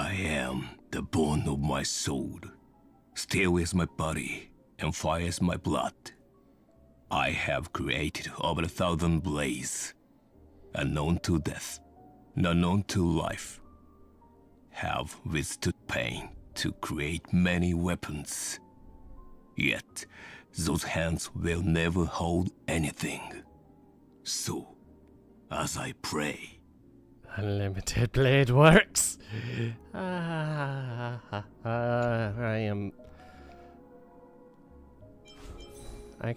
I am the bone of my soul. Steel is my body, and fire is my blood. I have created over 1,000 blades, unknown to death, unknown to life. Have withstood pain to create many weapons. Yet, those hands will never hold anything. So, as I pray, Unlimited blade works. I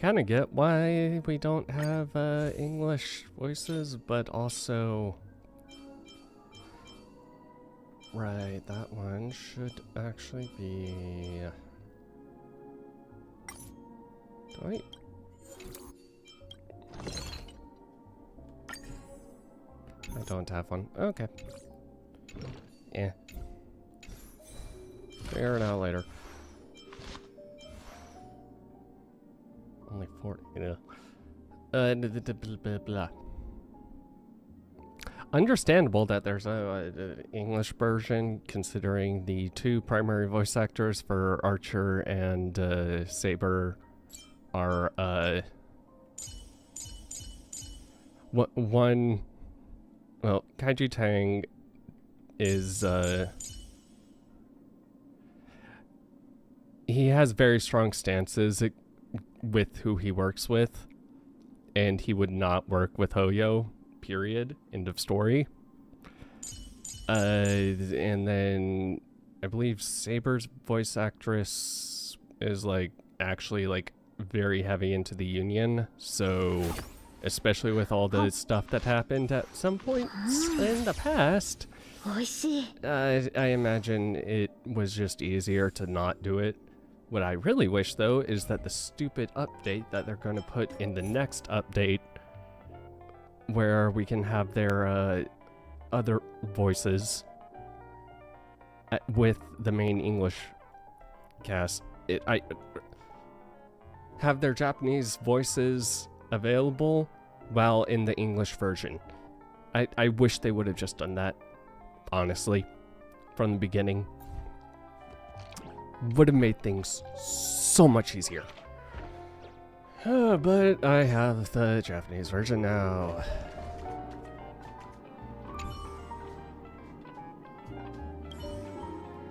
kind of get why we don't have English voices, but also, right, that one should actually be. Wait. I don't have one. Okay. Yeah. Figure it out later. Only 40. Blah, blah. Understandable that there's a English version, considering the two primary voice actors for Archer and Saber are one. Well, Kaiju Tang is, he has very strong stances with who he works with, and he would not work with Hoyo, period, end of story. And then I believe Saber's voice actress is, like, actually, like, very heavy into the Union, so especially with all the stuff that happened at some points in the past, I imagine it was just easier to not do it. What I really wish, though, is that the stupid update that they're going to put in the next update, where we can have their other voices with the main English cast, have their Japanese voices available while in the English version. I wish they would have just done that, honestly, from the beginning. Would have made things so much easier. But I have the Japanese version now.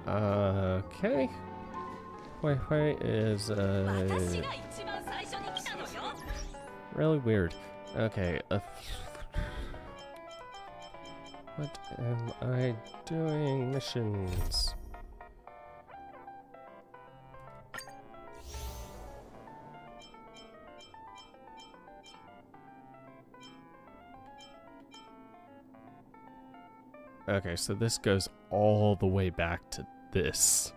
Okay. Wait is really weird. Okay, what am I doing? Missions. Okay, so this goes all the way back to this.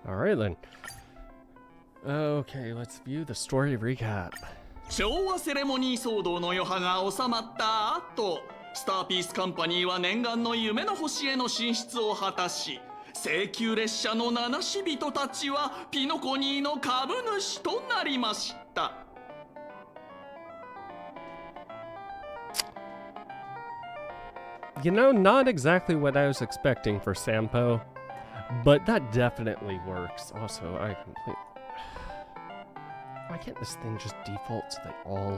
Alright then. Okay, let's view the story recap. 昭和セレモニー騒動の余波が収まった後、スターピースカンパニーは念願の夢の星への進出を果たし、請求列車の七死人たちはピノコニーの株主となりました。You know, not exactly what I was expecting for Sampo, but that definitely works. Also, I completely... Why can't this thing just default so they all...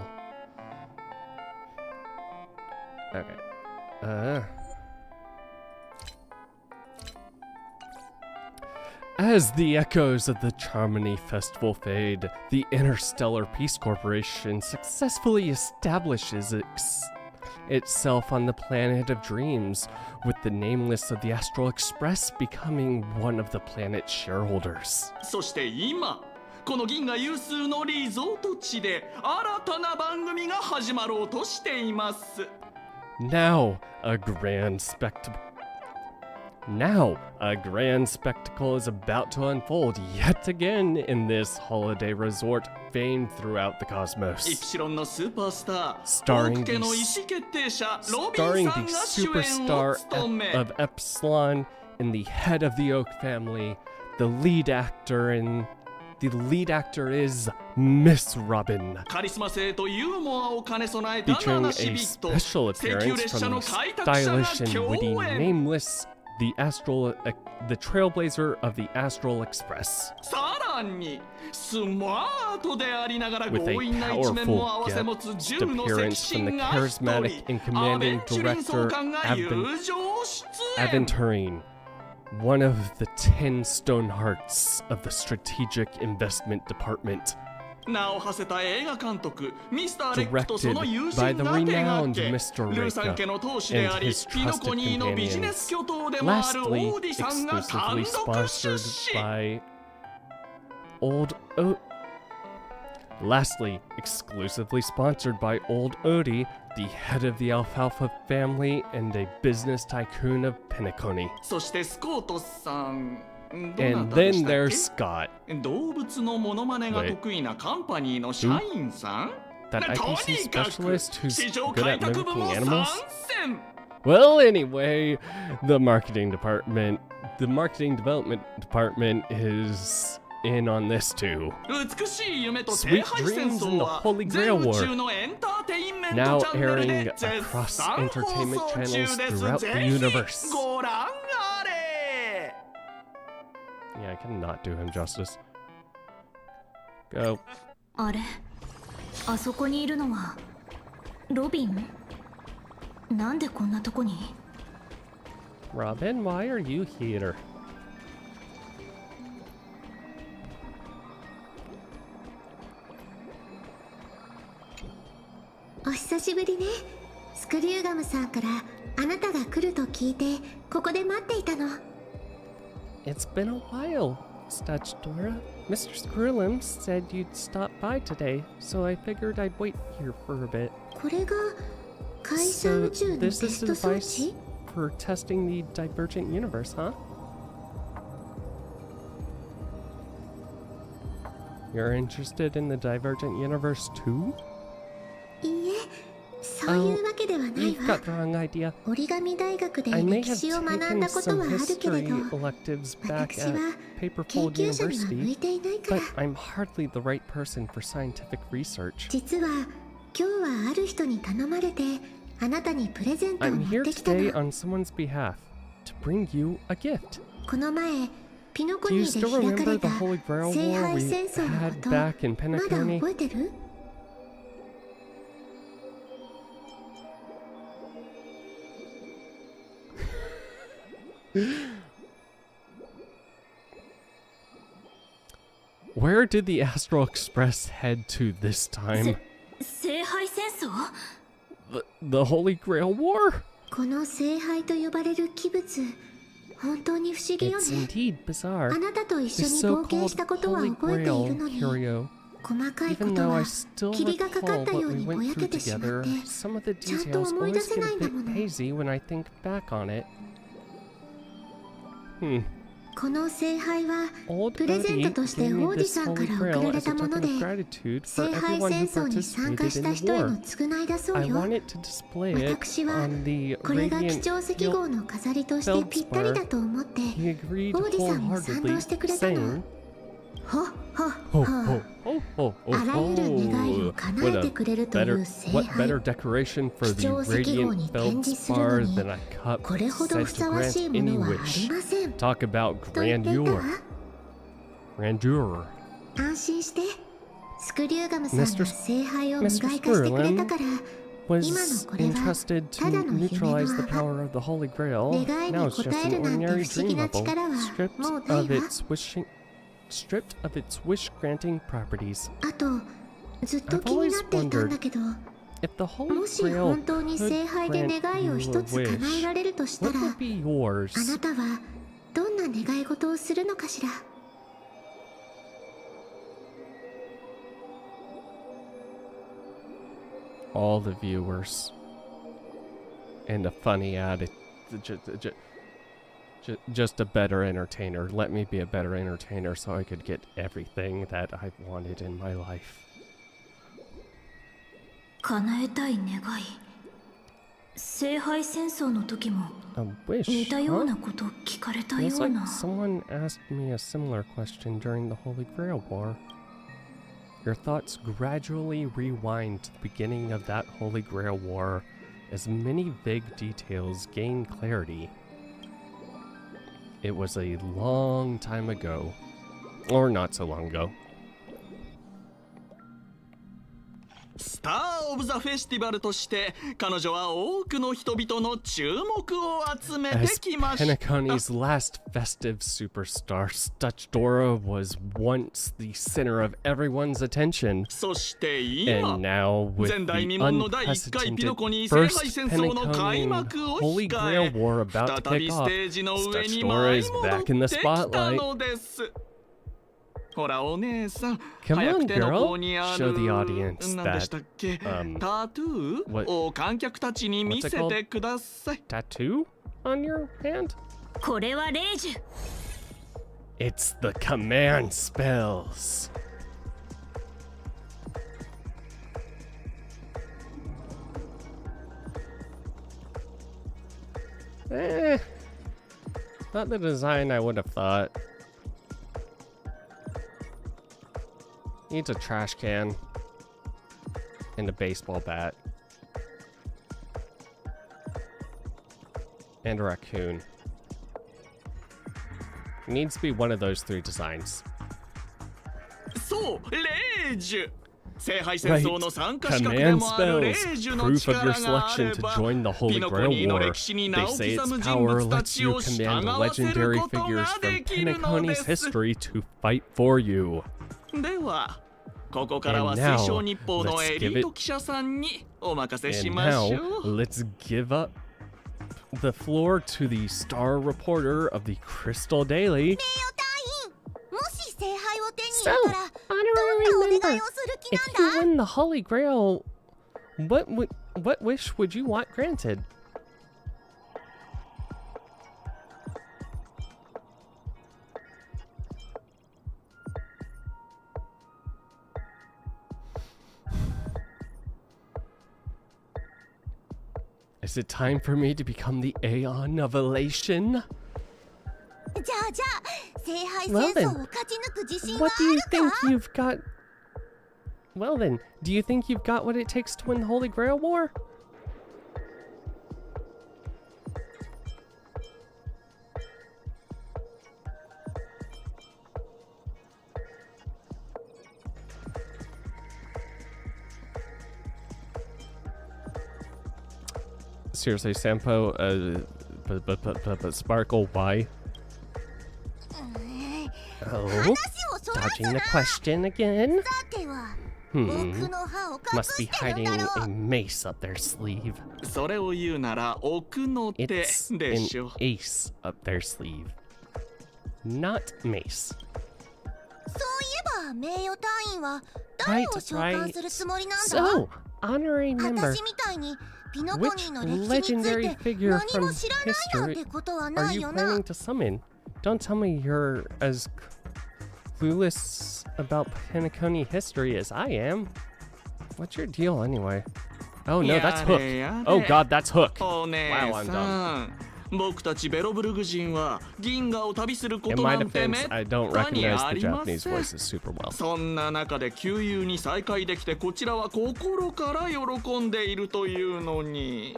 Okay. As the echoes of the Charmony Festival fade, the Interstellar Peace Corporation successfully establishes itself on the planet of dreams, with the nameless of the Astral Express becoming one of the planet's shareholders. そして今、この銀河有数のリゾート地で新たな番組が始まろうとしています。Now a grand spectacle is about to unfold yet again in this holiday resort famed throughout the cosmos. イプシロンのスーパースター、 Starring 大家の意思決定者、ロビ starring ンさん the が主演を superstar 務め、 of Epsilon and the head of the Oak family, the lead actor in The lead actor is Miss Robin, カリスマ性とユーモアを兼ね備えた featuring 七 a 死人 special 請求 appearance 列車 from の the 開拓者が stylish and 共 witty 演 nameless, the trailblazer of the Astral Express. さらにスマートでありながら With a 強引な一面も合わせ持つ powerful 10の赤 appearance from the 心が一 charismatic 人 and アベ commanding ンチュリン総 director 監が友情出演 Aventurine, one of the 10 stone hearts of the strategic investment department. 名を馳せた映画監督ミスター・レックとその友 Directed 人 by the が手掛 renowned け Mr. ルーさん家の当主であ and り his ピノ trusted コニーのビジネス巨頭でもあるオ Lastly, ーディさんが exclusively 単独出 sponsored 身 by Old O. Lastly, exclusively sponsored by Old Odie, the head of the Alfalfa family and a business tycoon of Penacony. そしてスコートさんどな And たでし then たっ there's け Scott, 動物のモノマネが得意なカンパニーの社員さん that と IPC にかく specialist who's 市場 good 開 at 拓部 mimicking も参 animals. 戦 Well, anyway, the marketing department is in on this too. 美しい夢と Sweet 聖杯戦 Dreams 争 and the は Holy 全 Grail 宇宙 War, のエンターテインメン now トチャンネル airing で絶 across 賛放 entertainment 送 channels 中です throughout ぜ the ひ universe. ご覧あれ Yeah, I cannot do him justice. Go. あれあそこにいるのはロビンなんでこんなとこに Robin, why are you here? お久しぶりね。スクリューガムさんからあなたが来ると聞いてここで待っていたの。 It's been a while, Statutora. Mr. Skrillum said you'd stop by today, so I figured I'd wait here for a bit. これが会社 So 宇宙のテ this ス is ト the 装 device 置 for testing the divergent universe, huh? You're interested in the divergent universe too? いいえ、そういうわけではない You've わ got。the wrong idea. 折り紙大学で I may 歴 have 史を学ん taken だことは some あるけれ history ど、 electives back 私 at は研 Paperfold 究者には向 University, いていないか but ら。 I'm hardly the right person for scientific research. 実は今日はある人に頼まれてあなたにプレゼントを I'm 持 here ってきた today の。 on someone's behalf to bring you a gift. この前ピノコ Do you ニー still で開か remember れ the た Holy Grail 聖 War 杯 we 戦争のこ had と back in まだ Penacony? 覚えてる？ Where did the Astral Express head to this time? 聖杯戦争 The Holy Grail War? この聖杯と呼ばれる器物、本当に不思議よ It's ね。 indeed あ bizarre. なたと一 The 緒に冒険 so-called したことは Holy 覚えている Grail のに、 curio. 細かいこ Even と though I は still 霧がかか recall ったよ what う we にぼ went や through けてしまっ together, て、 some of the ちゃんと details 思い出 always せ get な a いんだ bit もの。 hazy when I think back on it. Hmm. この聖杯は Old プレゼン Odie トとして gave me 王子 this さんか Holy ら贈ら Grail れ as た a もの token で、 of gratitude for 聖杯 everyone 戦 who 争に参加 participated し in た the 人への war. 償いだそう I よ。 wanted to display it 私は on the これが貴 radiant 重石号 field. の飾りとしてぴったりだと思って He agreed 王子さんも賛同してく wholeheartedly, れたの。 saying, ほっほっ "Ho ほ ho ho ho ho あらゆる願いを ho! 叶 What えて a くれるとい better う聖 what 杯 better decoration for 貴 the 重石号に radiant 展 feldspar 示するのに than a cup これほど said ふ to さわし grant いも any のはあり wish." ません Talk about と言っていた grandeur. わ。 Grandeur. 安心してスクリューガムさんが Mr. 聖杯を無害化してくれたから Was 今のこれは entrusted た to だの夢の neutralize the 泡 power of the Holy Grail. 願いに Now it's 応 just える an なんて ordinary 不思議 dream な bubble, 力は stripped もうない of わ。 stripped of its wish-granting properties. あとずっと気になっていたんだけど、 If the Holy もし Grail 本当に could 聖杯で grant 願いを you 一 a つ叶え wish, られるとした what ら、 would be yours? あなたはどんな願い事をするのかしら。 All the viewers and a funny attitude. Just a better entertainer. Let me be a better entertainer so I could get everything that I wanted in my life. 叶えたい願い聖杯戦争の時も A wish, 似たよう huh? なこと聞かれたよ Feels う like な。 someone asked me a similar question during the Holy Grail War. Your thoughts gradually rewind to the beginning of that Holy Grail War as many vague details gain clarity. It was a long time ago, or not so long ago. スター・オブ・ザ・フェスティバルとして彼女は多くの人々の注目を集めて As きました。 Penacony's last festive superstar, Stuchdora was once the center of everyone's attention. そして今 And now, with 前代 the 未聞の第1回ピノ unprecedented コニー聖杯 first 戦争の開 Penaconian 幕を Holy 控 Grail え War about to 再び kick ス off, テージの上に Stuchdora 舞い is 戻 back って in the きた spotlight. のです。ほらお姉さん Come 早 on, く手の girl. 甲にあ Show る the audience 何でしたっけ、 that, タトゥ what- ーを観客たちに見せ what's it てください。 Tattoo on your hand? これは霊樹。 It's the command spells. Not the design I would have thought. Needs a trash can and a baseball bat and a raccoon. Needs to be one of those three designs. そう霊樹聖杯戦 Right. 争の参加資格で Command もある霊 spells. 樹の Proof of 力 your があ selection れ to ば join the ピ Holy ノコ Grail ニーの War. 歴史に名 They を say 刻 its む人 power 物た lets ち you を従 command わせる legendary こと figures が from できるので Penacony's す。 history to fight for you. ではここからは And 推 now, 奨日報の let's エ give リート it- 記者さんにお任せし And まし now, ょう。 let's give up the floor to the star reporter of the Crystal Daily. もし聖杯を手に So, 入れたら honorary どんなお願い member, をする気 if なん you だ win the Holy Grail, what wish would you want granted? Is it time for me to become the Aeon of Elation? じゃあ聖杯 Well 戦 then, 争を勝ち抜く自信は What あ do you る think か you've got? Well then, do you think you've got what it takes to win the Holy Grail War? Seriously, Sampo, but Sparkle, why? Oh, 話をそらす dodging な the question again? さては Hmm. 奥の歯を Must 隠 be してる hiding んだろ a う mace up their sleeve. それを言うなら奥の手 It's で an しょう。 ace up their sleeve. Not mace. そういえば名誉隊員は誰 Right, を召喚するつもりなんだ So, honorary member, 私みたいにピノコニ which ーの歴史につい legendary て figure 何 from も知らないなんて history ことは are ない you よな planning to summon? Don't tell me you're as clueless about Penacony history as I am. What's your deal anyway? Oh no, that's Hook. やれ Oh god, that's Hook. お姉 Wow, I'm さん、僕たちベロブルグ人は銀河を旅するこ In と my なんてめ defense, っ I don't たに recognize あ the りま Japanese せん。 voices super well. そんな中で旧友に再会できてこちらは心から喜んでいるというのに、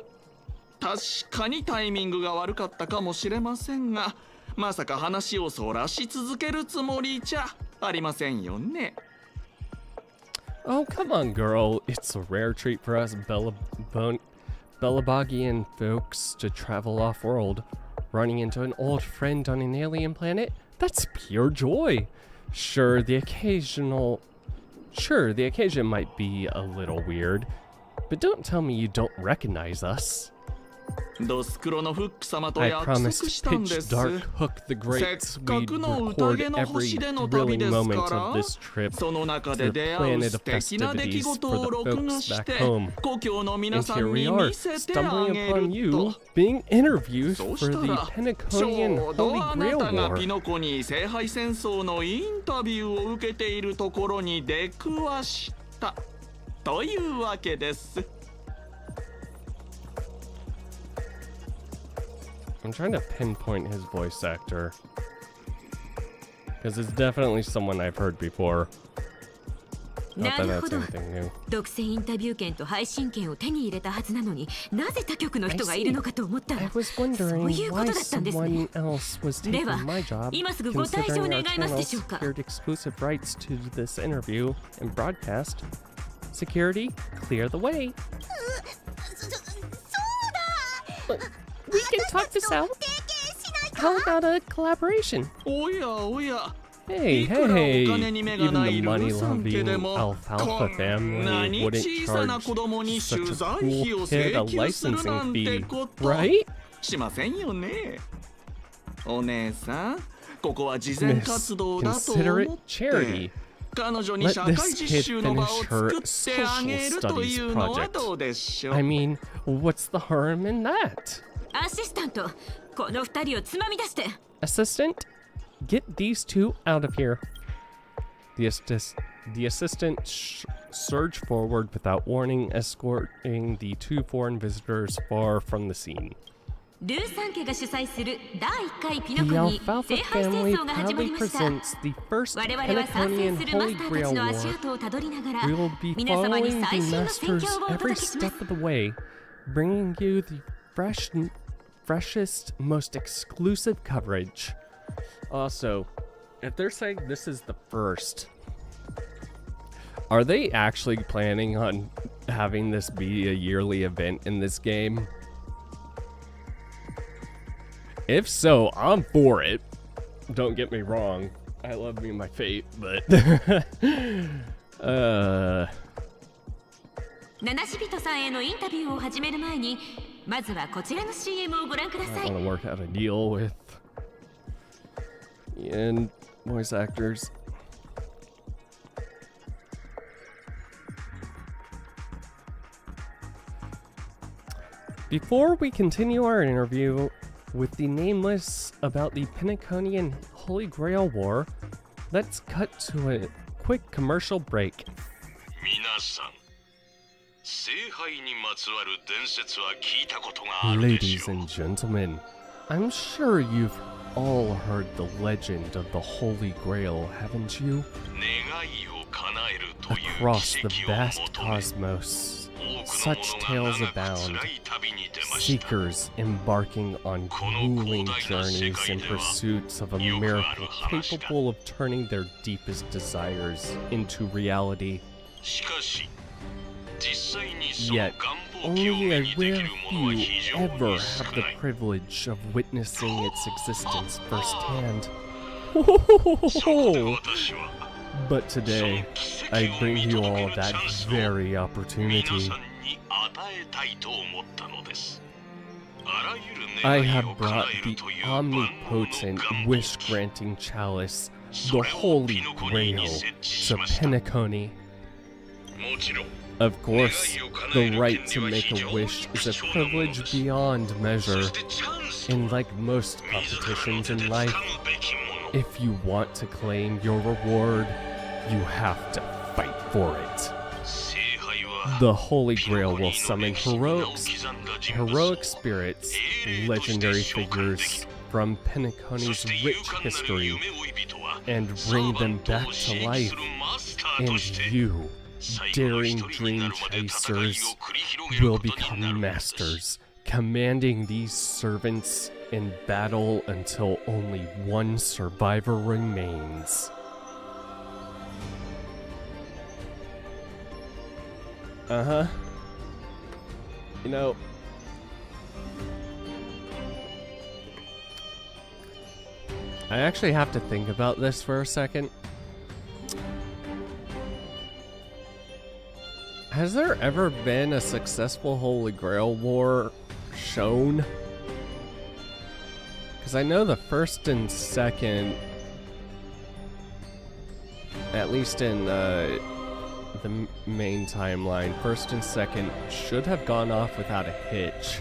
確かにタイミングが悪かったかもしれませんが、まさか話をそらし続けるつもりじゃありませんよね。Oh, come on, girl. It's a rare treat for us Belabogian folks to travel off-world. Running into an old friend on an alien planet? That's pure joy. Sure, the occasion might be a little weird, but don't tell me you don't recognize us. ドスクロのフック様と I 約束 promised したんで Pitch す。 Dark Hook the せっ Great か we'd くの record 宴の every 星での旅 thrilling です moment か of ら、 this trip その中で to the 出会う planet 素 of 敵な出来 festivities 事 for を the 録画 folks し back て home. 故郷の皆 And さ here ん we に are, 見せてあ stumbling げ upon る you と。 being interviewed そう for した the ら、ち Penaconian ょうど Holy あな Grail たが War. ピノコに聖杯戦争のインタビューを受けているところに出くわしたというわけです。I'm trying to pinpoint his voice actor. Because it's definitely someone I've heard before. Not that that's anything new. 独占インタビュー権と配信権を手に入れたはずなのに、なぜ他局の人がいるのかと思ったら、 I was wondering そういうこと why だったんですね。 someone else was taking では、 my job, 今すぐご退場 considering 願 our います channel でしょうか。 secured exclusive rights to this interview and broadcast. Security, clear the way. We can talk this out. How about a collaboration? おやおや Hey, いくらお hey, 金に目が even ない the ルー money さん家で loving も alfalfa こんな family に wouldn't 小さな charge 子供に such 取 a 材 cool 費を kid 請 a 求するな licensing んて fee, こと right? しませんよね。お姉さん、ここは慈善 Miss 活動だと思 Considerate って Charity. 彼女に Let 社会 this 実 kid 習の場を finish 作 her ってあげ social ると studies いうのは project. どうでしょう。 I mean, what's the harm in that? アシスタント、この二人をつまみ出して。 Assistant, get these two out of here. The assistant surged forward without warning, escorting the two foreign visitors far from the scene. ルーさん家が主催する第1回ピノ The コに Alfalfa 聖杯戦 family 争が始まり proudly ました presents the first 我々は参戦 Penaconian するマ Holy スターた Grail ちの足 War. 跡をたどりながら We will be 皆様に following 最 the 新の戦 masters 況をお every 届けしま step す of the way, bringing you the freshest, most exclusive coverage. Also, if they're saying this is the first, are they actually planning on having this be a yearly event in this game? If so, I'm for it. Don't get me wrong. I love me my fate, but 七シビトさんへのインタビューを始める前にまずはこちらの CM をご覧くださ I い want to work out a deal with and voice actors. Before we continue our interview with the nameless about the Penaconian Holy Grail War, let's cut to a quick commercial break. 皆さん、聖杯にまつわる伝説は聞いたことがあるでし Ladies ょう。 and gentlemen, I'm sure you've all heard the legend of the Holy Grail, haven't you? 願いを叶えるという Across 奇 the 跡を vast 求め、 cosmos, 多くの such 者が tales 長く abound. 辛い旅に出ました。 Seekers embarking on grueling journeys in pursuits of a miracle capable of turning their deepest desires into reality. しかし、実際にその Yet, 願望記を only 目 a にでき rare る者は few 非常 ever に have 少 the ない。 privilege of witnessing its existence firsthand. そこで私は、 But その today, 奇跡 I を bring 見 you 届け all るチ that ャンスを very 皆 opportunity. さんに与えたいと思ったのです。あらゆる I 願い have を叶 brought え the るという万能の omnipotent 願望 wish-granting chalice, そ the れを Holy ピノコニ Grail, に設置し to ました。 Penacony. もちろん、 Of course, the right to make a wish is a privilege beyond そ measure. してチャンスと And like most 自らの competitions 手で in 掴 life, むべきもの。 if you want to claim your reward, you have to fight for it. 聖杯は The Holy ピノ Grail コニ will の summon 歴史に名を heroics, 刻んだ人物を heroic spirits, legendary figures from そ Penacony's して rich 勇敢なる history, 夢追い人は and サ bring ーバ them ントを back 刺 to 激 life. するマスター And として you, 最後の daring 一人にな dream るまで戦いを chasers, 繰り広げる will ことにな become るのです。 masters, commanding these servants in battle until only one survivor remains. Uh-huh. You know, I actually have to think about this for a second. Has there ever been a successful Holy Grail War shown? Because I know the first and second, at least in the main timeline, first and second should have gone off without a hitch.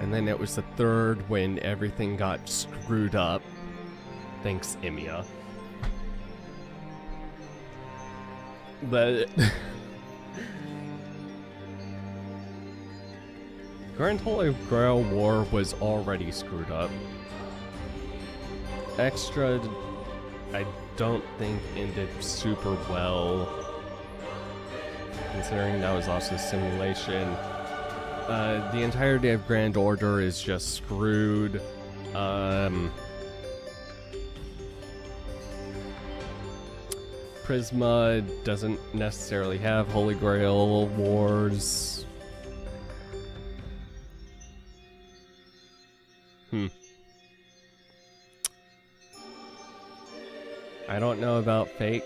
And then it was the third when everything got screwed up. Thanks, Emiya. But Grand Holy Grail War was already screwed up. Extra, I don't think ended super well, considering that was also simulation. The entirety of Grand Order is just screwed. Prisma doesn't necessarily have Holy Grail Wars. I don't know about Fake.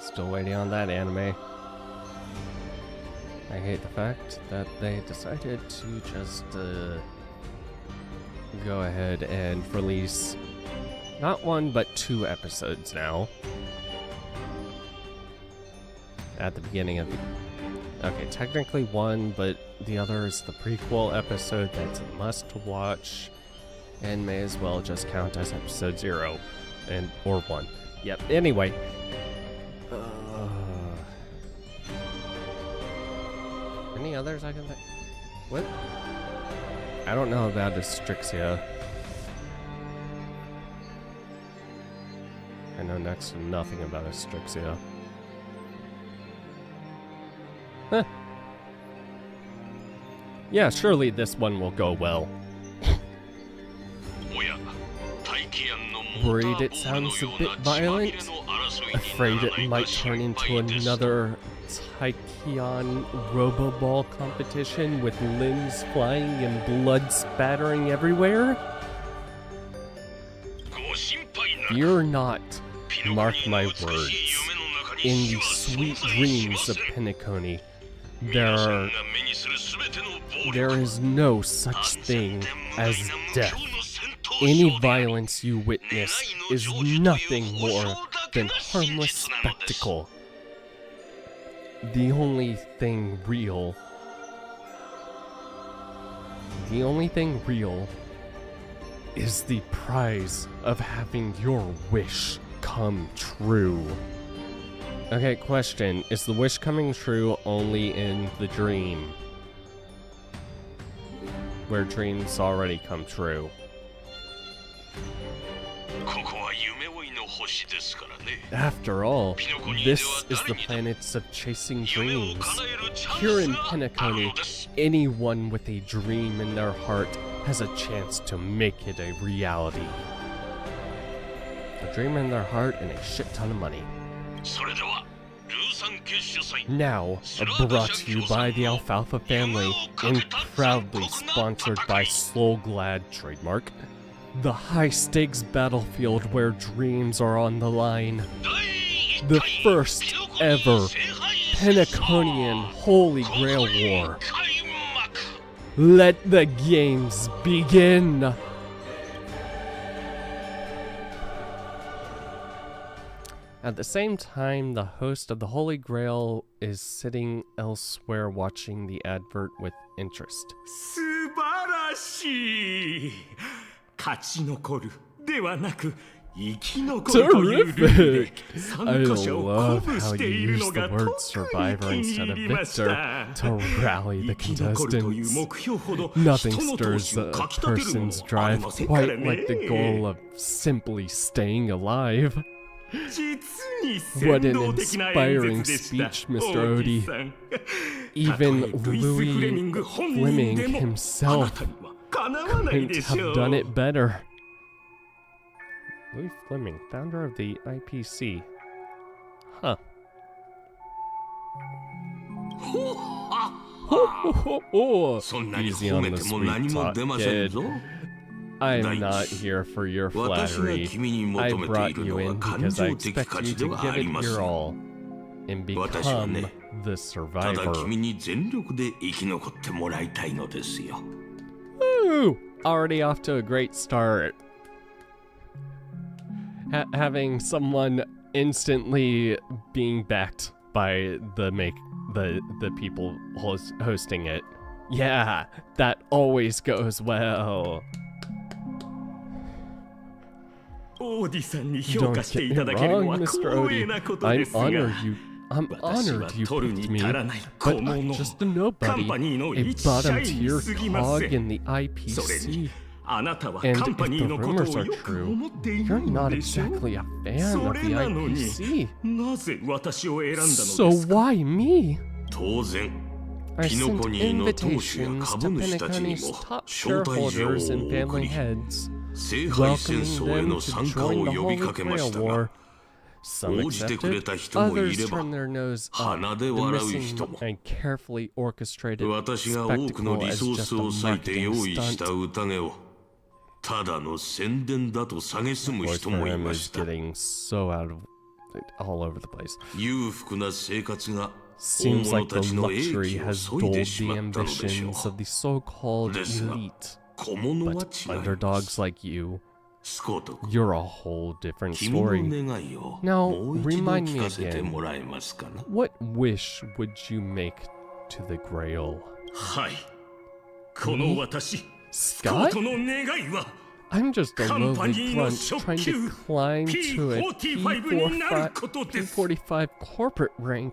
Still waiting on that anime. I hate the fact that they decided to just go ahead and release not 1 but 2 episodes now. At the beginning of the... Okay, technically 1, but the other is the prequel episode that's a must to watch and may as well just count as episode 0 or 1. Yep, anyway. Any others I can think? What? I don't know about Astrixia. I know next to nothing about Astrixia. Huh. Yeah, surely this one will go well. Worried it sounds a bit violent? Afraid it might turn into another Taikion Roboball competition with limbs flying and blood spattering everywhere? Fear not, mark my words. In the sweet dreams of Penacony, there is no such thing as death. Any violence you witness is nothing more than harmless spectacle. The only thing real is the prize of having your wish come true. Okay, question. Is the wish coming true only in the dream? Where dreams already come true? After all, this is the planets of chasing dreams. Here in Penacony, anyone with a dream in their heart has a chance to make it a reality. A dream in their heart and a shit ton of money. Now, brought to you by the Alfalfa family and proudly sponsored by Soulglad trademark, the high-stakes battlefield where dreams are on the line. The first ever Penaconian Holy Grail War. Let the games begin! At the same time, the host of the Holy Grail is sitting elsewhere watching the advert with interest. 素晴らしい。勝ち残るではなく生き残るというルールで I love how you use the word survivor instead of victor to rally the contestants. Nothing stirs a person's drive quite like the goal of simply staying alive. What an inspiring speech, Mr. Odie. Even Louis Fleming himself couldn't have done it better. Louis Fleming, founder of the IPC. Huh. Easy on the sweet talk, kid. I'm not here for your flattery. I brought you in because I expect you to give it your all and become the survivor. Woo! Already off to a great start. Having someone instantly being backed by the people hosting it. Yeah, that always goes well. Don't get me wrong, Mr. Odie. I'm 私は honored you 取る picked に me, 足らない but 小 I'm 物 just a カン nobody, パニーの a 一社 bottom 員に tier 過ぎませ cog ん in the それに IPC. あなたは And カンパ if ニ the ーのことを rumors are よく true, 思っている you're の not でしょ exactly a fan そ of れ the なのに IPC. なぜ私を選んだの So ですか why me? 当然 I キノ sent コニーの当主や invitations 株 to 主たちに Penacony's も top 招待状 shareholders and を送 family り heads, 聖杯戦 welcoming 争へ them の to 参加 join を the 呼び Holy かけまし Grail たが War. Some 応じてくれ accepted, た人もい others れば turned their nose up, 鼻で笑う dismissing 人も a carefully orchestrated 私が多くの spectacle リ as ソー just ス a を割いて marketing 用意した stunt. 宴をただの宣伝だと蔑む Voice 人 for もい him ま is した getting so out of all over the place. 裕福な生活が大 Seems 物 like た the ちの英 luxury 気を has 削い dulled で the しまったのでしょ ambitions う of the so-called ですが elite. 小物は But 違い underdogs like you, スコート君 you're a whole different 君の story. 願いを Now, もう一度 remind 聞 me かせて again. もらえますかな What wish would you make to the Grail? はいこの私スコー Scott? トの願いは I'm just a lowly Company no grunt trying to 職級 climb to a P45 になることです P45 corporate rank.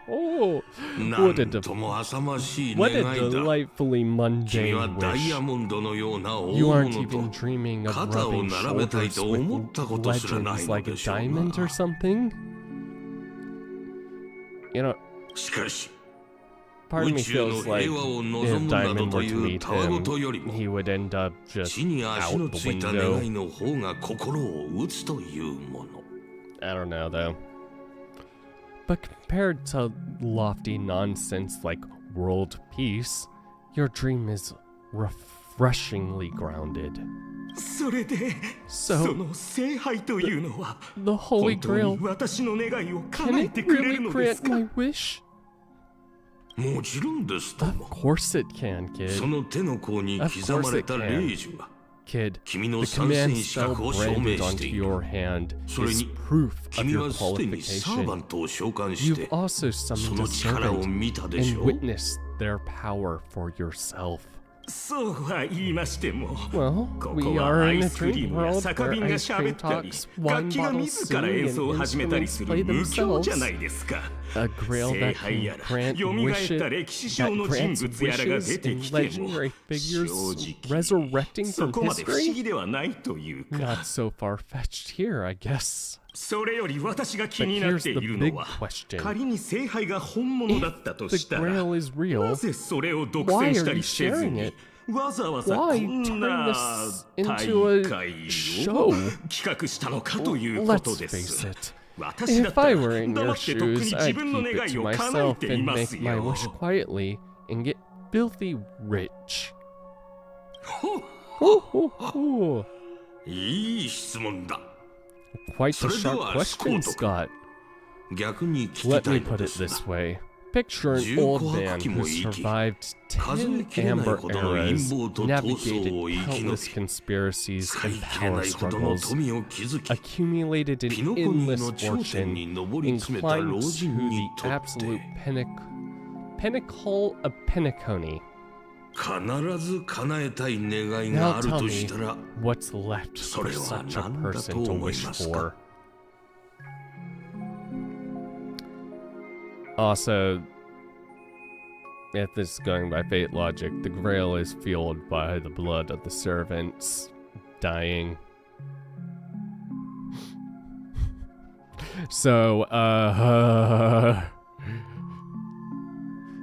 Oh, な what a んとも浅ましい what a 願いだ delightfully 君は mundane ダイヤ wish. モンドのような大 You aren't 物 even と dreaming of 肩を rubbing 並べたい shoulders と思ったこ with とすらない legends の like a でしょう diamond or な something? You know, しかし part of 宇 me 宙の feels like 平和を if 望むなど Diamond と were い to う meet たわごとより him, も he would end up just 地に足 out の the ついた願 window. いの方が心を打つというもの I don't know though. But compared to lofty nonsense like world peace, your dream is refreshingly grounded. それで So その聖杯というのは the Holy 本当に Grail, 私の願いを can 叶え it てくれる really のです grant か my wish? もちろんですと Of も course it can, そ kid. の手の甲に刻まれた霊樹が Kid,君の the 参 command 戦資 spell 格を証 branded 明して onto いる your hand それ is に proof of 君 your はすでにサーバン qualification. トを召喚し You've て also そ summoned の a 力を servant 見たでし and ょう witnessed their power for yourself. そうは言いましても Well, こ we こは are ア in イ a スクリー dream ムや world 酒 where 瓶が ice 喋 cream ったり talks, 楽 wine 器が bottles 自ら sing, 演奏を and 始めたり instruments する play 無教じゃ themselves. ないですか A grail 聖 that 杯や can ら grant 蘇った 歴 wishes, 史上 that の人 grants 物やらが wishes 出て and きても legendary 正 figures 直 resurrecting そ from こまで不思 history? 議ではないというか Not so far-fetched here, I guess. それより私が気 But になっ here's てい the る big のは question. 仮に聖杯が本物だったと The したら grail is な real. ぜそれを独 Why 占し are た you りせず sharing に it? わざわざこ Why ん turn な this 大 into a 会 show? を企画したのかということ Let's で face す it. 私だっ If た I ら were in 黙 your ってとっくに shoes, 自 I'd 分の keep 願 it い to を叶え myself てい and ま make す my よ wish quietly and get filthy rich. Ho, ho, ho. いい質問だ Quite the それで sharp は question, スコート Scott. 逆に聞き Let た me いの put で it すが this way. Picture an old man who survived 数え 10きれない amber ほどの陰 eras, 謀と闘争 navigated を生き延 countless び conspiracies 使い and 切れ power ないほどの struggles, 富を築き accumulated ピ an ノコニー endless の頂点に fortune, 上り and 詰めた climbed 老 to 人に the とっ absolute て pinnacle of Penacony. 必ず叶えたい願いが Now ある tell と me したら what's left そ for れは such a 何だと person to 思い wish ますか for. Also, if this is going by fate logic, the grail is fueled by the blood of the servants dying. So,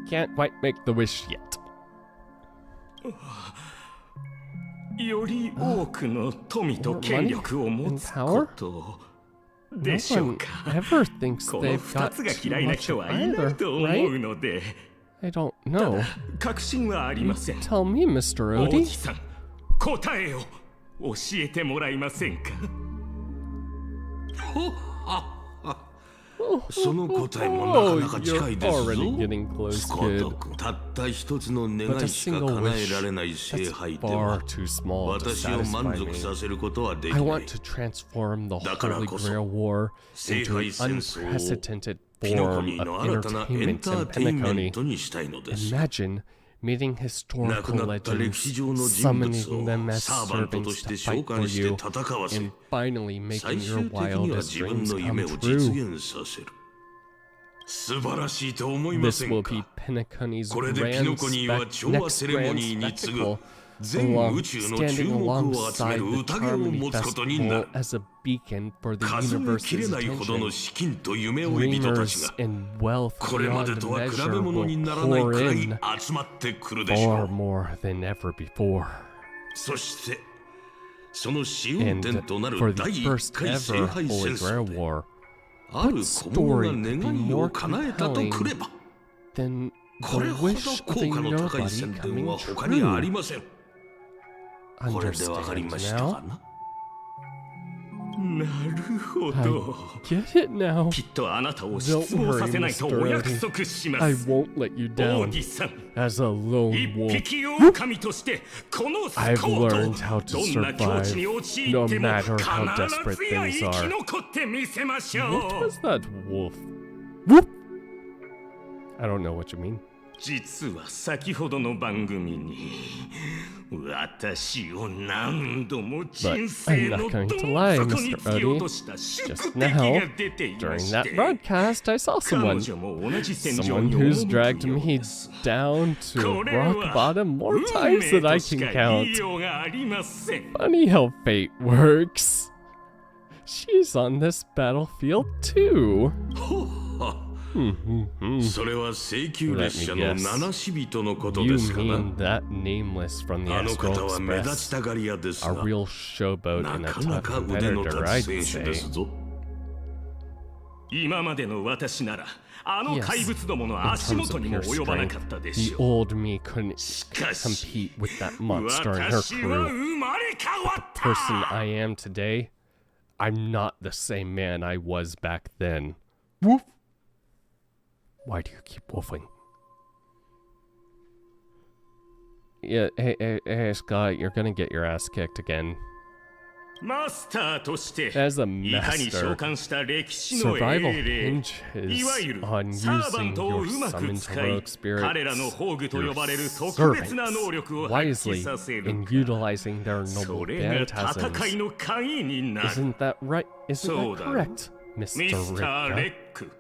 can't quite make the wish yet. より多くの富と権力を持つことで No しょう one か ever thinks この they've 二 got つが too 嫌いな much 人 of はいな either, いと思う right? ので I don't know. 確信はありません Tell me, Mr. 王 Odie. 子さん答えを教えてもらえませんかその答えもなか Oh, なか近 you're いですぞ already getting ス close, コート kid. 君たった一つの But 願 a いしか single 叶え wish, られない聖 that's 杯で far は too small to 私を満 satisfy 足さ me. せることはでき I ない want to transform the だから Holy こそ Grail War 聖 into 杯 an 戦争を unprecedented ピノコ form ニー of の新たなエン entertainment タ in ーテインメン Penacony. トにしたいのです Imagine meeting historical legends, summoning them as servants to fight for you, and finally making your wildest dreams come true. This will be Penacony's next grand spectacle, standing alongside the Charmony Festival as a beacon for the universe's attention. Dreamers and wealth beyond measure will pour in far more than ever before. And for the first ever Holy Grail War, what story could be more compelling than the wish of a nobody coming true? Understand now? I get it now. Don't worry, Mr. Odie. I won't let you down. As a lone wolf, I've learned how to survive, no matter how desperate things are. What was that, wolf? Whoop! I don't know what you mean. 実は先ほどの番組に私を何度も人生のどん底に突き落とした宿敵が出ていまして During that broadcast, I saw someone who's dragged me down to rock bottom more times than I can count. Funny how fate works. She's on this battlefield too. それは請求列車の七死人のことですかな。 You mean that nameless from the Astral Express, a real showboat and a tough competitor, I'd say. 今までの私ならあの怪物どもの足元にも及ばなかったでし The ょう。 old me couldn't compete with that monster and her 私は crew. 生まれ変わ The った。 person I am today, I'm not the same man I was back then. Woof. Why do you keep woofing? Yeah, hey, Scott, you're gonna get your ass kicked again. マスターとして As a いかに召 master, 喚した歴史の survival 英霊 hinges いわゆる on サーバ using ントを your うまく summoned 使い heroic 彼らの spirits, 宝具と your 呼ばれる特別な能 servants, 力を発揮 wisely させる in か utilizing their そ noble れが戦い phantasms. の鍵になる Isn't that right? Isn't そう that だ correct, ミ Mr. スター・レ Ricka? ック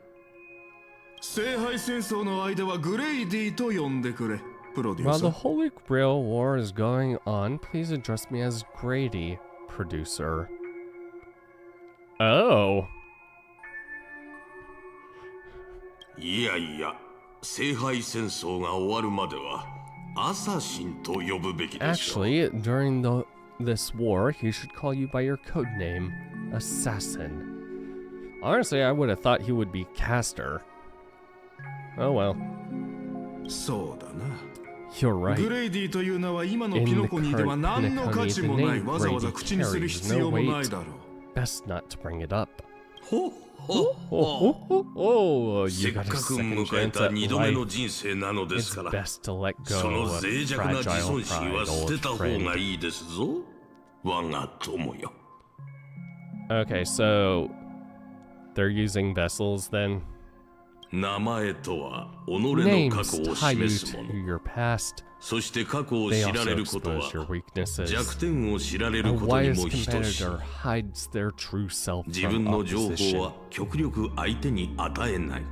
聖杯戦争の間はグレイディと呼んでくれプロデュー While サ the ー Holy Grail War is going on, please address me as Grady, producer. Oh. いやいや、聖杯戦争が終わるまではアサシンと呼ぶべきでしょう。 Actually, during this war, he should call you by your code name, Assassin. Honestly, I would have thought he would be Caster. Oh well. そうだな You're right. グレイディという名は今のピノコニーでは何の価値もないわざわざ口にする必要もないだろう Best not to bring it up. ほっほっほ。 Oh, せ you っ got a かく second 迎え chance た at 二度目の life. 人生なのです It's から、 best to let そ go の of 脆弱な自 fragile 尊心 pride, は捨 old てた方が friend. いいですぞ。我が友よ。 Okay, so they're using vessels then. 名前とは己の過 Names 去を tie you 示すも to の。 your past. そして過去を They 知ら also れることは expose your weaknesses. 弱点を知られ A ることに wise も等しい。 competitor hides their true self 自 from 分の情報 opposition. は極力相手に与えない。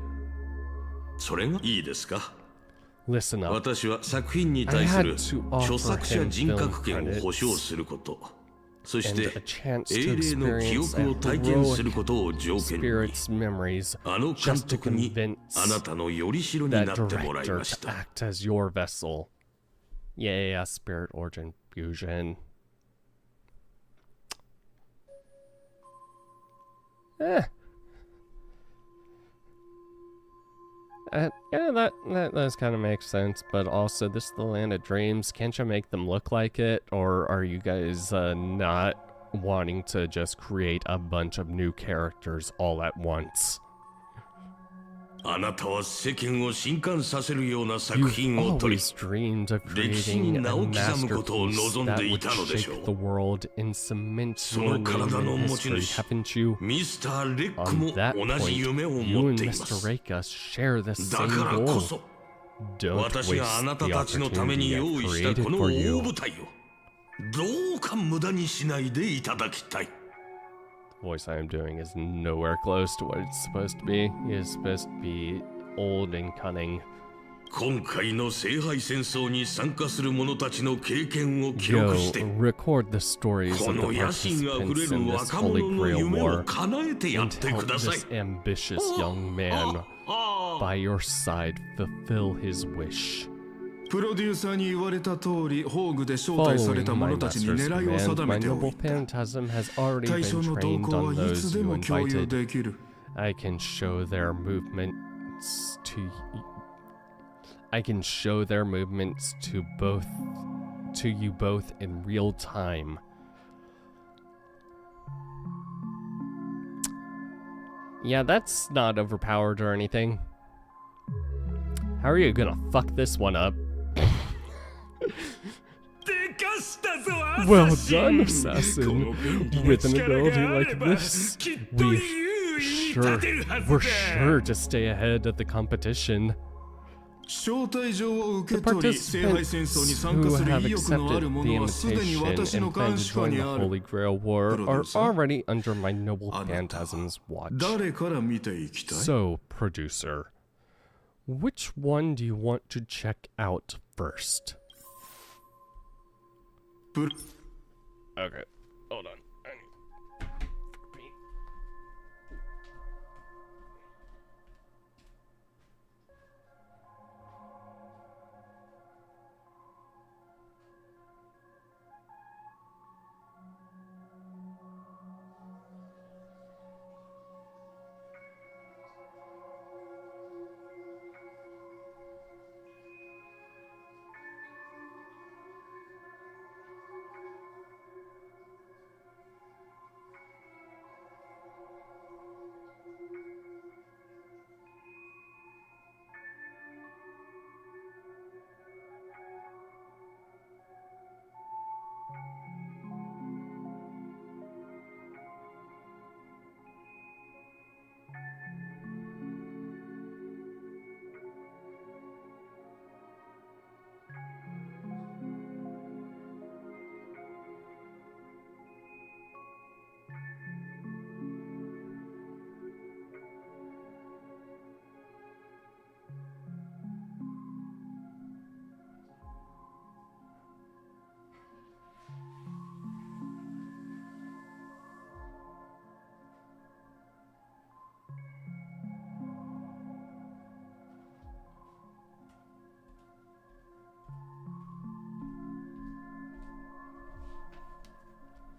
それがいいですか。 Listen up. 私は作品に対す I る had to offer 著作者 him 人格 film 権を保障 credits すること、そし and て a chance to 英霊の記 experience 憶を体験することを条件に、 spirits' memories あの監 just to 督に convince あなたのよりしろにな that ってもらい director まし to た。 act as your vessel. Yeah, spirit origin fusion. Yeah, that does kind of make sense, but also this is the land of dreams. Can't you make them look like it, or are you guys not wanting to just create a bunch of new characters all at once? あなたは世間を震撼させるような作 You've 品を撮り、 always dreamed of 歴史に creating 名 a を刻むことを masterpiece 望ん that でい would たのでしょ shake the う。 world and cement そ your の name 体の in 持ち history, 主、 haven't you? ミスター・レック On も that 同じ point, 夢を you 持っ and ていま Mr. す。 Reika share the だ same からこ goal. そ、Don't 私があな waste た the たちのために opportunity 用 I 意した created この for 大 you. 舞台をどうか無駄にしないでいただきたい。 The voice I am doing is nowhere close to what it's supposed to be. It is supposed to be old and cunning. 今回の聖杯戦争に参加する者たちの経験を記 Go 録して、 record the stories こ of the の野心あふれ participants in る this 若 Holy 者の Grail 夢を War 叶えてやっ and て help ください。 this ambitious young man by your side fulfill his wish. プロデューサーに言われた通り、宝具で招待され Following た my 者たちに master's 狙いを command, 定 my めてお noble いた。 phantasm has already 対 been 象の動 trained 向 on はいつ those で you も共有 invited. できる。I can show their movements to you both in real time. Yeah, that's not overpowered or anything. How are you gonna fuck this one up? Well done, assassin. With an ability like this, we're sure to stay ahead of the competition. 招待状を受 The け取り、聖杯戦争に participants 参加 who する have 意欲のある accepted 者 the はすでに invitation 私の and plan 監 to 視下 join に the あ Holy る。 Grail War are Producer? already under my noble あなたは phantasm's watch. 誰から見ていきたい？ So, producer, which one do you want to check out first? プ Okay, hold on.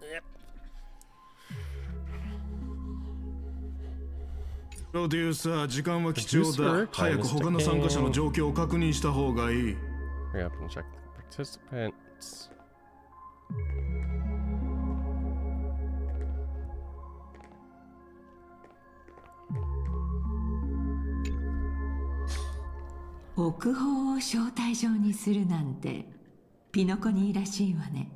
Yep. プロデューサー、時間は貴重だ。早く他の参加者の状況を確認した方がいい。Hurry up and check the participants. 国宝を招待状にするなんてピノコニーらしいわね。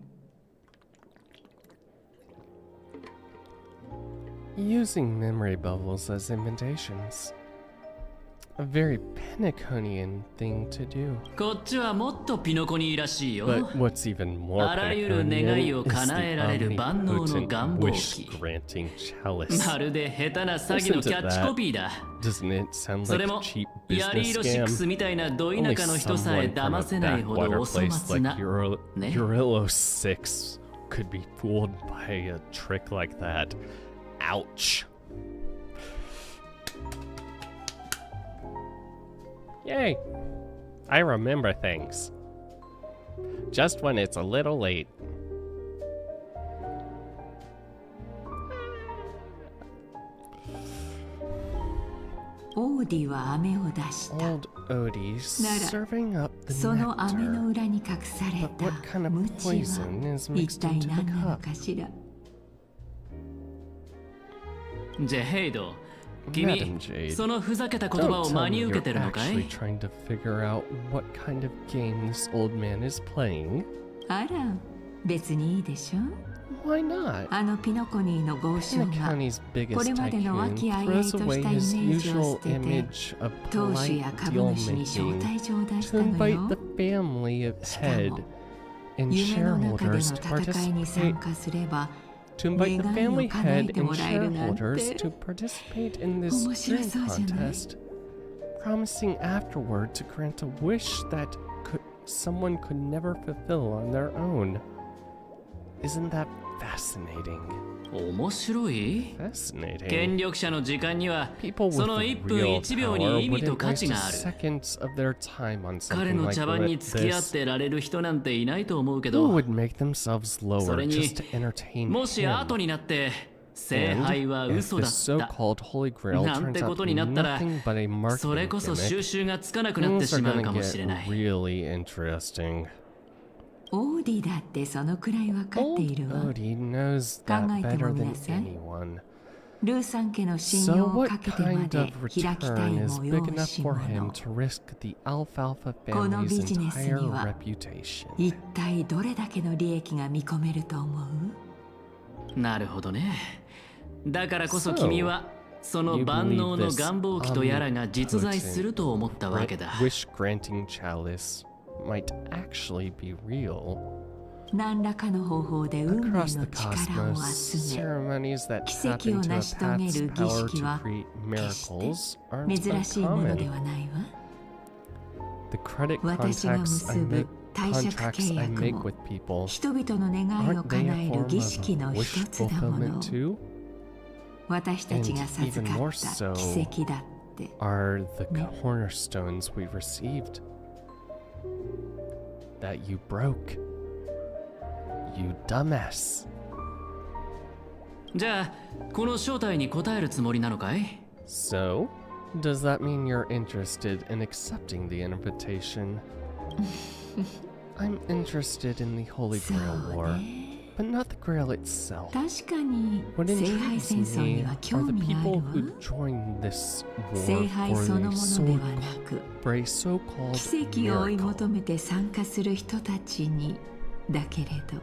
Using memory bubbles as invitations. A very Pinnaconian thing to do. こっちはもっとピノコニーらしいよ。 But what's even more あらゆる願い Pinnaconian を is 叶えられる the 万能の願望 wish 機。 granting chalice. まるで下手な詐欺のキャッチコピーだ。 Doesn't it sound そ like れ a も cheap ヤリ business ーロ6 scam? みたいなど田 Only 舎の人さえ someone from 騙 a せないほど backwater お粗 place 末 like な。ね。 Ellot 6 could be fooled by a trick like that. Ouch. Yay! I remember things. Just when it's a little late. オーディは飴を出した。 Old Odie's なら serving up the その飴の nectar. 裏に隠され But た what kind of 無知 poison は is 一 mixed 体 into the 何なの cup? かしら。ジェヘイド、 Madam 君、 Jade, そのふざけた言葉 don't を tell 真 me に受け you're てるのかい actually trying to figure out what kind of game this old man is playing. あら、別にいいでしょ。Why not? あのピノコニーの豪商が Pinocchio's こ biggest れまでの和気 tycoon あいあい throws とし away たイメ his ージを usual 捨てて image of 当主 polite や株 deal 主に招 making 待状を出し to たの invite よ the family of しか head も and 夢の中での shareholders to 戦いに参 participate 加すれば to invite the 願いを family 叶え head て and もらえるなんて shareholders to participate in this 面白 dream そうじゃない contest, promising afterward to grant a wish that someone could never fulfill on their own. Isn't that fascinating? 面白い Fascinating. 権力者の時間には People そ with の the 1分 real 1秒 power に意味 would と価 waste 値 a がある seconds of their time on 彼 something の like 茶番に付き合っ this. てられる人なんていないと思うけ Who ど would make themselves そ lower れに just to entertain もし him? 後になって聖 And 杯は if 嘘だ this った so-called Holy Grail なん turns て out こ to と be になったら nothing but a それ marketing こそ収 gimmick, 集がつかなくなって things し are まう gonna かもしれ get ない really interesting. オーディだってそのくらい分かってい Old るわ Odie knows that 考えても better み than なさい anyone. ルーさん家の信 So 用をか what けてま kind で of 開きたい return is も big よ enough し for も him の to risk the alfalfa この family's ビジネスに entire は reputation? 一体どれだけの利益が見込めると思うなるほどねだからこそ君はその万能の願望機とやらが実在すると思ったわけだ Wish granting chalice might actually be real. 何らかの方法で運命の Across the 力を cosmos, 集め ceremonies that 奇 tap 跡を into 成 a し遂げ path's る儀 power 式 to は create 決して miracles aren't 珍しいもので uncommon. はないわ The credit 私が contacts I 結ぶ make, 貸借 contracts 契 I 約 make も with people, 人々の願いを aren't 叶 they え a る form 儀 of 式の a 一 wish つだも fulfillment の too? 私たちが授 And か even more った so 奇跡だって Are the Ne. cornerstones we received that you broke? You dumbass. じゃあこの招待に応えるつもりなのかい So, does that mean you're interested in accepting the invitation? I'm interested in the Holy そう Grail War, ね but not the Grail itself. 確かに What 聖杯 intrigues 戦争 me には are 興 the 味があ people る who わ join this 聖 war 杯 for その the もので so はなく for a so-called 奇跡を追い miracle. 求めて参加する人たちにだけれど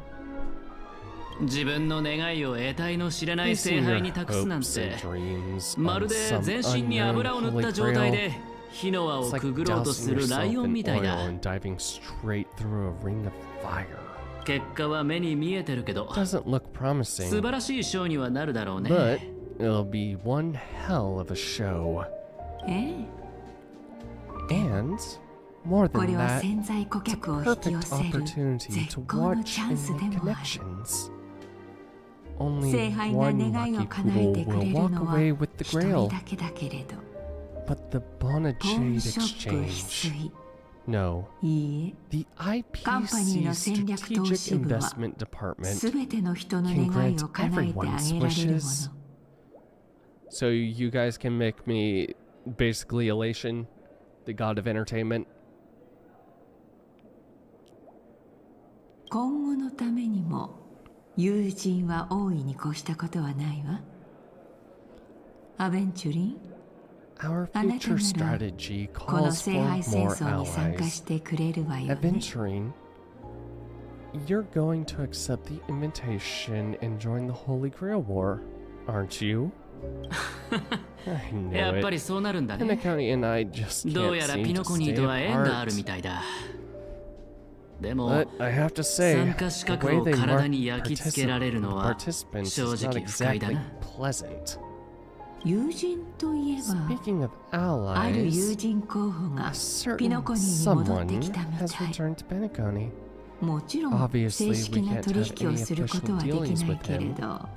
自分の願いを得体の知れない聖 Placing 杯 your に託すなん hopes て and dreams ま on るで some 全身に unknown 油を塗った Holy 状態 Grail. で火の輪 It's を like くぐろうと dousing するライ yourself オン in みたい oil だ and diving straight through a ring of fire. 結果は目に見えてるけど Doesn't look 素 promising, 晴らしいショーにはなるだろうね but it'll be one hell of a show. ええ And more こ than れは that, 潜在顧 it's a 客を引き寄 perfect せる opportunity 絶 to 好の watch チャン and スで make もある connections. Only 聖杯が one 願いを lucky 叶え poodle てくれ will る walk のは away with the 一人 grail. だけだけれど But the ポーン Bonajade ショップ必 Exchange. 須 No, いい the カンパニー IPC の戦略投 Strategic 資部は Investment Department すべての人の can 願い grant を叶えてあげられるも everyone's の So you guys can make me basically Elation, the god of entertainment. 今後のためにも友人は大いに越したことはないわアベンチュリン Our あなた future なら strategy この calls 聖 for 杯戦 more 争に参加 allies. してくれるわよね Adventuring, you're going to accept the invitation and join the Holy Grail War, aren't you? I knew やっぱ it. りそうなるんだ And ね County and I just どう can't やら seem ピ to ノコニー stay とは縁があるみ apart. たいだでも But I have to say, 参加 the 資格 way を they 体 mark に焼き付けられるのは participants 正 is not 直不快だ exactly な pleasant. 友人といえば Speaking of ある友 allies, 人候補 a が certain ピノコニーに戻って someone きたみ has たい returned to Penacony. もちろん Obviously, 正式 we な can't 取 have 引を any することは official でき dealings ない with けれ him. ど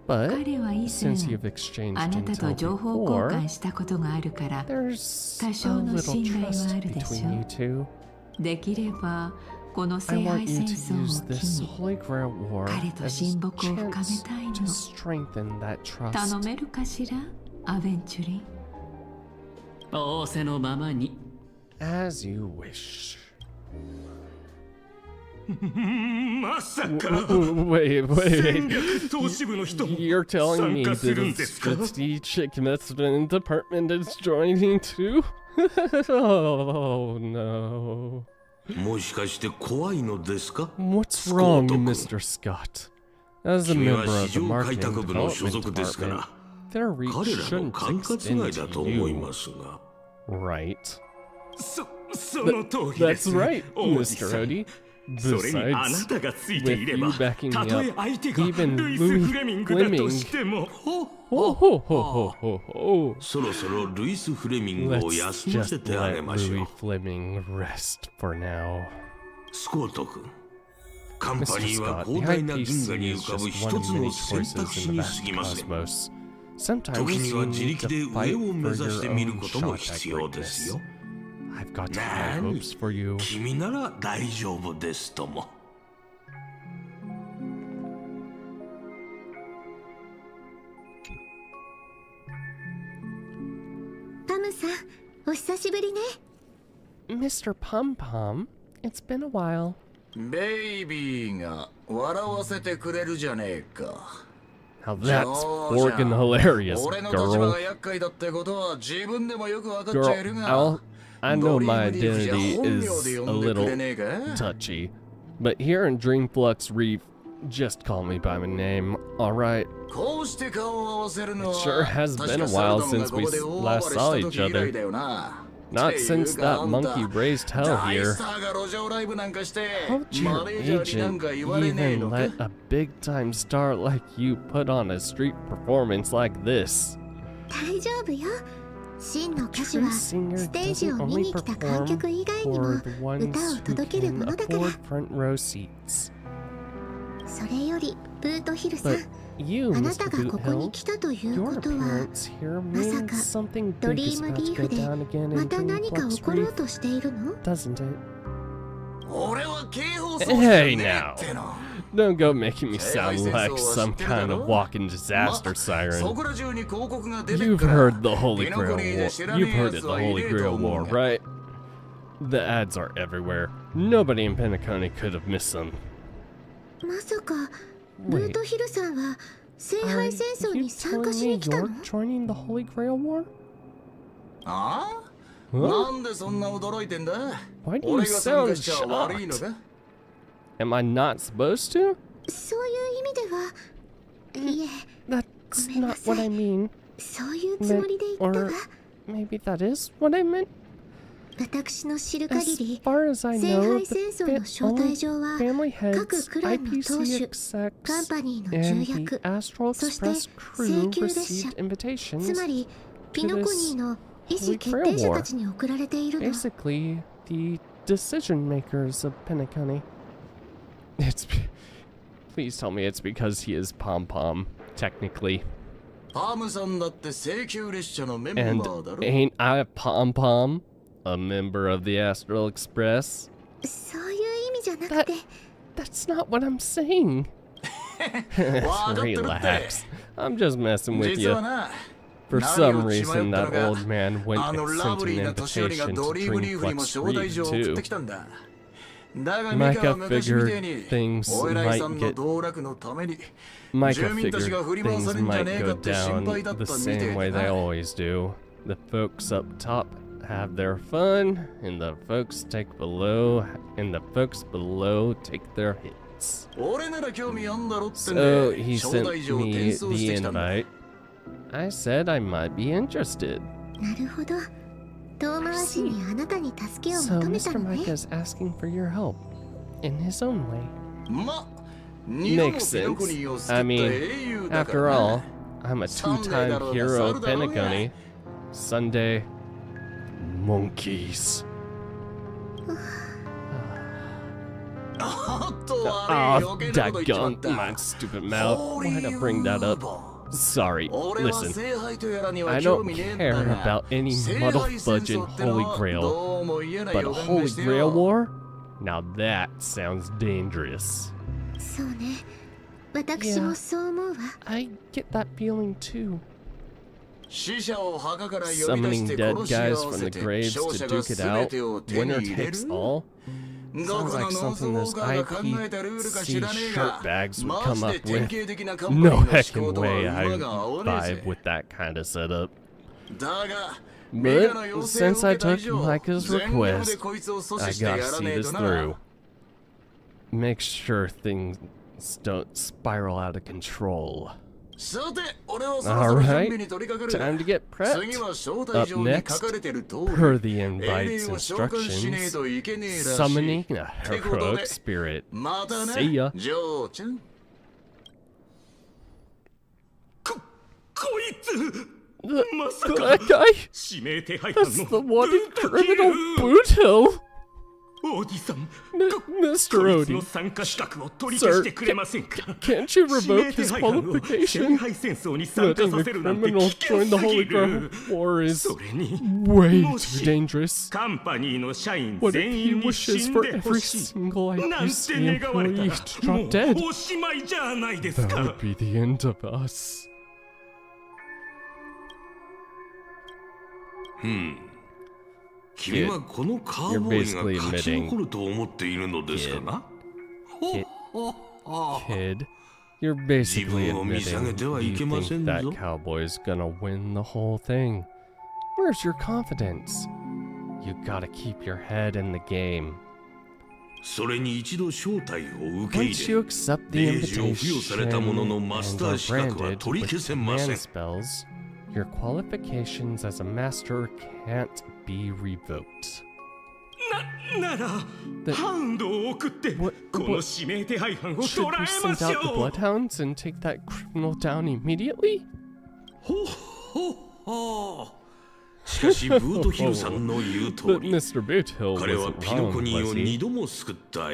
But 彼は以前 since you've exchanged あなたと intel 情報交 before, 換したことがあるから there's 多 a 少の little 信頼は trust あるでし between you ょ two. できればこの I 聖 want 杯 you 戦 to 争 use を機 this に Holy Grail War 彼と as a 親睦を深め chance たい to の strengthen that 頼 trust. めるかしらアベンチュリン仰せのままに As you wish. まさか Wait, 戦 wait. 略投資部の人も You're telling me 参加 that するん the ですか strategic investment department is joining too? Oh no. もしかして怖いのですか？ What's wrong, Mr. Scott? As a member of the marketing development department, their reach shouldn't extend to you. Right. That's right, Mr. Odie. Besides, with you backing me up, even Louis Fleming... Ho ho ho ho ho ho. そろそろルイス・フレミングを Let's 休ませ just てあげ let ましょ Louis う。 Fleming rest for now. スコート君、カンパ Mr. ニーは Scott, 広 the 大な銀河 IPC に is 浮かぶ just 一 one つ of の many 選択 choices 肢 in に the 過 vast ぎません。 cosmos. Sometimes 時には you 自 need 力で to 上 fight を目 for 指して your みる own ことも shot 必 at 要ですよ。 greatness. I've got high hopes for you. 君なら大丈夫ですとも。パムさん、お久しぶりね。 Mr. Pom Pom, it's been a while. ベイビーが笑わせてくれるじゃねえか。 Now that's forking hilarious, 俺の立場 girl. が厄介だってことは自分でもよくわかっちゃいるが。 I know my identity is a little touchy, but here in Dreamflux Reef, just call me by my name, alright? It sure has been a while since we last saw each other. Not since that monkey raised hell here. How'd your agent even let a big-time star like you put on a street performance like this? 大丈夫よ。真の歌手はステージを見に来た観客以外にも歌を届けるものだから。それよりブートヒルさん、あなたがここに来たということは、まさかドリームリーフでまた何か起ころうとしているの？ Hey now! Don't go making me sound like some kind of walking disaster siren. You've heard the Holy Grail War. You've heard of the Holy Grail War, right? The ads are everywhere. Nobody in Penacony could have missed them. まさかブートヒルさんは聖杯戦争に参加しに来たの？ Joining the Holy Grail War? ああ？なんでそんな驚いてんだ？ Why do you sound shocked? Am I not supposed to? そういう意味では、いえ、 That's not what I mean. そういうつもりで言ったわ。 Maybe that is what I meant. 私の知る限り、 As far as I 聖 know, 杯戦争の招待状は family 各 heads, クラブの当 IPC 主、カン execs, パニーの and 重 the 役、 Astral そして Express 請 crew 求列車、 received invitations つまりピノコニーの意思 Holy 決 Grail 定者 War. たちに送られているの。 Basically, the decision makers of Penacony. Please tell me it's because he is Pom Pom, technically. パムさんだって請求列車のメンバ And ーだろ。 ain't I Pom Pom, a member of the Astral Express? そういう意味じゃなくて、 That's not what I'm saying. Relax. I'm just messing with 実 you. はな、 For some reason, that old man went and sent an invitation to Dreamflux Reef too. Micah figured things might go down the same way they always do. The folks up top have their fun, and the folks below take their hits. So he sent me the invite. I said I might be interested. なるほど。遠回しにあなたに助けを So 求めた Mr. のね。 Micah is asking for your help in his own way. ま、 Makes sense. I mean, after all, I'm a two-time hero of Penacony. Sunday monkeys. Oh, daggone my stupid mouth. Why'd I bring that up? Sorry, listen. I don't care about any muddle fudge and Holy Grail. But a Holy Grail War? Now that sounds dangerous. そうね。私もそう思うわ。 I get that feeling too. 死者を墓から呼び出し Summoning て dead 殺し合 guys わ from せ the て graves 勝 to 者が duke it out. 全てを手に Winner 入れる takes all? ど Sounds この like 農 something 造 those 家が考えたルールか知 IPC らねえが shirtbags would マ come ジ up で典 with. 型的なカンパニ No ーの思 heckin' 考とは way I 馬が合わねえ vibe ぜ with that kind of setup. だが But since I took Micah's request, I gotta see this through. Make sure things don't spiral out of control. Alright, time to get prepped. Up next, per the invite's instructions, summoning a heroic spirit. See ya. That guy? That's the wanted criminal Boothill. Mr. Odie, sir, can't you revoke his qualification? Letting a criminal join the Holy Grail War is way too dangerous. What if he wishes for every single IPC employee to drop dead? That would be the end of us. Kid, you're basically admitting, Kid, you're basically admitting you think that cowboy's gonna win the whole thing. Where's your confidence? You gotta keep your head in the game. Once you accept the invitation and are branded with command spells, your qualifications as a master can't be revoked. What? Should we send out the bloodhounds and take that criminal down immediately? But Mr. Boothill wasn't wrong, was he?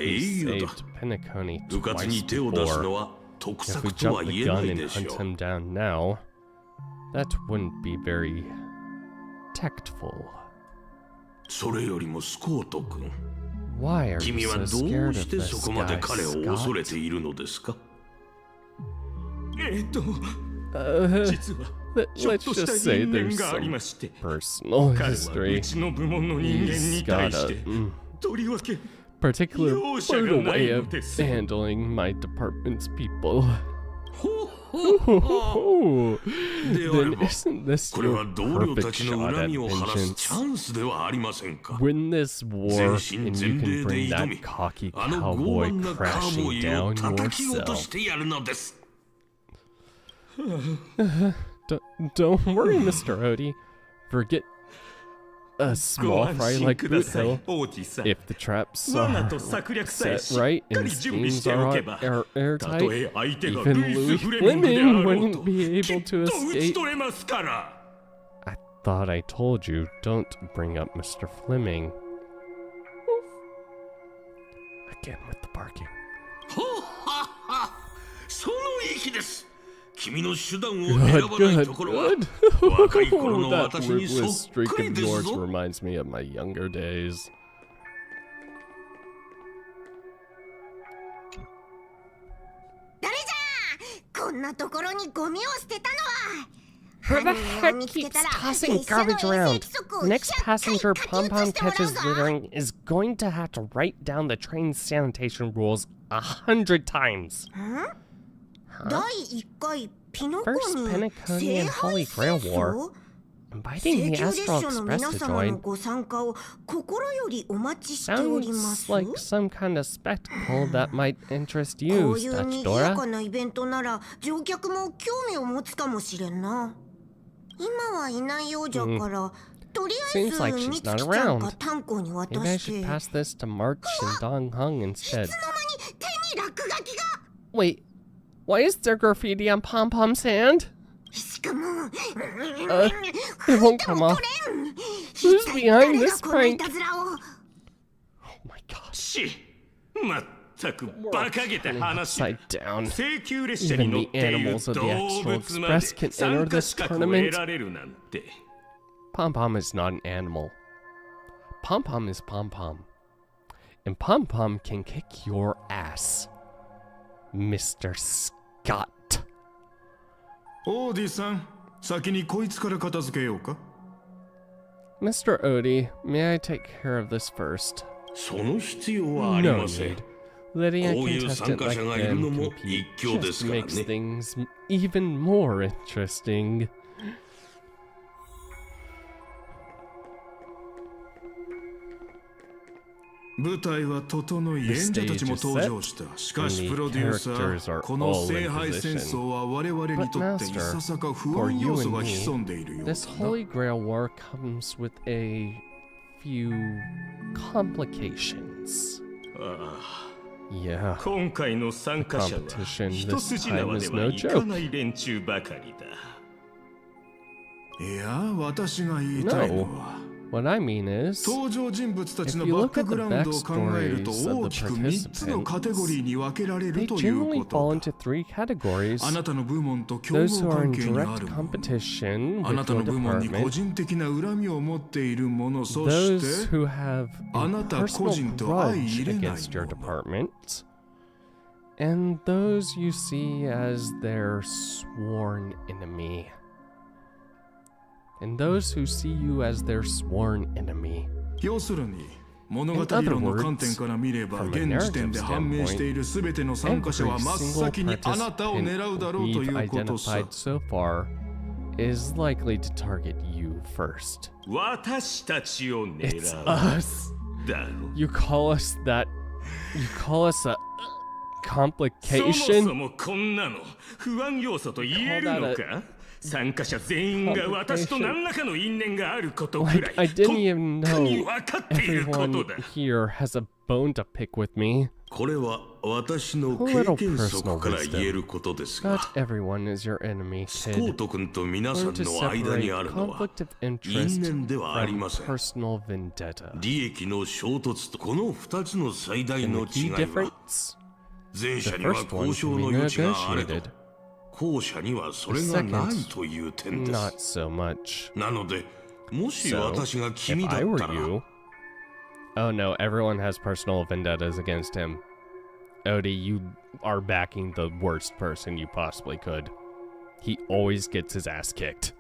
He saved Penacony twice before. If we jump the gun and hunt him down now, that wouldn't be very tactful. Why are you so scared of this guy, Scott? Let's just say there's some personal history. He's got a particular brutal way of handling my department's people. Then isn't this your perfect shot at vengeance? Win this war and you can bring that cocky cowboy crashing down yourself. Don't worry, Mr. Odie. Forget a small fry like Boothill. If the traps are set right and schemes are airtight, even Louis Fleming wouldn't be able to escape. I thought I told you, don't bring up Mr. Fleming. Again with the barking. Good. That ruthless streak of yours reminds me of my younger days. Who the heck keeps tossing garbage around? Next passenger Pom-Pom catches littering is going to have to write down the train sanitation rules 100 times. First Penacony and Holy Grail War, inviting the Astral Express to join. Sounds like some kind of spectacle that might interest you, Stachidora. Seems like she's not around. Maybe I should pass this to March and Dong Hung instead. Wait. Why is there graffiti on Pom-Pom's hand? It won't come off. Who's behind this prank? Oh my gosh. Upside down. Even the animals of the Astral Express can enter this tournament. Pom-Pom is not an animal. Pom-Pom is Pom-Pom. And Pom-Pom can kick your ass, Mr. Scott. Mr. Odie, may I take care of this first? No need. Letting a contestant like them compete just makes things even more interesting. 舞台は整い、演者たちも登場した。しかしプロデューサー、この聖杯戦争は我々にとっていささか不安要素が潜んでいるようだ。This Holy Grail War comes with a few complications. Yeah, 今回の参加者は一筋縄ではいかない連中ばかりだ。いや、私が言いたいのは。What I mean is, 登場人物たちのバックグラウンドを考えると大きく3つのカテゴリーに分けられるということだ。あなたの部門と競合関係にあるもの、あなたの部門に個人的な恨みを持っているもの、そしてあなた個人と相入れないもの。And those you see as their sworn enemy.And those who see you as their sworn enemy. 要するに、物語論の観点から見れば、現時点で判明しているすべての参加者は真っ先にあなたを狙うだろうということさ。So far is likely to target you first. 私たちを狙う。It's us. You call us that? You call us a complication? そもそもこんなの不安要素と言えるのか？参加者全員が私と何らかの因縁があることくらい I didn't even know everyone here has a bone to pick with me. これは私の経験則から言えることですが、 Not everyone is your enemy, スコート君と皆さんの間にあるのは因縁ではありません。利益の衝突とこの2つの最大の違いは、前者には交渉の余地があれど、後者にはそれがないという点です。なので、もし私が君だったら。Oh no, everyone has personal vendettas against him. Odie, you are backing the worst person you possibly could. He always gets his ass kicked,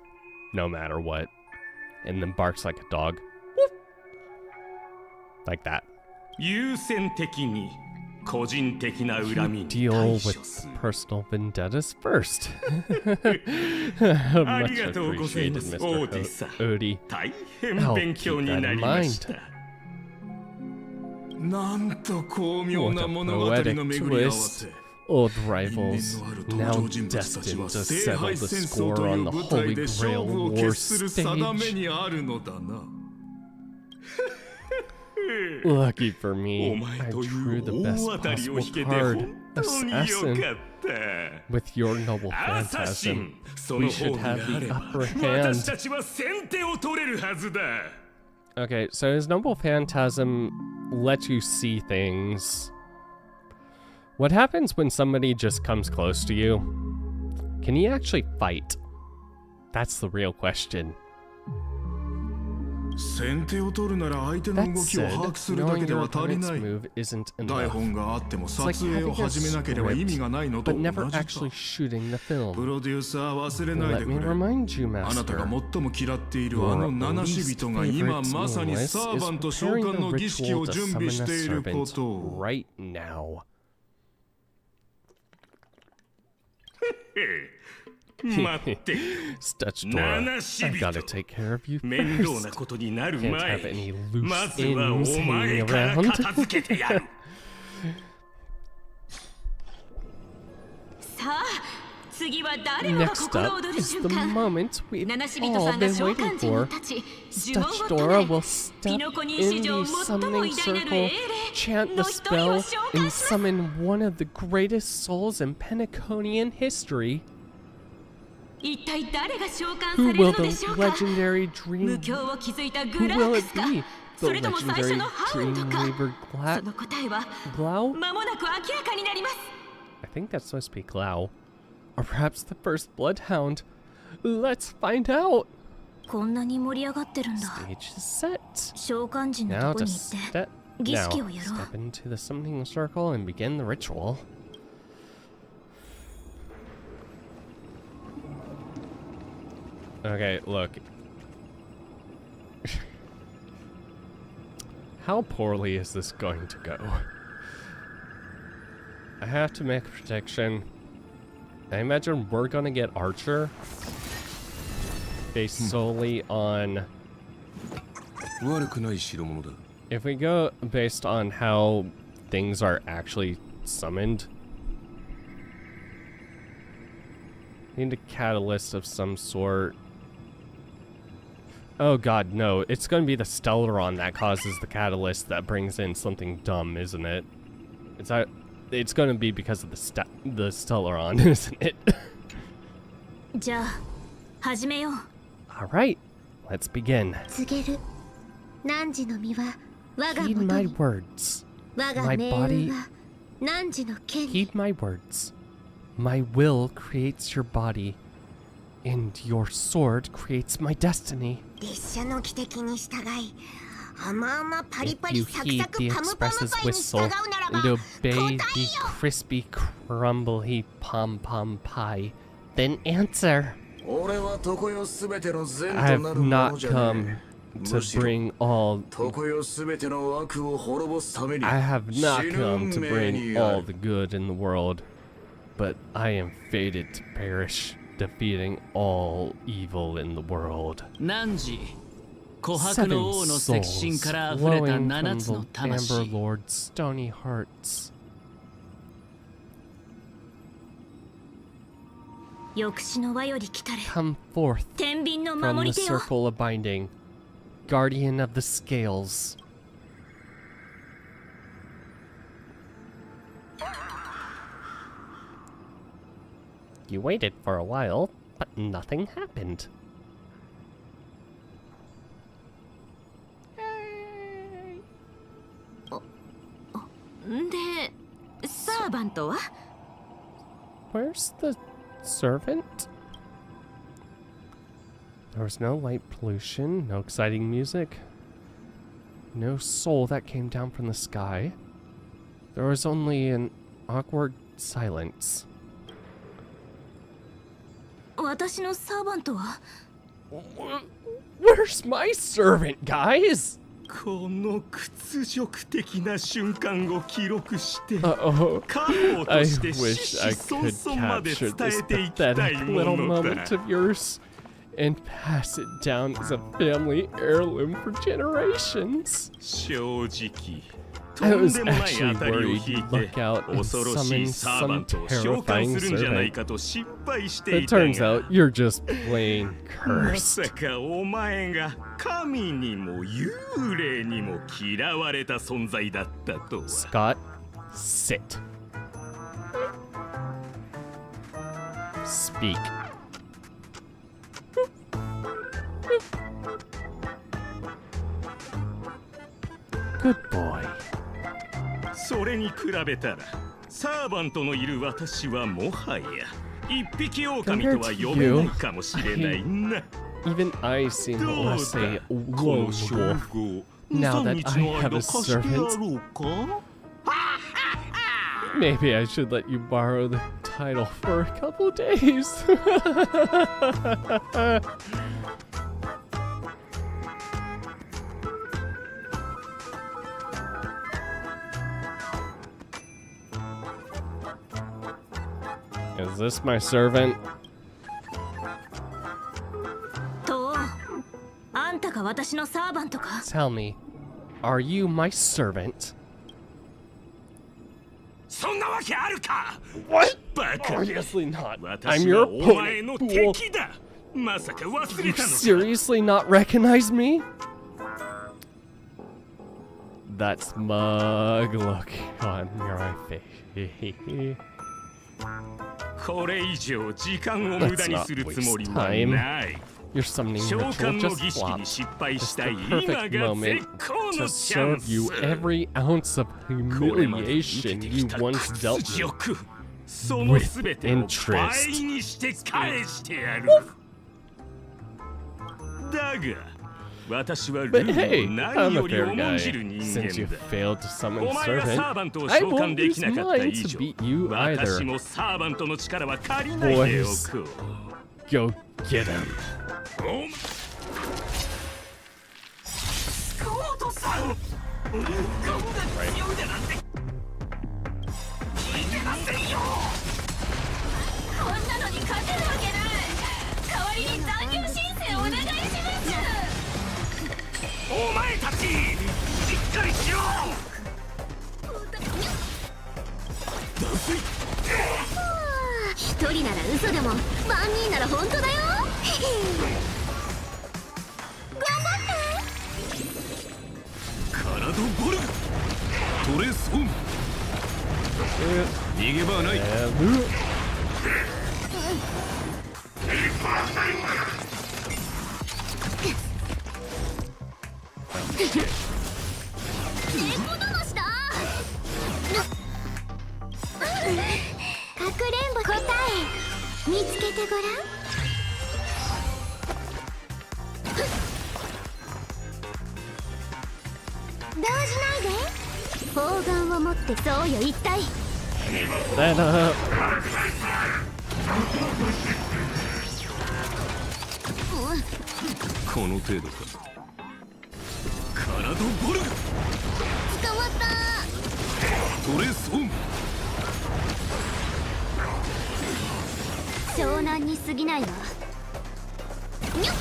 no matter what, and then barks like a dog. Like that. 優先的に個人的な恨みに deal with personal vendettas first. Much appreciated, Mr. Odie. I'll keep that in mind. なんと巧妙な物語の巡り合わせ。 Old rivals, now destined to settle the score on the Holy Grail War stage. Lucky for me, I drew the best possible card, Assassin. With your noble phantasm, we should have the upper hand. Okay, so his noble phantasm lets you see things. What happens when somebody just comes close to you? Can he actually fight? That's the real question. That said, knowing your opponent's move isn't enough. It's like having a script, but never actually shooting the film. Let me remind you, Master. Your least favorite's illust is preparing the ritual to summon a servant right now. Stutchdora, I gotta take care of you first. Can't have any loose ends hanging around. Next up is the moment we've all been waiting for. Stutchdora will step in the summoning circle, chant the spell, and summon one of the greatest souls in Penaconian history. Who will the legendary dream... Who will it be? The legendary Dreamweaver Glau? I think that's supposed to be Glau. Or perhaps the first Bloodhound. Let's find out! Stage is set. Now step into the summoning circle and begin the ritual. Okay, look. How poorly is this going to go? I have to make a prediction. I imagine we're gonna get Archer based solely on if we go based on how things are actually summoned, need a catalyst of some sort. Oh god, no. It's going to be the Stellaron that causes the catalyst that brings in something dumb, isn't it? It's going to be because of the Stellaron, isn't it? Alright, let's begin. Heed my words. My body... Heed my words. My will creates your body, and your sword creates my destiny. If you heed the express's whistle and obey the crispy, crumbly pom-pom pie, then answer. I have not come to bring all... I have not come to bring all the good in the world, but I am fated to perish, defeating all evil in the world. 7 souls flowing from the Amber Lord's stony hearts. Come forth from the circle of binding, guardian of the scales. You waited for a while, but nothing happened. Where's the servant? There was no light pollution, no exciting music, no soul that came down from the sky. There was only an awkward silence. Where's my servant, guys? Uh-oh. I wish I could capture this pathetic little moment of yours and pass it down as a family heirloom for generations. I was actually worried you'd look out and summon some terrifying servant. But it turns out you're just plain cursed. Scott, sit. Speak. Good boy. それに比べたらサーバントのいる私はもはや一匹狼とは呼べないかもしれないな。Even I seem less a lone wolf now that I have a servant. Maybe I should let you borrow the title for a couple days. Is this my servant? Tell me, are you my servant? What? Obviously not. I'm your opponent, fool. You seriously not recognize me? That smug look on your face. Let's not waste time. Your summoning ritual just flopped. It's the perfect moment to serve you every ounce of humiliation you once dealt with interest. But hey, I'm a fair guy. Since you failed to summon servant, I won't use mine to beat you either. Boys, go get him. 理なら嘘でも万人なら本当だよ。頑張って。体ボルトレースホーム逃げ場はない。猫騙しだ。かくれんぼ答え見つけてごらん。動じないで。砲丸を持ってそうよ一体。この程度か。体ボル捕まった。トレースホーム湘南に過ぎないわ。にょっ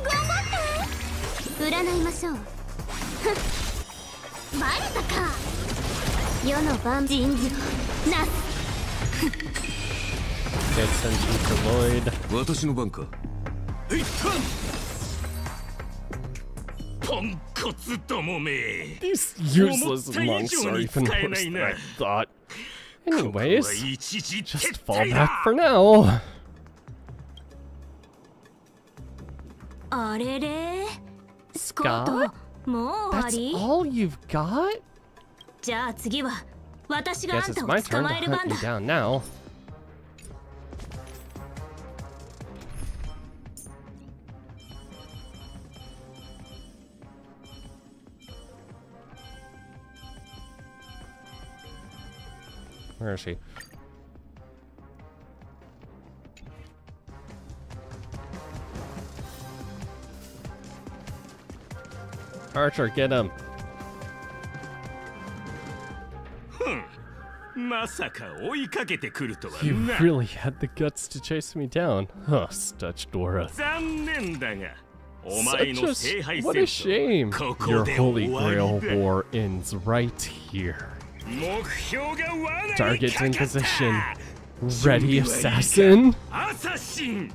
頑張って。占いましょう。バレたか。世の万人事なす。私の番か。いったポンコツどもめ。 These useless monks are even worse than I thought. Anyways, just fall back for now. あれれスコットもう終わ That's り。 all you've got? じゃあ次は私があ Guess んた it's を my 捕 turn ま to える番 hunt だ you。down now. Where is she? Archer, get him. まさか追いかけてくるとは You な。 really had the guts to chase me down. Huh, Stutchdora. 残念だが、お前の聖杯 What a 戦 shame. 闘はこ Your こで holy 終わり grail だ。 war ends right here. 目標が罠に Target か in かった。 position. Ready, assassin? アサシン。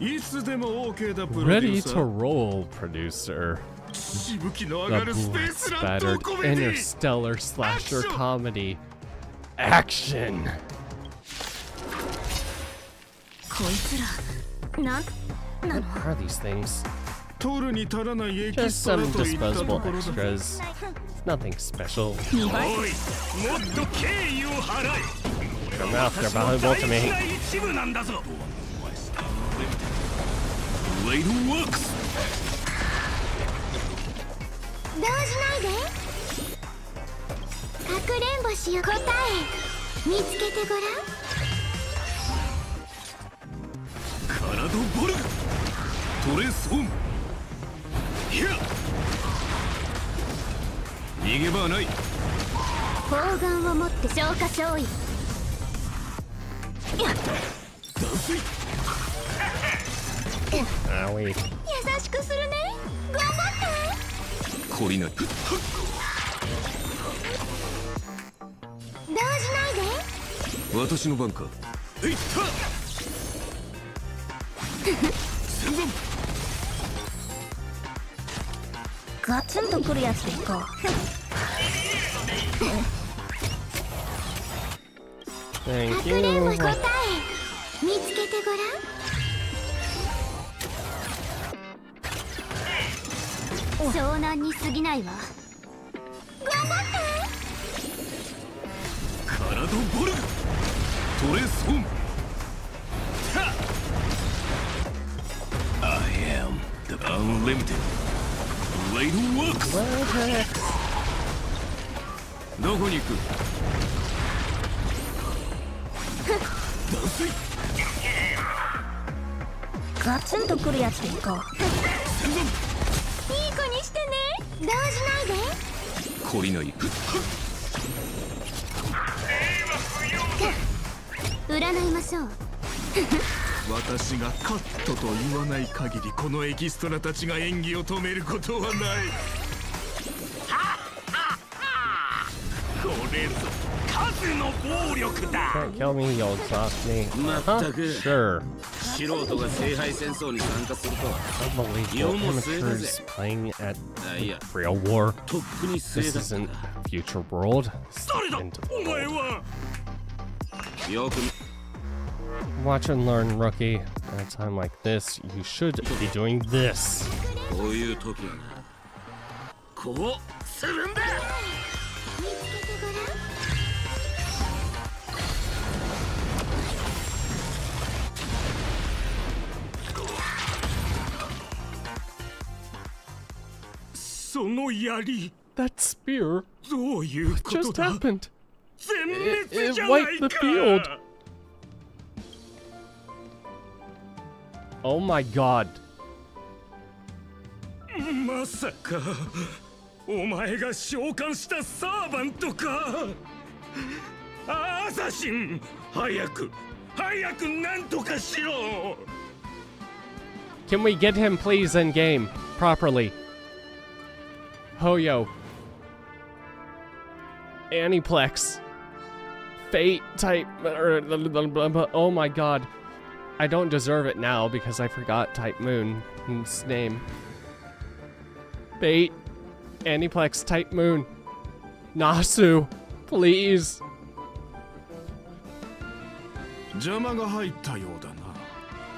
いつでも OK だプロデュ Ready ーサ to ー。 roll, producer. しぶきの上 The がるスペースラッ blood-spattered トコメディ。 interstellar slasher comedy. Action! こいつらなんな What の。 are these things? 取るに足らないエキ Just ストラ some といったと disposable ころだ。 extras. Nothing special. おい、もっと敬意を払え。 Your mouth, they're 私の valuable 大 to 事 me. な一部なんだぞ。ブレイドワークス。動じないで。かくれんぼしよ答え見つけてごらん。体ボルトレースホームヒャ逃げ場はない。砲丸を持って消化勝利。断水 Owie. 優しくするね。頑張って。懲りない。動じないで。私の番か。いった戦山ガツンとくるやつでいこう。 Thank かくれんぼ you. 答え見つけてごらん。湘南に過ぎないわ。頑張って。体ボルトレースホーム I am the unlimited blade works どこに行く断水ガツンとくるやつでいこう。戦山いい子にしてね。動じないで。懲りない占いましょう。私がカットと言わない限りこのエキストラたちが演技を止めることはない。Can't kill me, you'll exhaust me. Sure. Unbelievable amateurs playing at real war. This isn't future world. Watch and learn, rookie. At a time like this, you should be doing this. That spear? What just happened? It wiped the field. Oh my god. まさかお前が召喚したサーバントか。アサシン、早くなんとかしろ。 Can we get him please in game properly? Hoyo. Aniplex. Fate type. Oh my god. I don't deserve it now because I forgot Type Moon's name. Fate. Aniplex Type Moon. Nasu. Please.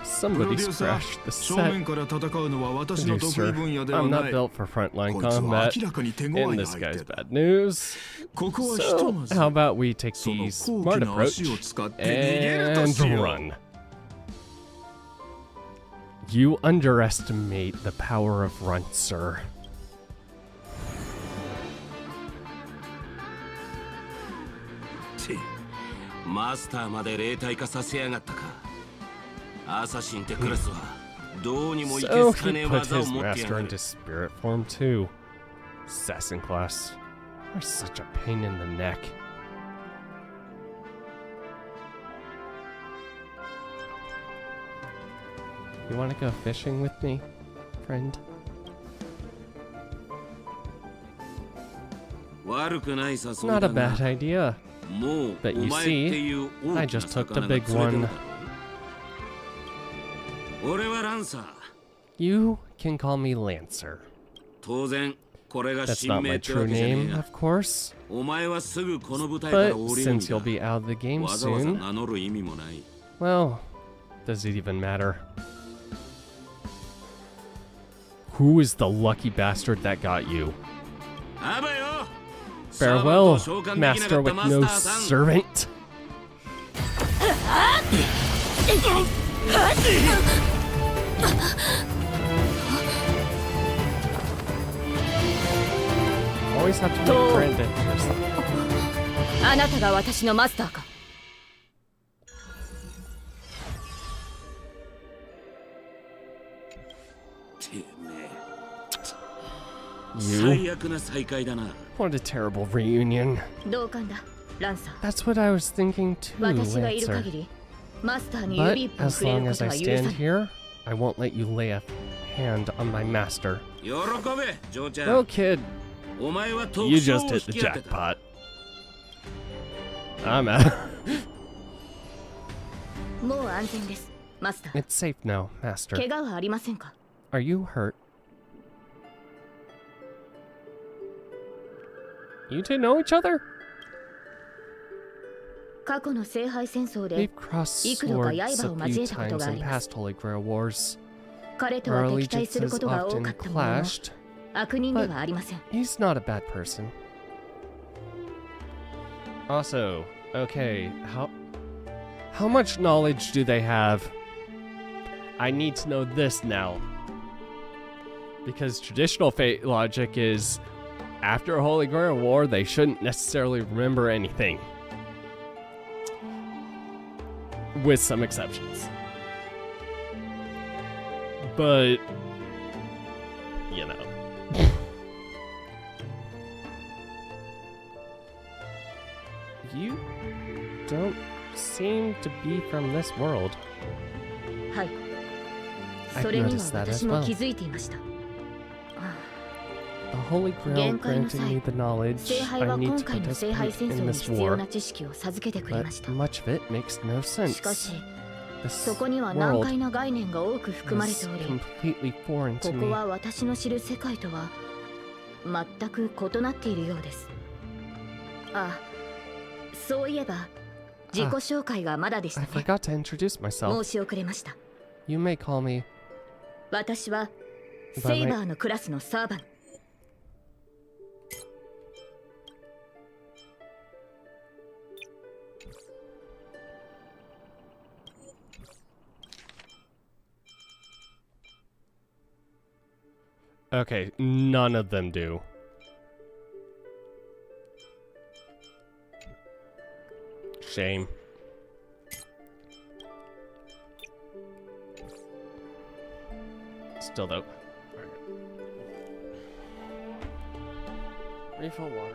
Somebody's crashed the set. Producer, I'm not built for frontline combat, and this guy's bad news. So, how about we take the smart approach and run? You underestimate the power of run, sir. Master まで霊体化させやがったか。アサシンってクラスはどうにもいけすかねえ技を持ってやがる。 So he put his master into spirit form too. Assassin class. You're such a pain in the neck. You want to go fishing with me, friend? Not a bad idea. But you see, I just took the big one. You can call me Lancer. That's not my true name, of course. But since you'll be out of the game soon, well, does it even matter? Who is the lucky bastard that got you? Farewell, master with no servant. Always have to make friend interest. あなたが私のマスターか。 You? What a terrible reunion. 同感だ、ランサー。 That's what I was thinking too, 私がいる Lancer. 限り、マスターに指一 But 本 as 触れる long こ as と I は許 stand さない。 here, I won't let you lay a hand on my master. No, kid. You just hit the jackpot. I'm out. もう安全です、マスター。 It's safe now, master. 怪我はありませんか？ Are you hurt? You two know each other? 過去の聖杯戦争 We've で crossed 幾度か swords 刃 a を few 交えたこと times があ in ります。 past Holy Grail Wars. 彼と Our は敵対する allegiances ことが多 often かったものの、 clashed, 悪人ではありません。 he's not a bad person. Also, okay, how much knowledge do they have? I need to know this now. Because traditional fate logic is, after a Holy Grail War, they shouldn't necessarily remember anything. With some exceptions. But, you know. You don't seem to be from this world. はい。 I've それには noticed that as 私も well. 気づいていました。ああ The Holy Grail granted me the knowledge I need to participate in this war, but much of it makes no sense. This world is completely foreign to me. 全く異なっているようです。あ、そういえば自己紹介がまだでしたね。I forgot to introduce myself. 申し遅れました。You may call me. 私はセイバーのクラスのサーバン。Okay, none of them do. Shame. Still though. Refill water.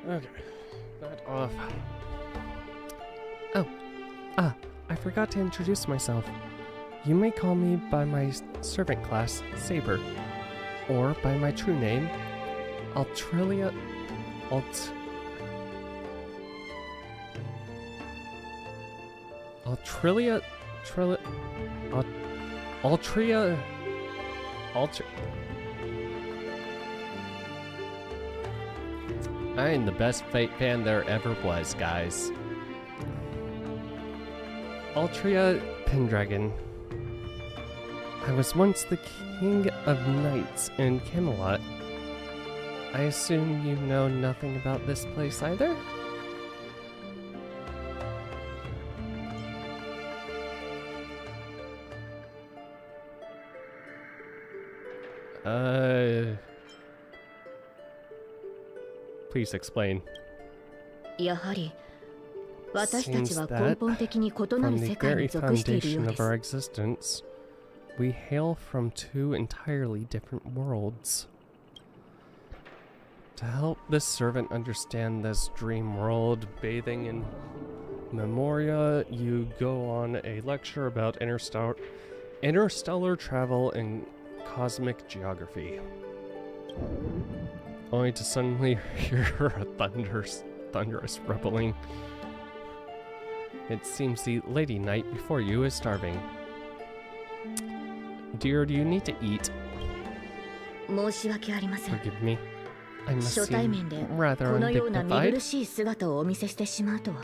Okay, that off. I forgot to introduce myself. You may call me by my servant class, Saber, or by my true name, Altria I am the best Fate fan there ever was, guys. Altria Pendragon. I was once the king of knights in Camelot. I assume you know nothing about this place either? Please explain. やはり私たちは根本的に異なる世界に属しているようです。 From the very foundation of our existence, we hail from two entirely different worlds. To help this servant understand this dream world, bathing in memoria, you go on a lecture about interstellar travel and cosmic geography. Only to suddenly hear a thunderous rumbling. It seems the lady knight before you is starving. Dear, do you need to eat? 申し訳ありません。 Forgive me. I must 初対面で seem rather このような見苦 undignified. しい姿をお見せしてしまうとは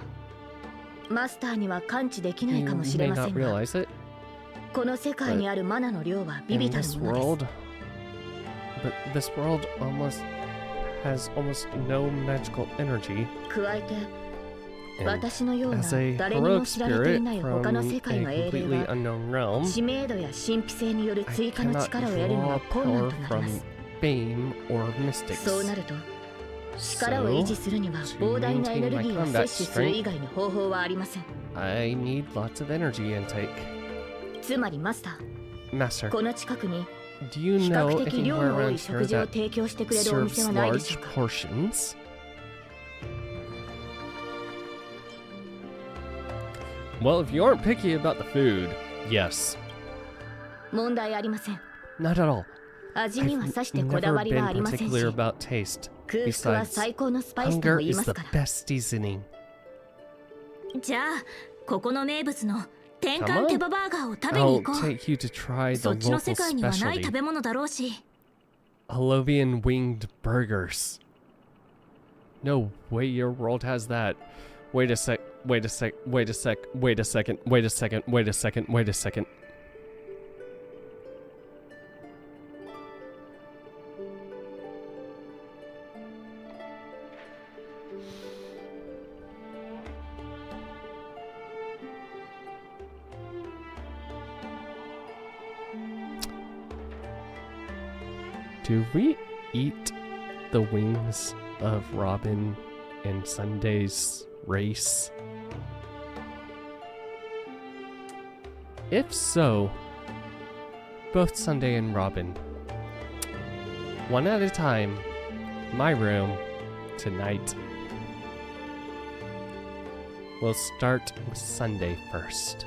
マスターには感知できない You かもしれ may ませ not んが realize it, この世界にあるマナの量はビ in ビたる this ものです。 world, but this world almost has almost no magical energy. 加えて And 私のような as a 誰にも heroic 知られてい spirit ない from 他の a 世界の英霊 completely は unknown realm, 知名度や神秘性による I 追加の cannot 力を得るの draw は困難 power となりま from す。 fame or mystics. そうなると力を維持するには膨大なエネルギーを摂取する以外に方法はありません。 I need lots of energy intake. つまりマスター、 Master, この近くに do you 比 know 較的量 anywhere の多 around い here 食事を that 提供してくれるお店 serves はないで large しょうか。 portions? Well, if you aren't picky about the food, yes. 問題ありません。 Not at all. 味には I've さしてこだわ never りは been ありませんし、 particular about taste. 空腹は Besides, 最高のスパイスとも hunger 言い is ます the から best seasoning. じゃあここの名物の天 Come か on. ん手羽バーガーを食べに I'll 行こう。 take you to try そ the っちの local 世界にはない食 specialty, べ物だろうし。 Holovian winged burgers. No way your world has that. Wait a sec, wait a sec, wait a sec, wait a second, wait a second, wait a second, wait a second. Do we eat the wings of Robin in Sunday's race? If so, both Sunday and Robin, one at a time, my room, tonight. We'll start with Sunday first.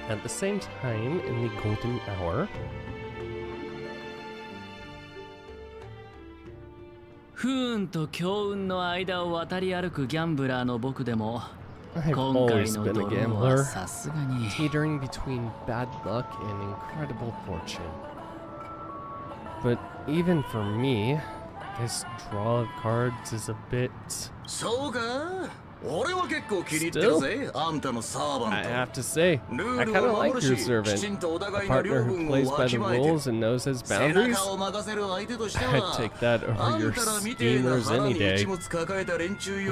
At the same time, in the golden hour, 不運と強運の間を渡り歩くギャンブラーの僕でも I've 今回 always の been ド a ロー gambler, はさすがに teetering between bad luck and incredible fortune. But even for me, this draw of cards is a bit... そうか俺は結構気に入ってるぜあんたのサーバント I have to say, I kind of like your servant. A partner who plays by the rules and knows his boundaries. I'd take that over your schemers any day.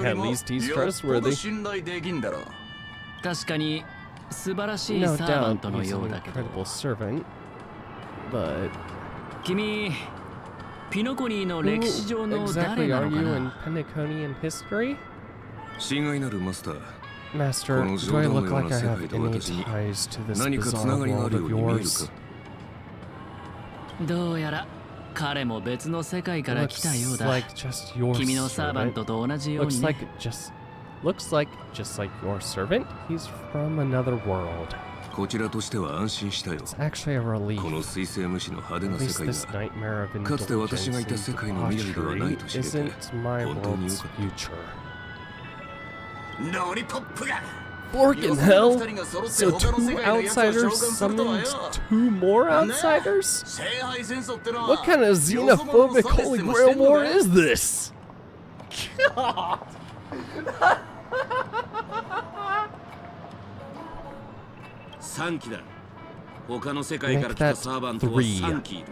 At least he's trustworthy. 確かに素晴らしい No サーバン doubt トの he's よ an うだけど incredible servant, but 君ピノコニーの who 歴史上の誰 exactly な are のか you in な Penaconian history? 親愛なるマスター Master, この do I 冗談 look のよう like な I 世 have 界と any 私に ties to this 何かつな bizarre がりがあ world るよ of うに見える yours? かどうやら彼も別の世界から来たよう Looks だ like just your 君のサーバン servant. トと同じよう Looks に like ね just like your servant. He's from another world. こちらとしては安心したよ It's actually a relief. この水星無視の派手な At 世 least 界 this が nightmare of かつて私 indulgence がいた and 世界の未来ではない debauchery と知れて isn't my 本当によ world's かった future. ロリポップが Forking hell! So 2 outsiders summoned 2 more outsiders? What kind of xenophobic holy grail war is this? God! 3機だ他の世界から来たサーバントは3機いる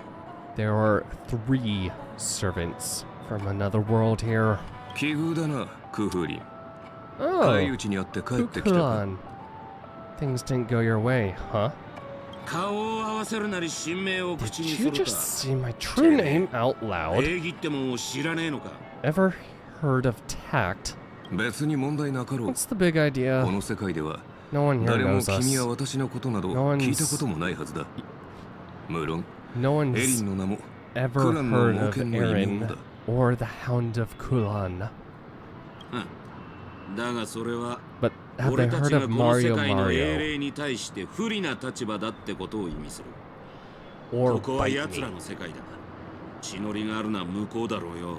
There are 3 servants from another world here. 奇遇だなクフーリン Oh, 返り討ちにあって帰ってきたか Kukulan. Things didn't go your way, huh? 顔を合わせるなり新名を口に Did す you るか just say my true name out loud? 礼儀ってもんを知らねえのか Ever heard of tact? 別に問題なかろう What's the big こ idea? の世界では No one here 誰も knows 君や us. 私のことなど No one's- 聞いたこともないはずだ無論 No エリ one's ンの名も ever クランの heard 冒 of 険の異名も Aaron だ or the Hound of Kulan. だがそれは But have 俺 they た heard ちが of この世 Mario 界の英 Mario 霊に対して不利な立場だってことを意味する or ここは Bite 奴ら Me? の世界だ血のりがあるのは向こうだろうよ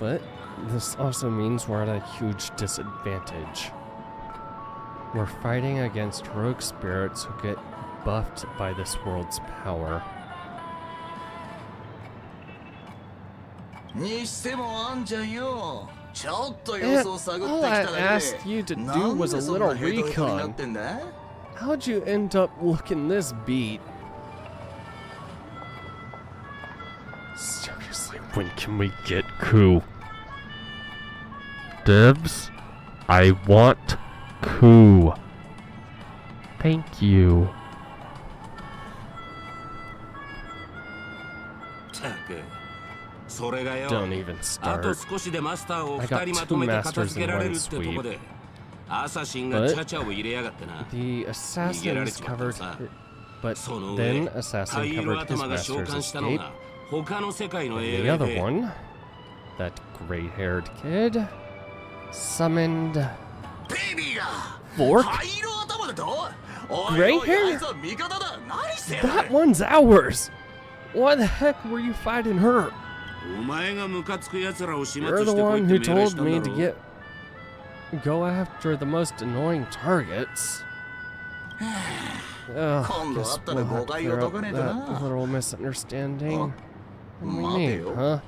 But this also means we're at a huge disadvantage. We're fighting against rogue spirits who get buffed by this world's power. にしてもあんちゃんよちょっと Eh, 様子を探ってき all I ただけ asked you to で do なん was で a そんな little ヘトヘトになっ recon. てんだ How'd you end up looking this beat? Seriously, when can we get Ku? Dibs? I want Ku. Thank you. Don't even start. I got 2 masters in 1 sweep. But the assassins covered... But then Assassin covered his master's escape. And the other one, that gray-haired kid, summoned... Fork? Gray hair? That one's ours! Why the heck were you fighting her? You're the one who told me to go after the most annoying targets. Oh, guess we'll have to clear up that little misunderstanding. What do we need, huh?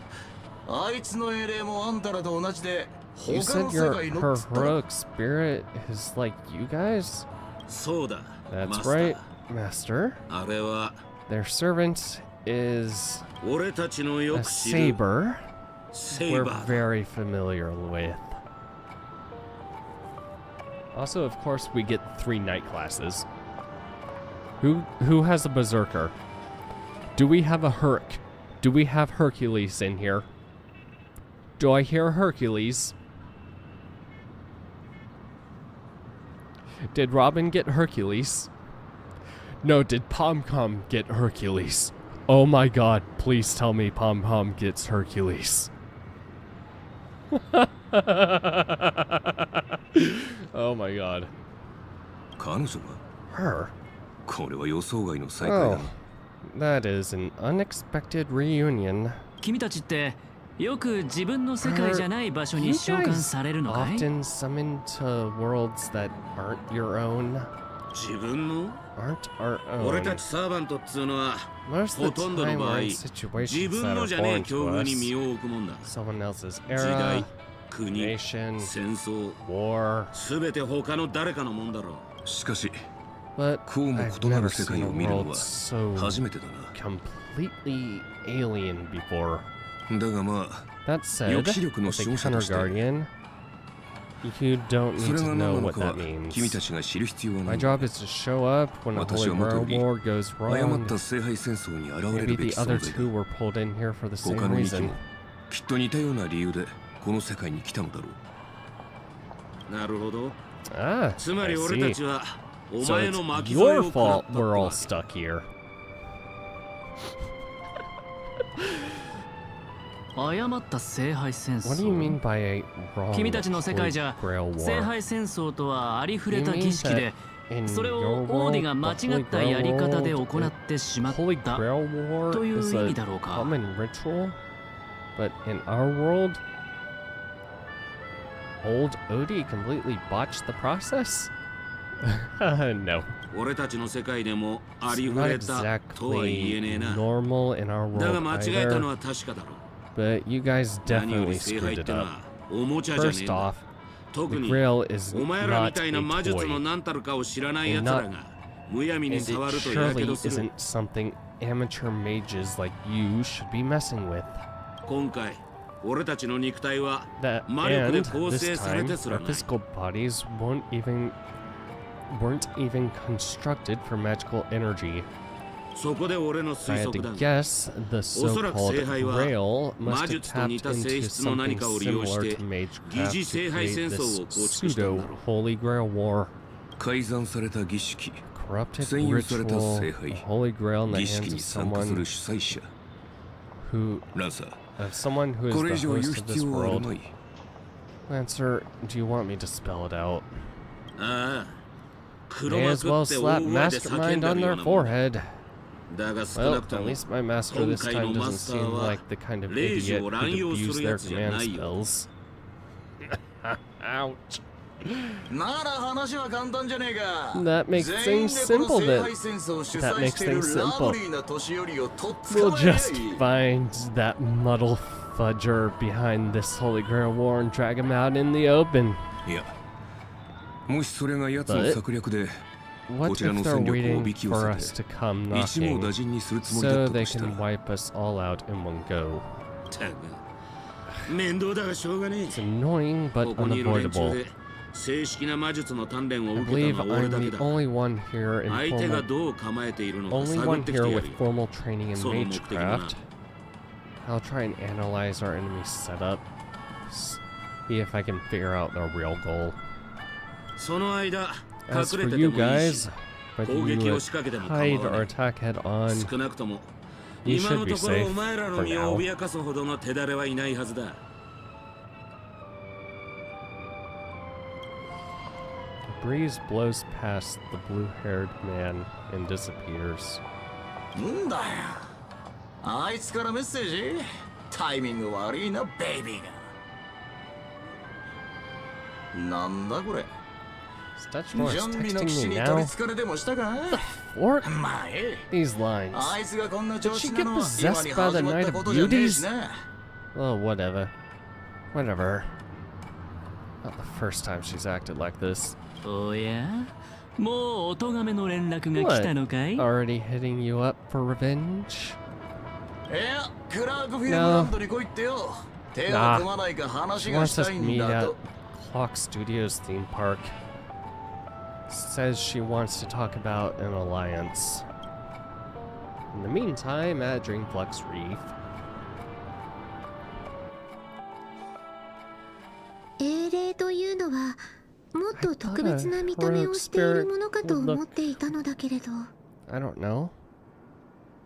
You said her heroic spirit is like you guys? That's right, Master. Their servant is a saber we're very familiar with. Also, of course, we get 3 knight classes. Who has a berserker? Do we have a Herc? Do we have Hercules in here? Do I hear Hercules? Did Robin get Hercules? No, did Pom-Pom get Hercules? Oh my god, please tell me Pom-Pom gets Hercules. Oh my god. Her? Oh, that is an unexpected reunion. Her, you guys often summoned to worlds that aren't your own? Aren't our own. Most of the time we're in situations that are foreign to us. Someone else's era, nation, war. But I've never seen a world so completely alien before. That said, as a counter guardian, you don't need to know what that means. My job is to show up when a Holy Grail War goes wrong. Maybe the other 2 were pulled in here for the same reason. Ah, I see. So it's your fault we're all stuck here. What do you mean by a wrong Holy Grail War? You mean that in your world, the Holy Grail War is a common ritual? But in our world, old Odie completely botched the process? No. It's not exactly normal in our world either. But you guys definitely screwed it up. First off, the Grail is not a toy. And it surely isn't something amateur mages like you should be messing with. That, and this time, our physical bodies weren't even constructed for magical energy. If I had to guess, the so-called Grail must have tapped into something similar to Magecraft to create this pseudo-Holy Grail War. Corrupted ritual, a Holy Grail in the hands of someone who is the host of this world. Lancer, do you want me to spell it out? May as well slap Mastermind on their forehead. Well, at least my master this time doesn't seem like the kind of idiot who'd abuse their command spells. Ouch. That makes things simple then. That makes things simple. We'll just find that muddle fudger behind this Holy Grail War and drag him out in the open. But what if they're waiting for us to come knocking so they can wipe us all out in one go? It's annoying but unavoidable. I believe I'm the only one here with formal training in magecraft. I'll try and analyze our enemy setup, see if I can figure out their real goal. As for you guys, whether you hide or attack head on, you should be safe for now. The breeze blows past the blue-haired man and disappears. Statutor is texting me now. What? These lines. Did she get possessed by the Night of Beauties? Oh, whatever. Whatever. Not the first time she's acted like this. Oh yeah? What? Already hitting you up for revenge? No. Nah. She wants us to meet at Clock Studios theme park. Says she wants to talk about an alliance. In the meantime, at Dreamflux Reef. Ellot というのはもっと特別な見た目をしているものかと思っていたのだけれど。I don't know.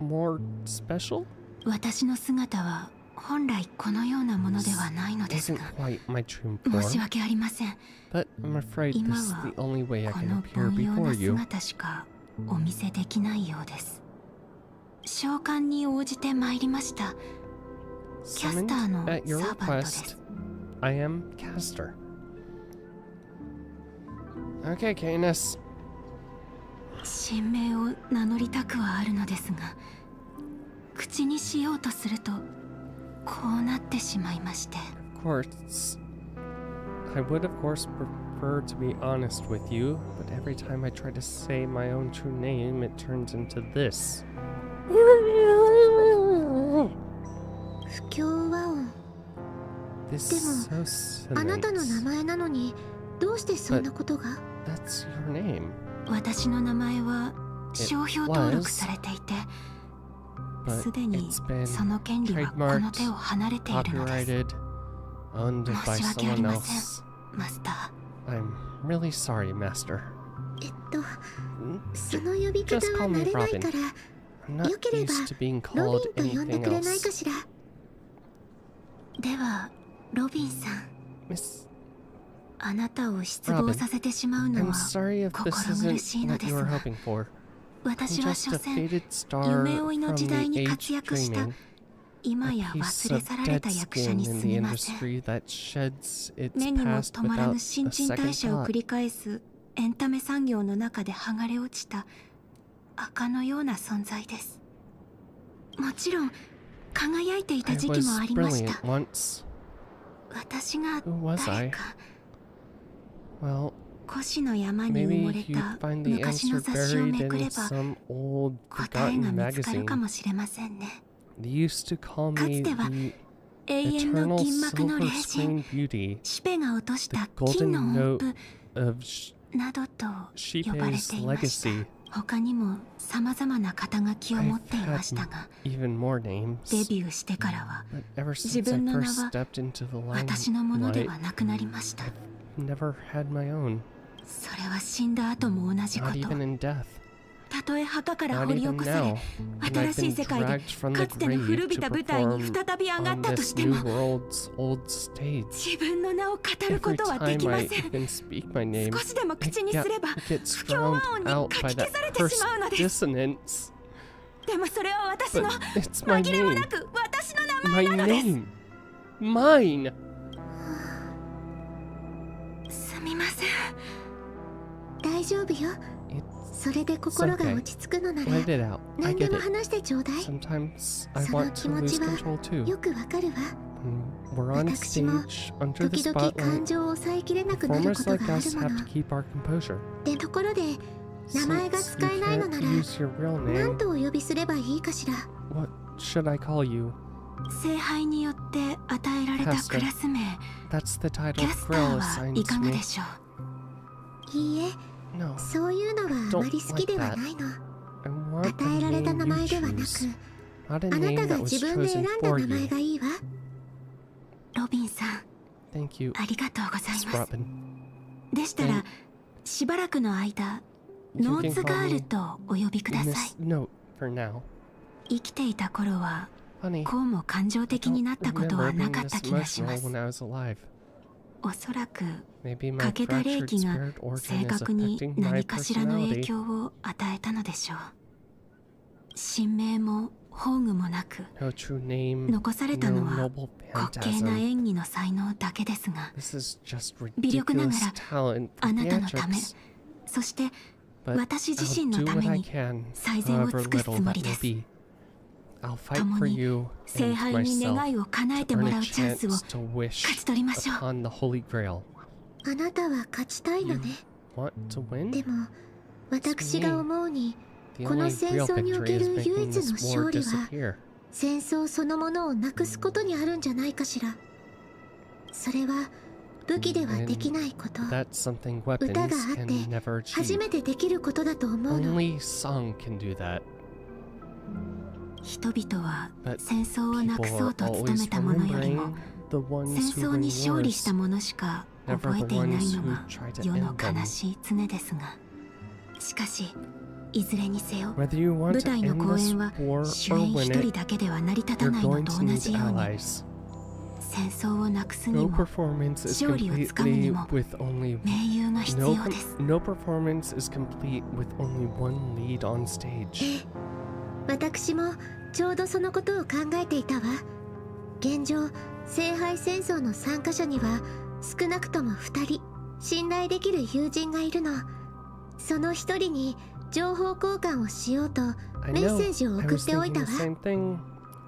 More special? 私の姿は本来このようなものではないのですが、申し訳ありません。But I'm afraid this is the only way I こ can の appear 凡庸 before な you. 姿しかお見せできないようです。召喚に応じて参りました。キャスターの At your サーバントです。 request, I am Caster. Okay, Canis. 神名を名乗りたくはあるのですが、口にしようとするとこうなってしまいまして。Of course, I would of course prefer to be honest with you, but every time I try to say my own true name, it turns into this. 不協和音。 This で is も so あなたの名 silent. 前なのにどうしてそんなことが？ That's your name. 私の名前は商標登録されていて、 But すでに it's been その権利はこの手を離れているのです。 copyrighted, owned 申 by し訳あり someone ません、 else. マスタ I'm really sorry, Master. その呼び方 Just は call me 慣れない Robin. か I'm ら、よ not ければ used to being ロ called ビンと呼んで anything くれないか else. しら。ではロビンさん、 Miss, あなたを失望させてしまうの I'm は sorry if 心 this 苦しい isn't の what で you す were が、 hoping for. 私 I'm は just 所 a 詮 faded star 夢追い from の時代 the に age 活躍した dreaming. 今 A や piece 忘れ of 去られ dead た役者 skin に in 過 the ぎません。 industry that sheds its 目にも past 止まらぬ without 新 a 陳代 second 謝を thought. 繰り返すエンタメ産業の中で剥がれ落ちた赤のような存在です。もちろん輝いていた I 時期 was もありまし brilliant た。 once. 私が Who was 誰 I? か、 Well, 古紙の山に埋 maybe もれ you'd た find the 昔の answer 雑誌を buried めく in れば some old 答えが forgotten 見つかる magazine. かもしれませんね。 They used to call か me つては the 永遠の eternal 銀幕の silver 霊人 screen beauty, シペが落とし the た金の golden 音符 note of などと呼ばれ Shipe's ていました。 legacy. 他にも様々な肩書きを持っていましたが、 Even more names. デビューしてからは But ever 自 since I 分の名 first は stepped into the 私のもので limelight, はなくなりました。 never had my own. それは死んだ後も同じこ Not と。 even in death. たとえ墓から Not 掘り起 even こさ now. れ、 And I've 新しい been 世界で dragged from か the つての grave 古び to た舞台に perform 再び上が on ったと this して new も、 world's old stage. 自分の名を語る Every ことはでき time ま I せん。 even speak my name, 少しでも it 口にすれば gets 不協和 drowned 音に out か by き消 that されてし cursed まうのです。 dissonance. でもそれは私の But it's my 紛れも name. なく私の名 My 前なのです。 name. Mine. すみません。大丈夫よ。 It's それで心が落ち着くのなら let it out. I 何で get も it. 話してちょうだい。 Sometimes I その want 気 to 持 lose ちは control too. よくわかるわ。 When we're on 私も stage under the 時々感 spotlight, 情を抑えきれなくなるこ performers と like があ us るも have の to。keep our composure. でところで名前が使えないのなら何とお呼びすればいいかしら。 What should I call you? 聖杯によって与えられたクラス名 That's the キ title ャスタ Grill ーは assigned い to かが me. でしょう。いいえ、 No, そういうのはあまり好きではないの。 I want 与えら the れた name 名 you 前ではなく、 choose, not a あな name た that が was 自分で選 chosen んだ for 名前 you. がいいわ。ロビンさん、 Thank you, ありがとうござい Miss ます。 Robin. でしたら、しばらくの間、ノーツガールとお呼びください。 Miss Note for now. 生きていた頃は、 Honey, こうも感情的になったことは remember な being かった this 気がしま emotional す。 when I was alive. おそらく Maybe my 欠けた霊 fractured 気が spirit 正 organ is 確に affecting my 何かしらの影 personality. 響を与えたのでしょう。神名も宝具もなく、 No true name, 残された no のは noble 滑稽な phantasm. 演技の才能だけですが、 This is just 微力なが ridiculous ら talent あ for なたのため、 theatrics. そして But 私自身 I'll の do た what め I に can, 最善を however 尽くす little つも that りで may す。 be. I'll fight 共 for に you 聖 and 杯に myself 願いを叶えて to も earn ら a うチャンスを chance to wish 勝ち取りましょう。 upon the Holy Grail. あなたは勝ちたいのね。 Want to win? でも私が思うに、 The この only 戦 real 争にお victory け is る唯 making 一の this 勝 war 利は disappear. 戦争そのものをなくすことにあるんじゃないかしら。それは武器ではできないこと。 That's something 歌 weapons があっ can て never 初 achieve. めてできることだと思うの。 Only song can do that. 人々は But 戦争をなく people そ are うと努 always めた者よりも remembering the ones 戦 who 争 win に勝利した wars, 者しか never 覚え the ていない ones の who が try to 世の end 悲 them. しい常ですが、しかしいずれにせよ Whether you want 舞 to 台の end 公 this 演は war 主 or 演 win 一人 it, だけでは成り立た you're ないの going と to 同 need じように、 allies. 戦争をなくすに No も performance is 勝利をつかむに completely も with only 盟友が必要です。 no performance is complete with only one lead on stage. 私もちょうどそのことを考えていたわ。現状、聖杯戦争の参加者には少なくとも2人信頼できる友人がいるの。その1人に情報交換をしようと I メッ know. セージを I 送っ was ておい thinking たわ。 the same thing.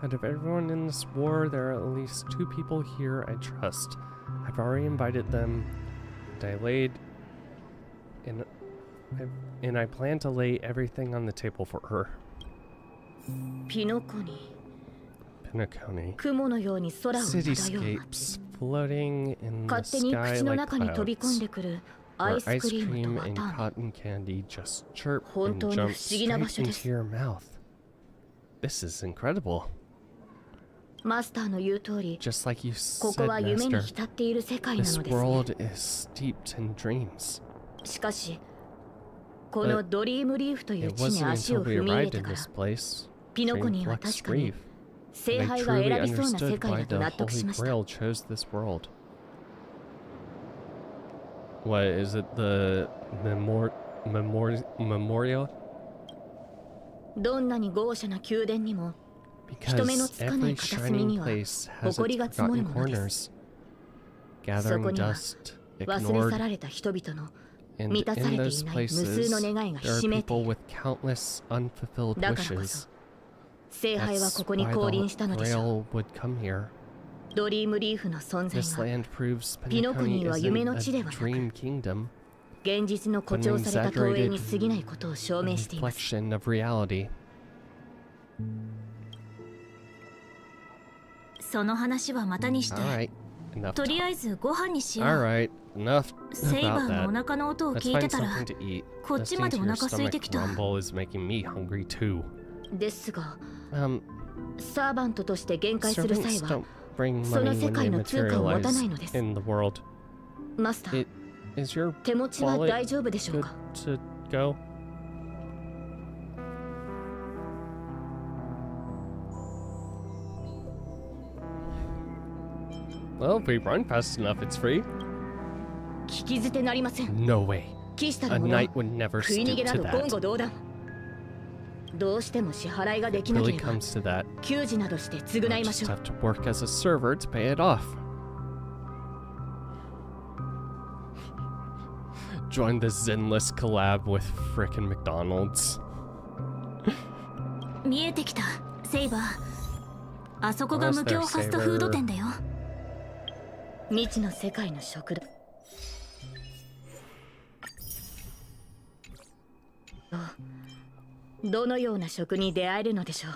Out of everyone in this war, there are at least 2 people here I trust. I've already invited them, and I laid, and I plan to lay everything on the table for her. ピノコに Pinocchio. 雲のように空を漂う街、 Cityscapes floating in the 勝手に sky 口の like 中に飛び込ん clouds, でくるア where イス ice クリー cream ムと and 綿あめ。 cotton candy just chirp 本 and 当に不 jump 思議な場 straight 所です into your mouth. This is incredible. マスターの言う通り、 Just like you ここ said, は夢に Master, 浸っている世界な this のですね。 world is steeped in dreams. しかし、このドリームリーフという It 地に wasn't 足を until we 踏み入れ arrived て in から、 this place, ピノコ Dream には Flux 確かに Reef, 聖 and I 杯が truly 選びそうな世 understood 界 why だと the 納得 Holy しました。 Grail chose this world. What is it? The memorial? どんなに豪華な宮殿にも、人目の Because つかない every 片隅に shining は place has 埃 its が積もる forgotten ものです。 corners, そ gathering こには dust, 忘れ去 ignored, られた人々の and 満たさ in れて those いない無数 places の願いが there are ひしめいてい people る。 with countless unfulfilled だからこ wishes. そ、聖杯は That's ここに why 降臨 the したのでしょう。 Grail would come here. ドリームリーフの存在 This が land proves ピノコに Pinocchio は夢 isn't の地で a はなく、 dream kingdom, 現実の誇張された投影に過ぎないことを証明しています。 reflection of reality. その話はまたにして、 Alright, enough とり talk. あえずご飯にしよう。 Alright, enough セイバ about ーのお that. 腹の音を Let's 聞いて find たら something to eat. こっちま Listening で to お your 腹空いて stomach きた。 rumble is making me hungry too. ですが、 Um, サーバントとして限界する際 servants は、 don't bring その money 世 when 界 they の通貨を持たないの materialize です。 in the world. マスター、 It, is your 手持ちは wallet 大丈夫でしょう good か？ to go? Well, if we run fast enough, it's free. 聞き捨てなりません。 No way. 騎士た A る者は knight would never 食い逃 stoop げな to ど言 that. 語道断。どうしても支払いができな Really ければ、 comes to that. 給仕などして償 I いま just しょう。 have to work as a server to pay it off. Join the Zenless collab with frickin' McDonald's. 見えてきた、セイバー。あそこが無料ファストフード店だよ。未知の世界の食堂。どのような職に出会えるのでしょう。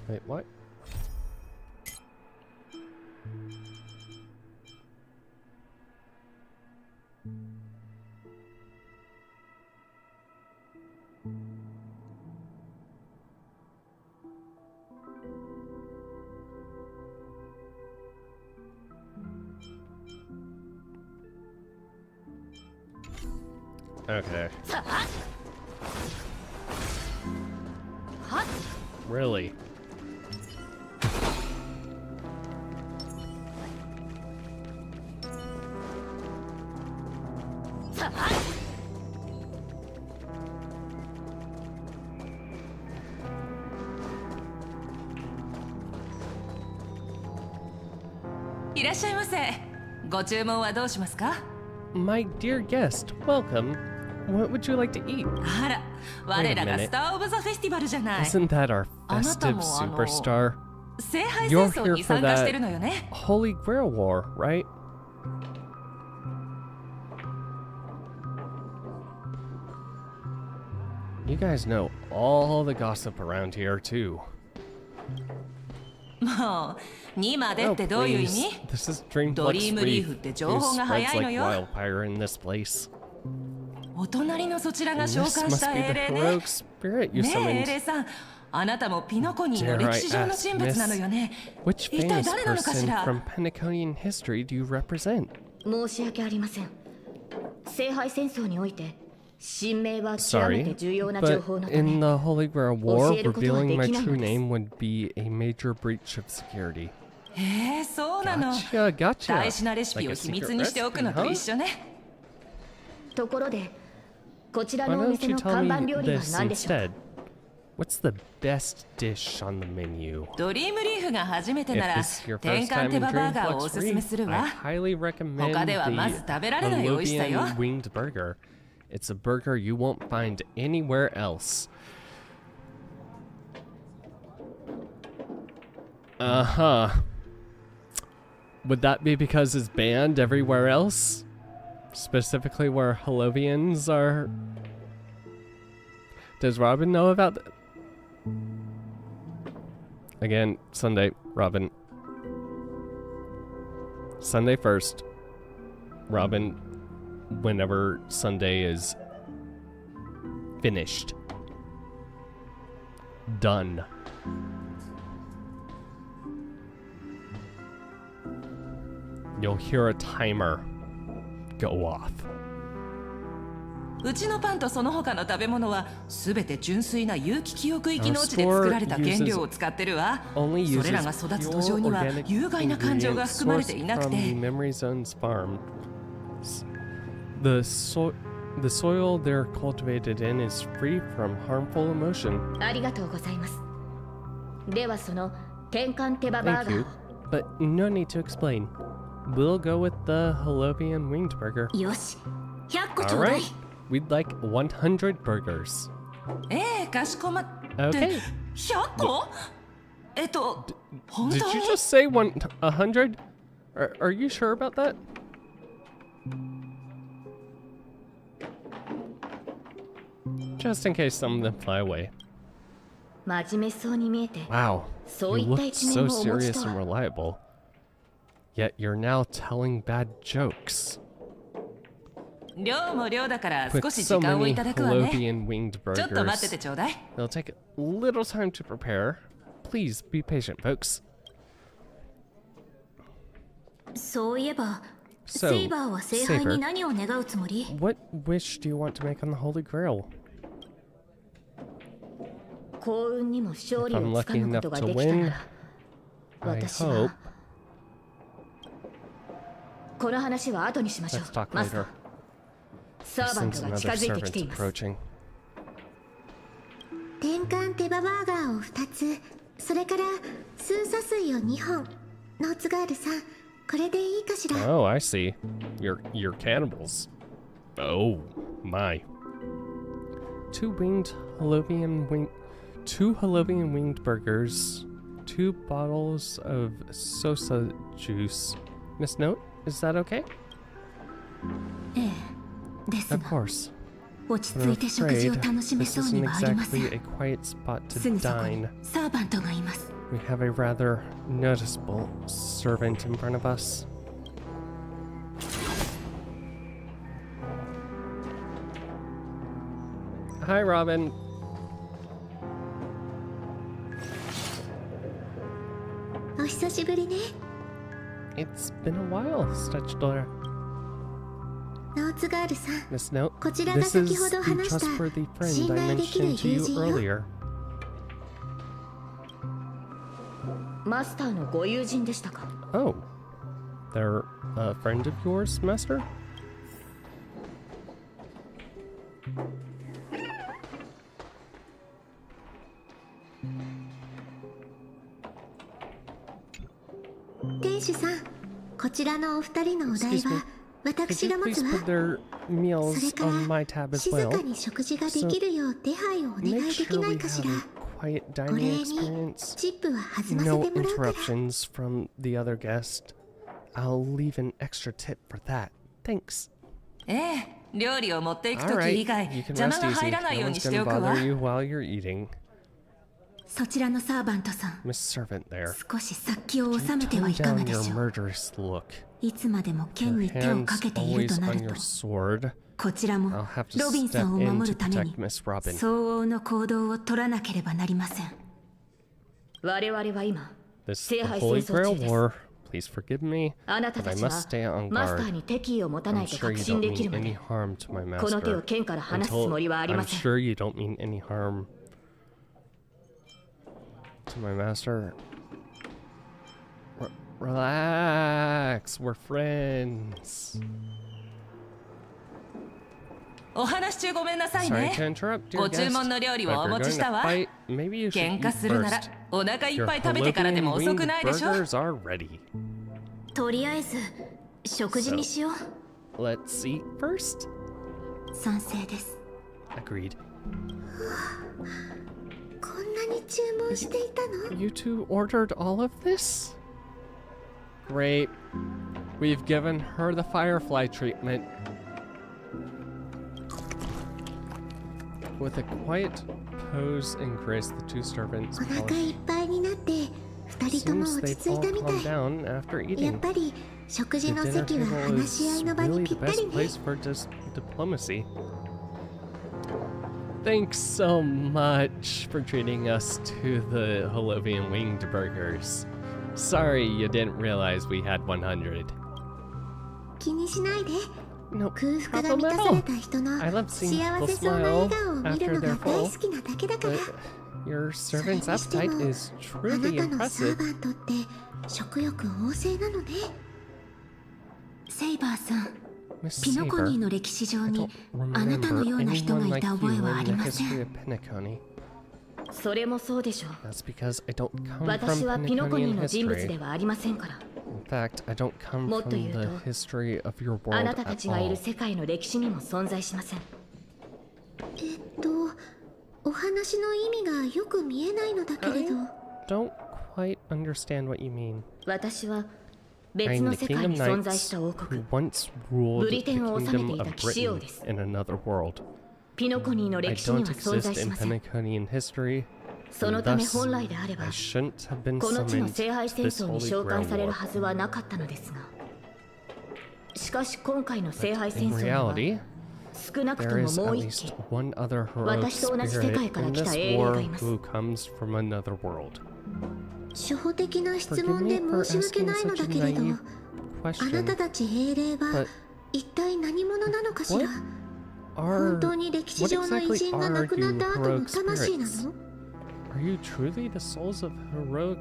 Wait, what? Okay. Really? My dear guest, welcome. What would you like to eat? Wait a minute. Isn't that our festive superstar? You're here for that Holy Grail War, right? You guys know all the gossip around here, too. Oh, please. This is Dreamflex Reef, who spreads like wildfire in this place. This must be the heroic spirit you summoned. Dare I ask, miss, which famous person from Penaconian history do you represent? Sorry, but in the Holy Grail War, revealing my true name would be a major breach of security. Gotcha, gotcha. Like a secret recipe, huh? Why don't you tell me this instead? What's the best dish on the menu? If this is your first time in Dreamflex Reef, I highly recommend the Ellot winged burger. It's a burger you won't find anywhere else. Uh-huh. Would that be because it's banned everywhere else? Specifically where Holovians are... Does Robin know about that? Again, Sunday, Robin. Sunday first. Robin, whenever Sunday is finished. Done. You'll hear a timer go off. うちのパンとその他の食べ物はすべて純粋な有機記憶域農地で作られた原料を使ってるわ。それらが育つ土壌には有害な感情が含まれていなくて。The soil they're cultivated in is free from harmful emotion. ありがとうございます。ではその転換手羽バーガ Thank you, but no need to explain. We'll go with the Holovian winged burger. よし、100個ちょうだい。Alright, we'd like 100 burgers. かしこまって。Okay. 100個本当に Did you just say 100? Are you sure about that? Just in case some of them fly away. 真面目そうに見えて。 Wow, そう you いった looked 一面 so をお持ち serious と and は。 reliable. Yet you're now telling bad jokes. 量も量だから With 少し so 時間を many いただくわね。 Holovian winged ちょっと待って burgers, てちょうだい。 it'll take a little time to prepare. Please be patient, folks. そういえば、 So, セイバーは聖杯 Saber, に何を願うつもり？ what wish do you want to make on the Holy Grail? 幸運にも勝 If 利 I'm をつか lucky むこ enough とが to できたな win, ら、 I 私 hope. はこの話は後にしましょう。 Let's talk マスター later. サーバン Since トが another 近づいてきて servant's います。 approaching. 転換手羽バーガーを2つそれから数差水を2本。ノーツガールさん、これでいいかしら。 Oh, I see. You're cannibals. Oh my. Two Holovian winged burgers, 2 bottles of Sosa juice. Miss Note, is that okay? ええ、ですが。 Of course. 落ち着いて食事を楽しめ This そうに isn't はありませ exactly ん。 a quiet spot す to ぐそこ dine. にサーバントがいます。 We have a rather noticeable servant in front of us. Hi, Robin. お久しぶりね。 It's been a while, Stretchdora. ノーツガールさん、 Miss Note, こちらが this is 先ほど the 話した trustworthy 信 friend I 頼できる mentioned to 友 you 人よ。 earlier. マスターのご友人でしたか。 Oh, they're a friend of yours, Master? 店主さん、こちらのお二人のお代 Excuse me. は私 Could が you 持つ please わ。 put their それ meals から on my tab as 静 well? かに食事ができるよう手配をお願い Make でき sure な we いかし have ら。 a quiet お礼 dining に experience. チップは弾ませ No てもらうから。 interruptions from the other guest. I'll leave an extra tip for that. Thanks. ええ、料理を持っていくと Alright, き以外 you can 邪魔 rest が easy. 入らない No よう one's にして gonna おくわ。 bother you while you're eating. そちらのサーバントさん、 Miss Servant there. 少し殺気を収めて Tone はいかが down で your しょう。 murderous look. いつまでも剣 Your に手を hands かけている always とな on る your と、 sword. こちらも I'll have to ロビン step さんを in 守 to るため protect に Miss Robin. 相応の行動を取らなければなりません。我々は今 This is 聖 the 杯 Holy 戦争 Grail 中です。 War. Please forgive me, あなた but た I ち must は stay on マスター guard. に敵意を持たな I'm いと sure 確 you 信 don't できる mean ま any で harm to my この手を master. 剣から離すつもりはあり I'm ません。 sure you don't mean any harm to my master. Relax, we're friends. お話し中ごめんなさい Sorry ね。 to interrupt, dear ご注 guest. 文の料理 But を if お you're 持ち going した to わ。 fight, maybe you should 喧 eat 嘩するなら first. お腹いっ Your ぱい食べてからでも Holovian 遅く winged ないでしょ。 burgers are ready. とりあえず食事にしよう。 Let's eat first. 賛成です。 Agreed. こんなに注文していたの？ You two ordered all of this? Great. We've given her the firefly treatment. With a quiet pose and grace, the two servants お腹いっぱいになって二人とも Seems 落ち they've 着いた all みた calmed い。 down after やっ eating. ぱり食 The 事の dinner 席は table 話し合 is いの場 really に the ぴったり best ね。 place for diplomacy. Thanks so much for treating us to the Holovian winged burgers. Sorry you didn't realize we had 100. 気にしないで。 No 空腹が problem 満た at され all. た人の I love 幸 seeing せ people そうな smile 笑顔を見る after の they're が大 full. 好きなだけだから。 But your servant's それにして appetite も is あ truly なたのサー impressive. バントって食欲旺盛なのね。セイバーさん、 Miss ピノコニー Saber, の歴史上 I に don't あなたの remember ような人が anyone い like た you 覚えはあ in り the ませ history ん。 of Penacony. それもそうでしょう。 That's because I don't come 私 from はピノコニー Penaconian の人物 history. ではありませんから。 In fact, I don't come もっと from 言う the と、 history of your あ world なたた at ちがいる all. 世界の歴史にも存在しません。お話の意味がよく見えないのだけれど。 Don't quite understand what you mean. 私は別 I'm の the 世界 King of に存在 Knights した王 who 国、 once ruled ブ the リテンを治めて kingdom い of た騎士王 Britain です in another world. ピノコニーの I 歴史に don't は存在 exist し in ません。 Penaconian history. その and ため thus, 本来であれば I shouldn't have been この地の summoned 聖杯 to 戦 this 争に holy 召喚 grail される war. はずはなかったのですが、しかし今回の聖杯 In 戦争には reality, 少なくと there も is も at う一 least 機 one other heroic 私と同じ世界 spirit から in 来た this 英霊 war がいます。 who comes from another world. 初歩的な質 Forgive 問 me で for 申し訳 asking ないの such だ a けれど、 naive あなた question, たち英霊は but 一体何者なのかしら。 are 本当に歴史 what 上の偉 exactly 人が亡 are くなっ you た後の heroic 魂な spirits? の？ Are you truly the souls of heroic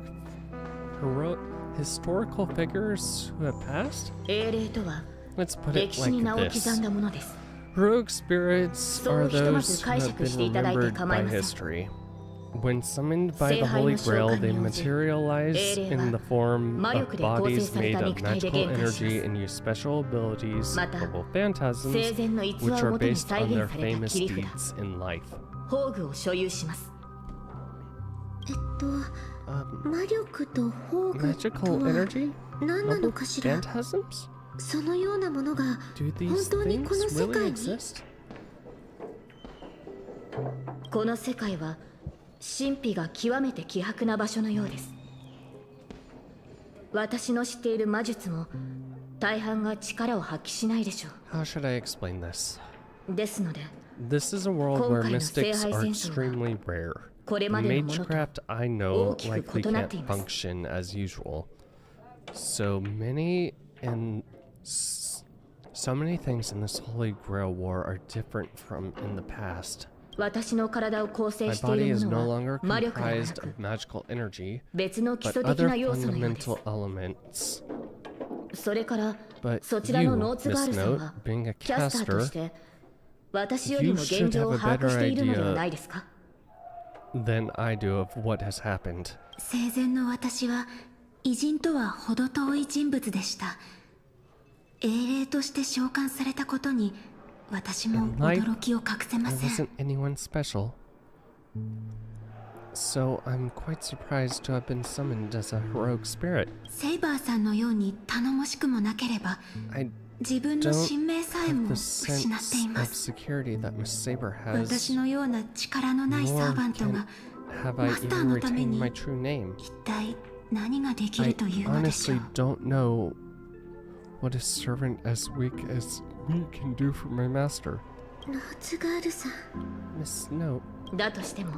historical figures who have passed? 英霊とは Let's put 歴 it 史に like 名を刻 this. んだものです。 Heroic spirits そう are ひとまず those who 解 have 釈して been いただいて remembered 構い by ません。 history. When summoned by the Holy Grail, they materialize in the form of bodies made of magical energy and use special abilities, called phantasms, which are based on their famous deeds in life. Magical energy? Noble phantasms? Do these things really exist? この世界は神秘が極めて希薄な場所のようです。私の知っている魔術も大半が力を発揮しないでしょう。 How should I explain this? ですので、 This is a world where mystics are extremely rare. Magecraft I know likely can't function as usual. So many things in this Holy Grail War are different from in the past. 私の体を構成 My してい body る is もの no は longer 魔力ではな comprised く of magical energy, 別の基 but 礎的 other な要素のようです。 fundamental elements. それからそ But ちら you, のノーツガール Miss さん Note, は being a キャスターと caster, して私より you も現 should 状 have を a 把握 better しているのではない idea ですか。 than I do of what has happened. 生前の私は偉人とは程遠い人物でした。英霊として召喚されたことに私も驚きを隠せま I せん。 wasn't anyone special. So I'm quite surprised to have been summoned as a heroic spirit. セイバーさんのように頼もしくもなければ I 自分の don't 神明さえ have も the 失ってい sense ま of す。 security that Miss Saber 私 has, のような力のないサー nor バント can が have I マスター even のため retained に my true name. 一体何ができ I るというのでしょ honestly う。 don't know what a servant as weak as me can do for my master. ノーツガールさん。 Miss Note. だとしても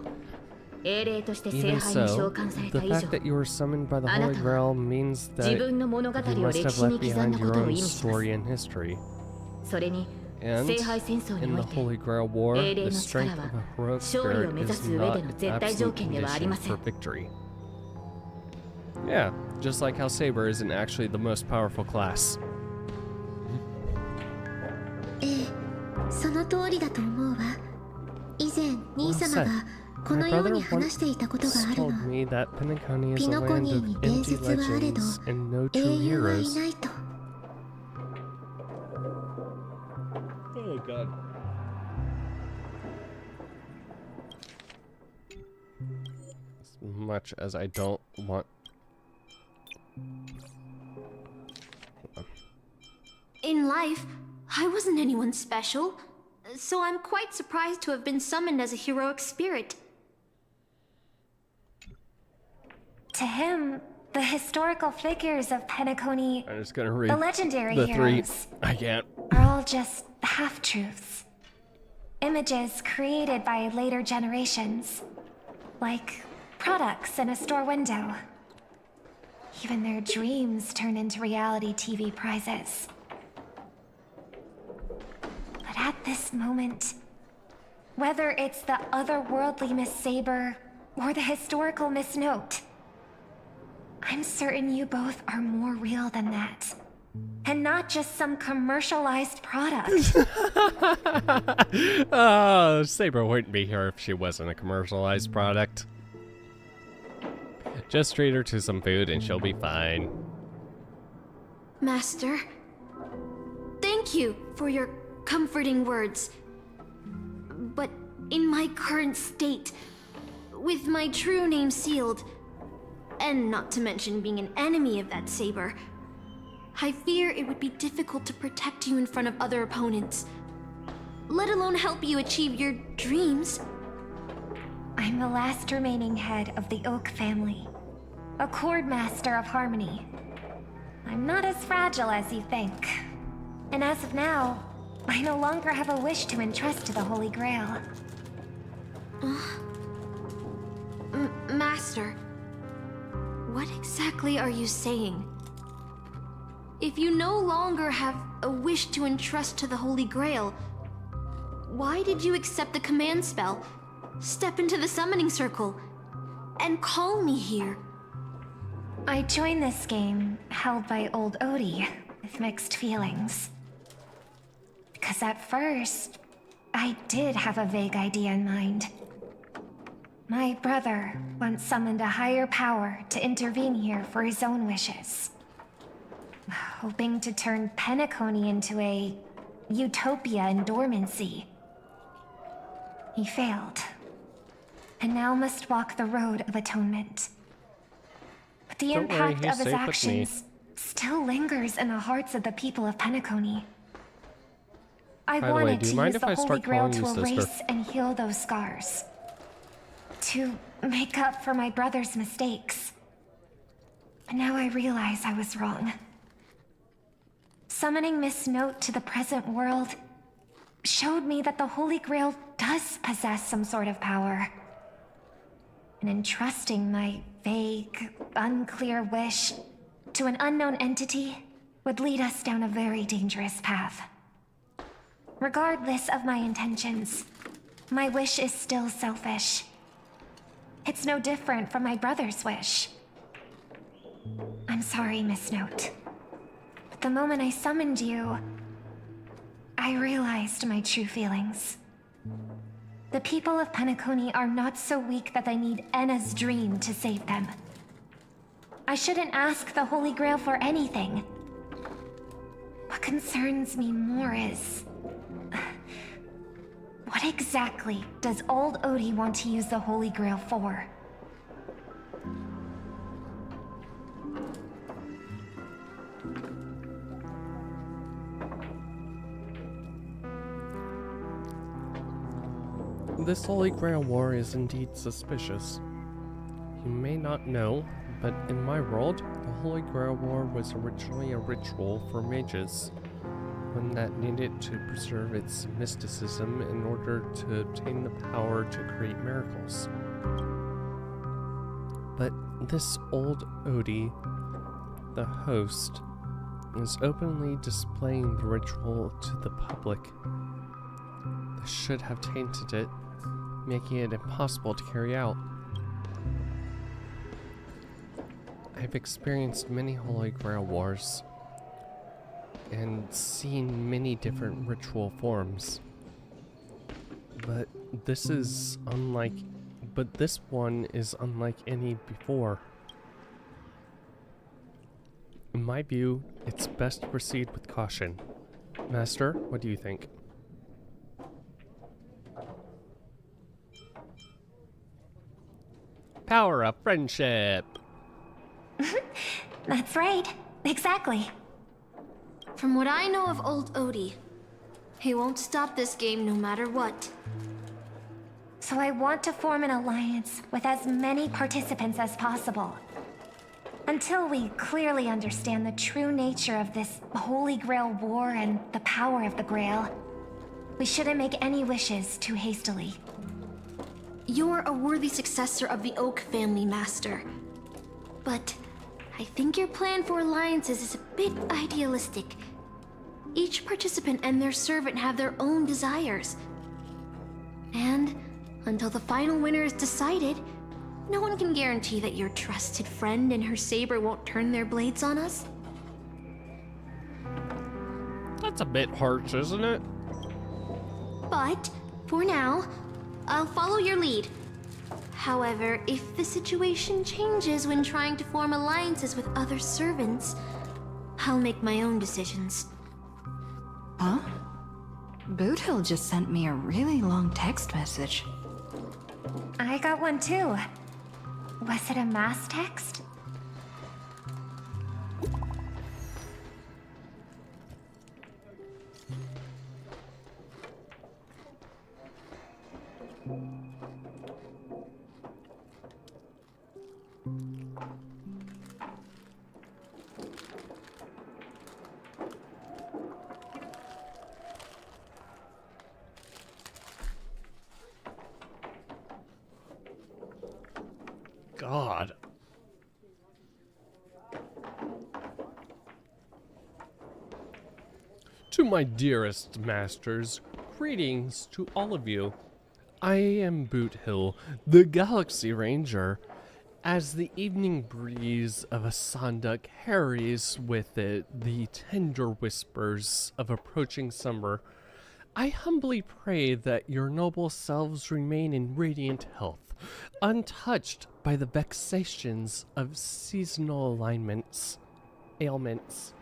英霊として聖 Even 杯に召 so, 喚され the た以上 fact that you were summoned by the あな Holy たは Grail means 自 that 分の物語 you を must 歴 have 史に left 刻ん behind だこ your とを own 意味します。 story and history. それに And 聖杯戦争に in お the いて Holy Grail War, 英霊 the の力 strength は of a heroic 勝利を spirit 目指 is す上 not での an 絶対条 absolute 件ではありま condition せ for ん。 victory. Yeah, just like how Saber isn't actually the most powerful class. ええ、その通りだと思うわ。以前、兄 Well 様 said. がこの My よう brother に話していたことが once ある told の。 me that Penacony is a land Pinocchio of に伝 empty 説はあれど、 legends and no 英 true 雄はい heroes. ないと。Oh god. As much as I don't want... In life, I wasn't anyone special, so I'm quite surprised to have been summoned as a heroic spirit. To him, the historical figures of Penacony, I'm just gonna read the legendary the three. heroes, I can't. are all just half-truths. Images created by later generations, like products in a store window. Even their dreams turn into reality TV prizes. But at this moment, whether it's the otherworldly Miss Saber or the historical Miss Note, I'm certain you both are more real than that. And not just some commercialized product. Oh, Saber wouldn't be here if she wasn't a commercialized product. Just treat her to some food and she'll be fine. Master, thank you for your comforting words. But in my current state, with my true name sealed, and not to mention being an enemy of that saber, I fear it would be difficult to protect you in front of other opponents, let alone help you achieve your dreams. I'm the last remaining head of the Oak family, a chord master of harmony. I'm not as fragile as you think. And as of now, I no longer have a wish to entrust to the Holy Grail. Master, what exactly are you saying? If you no longer have a wish to entrust to the Holy Grail, why did you accept the command spell, step into the summoning circle, and call me here? I joined this game, held by old Odie, with mixed feelings. Because at first, I did have a vague idea in mind. My brother once summoned a higher power to intervene here for his own wishes, hoping to turn Penacony into a utopia in dormancy. He failed, and now must walk the road of atonement. But the impact of his actions still lingers in the hearts of the people of Penacony. I wanted to use the Holy Grail to erase and heal those scars, to make up for my brother's mistakes. But now I realize I was wrong. Summoning Miss Note to the present world showed me that the Holy Grail does possess some sort of power. And entrusting my vague, unclear wish to an unknown entity would lead us down a very dangerous path. Regardless of my intentions, my wish is still selfish. It's no different from my brother's wish. I'm sorry, Miss Note. But the moment I summoned you, I realized my true feelings. The people of Penacony are not so weak that they need Enna's dream to save them. I shouldn't ask the Holy Grail for anything. What concerns me more is... what exactly does old Odie want to use the Holy Grail for? This Holy Grail war is indeed suspicious. You may not know, but in my world, the Holy Grail war was originally a ritual for mages, one that needed to preserve its mysticism in order to obtain the power to create miracles. But this old Odie, the host, is openly displaying the ritual to the public. This should have tainted it, making it impossible to carry out. I've experienced many Holy Grail wars and seen many different ritual forms, but this one is unlike any before. In my view, it's best to proceed with caution. Master, what do you think? Power up friendship! That's right. Exactly. From what I know of old Odie, he won't stop this game no matter what. So I want to form an alliance with as many participants as possible. Until we clearly understand the true nature of this Holy Grail war and the power of the Grail, we shouldn't make any wishes too hastily. You're a worthy successor of the Oak family, Master. But I think your plan for alliances is a bit idealistic. Each participant and their servant have their own desires. And until the final winner is decided, no one can guarantee that your trusted friend and her saber won't turn their blades on us. That's a bit harsh, isn't it? But, for now, I'll follow your lead. However, if the situation changes when trying to form alliances with other servants, I'll make my own decisions. Huh? Boothill just sent me a really long text message. I got one too. Was it a mass text? God. To my dearest masters, greetings to all of you. I am Boothill, the Galaxy Ranger. As the evening breeze of Asanduk harries with it the tender whispers of approaching summer, I humbly pray that your noble selves remain in radiant health, untouched by the vexations of seasonal ailments,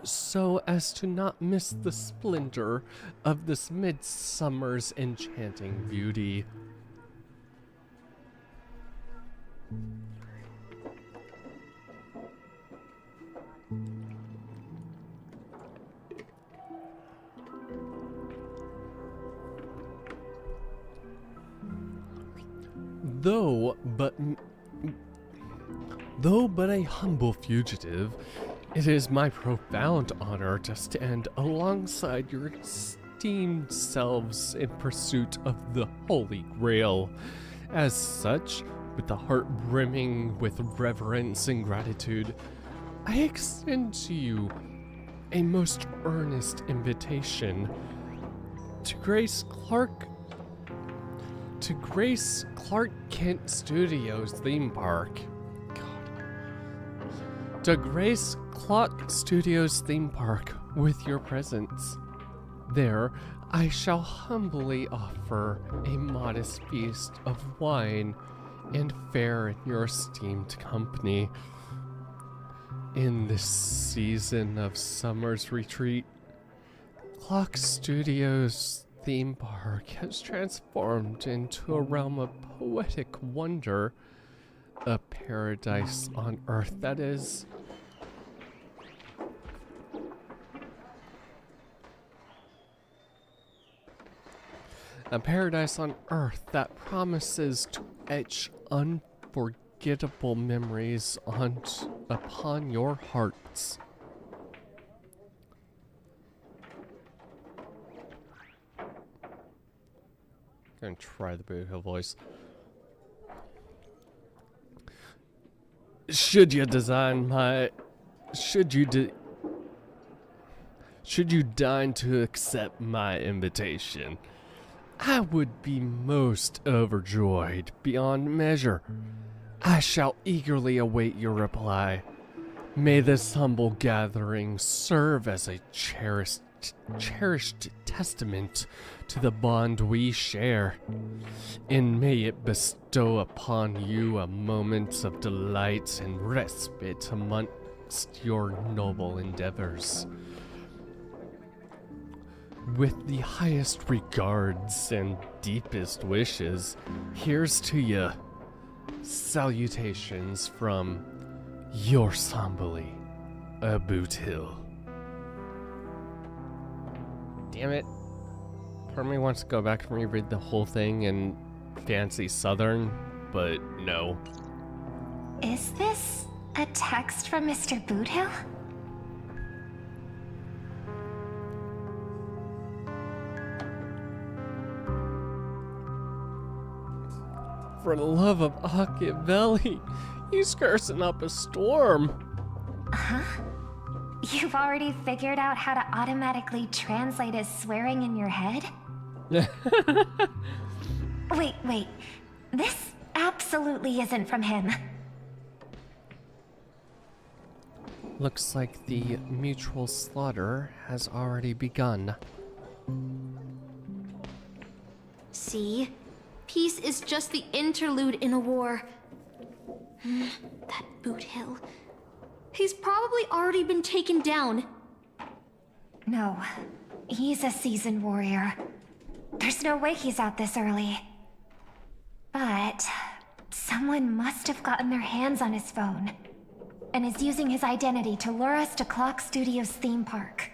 so as to not miss the splendor of this midsummer's enchanting beauty. Though but a humble fugitive, it is my profound honor to stand alongside your esteemed selves in pursuit of the Holy Grail. As such, with the heart brimming with reverence and gratitude, I extend to you a most earnest invitation to grace Clark Kent Studios theme park. To grace Clark Studios theme park with your presence. There, I shall humbly offer a modest feast of wine and fare in your esteemed company. In this season of summer's retreat, Clock Studios theme park has transformed into a realm of poetic wonder, a paradise on earth that is. A paradise on earth that promises to etch unforgettable memories upon your hearts. I'm gonna try the Boot Hill voice. Should you deign to accept my invitation, I would be most overjoyed beyond measure. I shall eagerly await your reply. May this humble gathering serve as a cherished testament to the bond we share, and may it bestow upon you a moment of delight and respite amongst your noble endeavors. With the highest regards and deepest wishes, here's to you. Salutations from yours humbly, Boot Hill. Damn it. Part of me wants to go back and reread the whole thing in fancy Southern, but no. Is this a text from Mr. Boothill? For the love of Machiavelli, he's cursing up a storm. Huh? You've already figured out how to automatically translate his swearing in your head? Wait. This absolutely isn't from him. Looks like the mutual slaughter has already begun. See? Peace is just the interlude in a war. That Boot Hill. He's probably already been taken down. No, he's a seasoned warrior. There's no way he's out this early. But someone must have gotten their hands on his phone and is using his identity to lure us to Clock Studios theme park.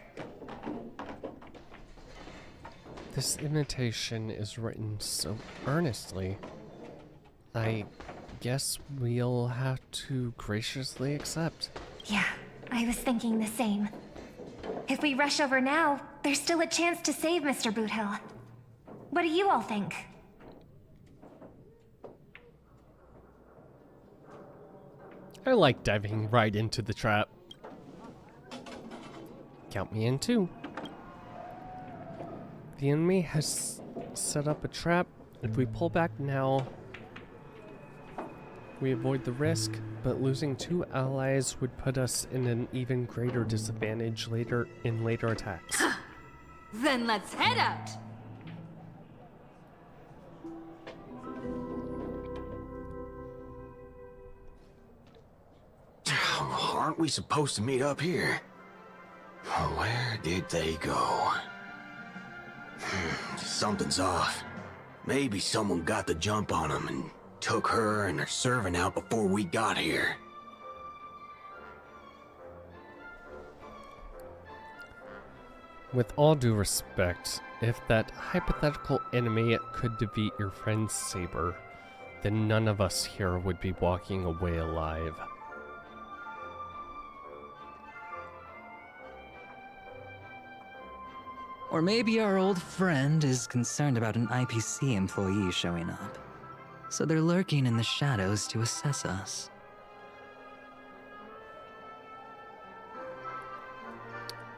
This invitation is written so earnestly. I guess we'll have to graciously accept. Yeah, I was thinking the same. If we rush over now, there's still a chance to save Mr. Boothill. What do you all think? I like diving right into the trap. Count me in too. The enemy has set up a trap. If we pull back now, we avoid the risk, but losing 2 allies would put us in an even greater disadvantage later attacks. Then let's head out! Aren't we supposed to meet up here? Where did they go? Something's off. Maybe someone got the jump on them and took her and her servant out before we got here. With all due respect, if that hypothetical enemy could defeat your friend Saber, then none of us here would be walking away alive. Or maybe our old friend is concerned about an IPC employee showing up, so they're lurking in the shadows to assess us.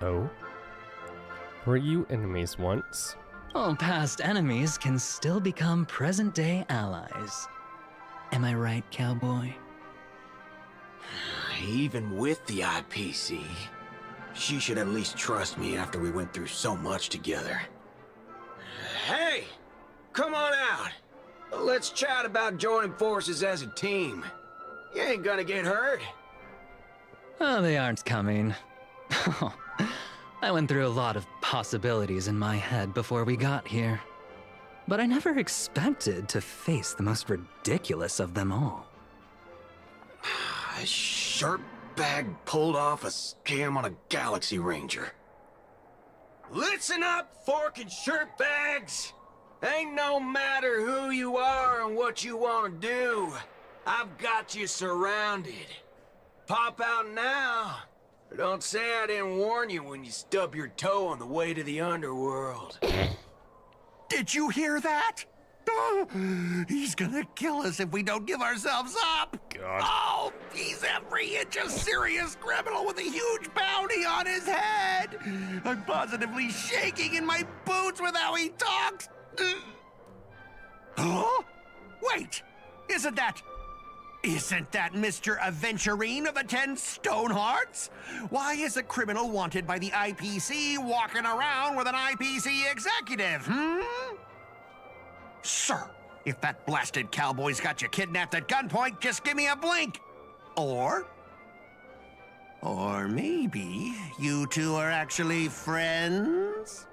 Oh? Were you enemies once? Oh, past enemies can still become present-day allies. Am I right, cowboy? Even with the IPC, she should at least trust me after we went through so much together. Hey! Come on out! Let's chat about joining forces as a team. You ain't gonna get hurt. Oh, they aren't coming. I went through a lot of possibilities in my head before we got here. But I never expected to face the most ridiculous of them all. A sharp bag pulled off a scam on a Galaxy Ranger. Listen up, fork and shirt bags! Ain't no matter who you are and what you want to do. I've got you surrounded. Pop out now. Don't say I didn't warn you when you stub your toe on the way to the underworld. Did you hear that? Oh, he's gonna kill us if we don't give ourselves up. God. Oh, he's every inch a serious criminal with a huge bounty on his head. I'm positively shaking in my boots with how he talks. Huh? Wait, isn't that Mr. Aventurine of the 10 Stonehearts? Why is a criminal wanted by the IPC walking around with an IPC executive, Sir, if that blasted cowboy's got you kidnapped at gunpoint, just give me a blink. Or maybe you two are actually friends?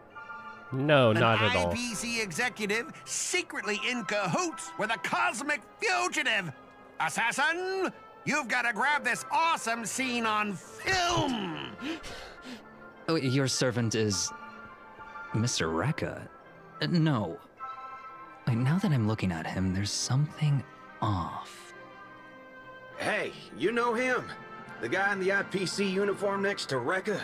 No, not at all. An IPC executive secretly in cahoots with a cosmic fugitive. Assassin, you've got to grab this awesome scene on film. Oh, your servant is Mr. Rekka. No. Wait, now that I'm looking at him, there's something off. Hey, you know him? The guy in the IPC uniform next to Rekka?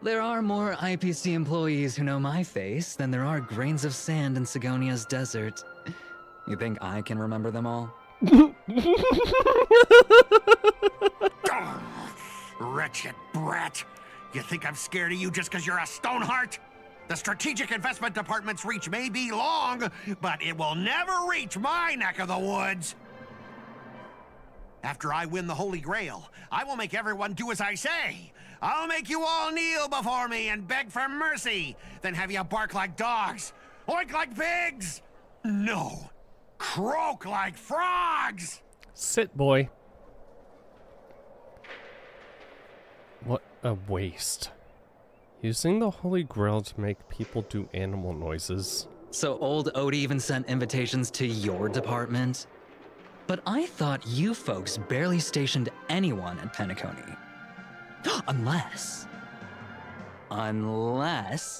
There are more IPC employees who know my face than there are grains of sand in Sigonia's desert. You think I can remember them all? Oh, wretched brat. You think I'm scared of you just because you're a Stoneheart? The Strategic Investment Department's reach may be long, but it will never reach my neck of the woods. After I win the Holy Grail, I will make everyone do as I say. I'll make you all kneel before me and beg for mercy, then have you bark like dogs, oink like pigs. No, croak like frogs. Sit, boy. What a waste. Using the Holy Grail to make people do animal noises. So old Odie even sent invitations to your department? But I thought you folks barely stationed anyone at Penacony. Unless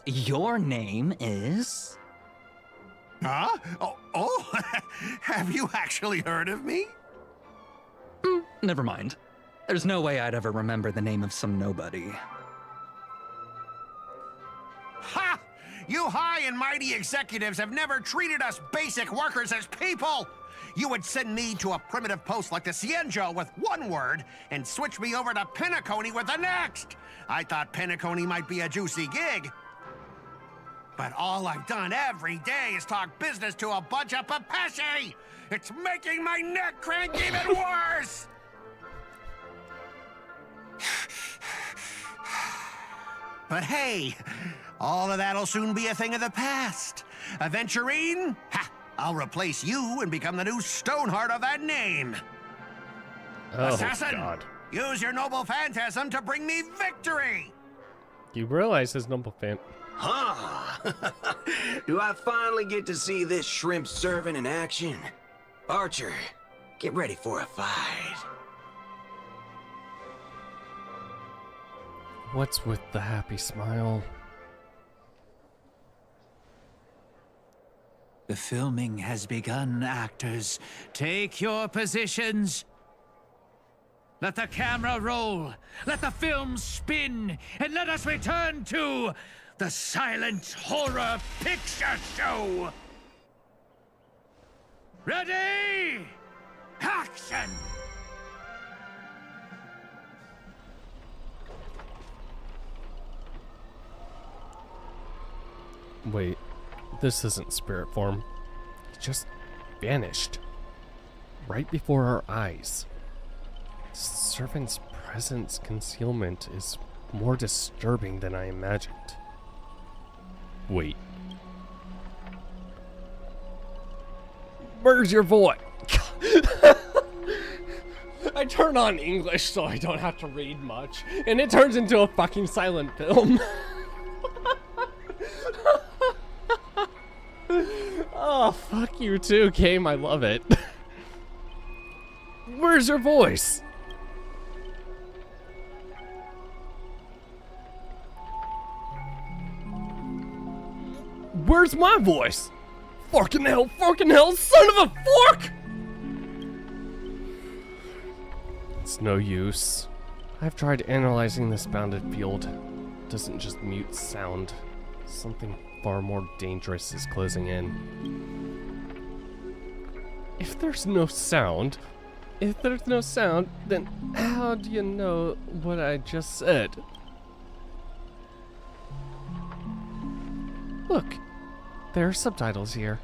your name is... Huh? Oh, have you actually heard of me? Never mind. There's no way I'd ever remember the name of some nobody. Ha! You high and mighty executives have never treated us basic workers as people! You would send me to a primitive post like the Cienjo with one word and switch me over to Penacony with the next! I thought Penacony might be a juicy gig. But all I've done every day is talk business to a bunch of papashi! It's making my neck crank even worse! But hey, all of that'll soon be a thing of the past. Aventurine? Ha! I'll replace you and become the new Stoneheart of that name. Oh, Assassin! God. Use your noble phantasm to bring me victory! You realize his noble fan. Huh? Do I finally get to see this shrimp servant in action? Archer, get ready for a fight. What's with the happy smile? The filming has begun, actors. Take your positions. Let the camera roll. Let the film spin. And let us return to the silent horror picture show. Ready? Action! Wait, this isn't spirit form. It just vanished. Right before our eyes. Servant's presence concealment is more disturbing than I imagined. Wait. Where's your voice? I turn on English so I don't have to read much, and it turns into a fucking silent film. Oh, fuck you too, game. I love it. Where's your voice? Where's my voice? Fucking hell, son of a fork! It's no use. I've tried analyzing this bounded field. It doesn't just mute sound. Something far more dangerous is closing in. If there's no sound, then how do you know what I just said? Look, there are subtitles here.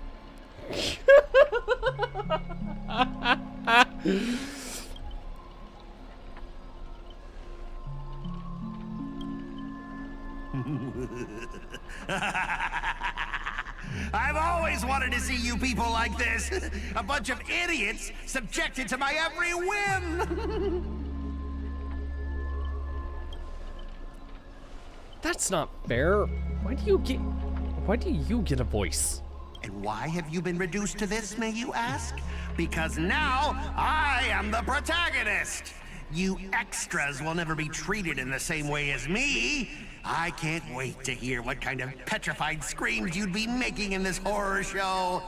I've always wanted to see you people like this. A bunch of idiots subjected to my every whim. That's not fair. Why do you get a voice? And why have you been reduced to this, may you ask? Because now I am the protagonist. You extras will never be treated in the same way as me. I can't wait to hear what kind of petrified screams you'd be making in this horror show.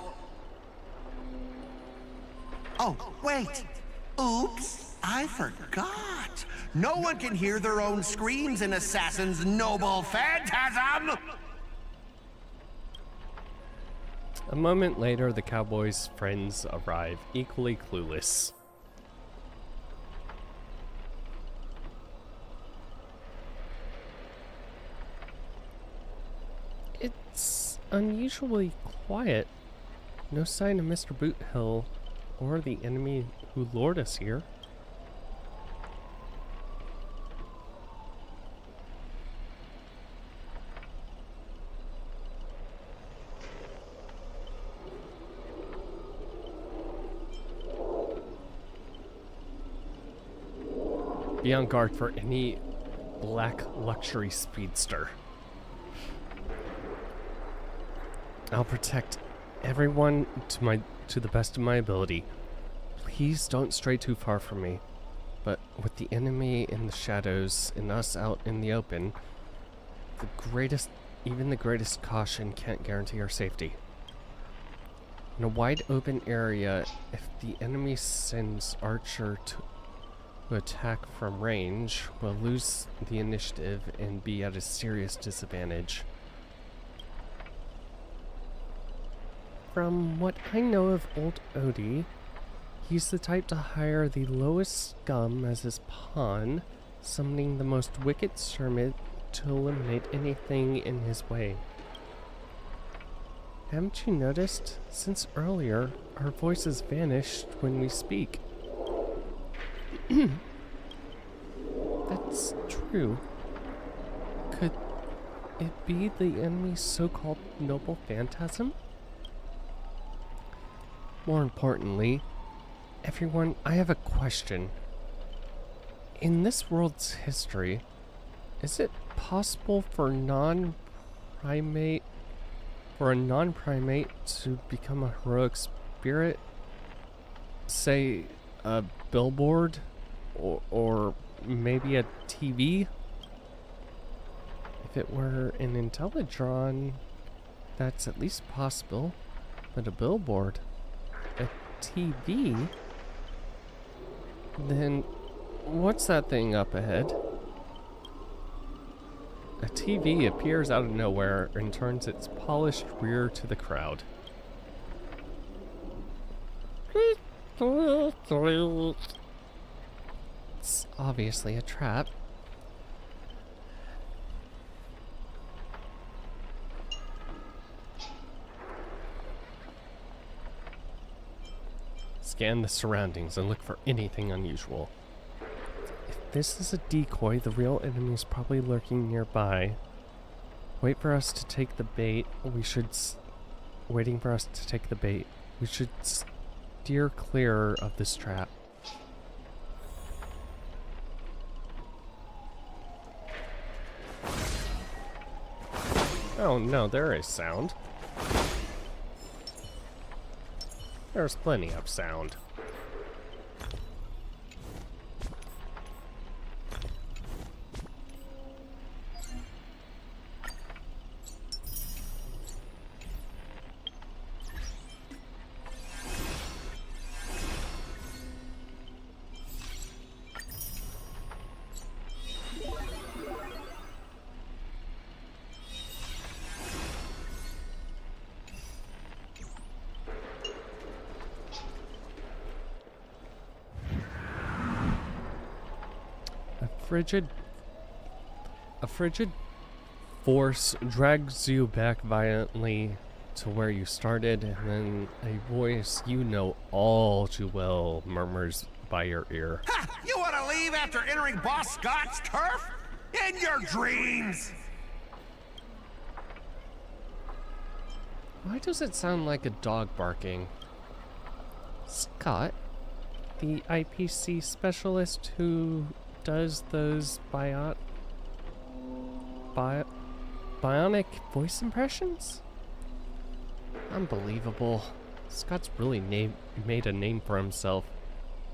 Oh, wait. Oops, I forgot. No one can hear their own screams in Assassin's noble phantasm. A moment later, the cowboy's friends arrive, equally clueless. It's unusually quiet. No sign of Mr. Boothill or the enemy who lured us here. Be on guard for any black luxury speedster. I'll protect everyone to the best of my ability. Please don't stray too far from me. But with the enemy in the shadows and us out in the open, even the greatest caution can't guarantee our safety. In a wide open area, if the enemy sends Archer to attack from range, we'll lose the initiative and be at a serious disadvantage. From what I know of old Odie, he's the type to hire the lowest scum as his pawn, summoning the most wicked servant to eliminate anything in his way. Haven't you noticed? Since earlier, our voices vanished when we speak. That's true. Could it be the enemy's so-called noble phantasm? More importantly, everyone, I have a question. In this world's history, is it possible for a non-primate to become a heroic spirit? Say a billboard or maybe a TV? If it were an Intelligtron, that's at least possible. But a billboard, a TV, then what's that thing up ahead? A TV appears out of nowhere and turns its polished rear to the crowd. It's obviously a trap. Scan the surroundings and look for anything unusual. If this is a decoy, the real enemy is probably lurking nearby. Waiting for us to take the bait, we should steer clear of this trap. Oh no, there is sound. There's plenty of sound. A frigid force drags you back violently to where you started, and then a voice you know all too well murmurs by your ear. Ha! You want to leave after entering Boss Scott's turf? In your dreams! Why does it sound like a dog barking? Scott, the IPC specialist who does those bionic voice impressions? Unbelievable. Scott's really made a name for himself.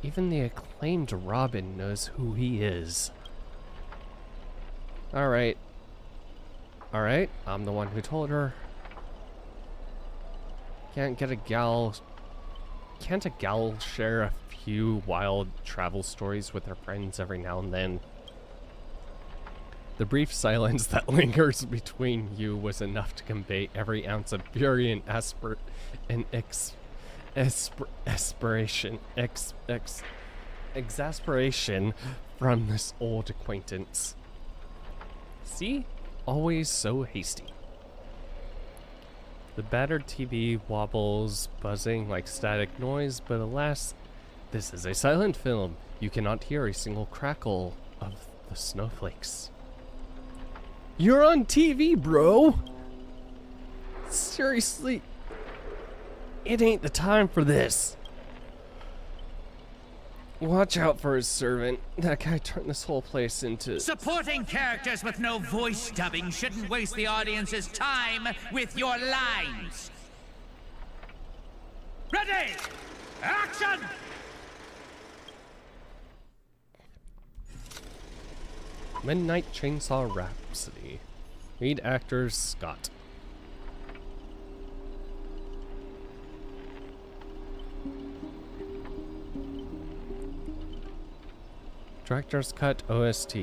Even the acclaimed Robin knows who he is. Alright, I'm the one who told her. Can't a gal share a few wild travel stories with her friends every now and then? The brief silence that lingers between you was enough to convey every ounce of fury and exasperation from this old acquaintance. See? Always so hasty. The battered TV wobbles, buzzing like static noise, but alas, this is a silent film. You cannot hear a single crackle of the snowflakes. You're on TV, bro! Seriously, it ain't the time for this. Watch out for his servant. That guy turned this whole place into... Supporting characters with no voice dubbing shouldn't waste the audience's time with your lines. Ready! Action! Midnight Chainsaw Rhapsody. Lead actors Scott. Director's Cut OST.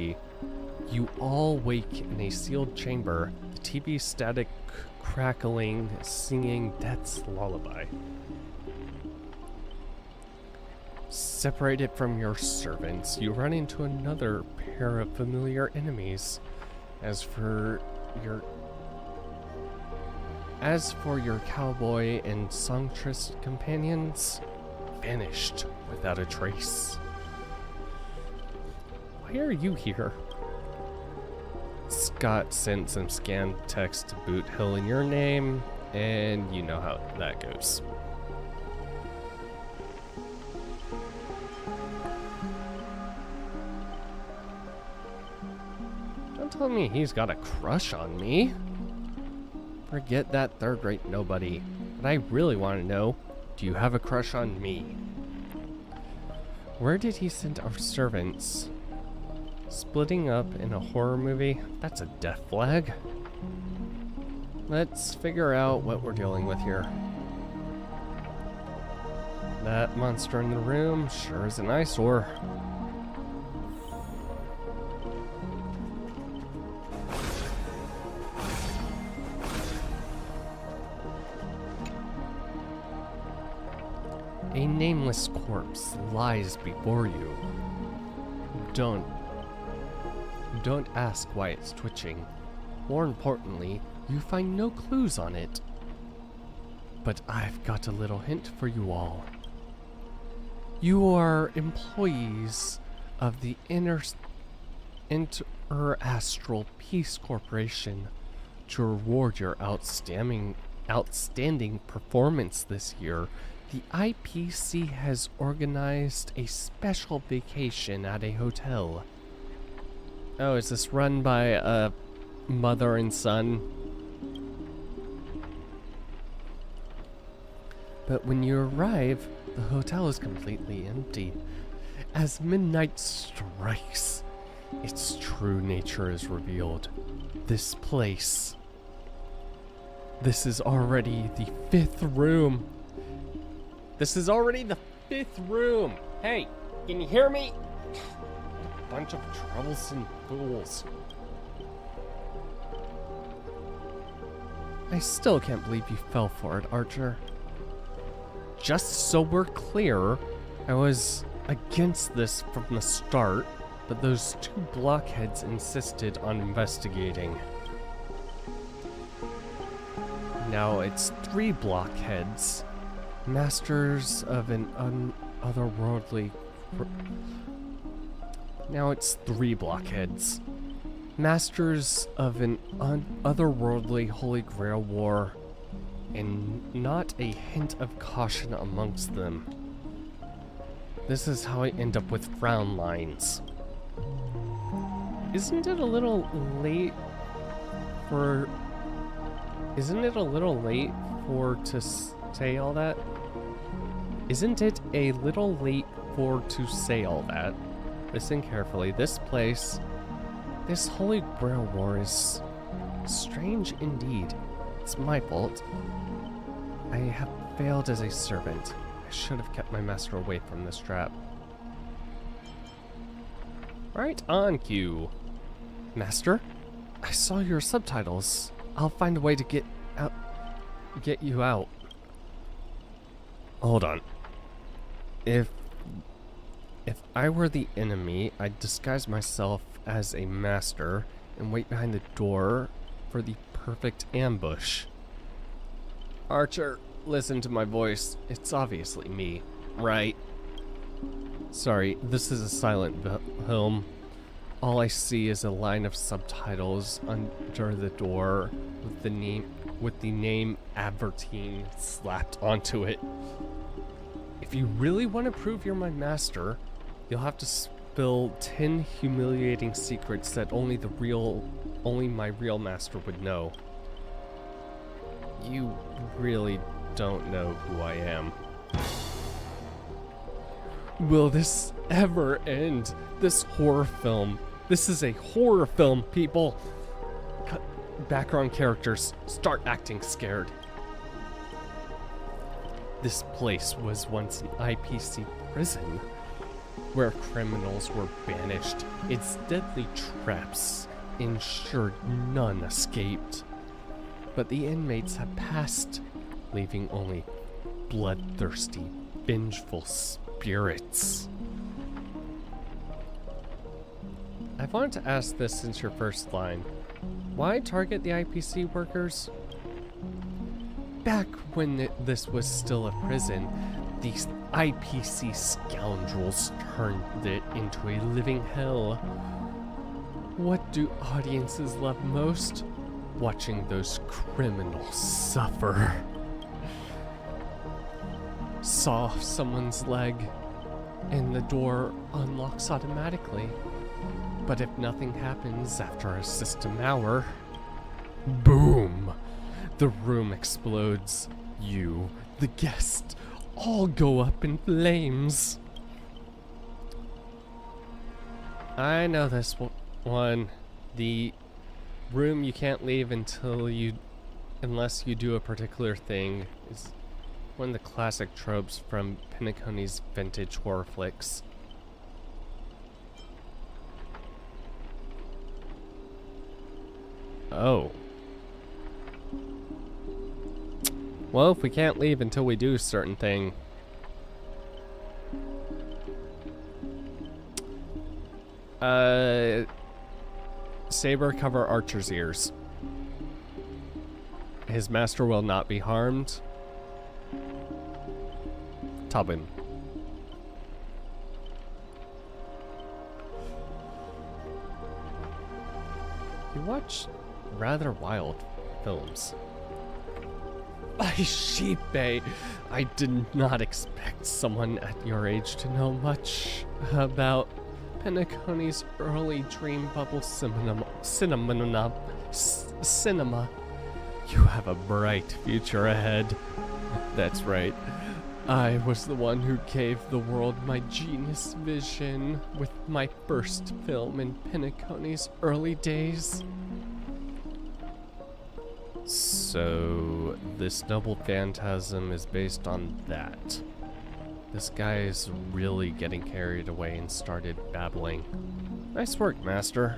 You all wake in a sealed chamber, the TV static crackling, singing death's lullaby. Separated from your servants, you run into another pair of familiar enemies. As for your cowboy and songstress companions, vanished without a trace. Why are you here? Scott sent some scanned text to Boot Hill in your name, and you know how that goes. telling me he's got a crush on me? Forget that third-rate nobody. But I really want to know, do you have a crush on me? Where did he send our servants? Splitting up in a horror movie? That's a death flag. Let's figure out what we're dealing with here. That monster in the room sure is an eyesore. A nameless corpse lies before you. Don't ask why it's twitching. More importantly, you find no clues on it. But I've got a little hint for you all. You are employees of the Inter-Astral Peace Corporation. To reward your outstanding performance this year, the IPC has organized a special vacation at a hotel. Oh, is this run by a mother and son? But when you arrive, the hotel is completely empty. As midnight strikes, its true nature is revealed. This place. This is already the 5th room. This is already the 5th room. Hey, can you hear me? Bunch of troublesome fools. I still can't believe you fell for it, Archer. Just so we're clear, I was against this from the start, but those 2 blockheads insisted on investigating. Now it's 3 blockheads, masters of an otherworldly... Now it's 3 blockheads, masters of an otherworldly Holy Grail war, and not a hint of caution amongst them. This is how I end up with frown lines. Isn't it a little late for to say all that? Isn't it a little late for to say all that? Listen carefully. This place, this Holy Grail war is strange indeed. It's my fault. I have failed as a servant. I should have kept my master away from this trap. Right on cue. Master, I saw your subtitles. I'll find a way to get you out. Hold on. If I were the enemy, I'd disguise myself as a master and wait behind the door for the perfect ambush. Archer, listen to my voice. It's obviously me, right? Sorry, this is a silent film. All I see is a line of subtitles under the door with the name Advertise slapped onto it. If you really want to prove you're my master, you'll have to spill 10 humiliating secrets that only my real master would know. You really don't know who I am. Will this ever end? This horror film. This is a horror film, people. Background characters, start acting scared. This place was once an IPC prison where criminals were banished. Its deadly traps ensured none escaped. But the inmates have passed, leaving only bloodthirsty, vengeful spirits. I've wanted to ask this since your first line. Why target the IPC workers? Back when this was still a prison, these IPC scoundrels turned it into a living hell. What do audiences love most? Watching those criminals suffer. Saw someone's leg, and the door unlocks automatically. But if nothing happens after a system hour, boom! The room explodes. You, the guest, all go up in flames. I know this one. The room you can't leave unless you do a particular thing is one of the classic tropes from Penacony's vintage horror flicks. Oh. Well, if we can't leave until we do a certain thing. Saber, cover Archer's ears. His master will not be harmed. Tabin. You watch rather wild films. By sheepbay, I did not expect someone at your age to know much about Penacony's early dream bubble cinema. You have a bright future ahead. That's right. I was the one who gave the world my genius vision with my first film in Penacony's early days. So, this noble phantasm is based on that. This guy is really getting carried away and started babbling. Nice work, Master.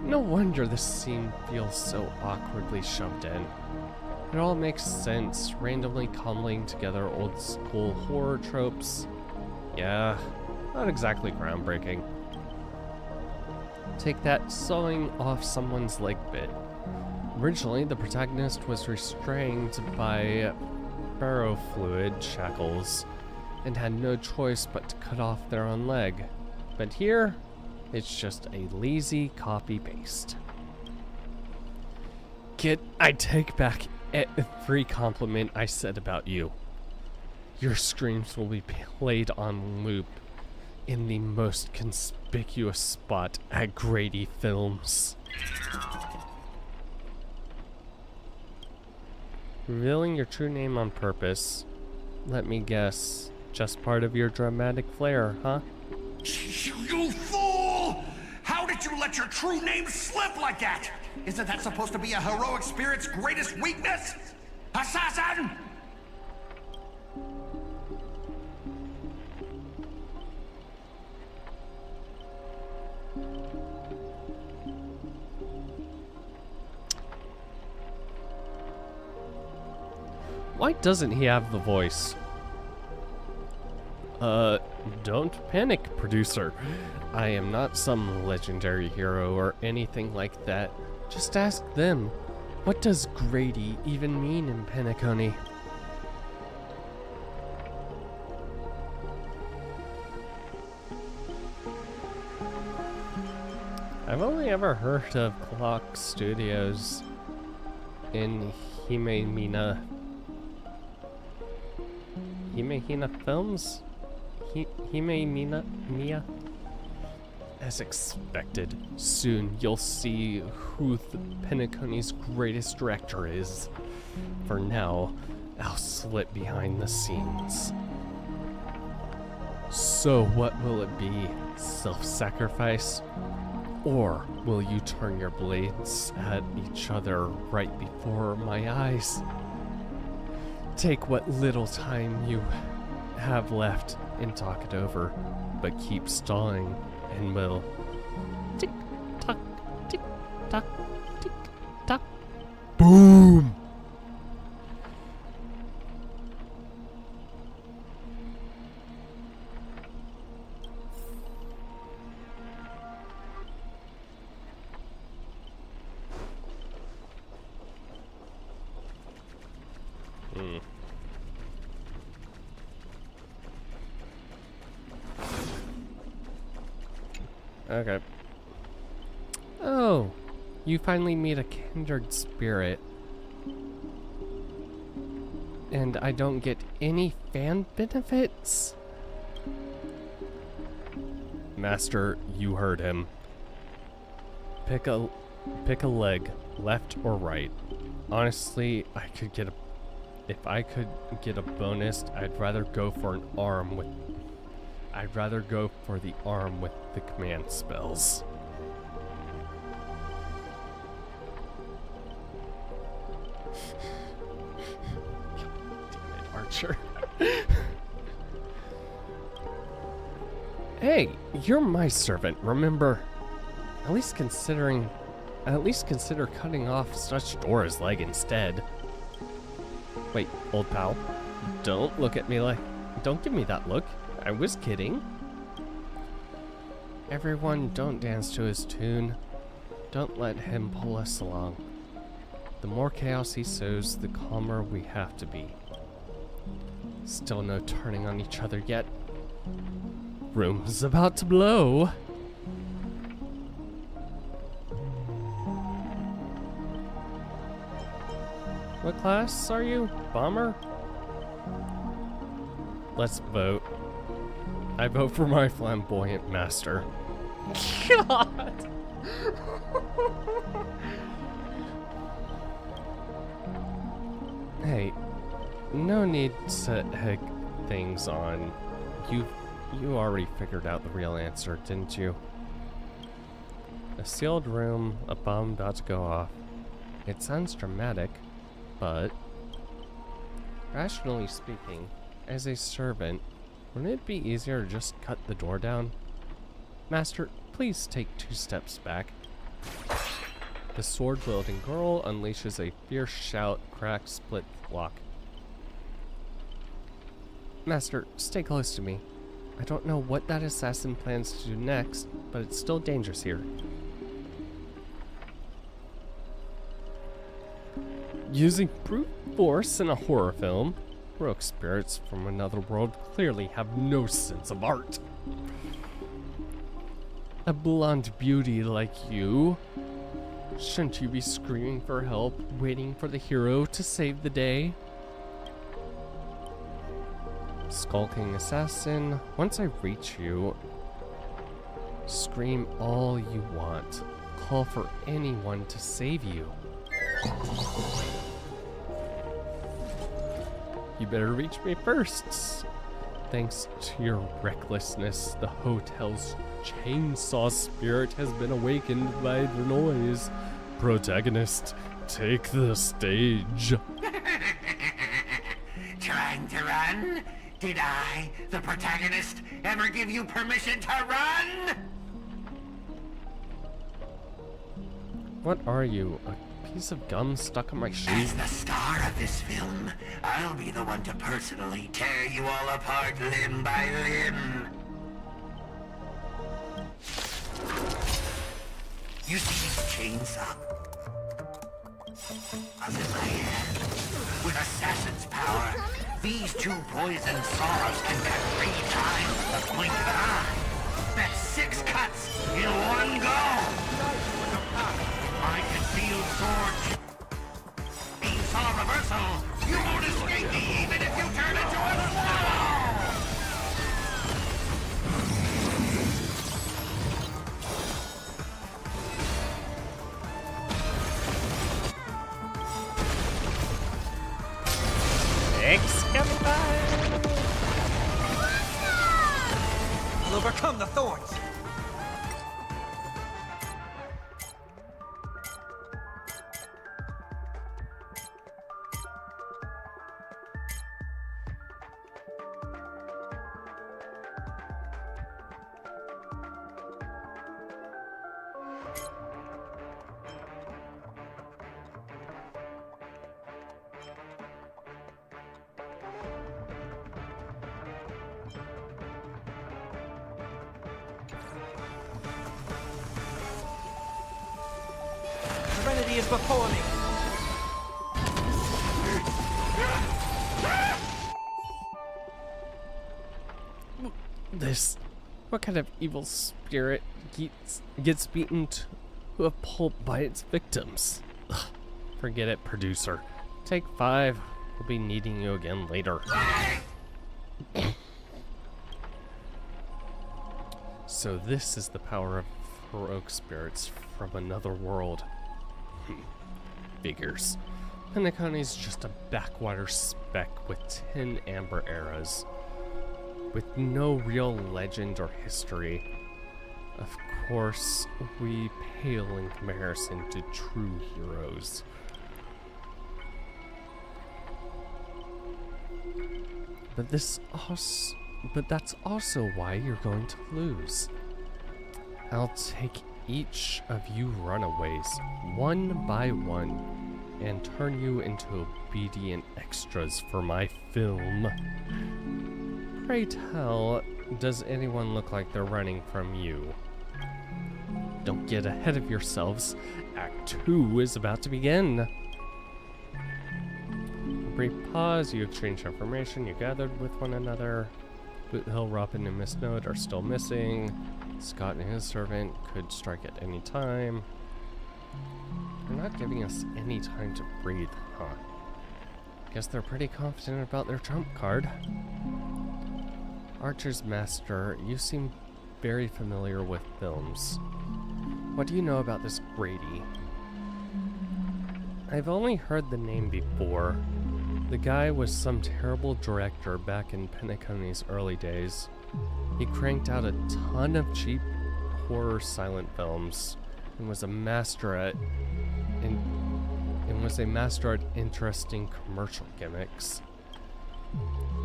No wonder this scene feels so awkwardly shoved in. It all makes sense, randomly cobbling together old school horror tropes. Yeah, not exactly groundbreaking. Take that sawing off someone's leg bit. Originally, the protagonist was restrained by ferrofluid shackles and had no choice but to cut off their own leg. But here, it's just a lazy copy-paste. I take back every compliment I said about you. Your screams will be played on loop in the most conspicuous spot at Grady Films. Revealing your true name on purpose. Let me guess, just part of your dramatic flair, huh? You fool! How did you let your true name slip like that? Isn't that supposed to be a heroic spirit's greatest weakness? Assassin! Why doesn't he have the voice? Don't panic, producer. I am not some legendary hero or anything like that. Just ask them. What does Grady even mean in Penacony? I've only ever heard of Clock Studios in Himehina Films? Himehina? As expected, soon you'll see who Penacony's greatest director is. For now, I'll slip behind the scenes. So what will it be? Self-sacrifice? Or will you turn your blades at each other right before my eyes? Take what little time you have left and talk it over, but keep stalling and we'll tick-tock, tick-tock, tick-tock. Boom! Okay. Oh, you finally meet a kindred spirit. And I don't get any fan benefits? Master, you heard him. Pick a leg, left or right. Honestly, if I could get a bonus, I'd rather go for the arm with the command spells. Damn it, Archer. Hey, you're my servant, remember? At least consider cutting off such Dora's leg instead. Wait, old pal. Don't look at me don't give me that look. I was kidding. Everyone, don't dance to his tune. Don't let him pull us along. The more chaos he sows, the calmer we have to be. Still no turning on each other yet. Room's about to blow. What class are you? Bomber? Let's vote. I vote for my flamboyant master. God! Hey, no need to egg things on. You already figured out the real answer, didn't you? A sealed room, a bomb about to go off. It sounds dramatic, but rationally speaking, as a servant, wouldn't it be easier to just cut the door down? Master, please take 2 steps back. The sword-wielding girl unleashes a fierce shout, crack, split, lock. Master, stay close to me. I don't know what that assassin plans to do next, but it's still dangerous here. Using brute force in a horror film, rogue spirits from another world clearly have no sense of art. A blonde beauty like you, shouldn't you be screaming for help, waiting for the hero to save the day? Skulking assassin, once I reach you, scream all you want. Call for anyone to save you. You better reach me first. Thanks to your recklessness, the hotel's chainsaw spirit has been awakened by the noise. Protagonist, take the stage. Trying to run? Did I, the protagonist, ever give you permission to run? What are you? A piece of gum stuck on my shoe? As the star of this film, I'll be the one to personally tear you all apart limb by limb. You see these chainsaw in my hand? With assassin's power, these 2 poison saws can cut 3 times the blink of an eye. That's 6 cuts in one go. My concealed sword. Chainsaw reversal. You won't escape me even if you turn into a swallow. Excalibur! I'll overcome the thorns. Serenity is before me. What kind of evil spirit gets beaten to a pulp by its victims? Ugh, forget it, producer. Take 5. We'll be needing you again later. So this is the power of heroic spirits from another world. Figures. Penacony's just a backwater speck with 10 amber eras, with no real legend or history. Of course, we pale in comparison to true heroes. But that's also why you're going to lose. I'll take each of you runaways, one by one, and turn you into obedient extras for my film. Pray tell, does anyone look like they're running from you? Don't get ahead of yourselves. Act 2 is about to begin. A brief pause, you exchange information you gathered with one another. Boothill, Robin, and Miss Note are still missing. Scott and his servant could strike at any time. They're not giving us any time to breathe, huh? Guess they're pretty confident about their trump card. Archer's Master, you seem very familiar with films. What do you know about this Grady? I've only heard the name before. The guy was some terrible director back in Penacony's early days. He cranked out a ton of cheap horror silent films and was a master at interesting commercial gimmicks.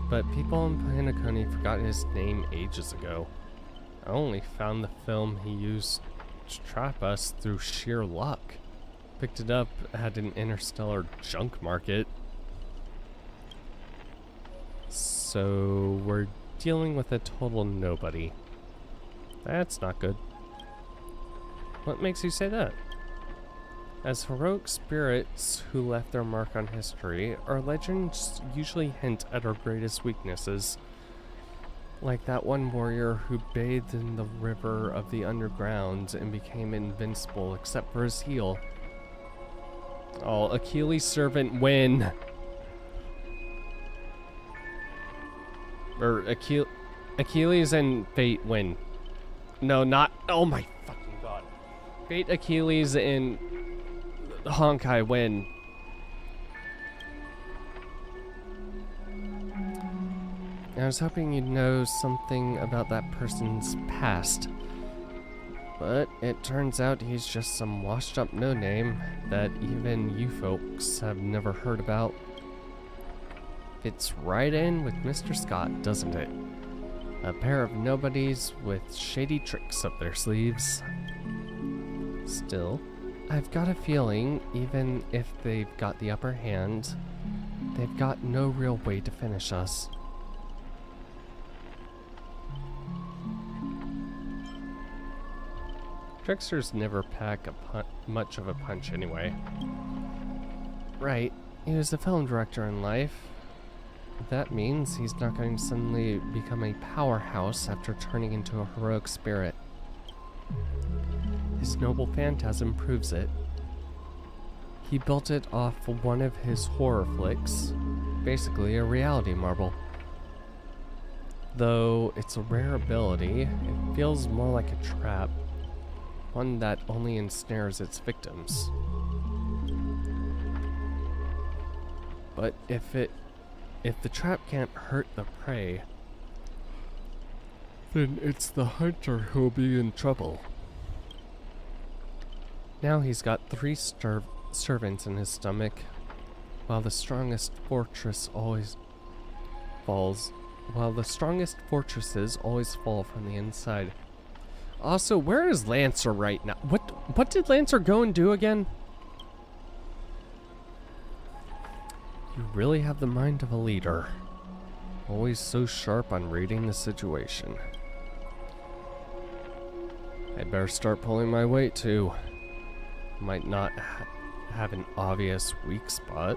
But people in Penacony forgot his name ages ago. I only found the film he used to trap us through sheer luck. Picked it up at an interstellar junk market. So we're dealing with a total nobody. That's not good. What makes you say that? As heroic spirits who left their mark on history, our legends usually hint at our greatest weaknesses. Like that one warrior who bathed in the river of the underground and became invincible except for his heel. Oh, Achilles' servant win! Or Achilles and Fate win. No, not. Oh my fucking god. Fate, Achilles, and Honkai win. I was hoping you'd know something about that person's past. But it turns out he's just some washed up no-name that even you folks have never heard about. Fits right in with Mr. Scott, doesn't it? A pair of nobodies with shady tricks up their sleeves. Still, I've got a feeling, even if they've got the upper hand, they've got no real way to finish us. Tricksters never pack much of a punch anyway. Right, he was a film director in life. That means he's not going to suddenly become a powerhouse after turning into a heroic spirit. His noble phantasm proves it. He built it off one of his horror flicks, basically a reality marble. Though it's a rare ability, it feels more like a trap, one that only ensnares its victims. But if the trap can't hurt the prey, then it's the hunter who'll be in trouble. Now he's got 3 servants in his stomach, while the strongest fortresses always fall from the inside. Also, where is Lancer right now? What did Lancer go and do again? You really have the mind of a leader. Always so sharp on reading the situation. I'd better start pulling my weight too. Might not have an obvious weak spot,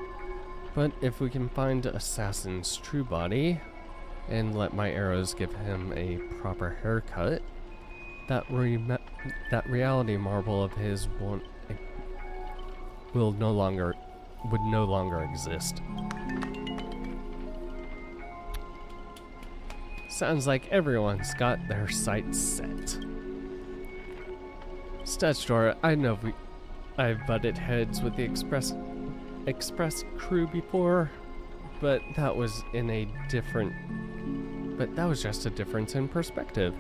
but if we can find Assassin's true body and let my arrows give him a proper haircut, that reality marble of his would no longer exist. Sounds like everyone's got their sights set. Statutory, I know I've butted heads with the Express crew before, but that was just a difference in perspective.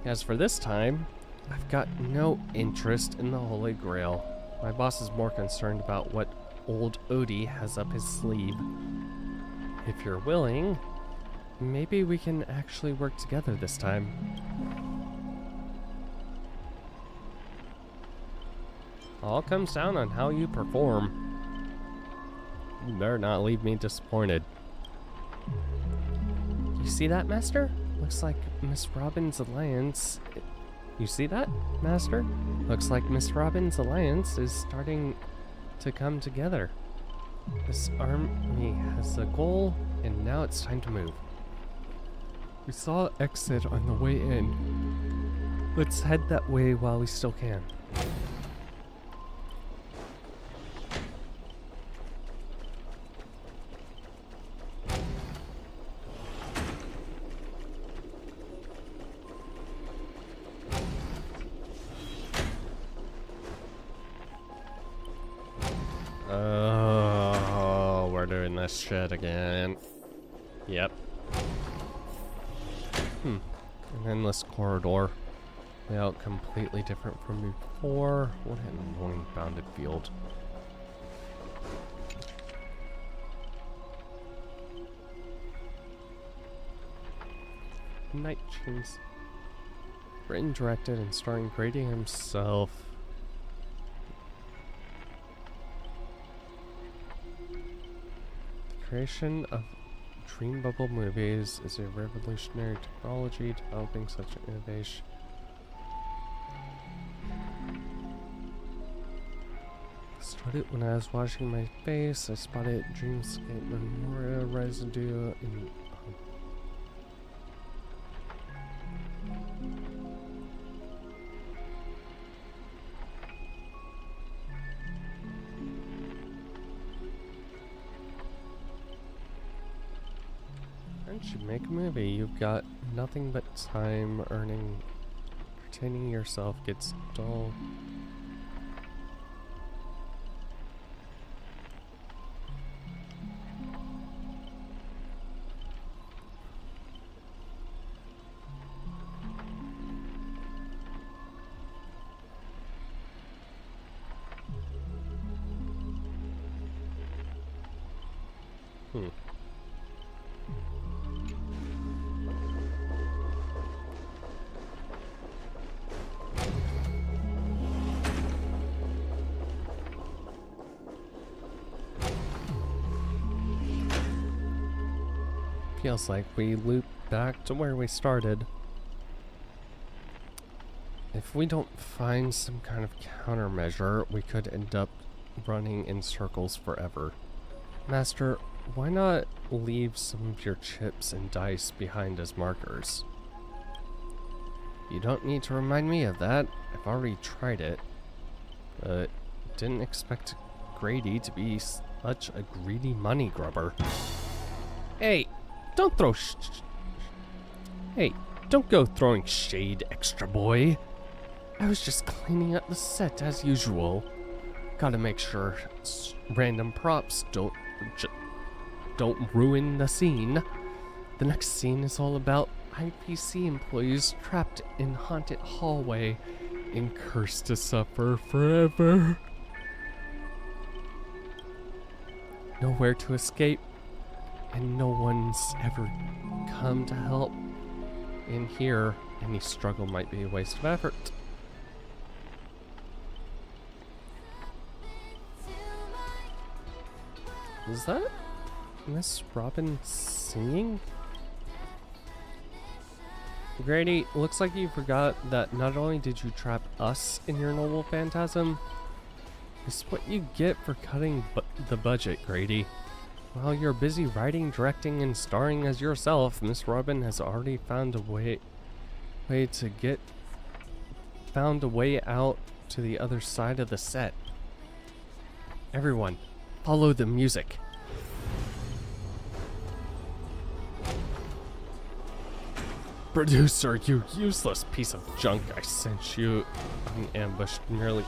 As for this time, I've got no interest in the Holy Grail. My boss is more concerned about what old Odie has up his sleeve. If you're willing, maybe we can actually work together this time. All comes down on how you perform. You better not leave me disappointed. You see that, Master? Looks like Miss Robin's alliance... You see that, Master? Looks like Miss Robin's alliance is starting to come together. This army has a goal, and now it's time to move. We saw exit on the way in. Let's head that way while we still can. Oh, we're doing this shit again. Yep. An endless corridor. Layout completely different from before. What an annoying bounded field. Night Chains. Written, directed, and starring Grady himself. The creation of Dream Bubble movies is a revolutionary technology developing such innovation. Started when I was washing my face. I spotted Dreamscape Memorial residue in Once you make a movie, you've got nothing but time. Entertaining yourself gets dull. Feels like we loop back to where we started. If we don't find some kind of countermeasure, we could end up running in circles forever. Master, why not leave some of your chips and dice behind as markers? You don't need to remind me of that. I've already tried it. But didn't expect Grady to be such a greedy money grubber. Hey! Don't throw Hey, don't go throwing shade, extra boy. I was just cleaning up the set as usual. Gotta make sure random props don't ruin the scene. The next scene is all about IPC employees trapped in haunted hallway and cursed to suffer forever. Nowhere to escape. And no one's ever come to help. In here, any struggle might be a waste of effort. Is that Miss Robin singing? Grady, looks like you forgot that not only did you trap us in your noble phantasm, it's what you get for cutting the budget, Grady. While you're busy writing, directing, and starring as yourself, Miss Robin has already found a way out to the other side of the set. Everyone, follow the music. Producer, you useless piece of junk. I sent you an ambush. Merely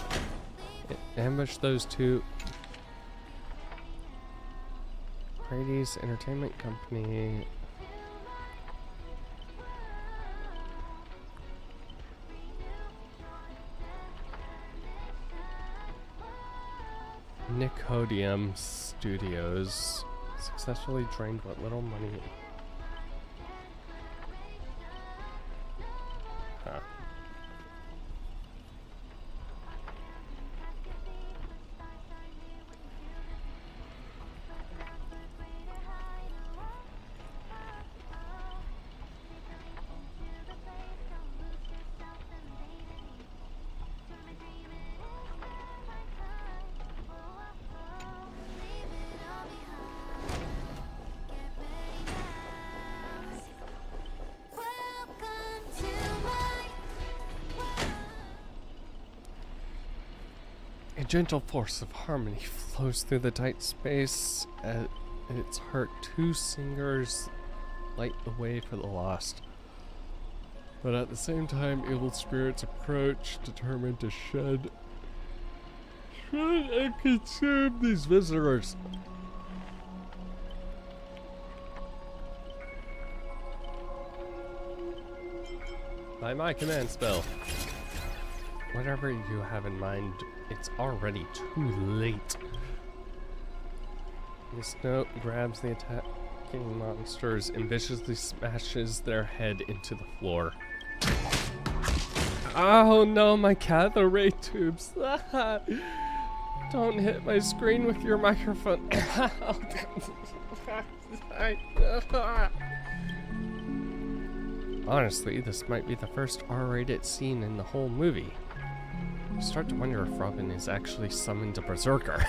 ambush those two. Brady's Entertainment Company. Nicodium Studios successfully drained what little money. Huh. A gentle force of harmony flows through the tight space. At its heart, two singers light the way for the lost. But at the same time, evil spirits approach, determined to shed and consume these visitors. By my command spell. Whatever you have in mind, it's already too late. This note grabs the attacking monsters and viciously smashes their head into the floor. Oh no, my cathode ray tubes. Don't hit my screen with your microphone. Honestly, this might be the first R-rated scene in the whole movie. You start to wonder if Robin is actually summoned a berserker.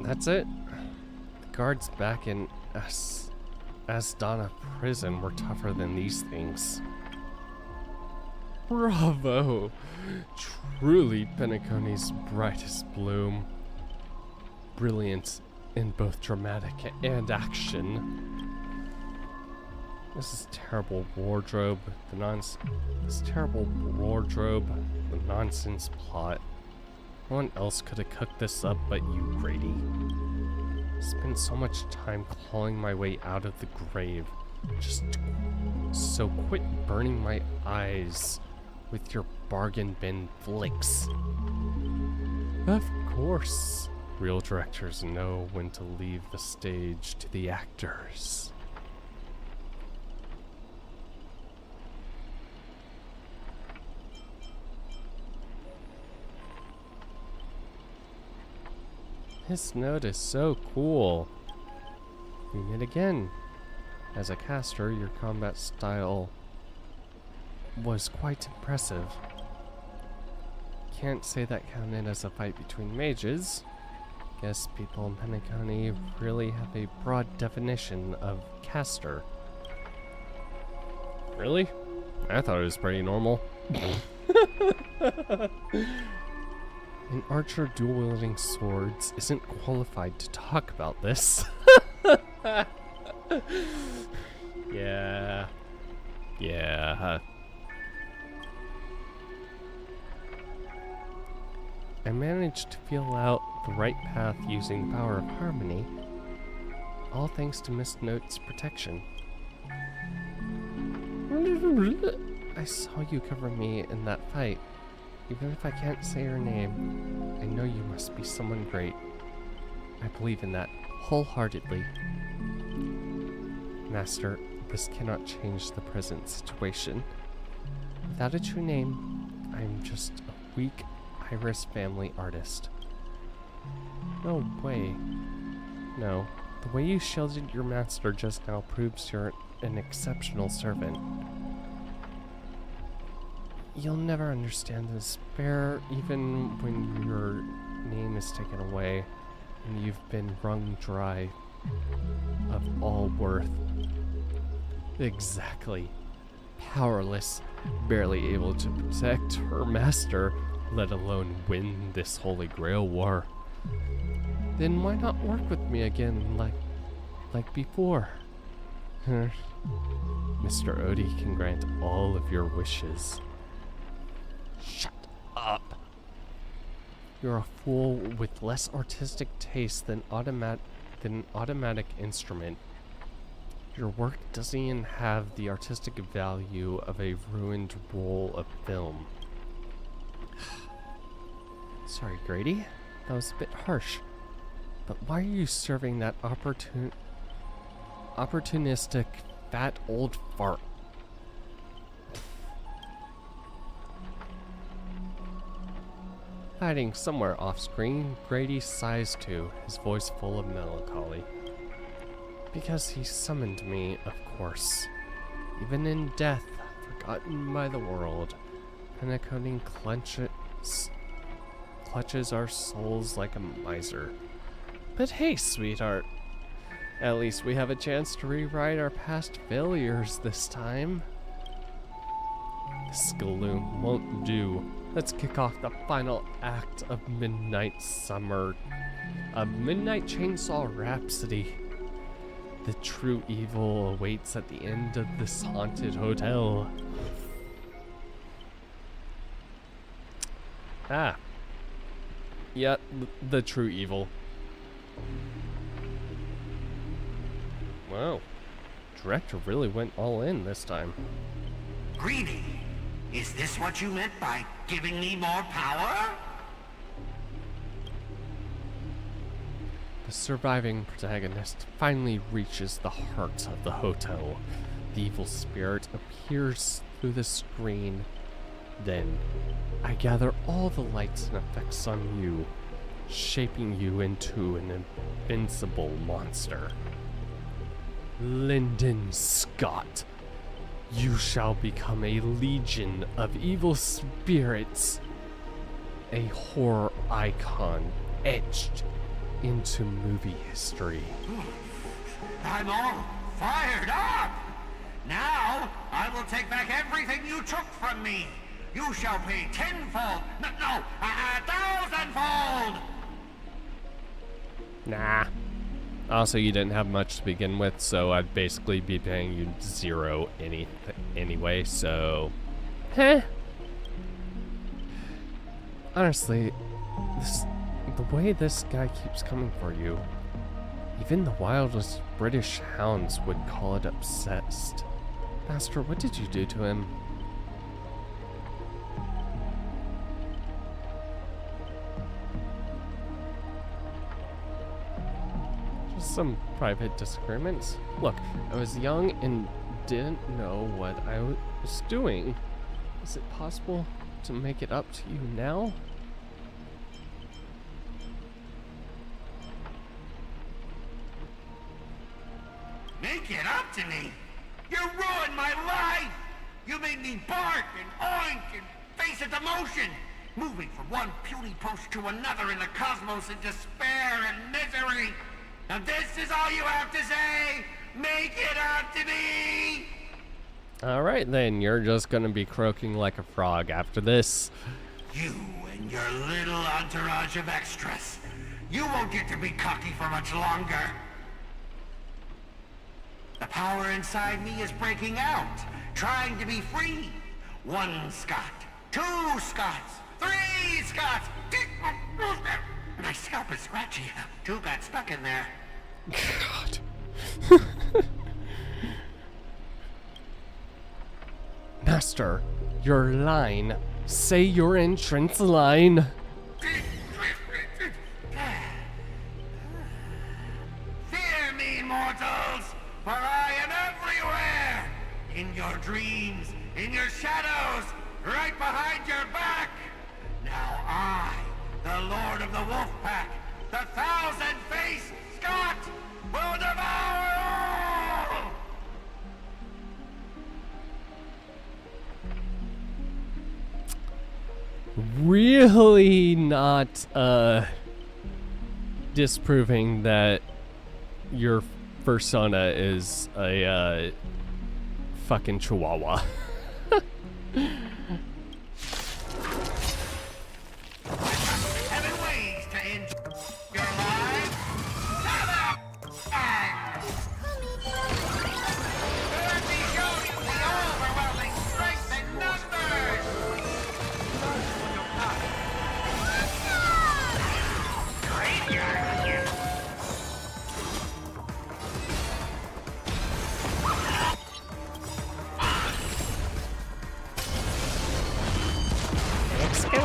That's it. The guards back in Asdana prison were tougher than these things. Bravo! Truly Penacony's brightest bloom. Brilliant in both dramatic and action. This is terrible wardrobe. The nonsense plot. No one else could have cooked this up but you, Grady. Spent so much time clawing my way out of the grave. So quit burning my eyes with your bargain bin flicks. Of course. Real directors know when to leave the stage to the actors. This note is so cool. Read it again. As a caster, your combat style was quite impressive. Can't say that counted as a fight between mages. Guess people in Penacony really have a broad definition of caster. Really? I thought it was pretty normal. An archer dual-wielding swords isn't qualified to talk about this. Yeah. I managed to feel out the right path using the power of harmony, all thanks to Miss Note's protection. I saw you cover me in that fight. Even if I can't say your name, I know you must be someone great. I believe in that wholeheartedly. Master, this cannot change the present situation. Without a true name, I am just a weak Iris family artist. No way. No. The way you shielded your master just now proves you're an exceptional servant. You'll never understand the despair even when your name is taken away and you've been wrung dry of all worth. Exactly. Powerless, barely able to protect her master, let alone win this Holy Grail war. Then why not work with me again like before? Mr. Odie can grant all of your wishes. Shut up. You're a fool with less artistic taste than an automatic instrument. Your work doesn't even have the artistic value of a ruined roll of film. Sorry, Grady. That was a bit harsh. But why are you serving that opportunistic fat old fart? Hiding somewhere off-screen, Grady sighs too, his voice full of melancholy. Because he summoned me, of course. Even in death, forgotten by the world, Penacoding clutches our souls like a miser. But hey, sweetheart, at least we have a chance to rewrite our past failures this time. This gloom won't do. Let's kick off the final act of Midnight Summer, a Midnight Chainsaw Rhapsody. The true evil awaits at the end of this haunted hotel. Ah. Yeah, the true evil. Wow. Director really went all in this time. Greedy, is this what you meant by giving me more power? The surviving protagonist finally reaches the heart of the hotel. The evil spirit appears through the screen. Then, I gather all the lights and effects on you, shaping you into an invincible monster. Lyndon Scott, you shall become a legion of evil spirits, a horror icon etched into movie history. I'm all fired up! Now, I will take back everything you took from me! You shall pay tenfold, no, 1,000-fold! Nah. Also, you didn't have much to begin with, so I'd basically be paying you 0 anyway, so... Heh. Honestly, the way this guy keeps coming for you, even the wildest British hounds would call it obsessed. Master, what did you do to him? Just some private disagreements. Look, I was young and didn't know what I was doing. Is it possible to make it up to you now? Make it up to me? You ruined my life! You made me bark and oink and face a demotion, moving from one puny post to another in the cosmos in despair and misery. And this is all you have to say? Make it up to me! Alright then, you're just gonna be croaking like a frog after this. You and your little entourage of extras. You won't get to be cocky for much longer. The power inside me is breaking out, trying to be free. 1 Scott, 2 Scots, 3 Scots. My scalp is scratchy. 2 got stuck in there. God. Master, your line. Say your entrance line. Fear me, mortals, for I am everywhere. In your dreams, in your shadows, right behind your back. Now I, the Lord of the Wolf Pack, the 1,000-faced Scott, will devour all! Really not disproving that your persona is a fucking chihuahua.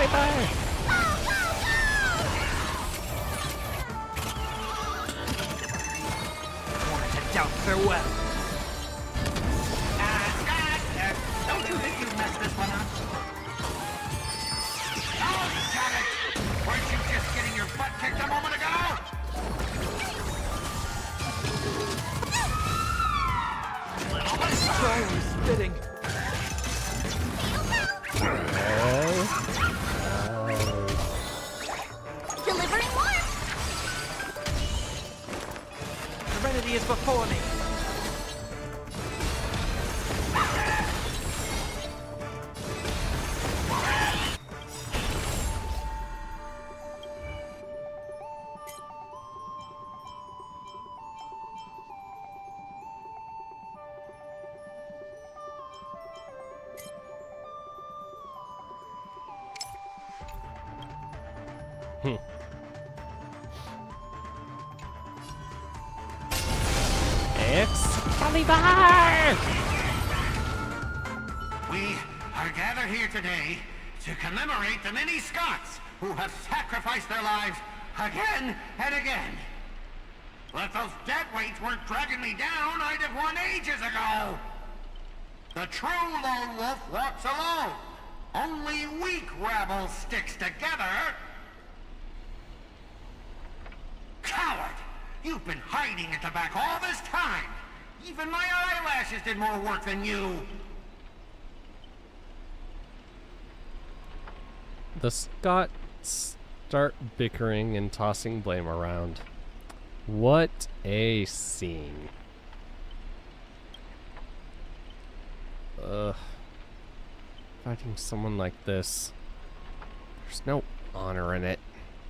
Excalibur! Doubt farewell. Don't you think you messed this one up? Oh, damn it! Weren't you just getting your butt kicked a moment ago? Sorry, spitting. Delivering more! Serenity is before me. Excalibur! We are gathered here today to commemorate the many Scots who have sacrificed their lives again and again. Well, if those dead weights weren't dragging me down, I'd have won ages ago. The true lone wolf walks alone. Only weak rabble sticks together. Coward! You've been hiding at the back all this time. Even my eyelashes did more work than you. The Scots start bickering and tossing blame around. What a scene. Ugh. Fighting someone like this. There's no honor in it.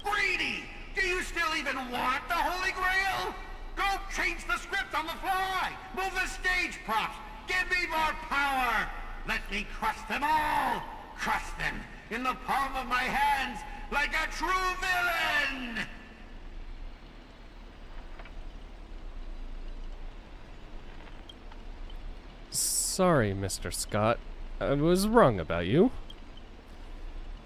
Greedy! Do you still even want the Holy Grail? Go change the script on the fly! Move the stage props! Give me more power! Let me crush them all! Crush them in the palm of my hands like a true villain! Sorry, Mr. Scott. I was wrong about you.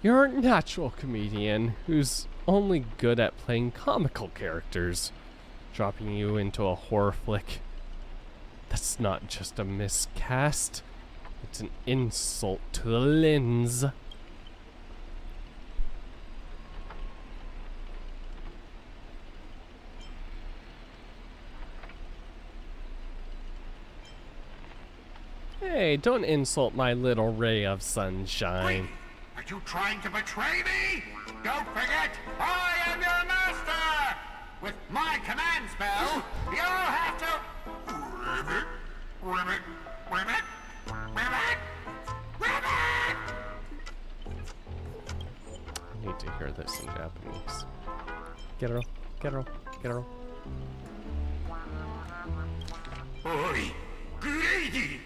You're a natural comedian who's only good at playing comical characters. Dropping you into a horror flick. That's not just a miscast. It's an insult to the lens. Hey, don't insult my little ray of sunshine. Are you trying to betray me? Don't forget, I am your master! With my command spell, you'll have to... Ribbit, ribbit, ribbit, ribbit, ribbit! I need to hear this in Japanese. Gero, gero, gero. Oi, Grady!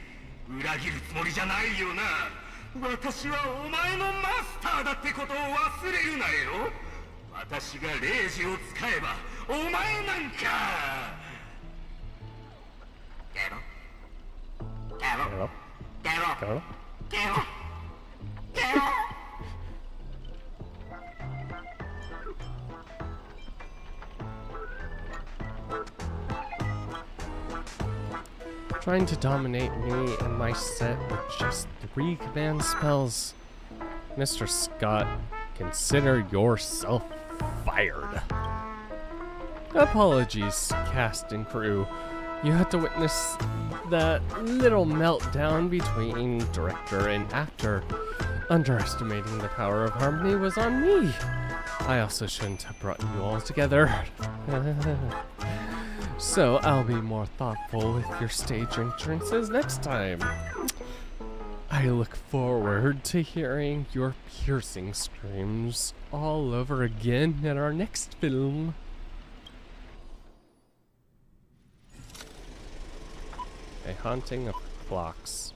裏切るつもりじゃないよな。私はお前のマスターだってことを忘れるなよ。私がレイジを使えばお前なんか。ゲロ。ゲロ。ゲロ。ゲロ。ゲロ。 Trying to dominate me and my set with just 3 command spells. Mr. Scott, consider yourself fired. Apologies, cast and crew. You had to witness that little meltdown between director and actor. Underestimating the power of harmony was on me. I also shouldn't have brought you all together. So I'll be more thoughtful with your stage entrances next time. I look forward to hearing your piercing screams all over again in our next film. A Haunting of Clocks,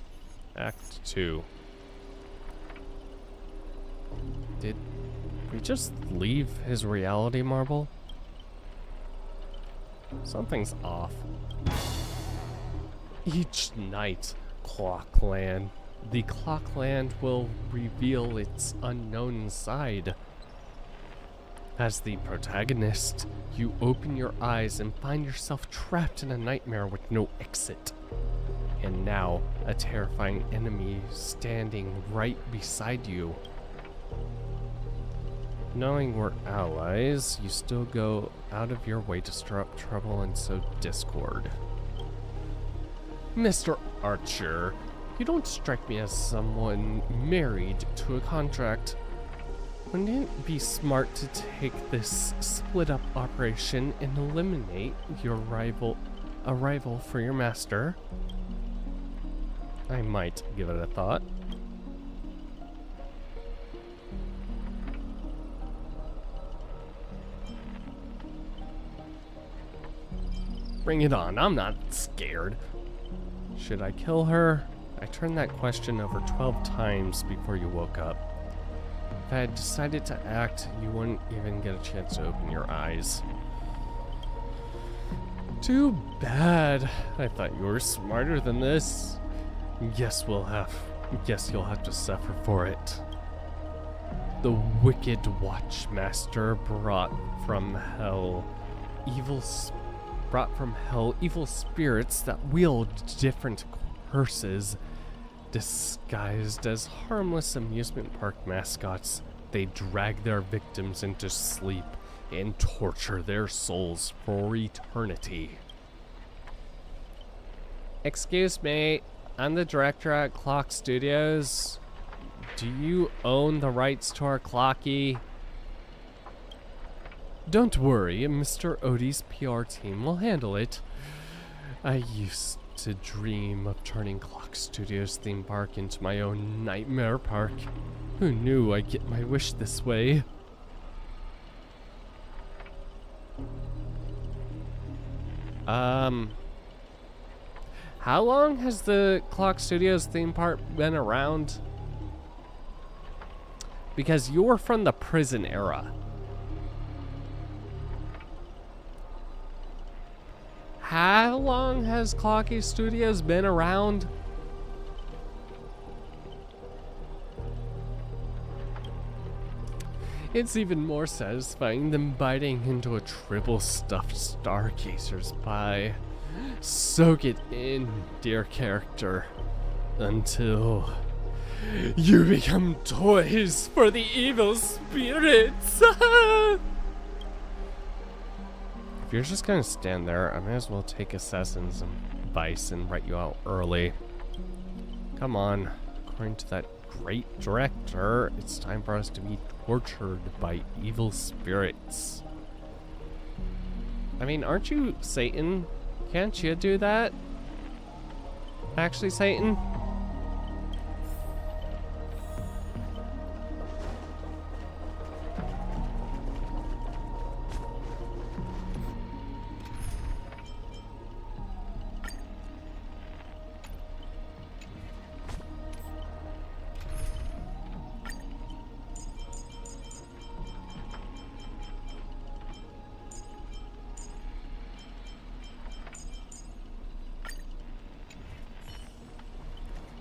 Act 2. Did we just leave his reality marble? Something's off. Each night, Clockland the Clockland will reveal its unknown side. As the protagonist, you open your eyes and find yourself trapped in a nightmare with no exit. And now, a terrifying enemy standing right beside you. Knowing we're allies, you still go out of your way to stir up trouble and sow discord. Mr. Archer, you don't strike me as someone married to a contract. Wouldn't it be smart to take this split-up operation and eliminate your a rival for your master? I might give it a thought. Bring it on, I'm not scared. Should I kill her? I turned that question over 12 times before you woke up. If I had decided to act, you wouldn't even get a chance to open your eyes. Too bad. I thought you were smarter than this. Guess you'll have to suffer for it. The wicked Watchmaster brought from hell evil spirits that wield different curses. Disguised as harmless amusement park mascots, they drag their victims into sleep and torture their souls for eternity. Excuse me, I'm the director at Clock Studios. Do you own the rights to our clocky? Don't worry, Mr. Odie's PR team will handle it. I used to dream of turning Clock Studios theme park into my own nightmare park. Who knew I'd get my wish this way? How long has the Clock Studios theme park been around? Because you're from the prison era. How long has Clocky Studios been around? It's even more satisfying than biting into a triple stuffed Stargazer's pie. Soak it in, dear character, until you become toys for the evil spirits. If you're just gonna stand there, I may as well take Assassin's advice and write you out early. Come on, according to that great director, it's time for us to be tortured by evil spirits. I mean, aren't you Satan? Can't you do that? Actually, Satan?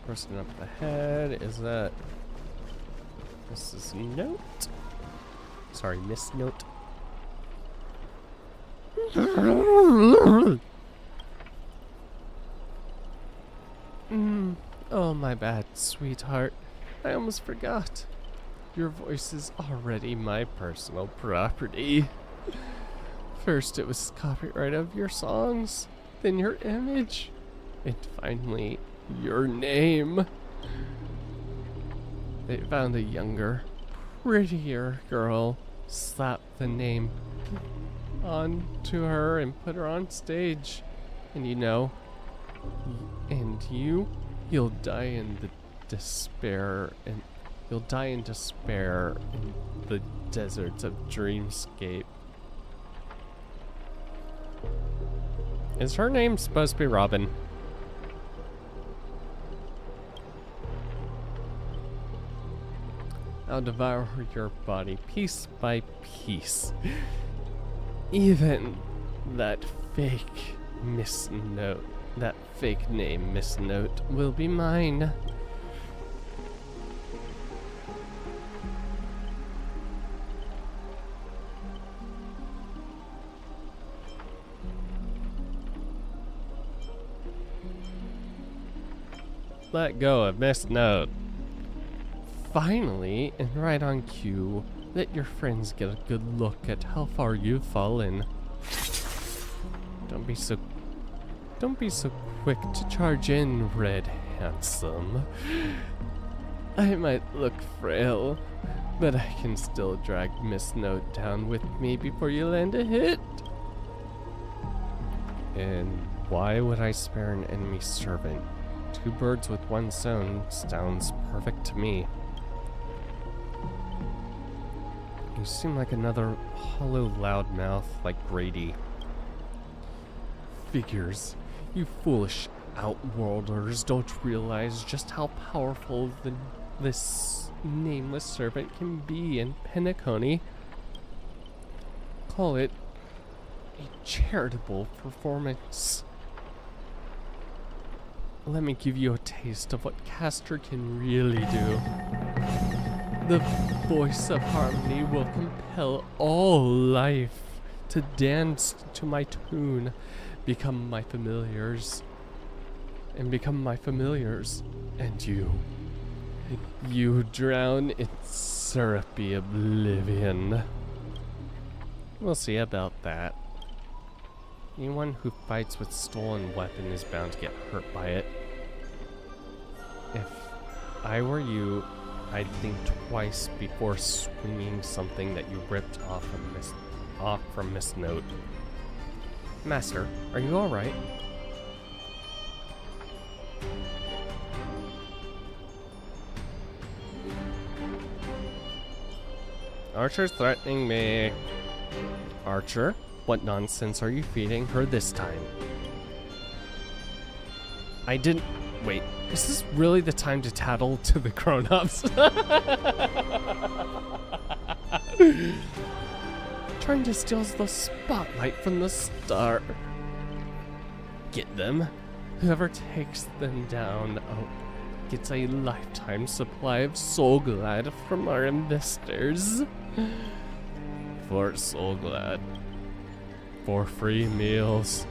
Person up the head, is that Mrs. Note? Sorry, Miss Note. Oh, my bad, sweetheart. I almost forgot. Your voice is already my personal property. First it was copyright of your songs, then your image, and finally your name. They found a younger, prettier girl, slapped the name onto her and put her on stage. And you'll die in the despair, and you'll die in despair in the deserts of Dreamscape. Is her name supposed to be Robin? I'll devour your body piece by piece. Even that fake Miss Note, that fake name Miss Note will be mine. let go of Miss Note. Finally, and right on cue, let your friends get a good look at how far you've fallen. Don't be so quick to charge in, Red Handsome. I might look frail, but I can still drag Miss Note down with me before you land a hit. And why would I spare an enemy servant? 2 birds with 1 stone sounds perfect to me. You seem like another hollow loudmouth like Grady. Figures. You foolish outworlders don't realize just how powerful this nameless servant can be in Penacony. Call it a charitable performance. Let me give you a taste of what Castor can really do. The voice of harmony will compel all life to dance to my tune, become my familiars, and you drown in syrupy oblivion. We'll see about that. Anyone who fights with stolen weapon is bound to get hurt by it. If I were you, I'd think twice before swinging something that you ripped off from Miss Note. Master, are you alright? Archer's threatening me. Archer, what nonsense are you feeding her this time? I didn't... Wait, is this really the time to tattle to the grown-ups? Trying to steal the spotlight from the star. Get them. Whoever takes them down gets a lifetime supply of Soul Glad from our investors. For Soul Glad. For free meals.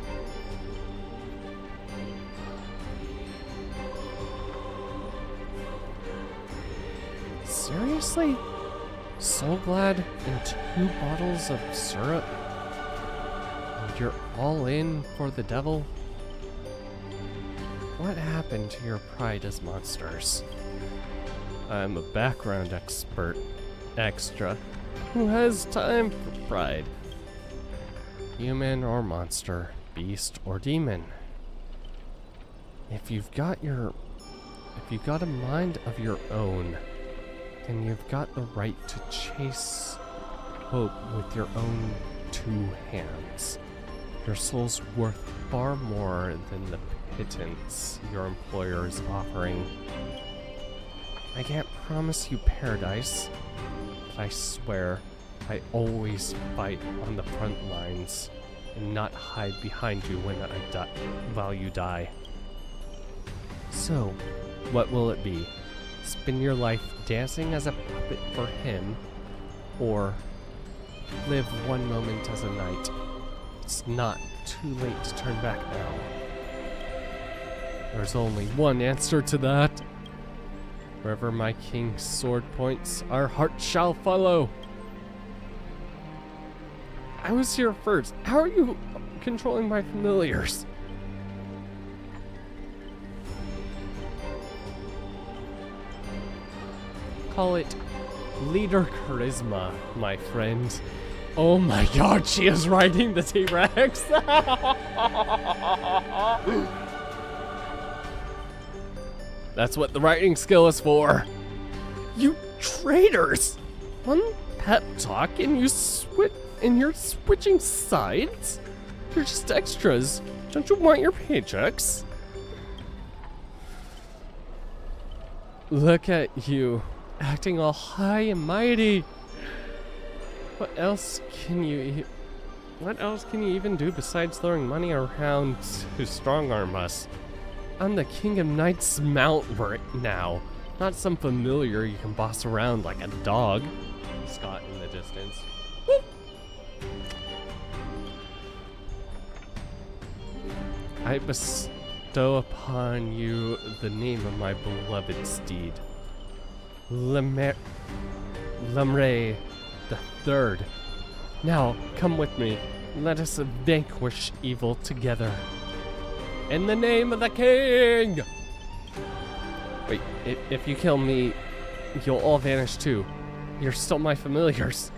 Seriously? So glad and 2 bottles of syrup? And you're all in for the devil? What happened to your pride as monsters? I'm a background extra, who has time for pride. Human or monster, beast or demon. If you've got a mind of your own, then you've got the right to chase hope with your own 2 hands. Your soul's worth far more than the pittance your employer is offering. I can't promise you paradise, but I swear I always fight on the front lines and not hide behind you while you die. So, what will it be? Spend your life dancing as a puppet for him, or live one moment as a knight? It's not too late to turn back now. There's only one answer to that. Wherever my king's sword points, our heart shall follow. I was here first. How are you controlling my familiars? Call it leader charisma, my friend. Oh my god, she is riding the T-Rex! That's what the writing skill is for. You traitors! One pep talk and you're switching sides? You're just extras. Don't you want your paychecks? Look at you, acting all high and mighty. What else can you even do besides throwing money around to strong-arm us? I'm the king of Knight's Mount right now, not some familiar you can boss around like a dog. Scott in the distance. Woo! I bestow upon you the name of my beloved steed, Lemre the Third. Now, come with me. Let us vanquish evil together. In the name of the king! Wait, if you kill me, you'll all vanish too. You're still my familiars.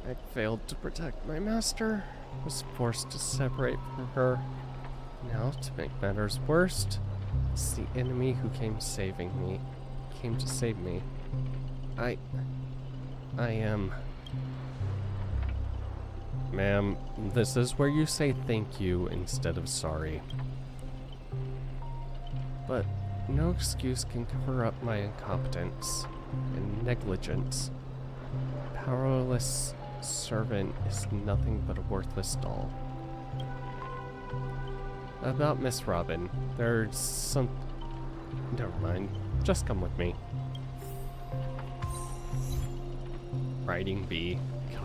I failed to protect my master. Was forced to separate from her. Now, to make matters worse, it's the enemy who came to save me. I am... Ma'am, this is where you say thank you instead of sorry. But no excuse can cover up my incompetence and negligence. Powerless servant is nothing but a worthless doll. About Miss Robin, there's some... Never mind, just come with me. Riding bee. God.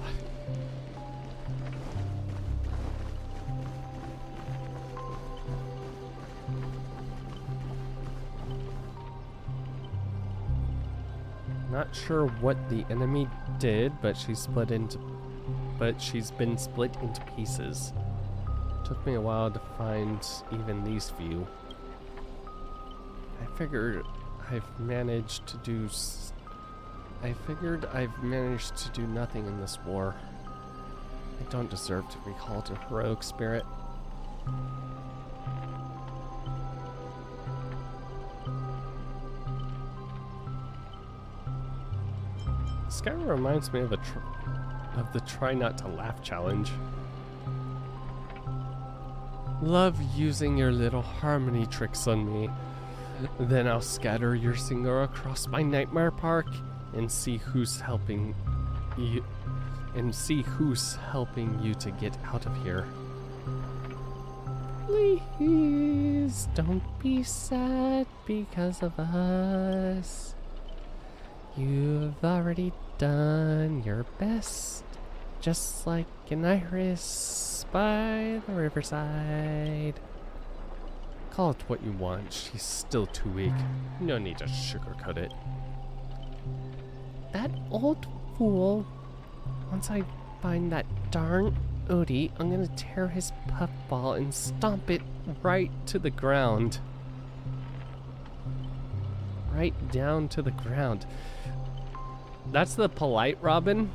Not sure what the enemy did, but she's been split into pieces. Took me a while to find even these few. I figured I've managed to do nothing in this war. I don't deserve to be called a heroic spirit. This guy reminds me of the try not to laugh challenge. Love using your little harmony tricks on me. Then I'll scatter your singer across my nightmare park and see who's helping you to get out of here. Please don't be sad because of us. You've already done your best, just like an iris by the riverside. Call it what you want, she's still too weak. No need to sugarcoat it. That old fool. Once I find that darn Odie, I'm gonna tear his puffball and stomp it right to the ground. Right down to the ground. That's the polite Robin.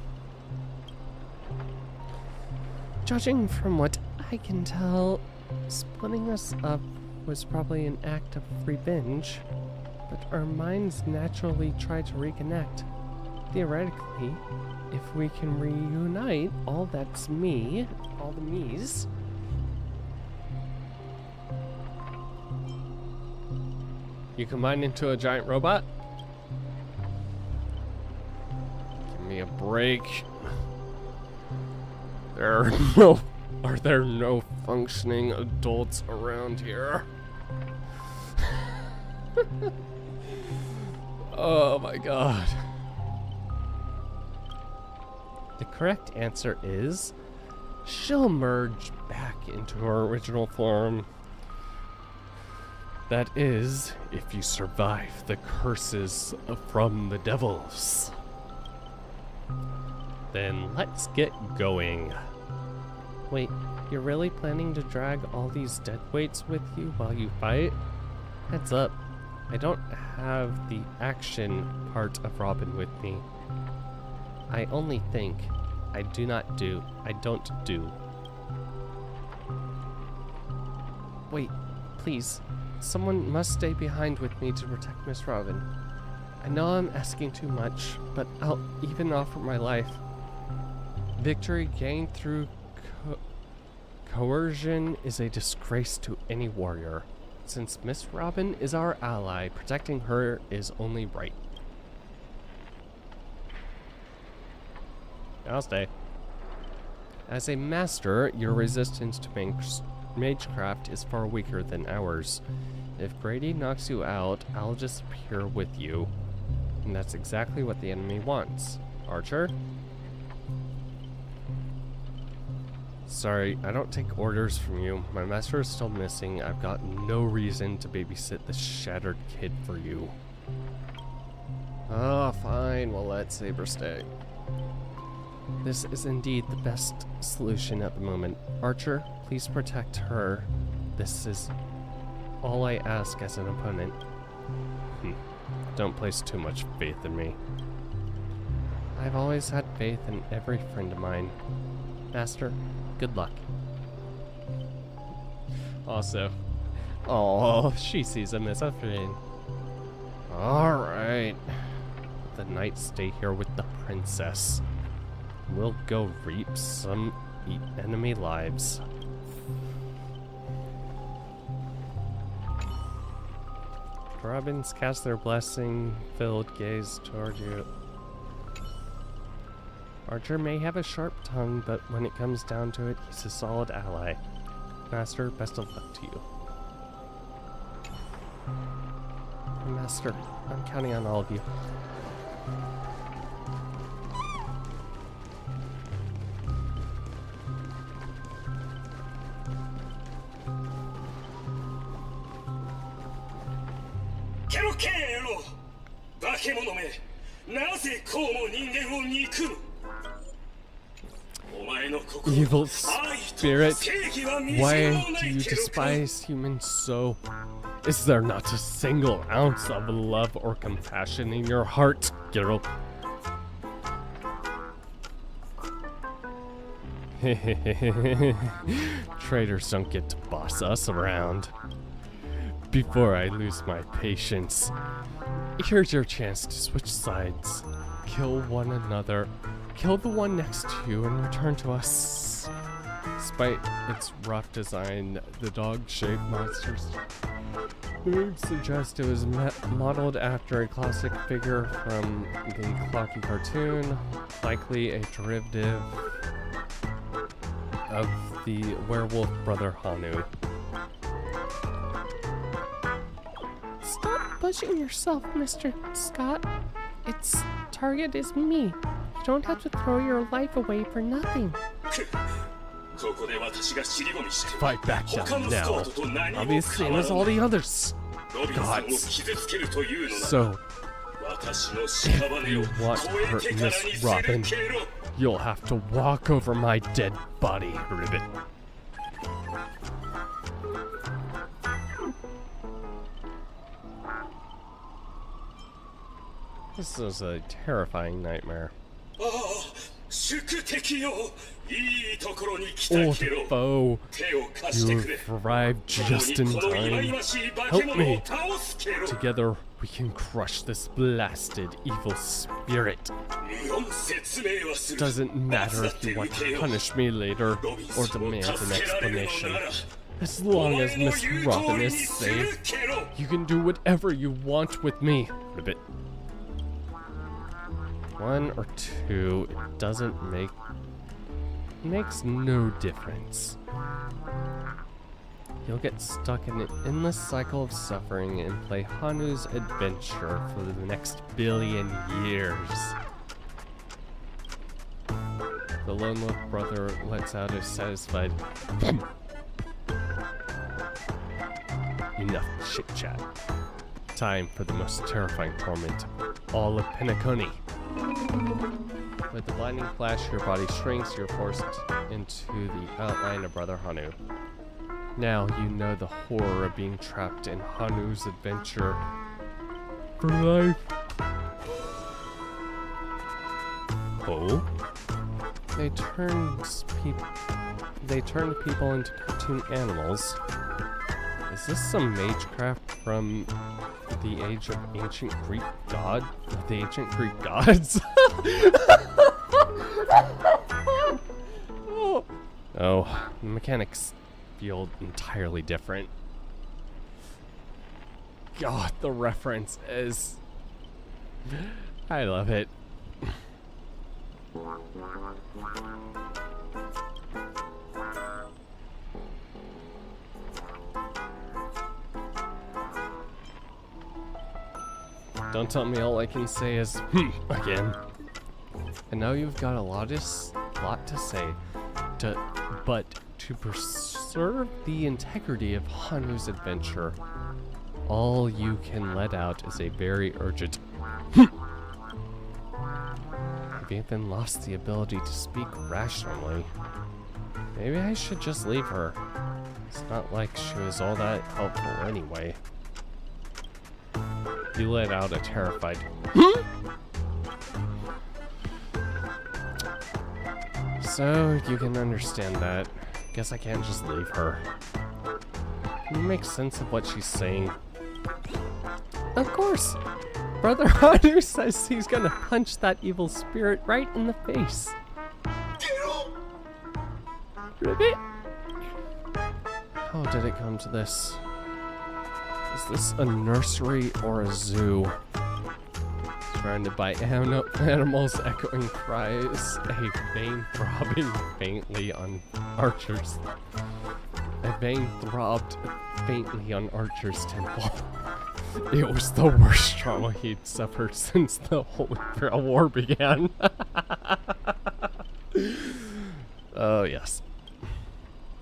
Judging from what I can tell, splitting us up was probably an act of revenge, but our minds naturally try to reconnect. Theoretically, if we can reunite all that's me, all the me's. You combine into a giant robot? Give me a break. Are there no functioning adults around here? Oh my god. The correct answer is she'll merge back into her original form. That is, if you survive the curses from the devils. Then let's get going. Wait, you're really planning to drag all these dead weights with you while you fight? Heads up, I don't have the action part of Robin with me. I only think. I don't do. Wait, please. Someone must stay behind with me to protect Miss Robin. I know I'm asking too much, but I'll even offer my life. Victory gained through coercion is a disgrace to any warrior. Since Miss Robin is our ally, protecting her is only right. I'll stay. As a master, your resistance to magecraft is far weaker than ours. If Grady knocks you out, I'll disappear with you. And that's exactly what the enemy wants. Archer? Sorry, I don't take orders from you. My master is still missing. I've got no reason to babysit this shattered kid for you. Oh, fine. We'll let Saber stay. This is indeed the best solution at the moment. Archer, please protect her. This is all I ask as an opponent. Don't place too much faith in me. I've always had faith in every friend of mine. Master, good luck. Also, oh, she sees him as a friend. Alright. The knight stay here with the princess. We'll go reap some enemy lives. Robins cast their blessing-filled gaze toward you. Archer may have a sharp tongue, but when it comes down to it, he's a solid ally. Master, best of luck to you. Master, I'm counting on all of you. Evil spirit, why do you despise humans so? Is there not a single ounce of love or compassion in your heart, Geralt? Traitors don't get to boss us around. Before I lose my patience, here's your chance to switch sides. Kill one another. Kill the one next to you and return to us. Despite its rough design, the dog-shaped monster's name suggests it was modeled after a classic figure from the Clocky cartoon, likely a derivative of the werewolf brother Hanu. Stop pushing yourself, Mr. Scott. Its target is me. You don't have to throw your life away for nothing. Fight back down now. I'll be the same as all the others. Gods. So, if you want to hurt Miss Robin, you'll have to walk over my dead body, Ribbit. This is a terrifying nightmare. Oh, the foe. You've arrived just in time. Help me. Together, we can crush this blasted evil spirit. Doesn't matter if you want to punish me later or demand an explanation. As long as Miss Robin is safe, you can do whatever you want with me, Ribbit. One or two, it doesn't makes no difference. You'll get stuck in an endless cycle of suffering and play Hanu's adventure for the next billion years. The lone wolf brother lets out a satisfied enough chit-chat. Time for the most terrifying torment of all of Penacony. With the blinding flash, your body shrinks, you're forced into the outline of Brother Hanu. Now you know the horror of being trapped in Hanu's adventure for life. Oh? They turned people into cartoon animals. Is this some magecraft from the age of ancient Greek god? The ancient Greek gods? Oh, the mechanics feel entirely different. God, the reference is... I love it. Don't tell me all I can say is again. And now you've got a lot to say. To But to preserve the integrity of Hanu's adventure, all you can let out is a very urgent I've even lost the ability to speak rationally. Maybe I should just leave her. It's not like she was all that helpful anyway. You let out a terrified So you can understand that. Guess I can't just leave her. Can you make sense of what she's saying? Of course! Brother Hanu says he's gonna punch that evil spirit right in the face. Ribbit? How did it come to this? Is this a nursery or a zoo? Surrounded by animals echoing cries, a vein throbbing faintly on Archer's. A vein throbbed faintly on Archer's temple. It was the worst trauma he'd suffered since the Holy Grail War began. Oh, yes.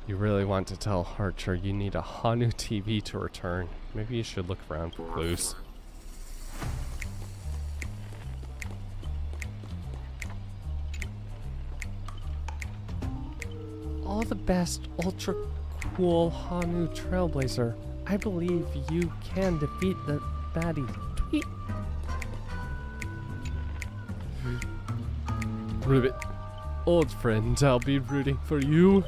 You really want to tell Archer you need a Hanu TV to return. Maybe you should look around for clues. All the best, ultra cool Hanu Trailblazer. I believe you can defeat the baddie. Tweet. Ribbit. Old friend, I'll be rooting for you.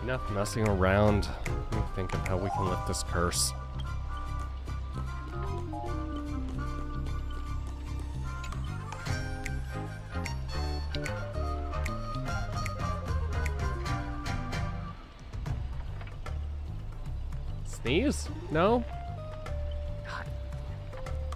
Enough messing around. Let me think of how we can lift this curse. Sneeze? No? God.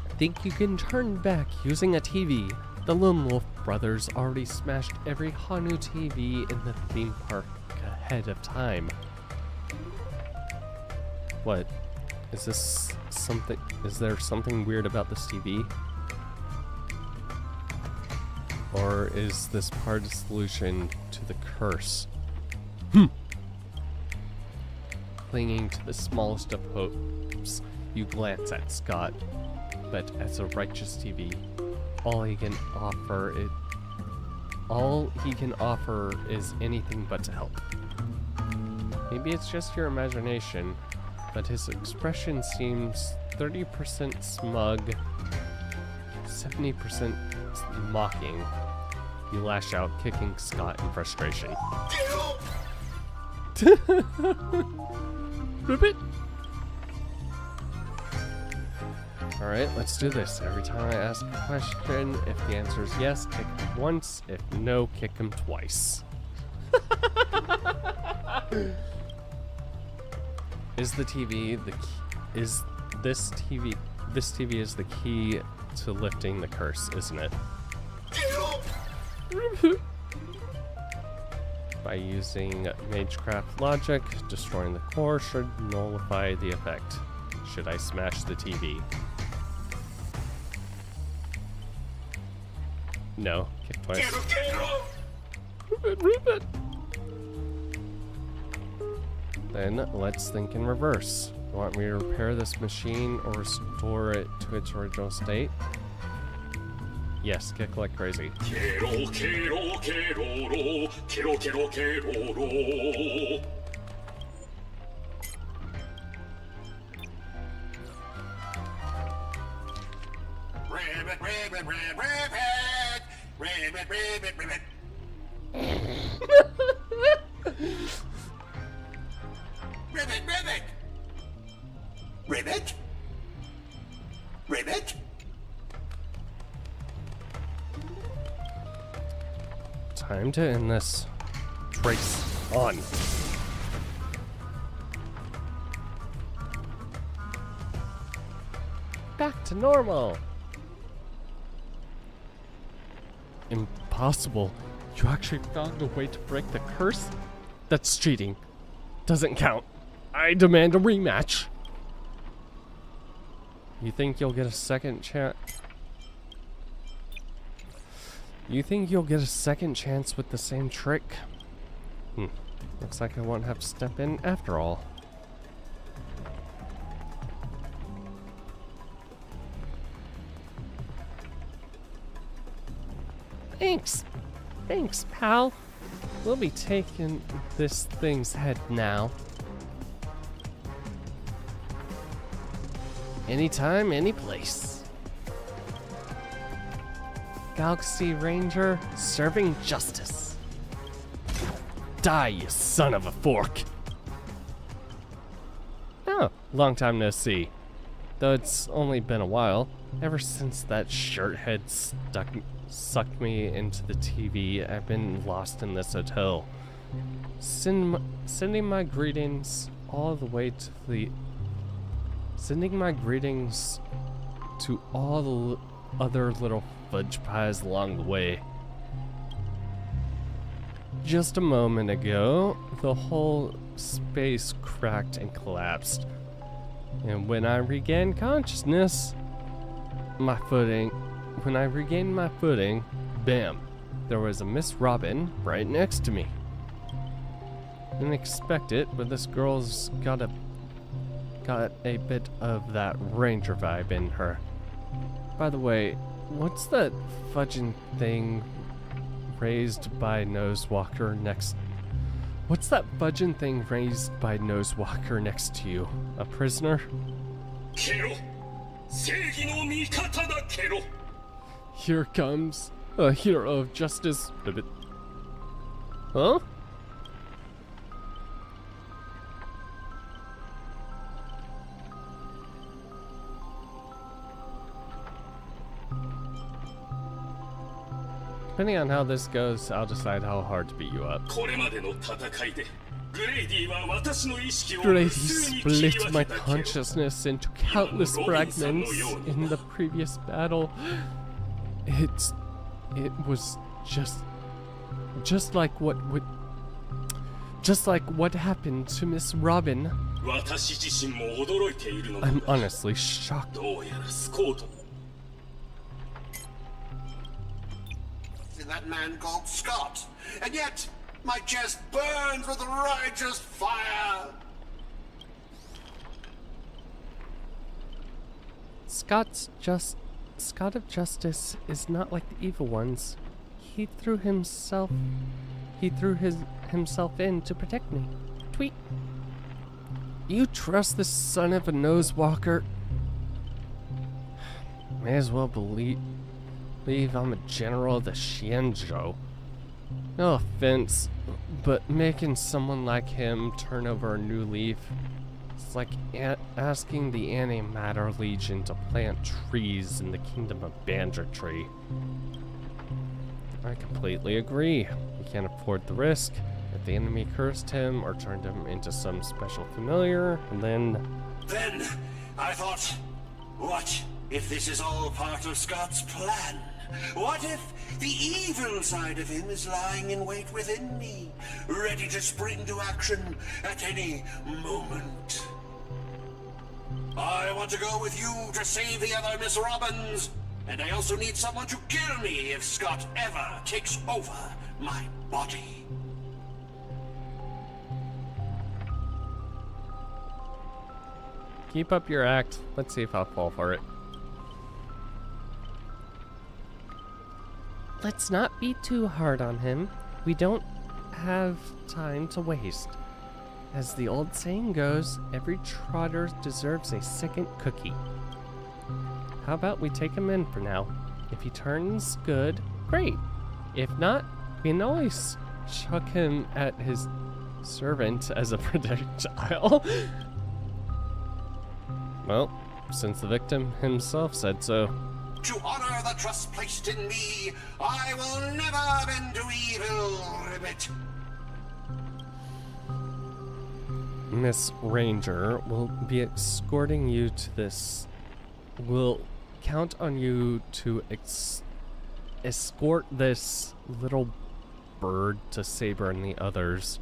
I think you can turn back using a TV. The Lone Wolf brothers already smashed every Hanu TV in the theme park ahead of time. What? Is this something? Is there something weird about this TV? Or is this part of the solution to the curse? Clinging to the smallest of hopes, you glance at Scott, but as a righteous TV, all he can offer is anything but to help. Maybe it's just your imagination, but his expression seems 30% smug, 70% mocking. You lash out, kicking Scott in frustration. Ribbit. Alright, let's do this. Every time I ask a question, if the answer is yes, kick him once. If no, kick him twice. Is the TV the key? Is this TV? This TV is the key to lifting the curse, isn't it? By using Magecraft logic, destroying the core should nullify the effect. Should I smash the TV? No. Kick twice. Ribbit. Then let's think in reverse. You want me to repair this machine or restore it to its original state? Yes, kick like crazy. Ribbit, ribbit, ribbit, ribbit, ribbit, ribbit, ribbit, ribbit, ribbit, ribbit. Time to end this. Trace on. Back to normal. Impossible. You actually found a way to break the curse? That's cheating. Doesn't count. I demand a rematch. You think you'll get a second chance? You think you'll get a second chance with the same trick? Looks like I won't have to step in after all. Thanks. Thanks, pal. We'll be taking this thing's head now. Anytime, any place. Galaxy Ranger serving justice. Die, you son of a fork. Oh, long time no see. Though it's only been a while, ever since that shirt head sucked me into the TV, I've been lost in this hotel. Sending my greetings all the way to the... Sending my greetings to all the other little fudge pies along the way. Just a moment ago, the whole space cracked and collapsed. And when I regained consciousness, when I regained my footing, bam, there was a Miss Robin right next to me. Didn't expect it, but this girl's got a bit of that ranger vibe in her. By the way, what's that fudging thing raised by Nosewalker next? What's that fudging thing raised by Nosewalker next to you? A prisoner? Here comes a hero of justice. Huh? Depending on how this goes, I'll decide how hard to beat you up. Grady split my consciousness into countless fragments in the previous battle. It was just like what happened to Miss Robin. I'm honestly shocked. That man called Scott, and yet my chest burns with righteous fire. Scott of Justice is not like the evil ones. He threw himself in to protect me. Tweet. You trust this son of a nosewalker? May as well believe I'm a general of the Xianzhou. No offense, but making someone like him turn over a new leaf, it's like asking the Antimatter Legion to plant trees in the kingdom of bigotry. I completely agree. We can't afford the risk. If the enemy cursed him or turned him into some special familiar, then I thought, what if this is all part of Scott's plan? What if the evil side of him is lying in wait within me, ready to spring to action at any moment? I want to go with you to save the other Miss Robins, and I also need someone to kill me if Scott ever takes over my body. Keep up your act. Let's see if I'll fall for it. Let's not be too hard on him. We don't have time to waste. As the old saying goes, every trotter deserves a second cookie. How about we take him in for now? If he turns good, great. If not, we can always chuck him at his servant as a projectile. Well, since the victim himself said so. To honor the trust placed in me, I will never bend to evil, Ribbit. Miss Ranger will be escorting you to this. We'll count on you to escort this little bird to Saber and the others.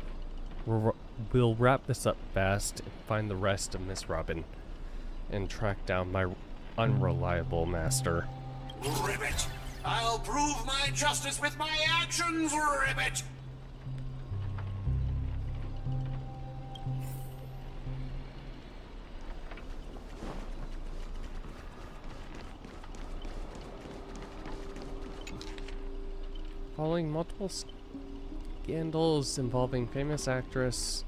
We'll wrap this up fast and find the rest of Miss Robin and track down my unreliable master. Ribbit, I'll prove my justice with my actions, Ribbit! Following multiple scandals involving famous actress,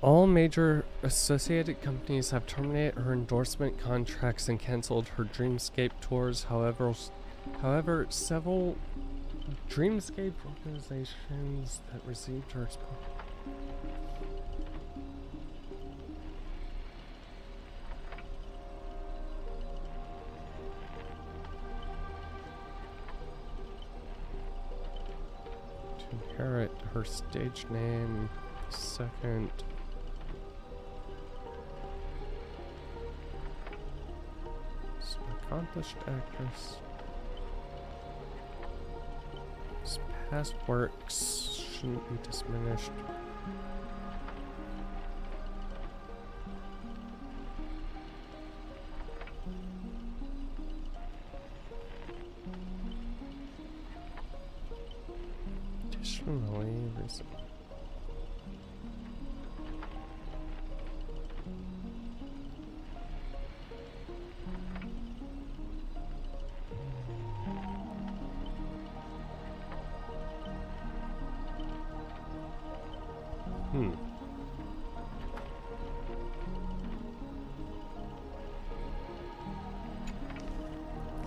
all major associated companies have terminated her endorsement contracts and cancelled her Dreamscape tours. However, several Dreamscape organizations that received her to inherit her stage name. Second. Accomplished actress. His past works shouldn't be diminished. Additionally,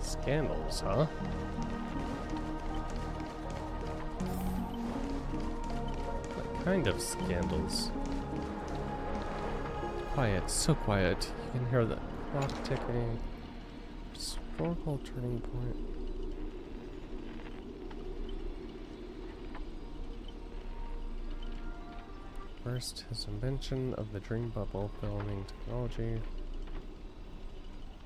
scandals, huh? What kind of scandals? Quiet, so quiet. You can hear the clock ticking. Historical turning point. First, his invention of the dream bubble filming technology.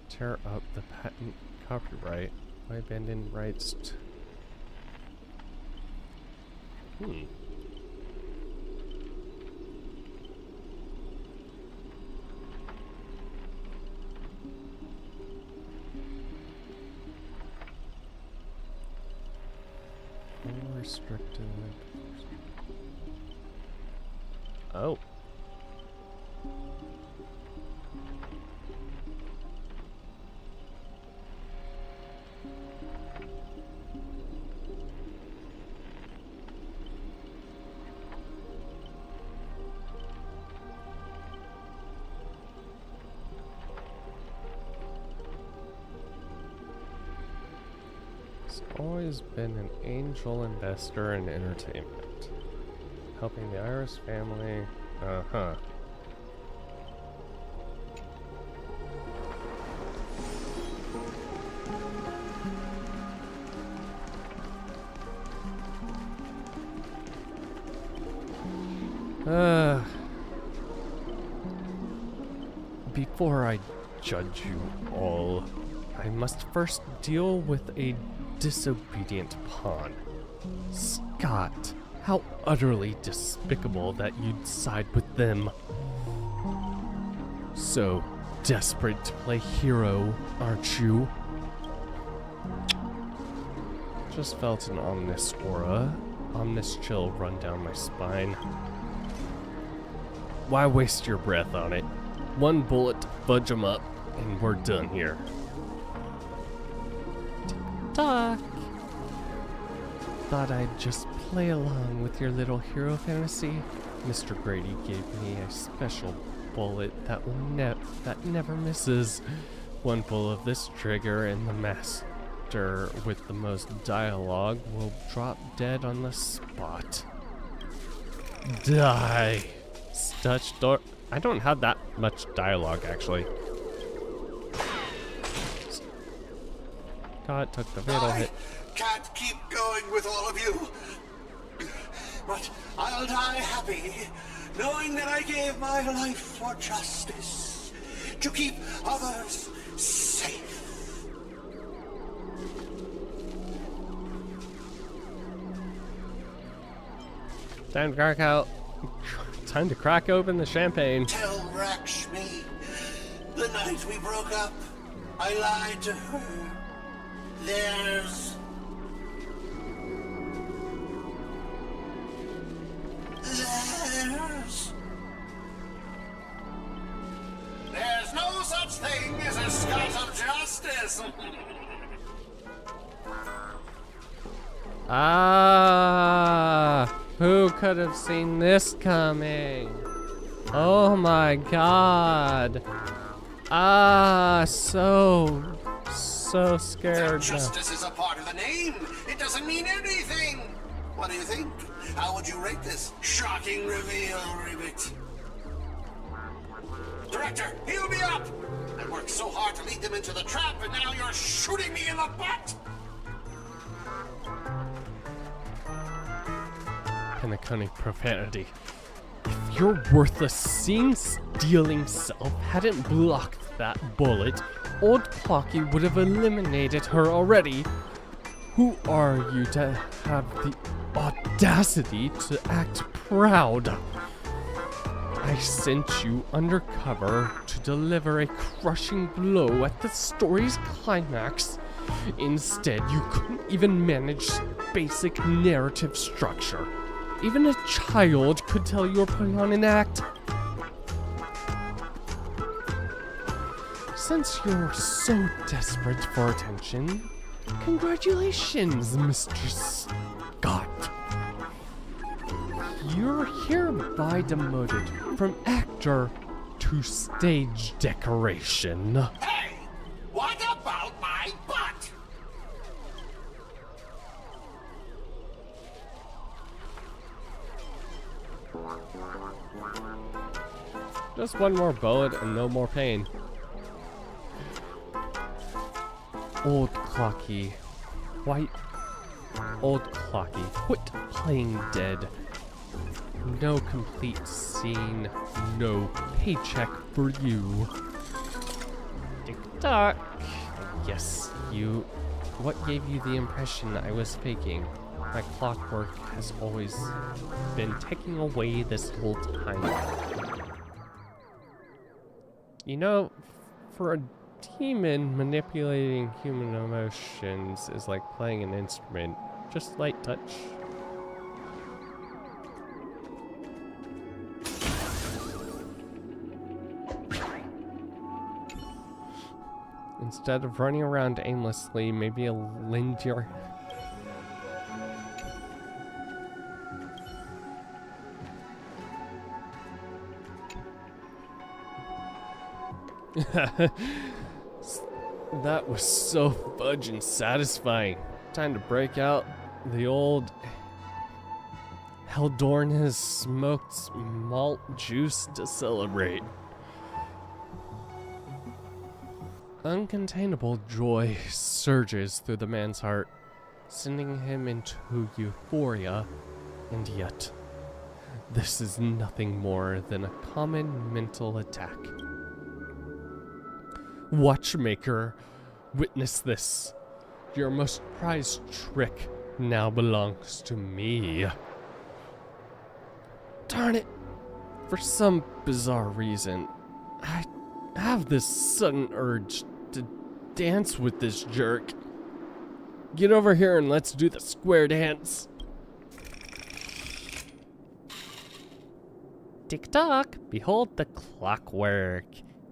Tear up the patent copyright by abandoned rights. Unrestricted. Oh. He's always been an angel investor in entertainment, helping the Iris family. Before I judge you all, I must first deal with a disobedient pawn. Scott, how utterly despicable that you'd side with them. So desperate to play hero, aren't you? Just felt an ominous aura, ominous chill run down my spine. Why waste your breath on it? One bullet to fudge them up, and we're done here. Tick-tock. Thought I'd just play along with your little hero fantasy. Mr. Grady gave me a special bullet that never misses. One pull of this trigger, and the master with the most dialogue will drop dead on the spot. Die. Touch door. I don't have that much dialogue, actually. God took the fatal hit. Can't keep going with all of you. But I'll die happy, knowing that I gave my life for justice, to keep others safe. Time to crack out. Time to crack open the champagne. Tell Rakshmi, the night we broke up, I lied to her. There's no such thing as a Scot of justice. Who could have seen this coming? Oh my god. So scared. Justice is a part of the name. It doesn't mean anything. What do you think? How would you rate this shocking reveal, Ribbit? Director, heal me up! I worked so hard to lead them into the trap, and now you're shooting me in the butt! Penaconic profanity. If your worthless scene-stealing self hadn't blocked that bullet, Old Clocky would have eliminated her already. Who are you to have the audacity to act proud? I sent you undercover to deliver a crushing blow at the story's climax. Instead, you couldn't even manage basic narrative structure. Even a child could tell you were putting on an act. Since you're so desperate for attention, congratulations, Mr. Scott. You're hereby demoted from actor to stage decoration. Hey! What about my butt? Just one more bullet and no more pain. Old Clocky. White. Old Clocky. Quit playing dead. No complete scene. No paycheck for you. Tick-tock. Yes, you. What gave you the impression I was faking? My clockwork has always been ticking away this whole time. You know, for a demon, manipulating human emotions is like playing an instrument. Just light touch. Instead of running around aimlessly, maybe lend your... That was so fudging satisfying. Time to break out the old Heldorna's smoked malt juice to celebrate. Uncontainable joy surges through the man's heart, sending him into euphoria, and yet, this is nothing more than a common mental attack. Watchmaker, witness this. Your most prized trick now belongs to me. Darn it! For some bizarre reason, I have this sudden urge to dance with this jerk. Get over here and let's do the square dance. Tick-tock! Behold the clockwork,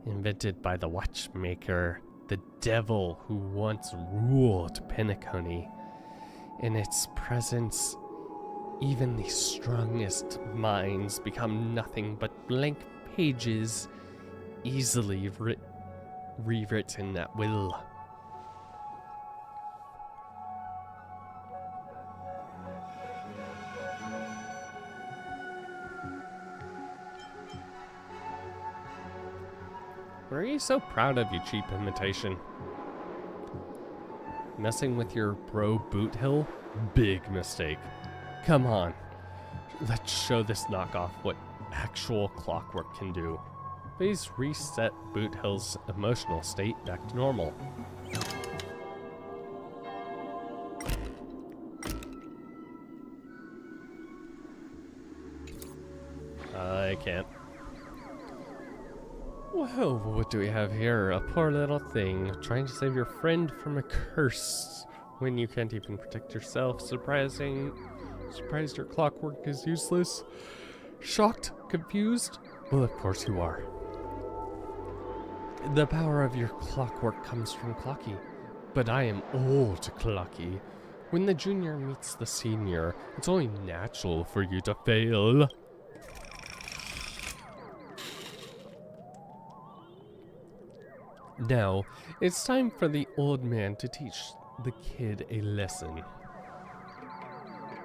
invented by the watchmaker, the devil who once ruled Penacony. In its presence, even the strongest minds become nothing but blank pages, easily rewritten at will. What are you so proud of, you cheap imitation? Messing with your bro Boot Hill? Big mistake. Come on. Let's show this knockoff what actual clockwork can do. Please reset Boot Hill's emotional state back to normal. I can't. Whoa, what do we have here? A poor little thing trying to save your friend from a curse when you can't even protect yourself. Surprised your clockwork is useless. Shocked? Confused? Well, of course you are. The power of your clockwork comes from Clocky, but I am old Clocky. When the junior meets the senior, it's only natural for you to fail. Now, it's time for the old man to teach the kid a lesson.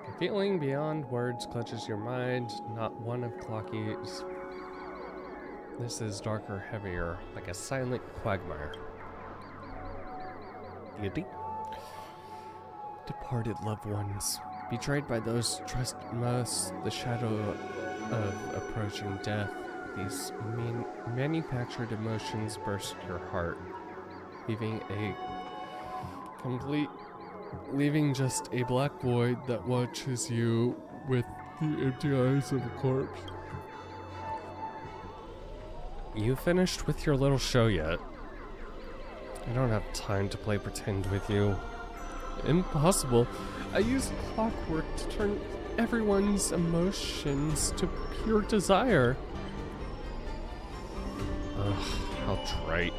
A feeling beyond words clutches your mind, not one of Clocky's. This is darker, heavier, like a silent quagmire. Guilty? Departed loved ones, betrayed by those trust most, the shadow of approaching death. These manufactured emotions burst your heart, leaving just a black void that watches you with the empty eyes of a corpse. You finished with your little show yet? I don't have time to play pretend with you. Impossible. I use clockwork to turn everyone's emotions to pure desire. Ugh, how trite.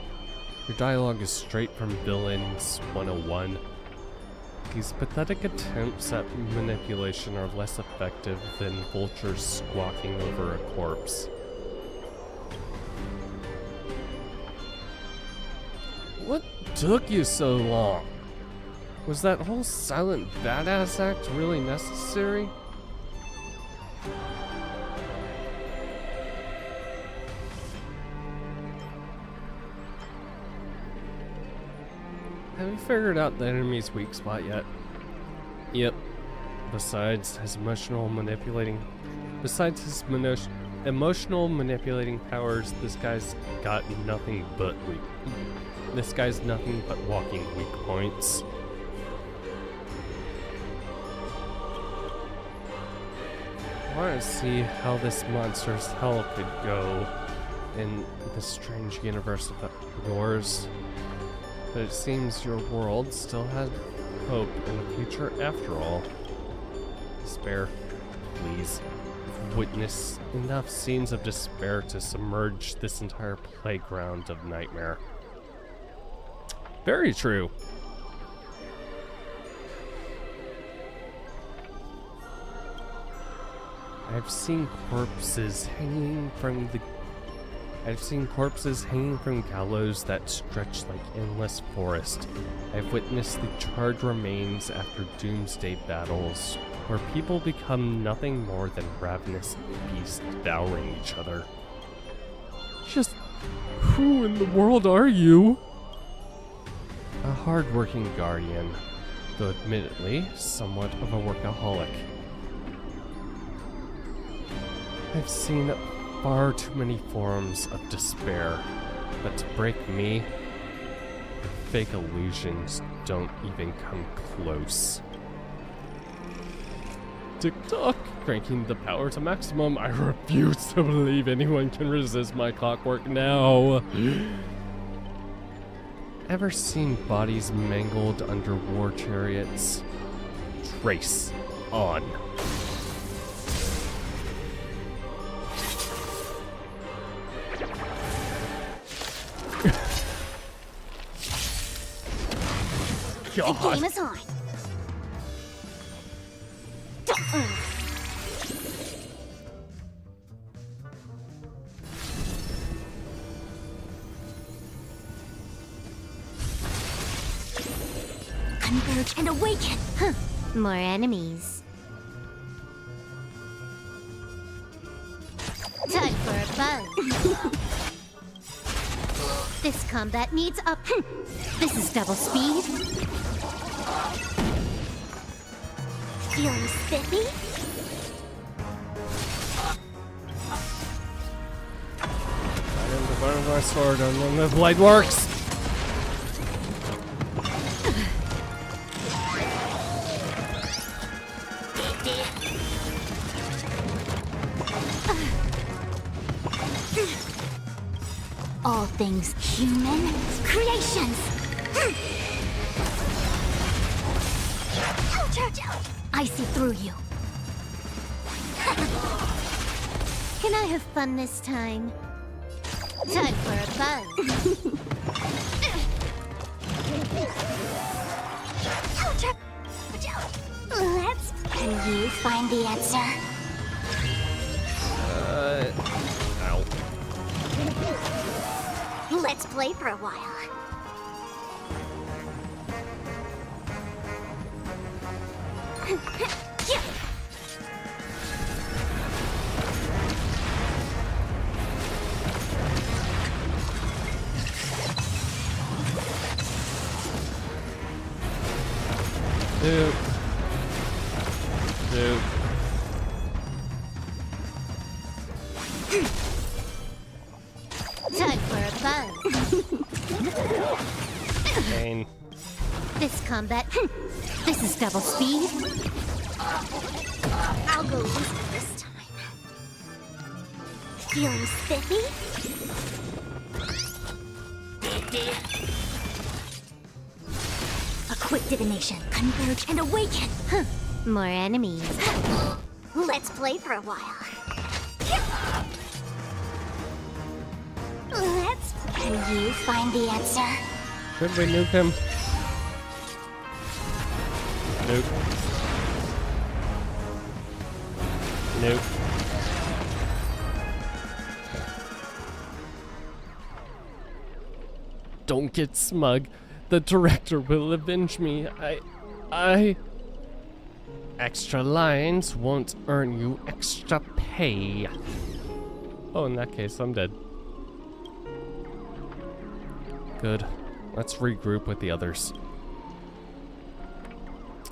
Your dialogue is straight from Villains 101. These pathetic attempts at manipulation are less effective than vultures squawking over a corpse. What took you so long? Was that whole silent badass act really necessary? Have you figured out the enemy's weak spot yet? Yep. Besides his emotional manipulating powers, this guy's nothing but walking weak points. I want to see how this monster's hell could go in the strange universe of yours. But it seems your world still had hope in the future after all. Despair, please. Witness enough scenes of despair to submerge this entire playground of nightmare. Very true. I've seen corpses hanging from gallows that stretch like endless forest. I've witnessed the charred remains after doomsday battles, where people become nothing more than ravenous beasts devouring each other. Just who in the world are you? A hard-working guardian, though admittedly somewhat of a workaholic. I've seen far too many forms of despair, but to break me, the fake illusions don't even come close. Tick-tock, cranking the power to maximum. I refuse to believe anyone can resist my clockwork now. Ever seen bodies mangled under war chariots? Trace on. God. The game is on. Converge and awaken. Huh. More enemies. Time for a buzz. This combat needs up. This is double speed. Feeling spiffy? I am the bone of my sword, and then the blade works. all things human creations. Ouch, ouch, ouch. I see through you. Can I have fun this time? Time for a buzz. Ouch, ouch, ouch. Let's... Can you find the answer? Ow. Let's play for a while. Dude. Dude. Time for a buzz. Pain. This combat. This is double speed. I'll go easy this time. Feeling spiffy? A quick divination, converge and awaken. More enemies. Let's play for a while. Let's... Can you find the answer? Should we nuke him? Nuke. Nuke. Don't get smug. The director will avenge me. I... Extra lines won't earn you extra pay. Oh, in that case, I'm dead. Good. Let's regroup with the others.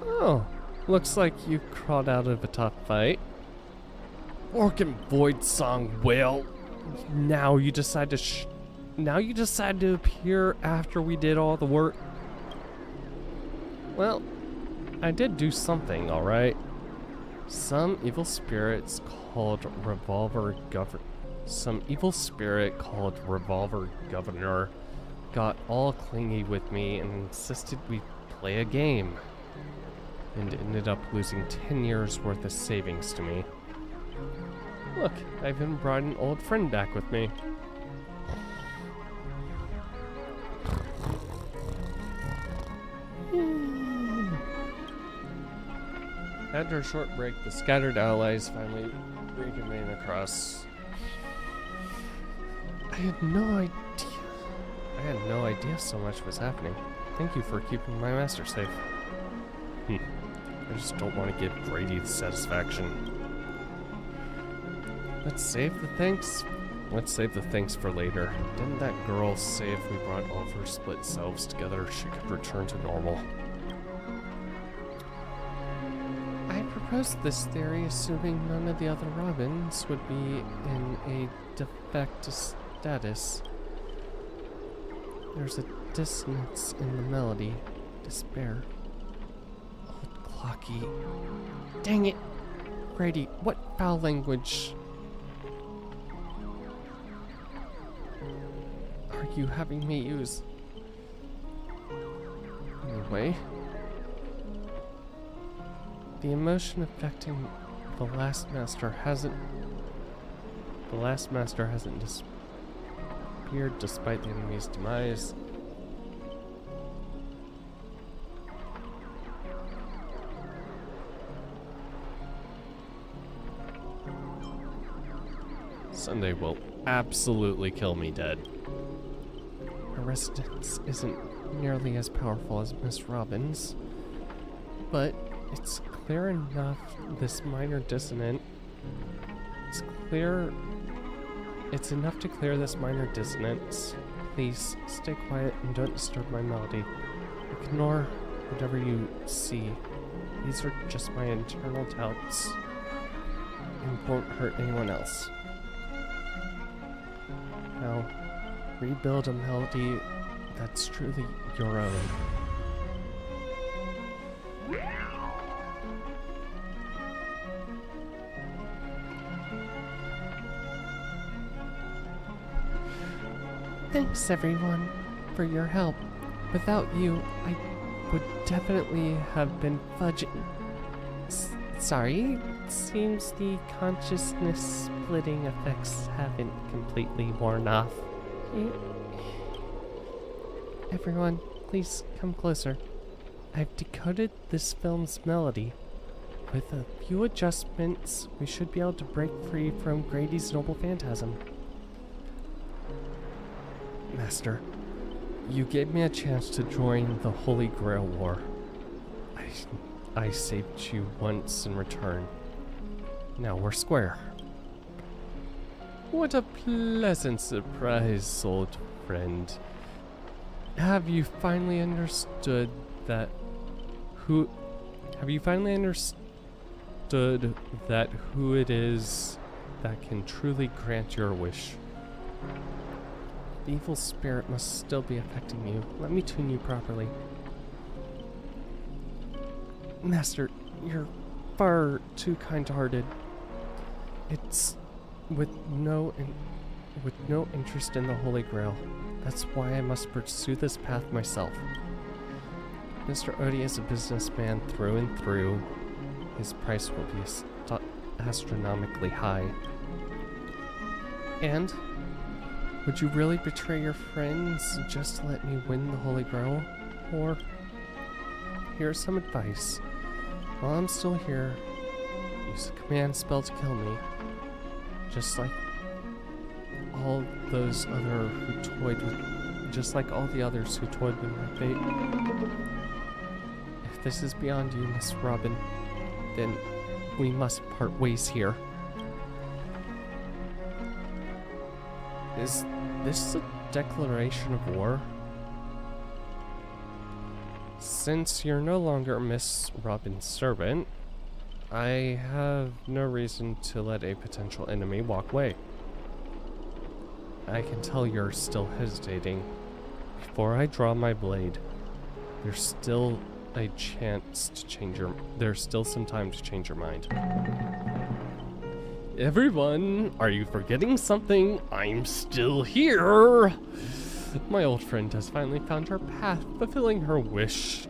Oh, looks like you crawled out of a tough fight. Orc and Void Song, well, now you decide to appear after we did all the work. Well, I did do something, alright. Some evil spirit called Revolver Governor got all clingy with me and insisted we play a game. And ended up losing 10 years worth of savings to me. Look, I even brought an old friend back with me. After a short break, the scattered allies finally reconvened across. I had no idea so much was happening. Thank you for keeping my master safe. I just don't want to give Grady the satisfaction. Let's save the thanks for later. Didn't that girl say if we brought all of her split selves together, she could return to normal? I proposed this theory assuming none of the other Robins would be in a defect status. There's a dissonance in the melody. Despair. Old Clocky. Dang it! Grady, what foul language are you having me use? Anyway. The emotion affecting the last master hasn't disappeared despite the enemy's demise. Sunday will absolutely kill me dead. Her resistance isn't nearly as powerful as Miss Robin's, but it's clear enough this minor dissonant. It's enough to clear this minor dissonance. Please stay quiet and don't disturb my melody. Ignore whatever you see. These are just my internal doubts and won't hurt anyone else. Now, rebuild a melody that's truly your own. Thanks everyone for your help. Without you, I would definitely have been fudging. Sorry, seems the consciousness splitting effects haven't completely worn off. Everyone, please come closer. I've decoded this film's melody. With a few adjustments, we should be able to break free from Grady's noble phantasm. Master, you gave me a chance to join the Holy Grail War. I saved you once in return. Now we're square. What a pleasant surprise, old friend. Have you finally understood that who it is that can truly grant your wish? The evil spirit must still be affecting you. Let me tune you properly. Master, you're far too kind-hearted. It's with no interest in the Holy Grail. That's why I must pursue this path myself. Mr. Odie is a businessman through and through. His price will be astronomically high. And would you really betray your friends just to let me win the Holy Grail? Or here's some advice. While I'm still here, use a command spell to kill me. Just like all those other who toyed with, just like all the others who toyed with my fate. If this is beyond you, Miss Robin, then we must part ways here. Is this a declaration of war? Since you're no longer Miss Robin's servant, I have no reason to let a potential enemy walk away. I can tell you're still hesitating. Before I draw my blade, there's still a chance to change there's still some time to change your mind. Everyone, are you forgetting something? I'm still here! My old friend has finally found her path, fulfilling her wish.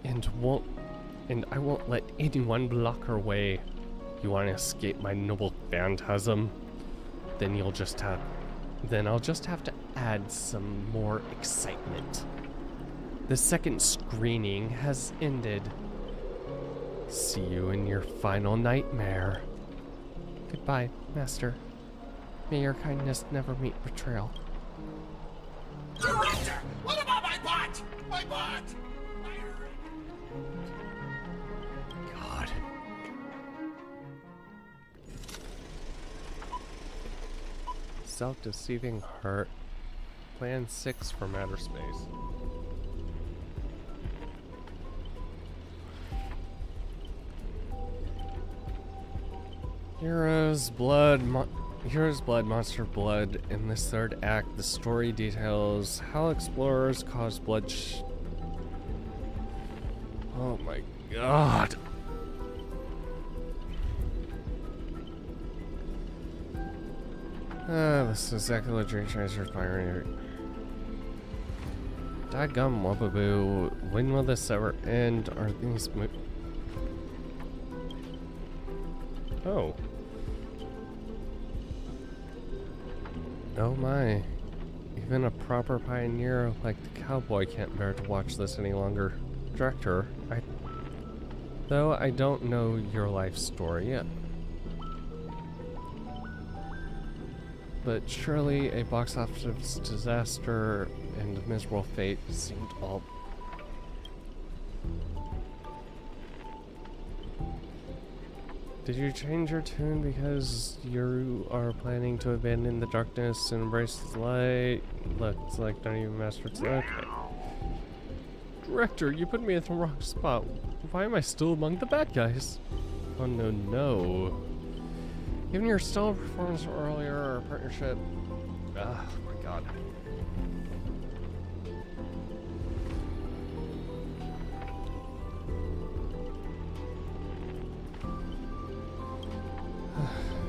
And I won't let anyone block her way. You want to escape my noble phantasm? Then I'll just have to add some more excitement. The second screening has ended. See you in your final nightmare. Goodbye, Master. May your kindness never meet betrayal. Director! What about my bot? My bot! God. Self-deceiving heart. Plan 6 from outer space. Heroes, blood, monster blood. In this third act, the story details how explorers cause bloodshed. Oh my god. This is exactly what Dream Chaser's pioneer. Daggum Wababoo. When will this ever end? Are things Oh. Oh my. Even a proper pioneer like the cowboy can't bear to watch this any longer. Director, though I don't know your life story yet. But surely a box office disaster and a miserable fate seemed all... Did you change your tune because you are planning to abandon the darkness and embrace the light? Looks like don't even master it. Okay. Director, you put me at the wrong spot. Why am I still among the bad guys? Oh no, no. Given your stellar performance earlier, our partnership... Oh my god.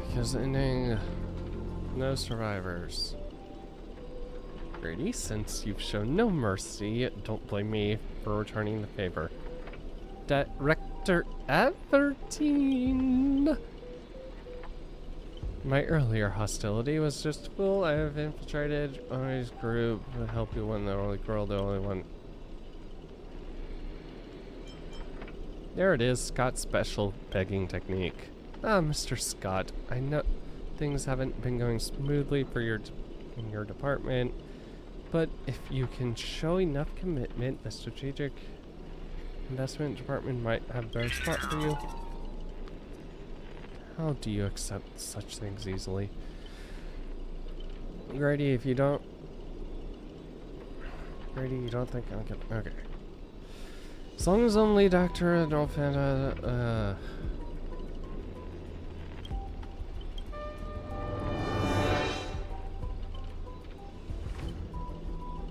Because ending... No survivors. Grady, since you've shown no mercy, don't blame me for returning the favor. Director Advertine. My earlier hostility was just fool. I have infiltrated Omi's group to help you win the only girl, the only one. There it is, Scott's special begging technique. Ah, Mr. Scott, I know things haven't been going smoothly for in your department, but if you can show enough commitment, the strategic investment department might have a better spot for you. How do you accept such things easily? Grady, if you don't... Grady, you don't think I'll get... Okay. As long as only Dr. Adolfana,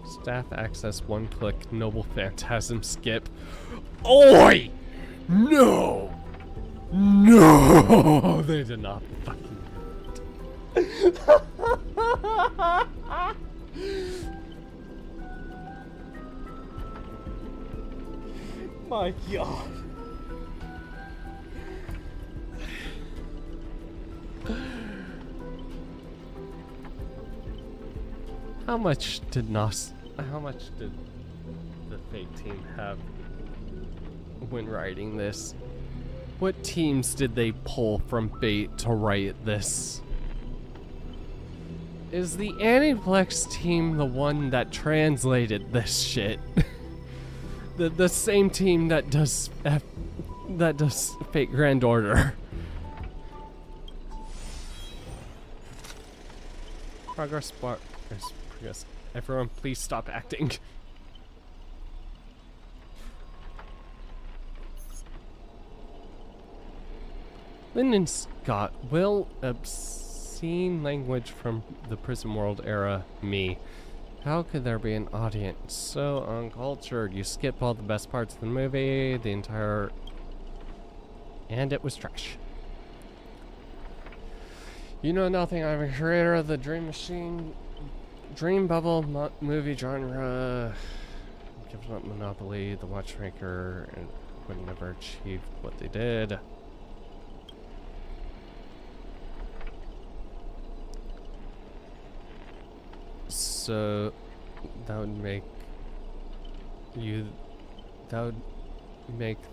Staff access one-click noble phantasm skip. Oi! No! No! They did not fucking do it. My God. How much did the Fate team have when writing this? What teams did they pull from Fate to write this? Is the Aniplex team the one that translated this shit? the same team that does Fate Grand Order. Progress bar. Yes. Everyone, please stop acting. Lyndon Scott, will obscene language from the prison world era me. How could there be an audience so uncultured? You skip all the best parts of the movie, and it was trash. You know nothing. I'm a creator of the Dream Machine, Dream Bubble movie genre. Gives up Monopoly, The Watchmaker, and would never achieve what they did. So that would make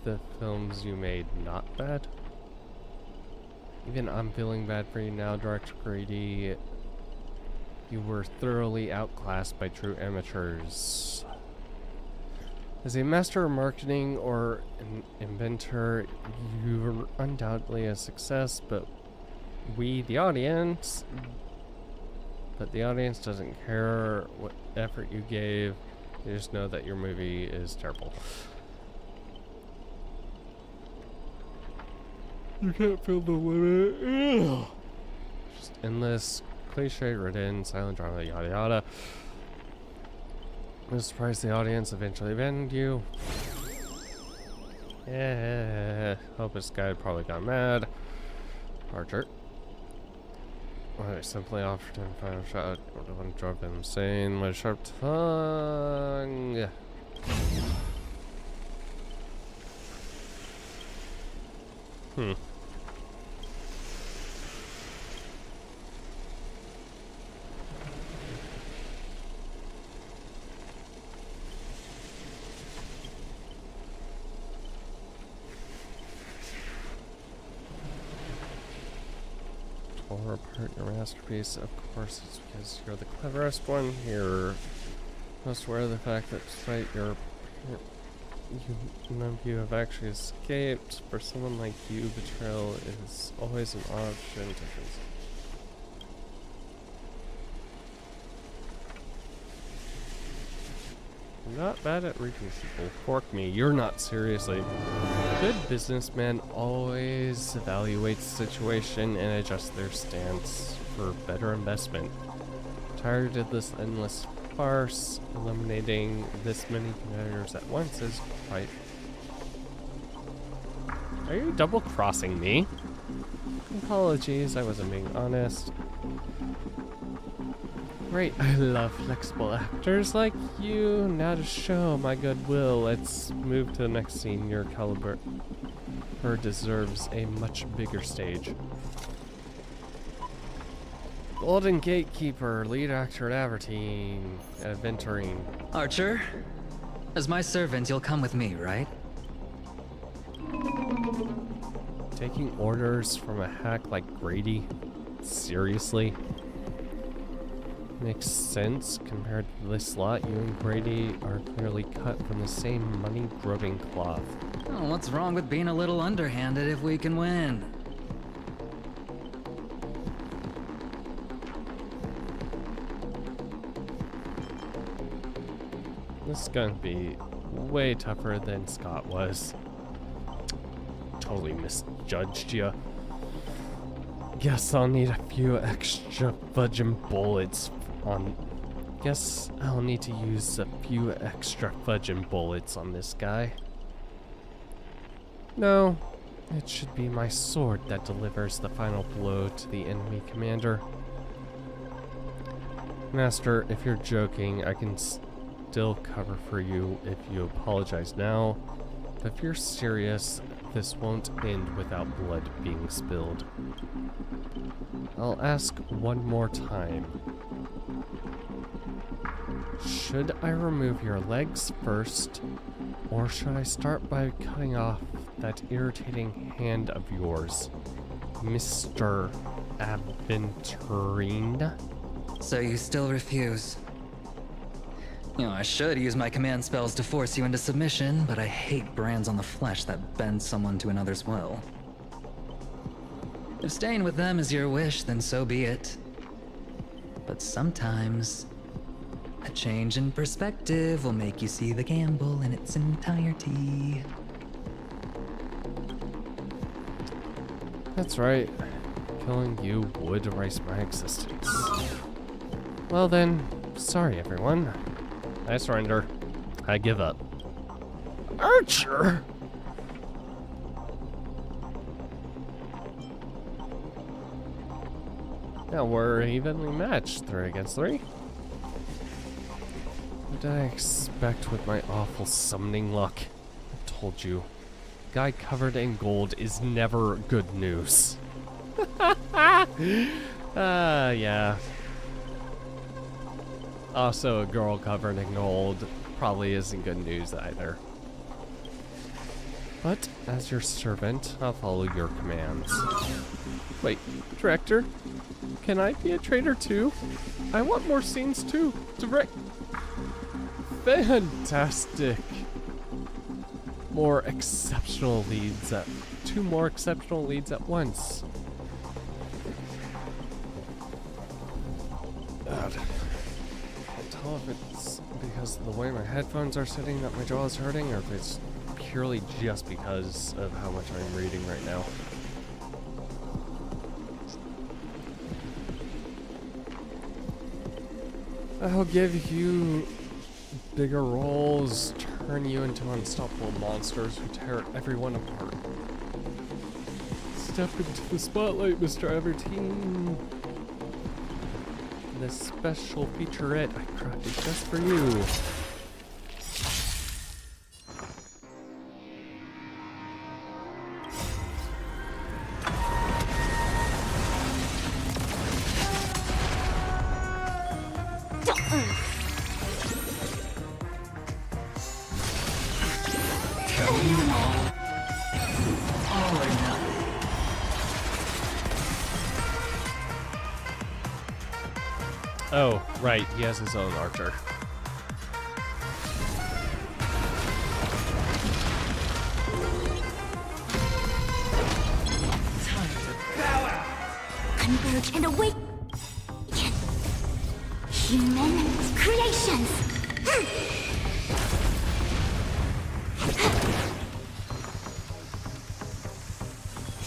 the films you made not bad. Even I'm feeling bad for you now, Director Grady. You were thoroughly outclassed by true amateurs. As a master of marketing or an inventor, you were undoubtedly a success, but the audience doesn't care what effort you gave. They just know that your movie is terrible. You can't feel the limit. Ugh. Just endless, cliche-ridden, silent drama, yada yada. I'm surprised the audience eventually abandoned you. Yeah, hope this guy probably got mad. Archer. I simply offered him a final shot. I don't want to drop him insane. My sharp tongue. Tore apart your masterpiece. Of course, it's because you're the cleverest one here. Most aware of the fact that despite none of you have actually escaped. For someone like you, betrayal is always an option. I'm not bad at reading people. Fork me, you're not, seriously. Good businessmen always evaluate the situation and adjust their stance for better investment. Tired of this endless farce, eliminating this many competitors at once is quite... Are you double-crossing me? Apologies, I wasn't being honest. Great, I love flexible actors like you. Now to show my goodwill, let's move to the next scene. Your caliber deserves a much bigger stage. Golden Gatekeeper, lead actor at Advertise. Archer, as my servant, you'll come with me, right? Taking orders from a hack like Grady? Seriously? Makes sense. Compared to this lot, you and Grady are clearly cut from the same money-grubbing cloth. Oh, what's wrong with being a little underhanded if we can win? This is gonna be way tougher than Scott was. Totally misjudged ya. Guess I'll need a few extra fudging bullets on... Guess I'll need to use a few extra fudging bullets on this guy. No, it should be my sword that delivers the final blow to the enemy commander. Master, if you're joking, I can still cover for you if you apologize now. But if you're serious, this won't end without blood being spilled. I'll ask one more time. Should I remove your legs first, or should I start by cutting off that irritating hand of yours, Mr. Aventurine? So you still refuse? You know, I should use my command spells to force you into submission, but I hate brands on the flesh that bend someone to another's will. If staying with them is your wish, then so be it. But sometimes, a change in perspective will make you see the gamble in its entirety. That's right. Killing you would erase my existence. Well then, sorry everyone. I surrender. I give up. Archer! Now we're evenly matched, 3 against 3. What did I expect with my awful summoning luck? I told you. Guy covered in gold is never good news. Yeah. Also, a girl covered in gold probably isn't good news either. But, as your servant, I'll follow your commands. Wait, director? Can I be a traitor too? I want more scenes too. Direct. Fantastic. More exceptional leads at... 2 more exceptional leads at once. God. Tell if it's because of the way my headphones are sitting that my jaw is hurting, or if it's purely just because of how much I'm reading right now. I'll give you bigger roles, turn you into unstoppable monsters who tear everyone apart. Step into the spotlight, Mr. Everteen. This special featurette I crafted just for you. Oh, right, he has his own archer. Converge and awake! Human creations!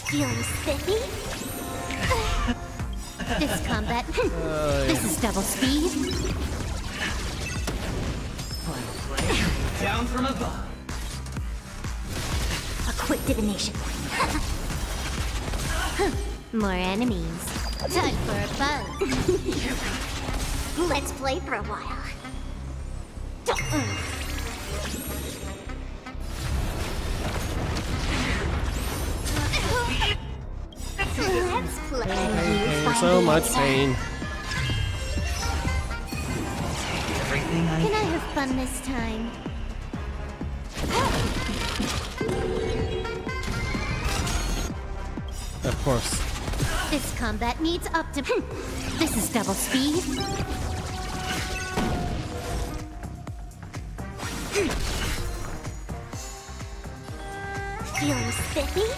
Feeling spiffy? This combat, this is double speed. Down from above. A quick divination. More enemies. Time for a buzz. Let's play for a while. Let's play. So much pain. Can I have fun this time? Of course. This combat needs This is double speed. Feeling spiffy?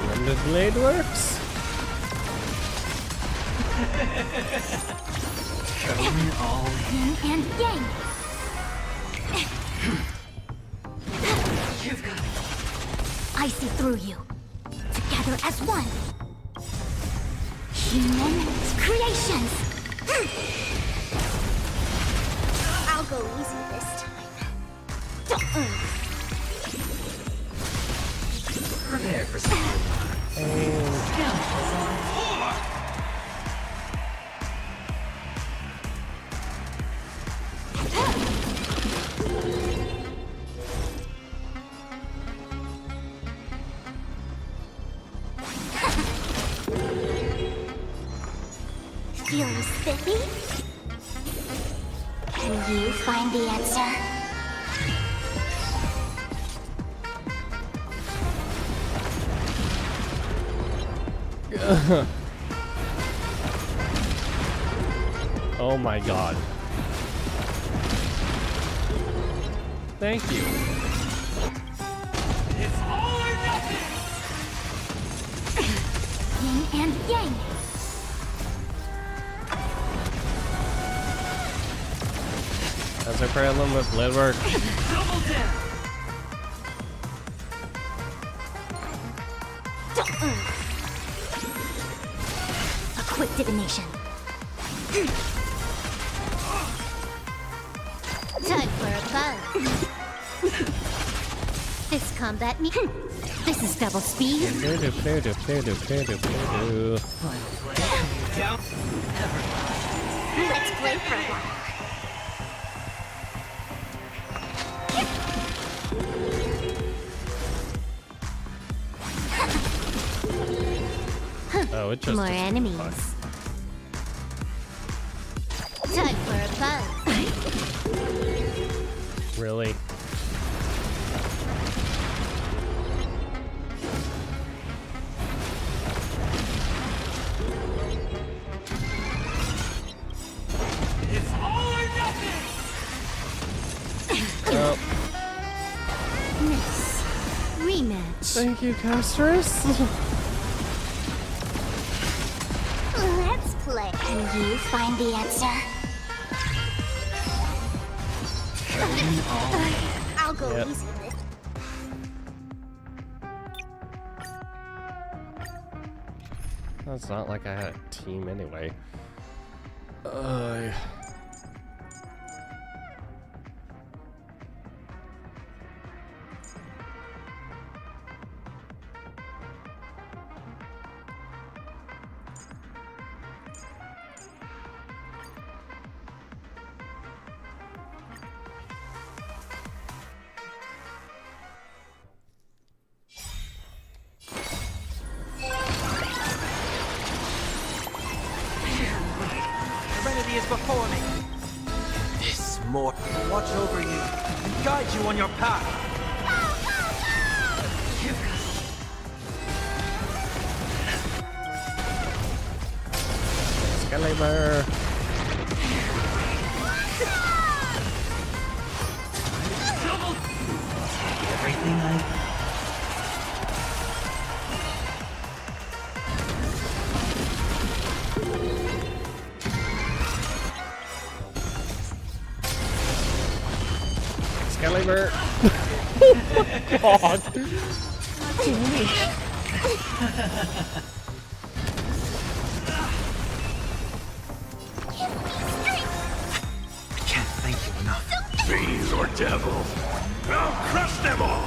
When the blade works. Yin and yang. I see through you. Together as one. Human creations. I'll go easy this time. Prepare for something. Feeling spiffy? Can you find the answer? Oh my god. Thank you. It's all or nothing! Yin and yang. That's a problem with blade work. Double down! A quick divination. Time for a buzz. This combat This is double speed. Let's play for a while. Oh, it just More enemies. Time for a buzz. Really? It's all or nothing! Oh. Miss. Rematch. Thank you, Castress. Let's play. Can you find the answer? I'll go Yep. easy with. It's not like I had a team anyway. Serenity is before me. This more watch over you and guide you on your path. Excalibur. Everything I Excalibur. Oh my god. can't thank you enough. Fiends or devil, I'll crush them all!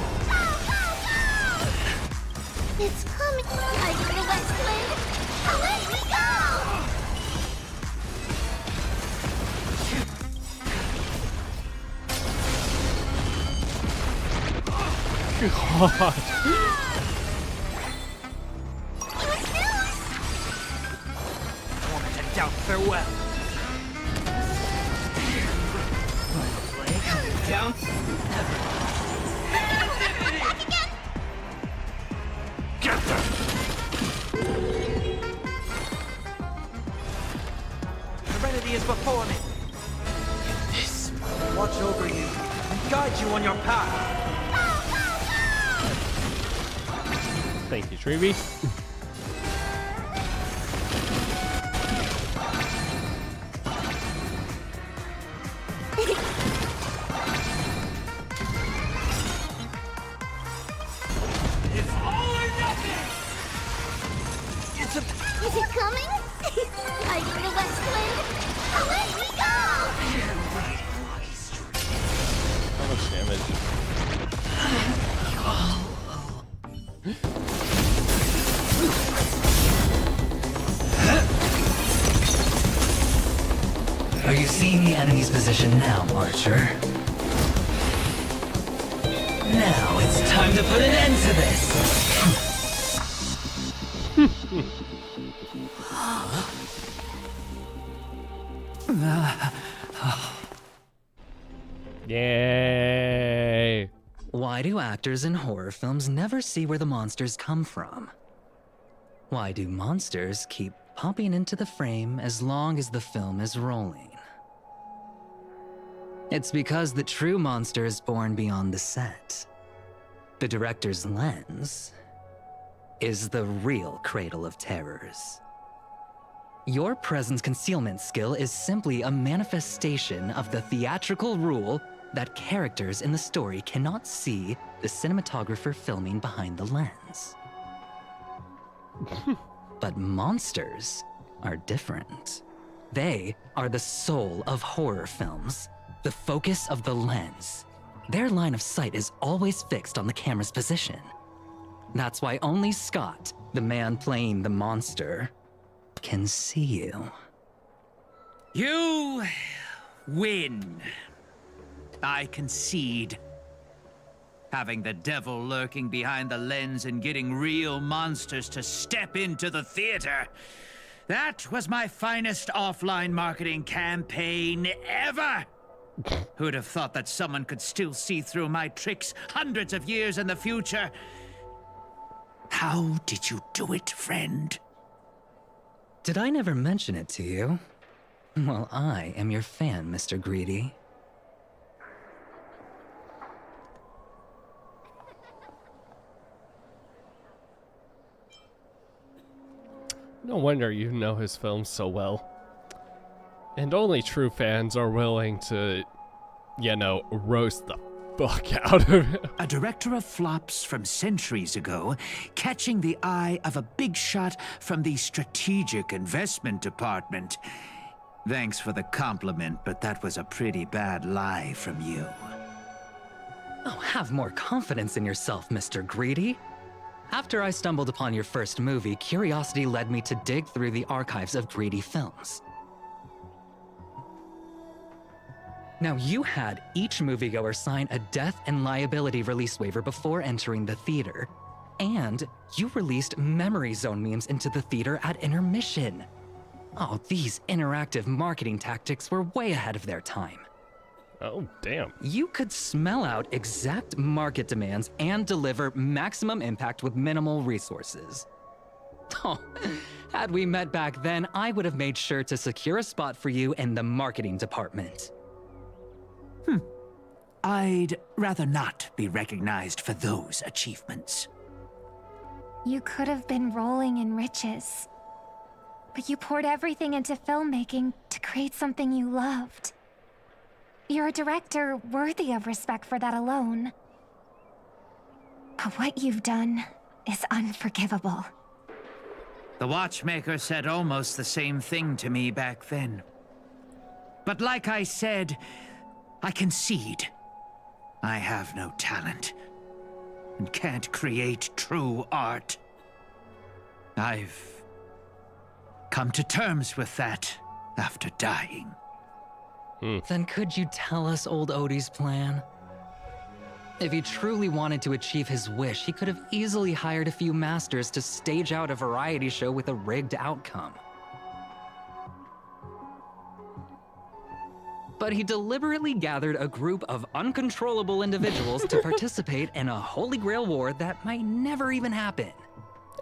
It's coming like the west wind. Away we go! God. Moment to doubt farewell. Down. Get them! Serenity is before me. This watch over you and guide you on your path. Thank you, Treevy. It's all or nothing! Is it coming? Like the west wind. Away we go! How much damage? Are you seeing the enemy's position now, Archer? Now it's time to put an end to this! Yay! Why do actors in horror films never see where the monsters come from? Why do monsters keep popping into the frame as long as the film is rolling? It's because the true monster is born beyond the set. The director's lens is the real cradle of terrors. Your presence concealment skill is simply a manifestation of the theatrical rule that characters in the story cannot see the cinematographer filming behind the lens. But monsters are different. They are the soul of horror films, the focus of the lens. Their line of sight is always fixed on the camera's position. That's why only Scott, the man playing the monster, can see you. You win. I concede. Having the devil lurking behind the lens and getting real monsters to step into the theater. That was my finest offline marketing campaign ever. Who'd have thought that someone could still see through my tricks hundreds of years in the future? How did you do it, friend? Did I never mention it to you? Well, I am your fan, Mr. Greedy. No wonder you know his films so well. And only true fans are willing to, you know, roast the fuck out of it. A director of flops from centuries ago, catching the eye of a big shot from the strategic investment department. Thanks for the compliment, but that was a pretty bad lie from you. Oh, have more confidence in yourself, Mr. Greedy. After I stumbled upon your first movie, curiosity led me to dig through the archives of Greedy films. Now, you had each moviegoer sign a death and liability release waiver before entering the theater. And you released memory zone memes into the theater at intermission. Oh, these interactive marketing tactics were way ahead of their time. Oh, damn. You could smell out exact market demands and deliver maximum impact with minimal resources. Oh, had we met back then, I would have made sure to secure a spot for you in the marketing department. I'd rather not be recognized for those achievements. You could have been rolling in riches. But you poured everything into filmmaking to create something you loved. You're a director worthy of respect for that alone. But what you've done is unforgivable. The watchmaker said almost the same thing to me back then. But like I said, I concede. I have no talent and can't create true art. I've come to terms with that after dying. Then could you tell us old Odie's plan? If he truly wanted to achieve his wish, he could have easily hired a few masters to stage out a variety show with a rigged outcome. But he deliberately gathered a group of uncontrollable individuals to participate in a Holy Grail war that might never even happen.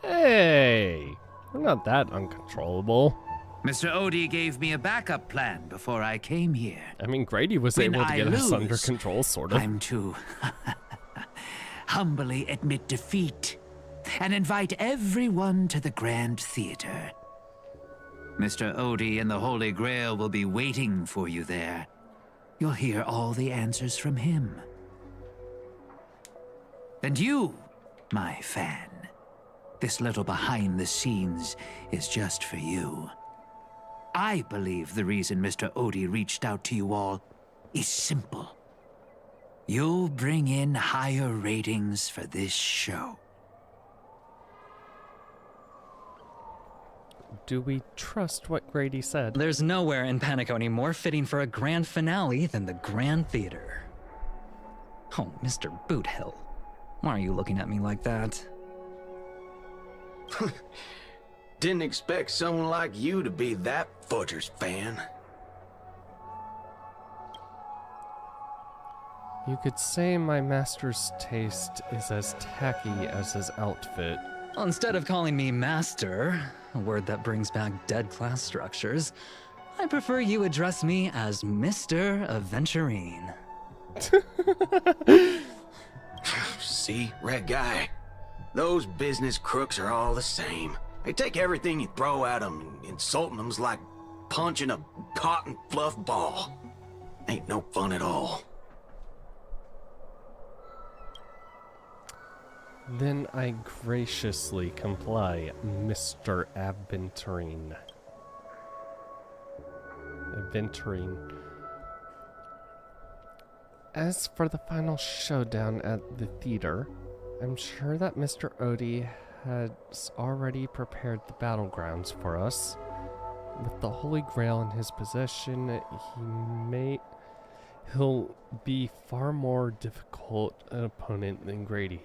Hey, we're not that uncontrollable. Mr. Odie gave me a backup plan before I came here. I mean, Grady was able to get us under control, sort of. I'm to humbly admit defeat and invite everyone to the Grand Theater. Mr. Odie and the Holy Grail will be waiting for you there. You'll hear all the answers from him. And you, my fan, this little behind the scenes is just for you. I believe the reason Mr. Odie reached out to you all is simple. You'll bring in higher ratings for this show. Do we trust what Grady said? There's nowhere in Panaconii more fitting for a grand finale than the Grand Theater. Oh, Mr. Boothill, why are you looking at me like that? Didn't expect someone like you to be that Fudger's fan. You could say my master's taste is as tacky as his outfit. Instead of calling me master, a word that brings back dead class structures, I prefer you address me as Mr. Aventurine. See, Red Guy, those business crooks are all the same. They take everything you throw at them, and insulting them's like punching a cotton fluff ball. Ain't no fun at all. Then I graciously comply, Mr. Aventurine. Aventurine. As for the final showdown at the theater, I'm sure that Mr. Odie has already prepared the battlegrounds for us. With the Holy Grail in his possession, he'll be far more difficult an opponent than Grady.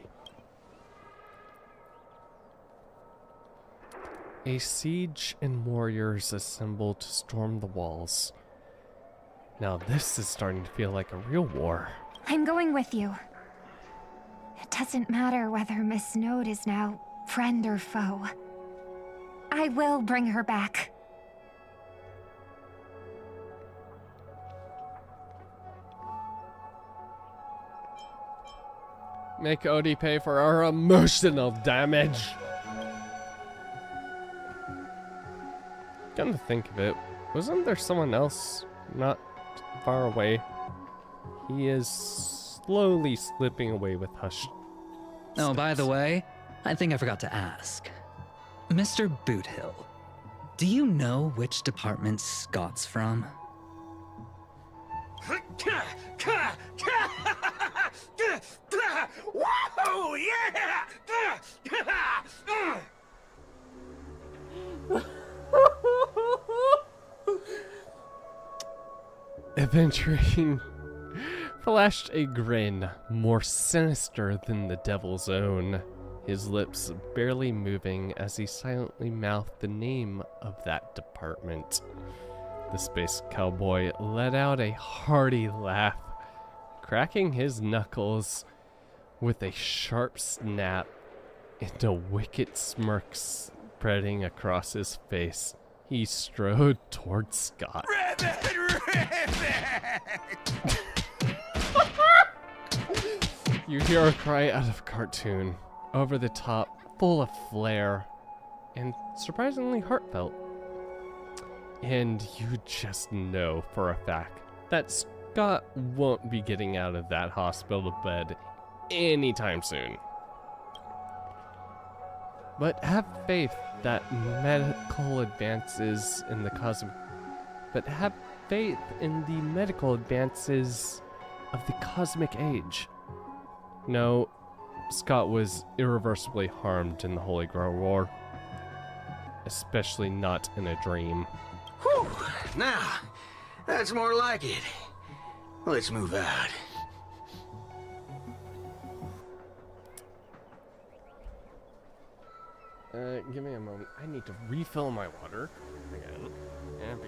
A siege and warriors assemble to storm the walls. Now this is starting to feel like a real war. I'm going with you. It doesn't matter whether Miss Node is now friend or foe. I will bring her back. Make Odie pay for our emotional damage. Come to think of it, wasn't there someone else not far away? He is slowly slipping away with Hush. Oh, by the way, I think I forgot to ask. Mr. Boothill, do you know which department Scott's from? Whoa, yeah! Aventurine flashed a grin more sinister than the devil's own, his lips barely moving as he silently mouthed the name of that department. The space cowboy let out a hearty laugh, cracking his knuckles with a sharp snap and a wicked smirk spreading across his face. He strode towards Scott. You hear a cry out of cartoon, over the top, full of flair, and surprisingly heartfelt. And you just know for a fact that Scott won't be getting out of that hospital bed anytime soon. But have faith that medical advances in the of the cosmic age. No, Scott was irreversibly harmed in the Holy Grail War. Especially not in a dream. Whew! Now, that's more like it. Let's move out. Give me a moment. I need to refill my water again. And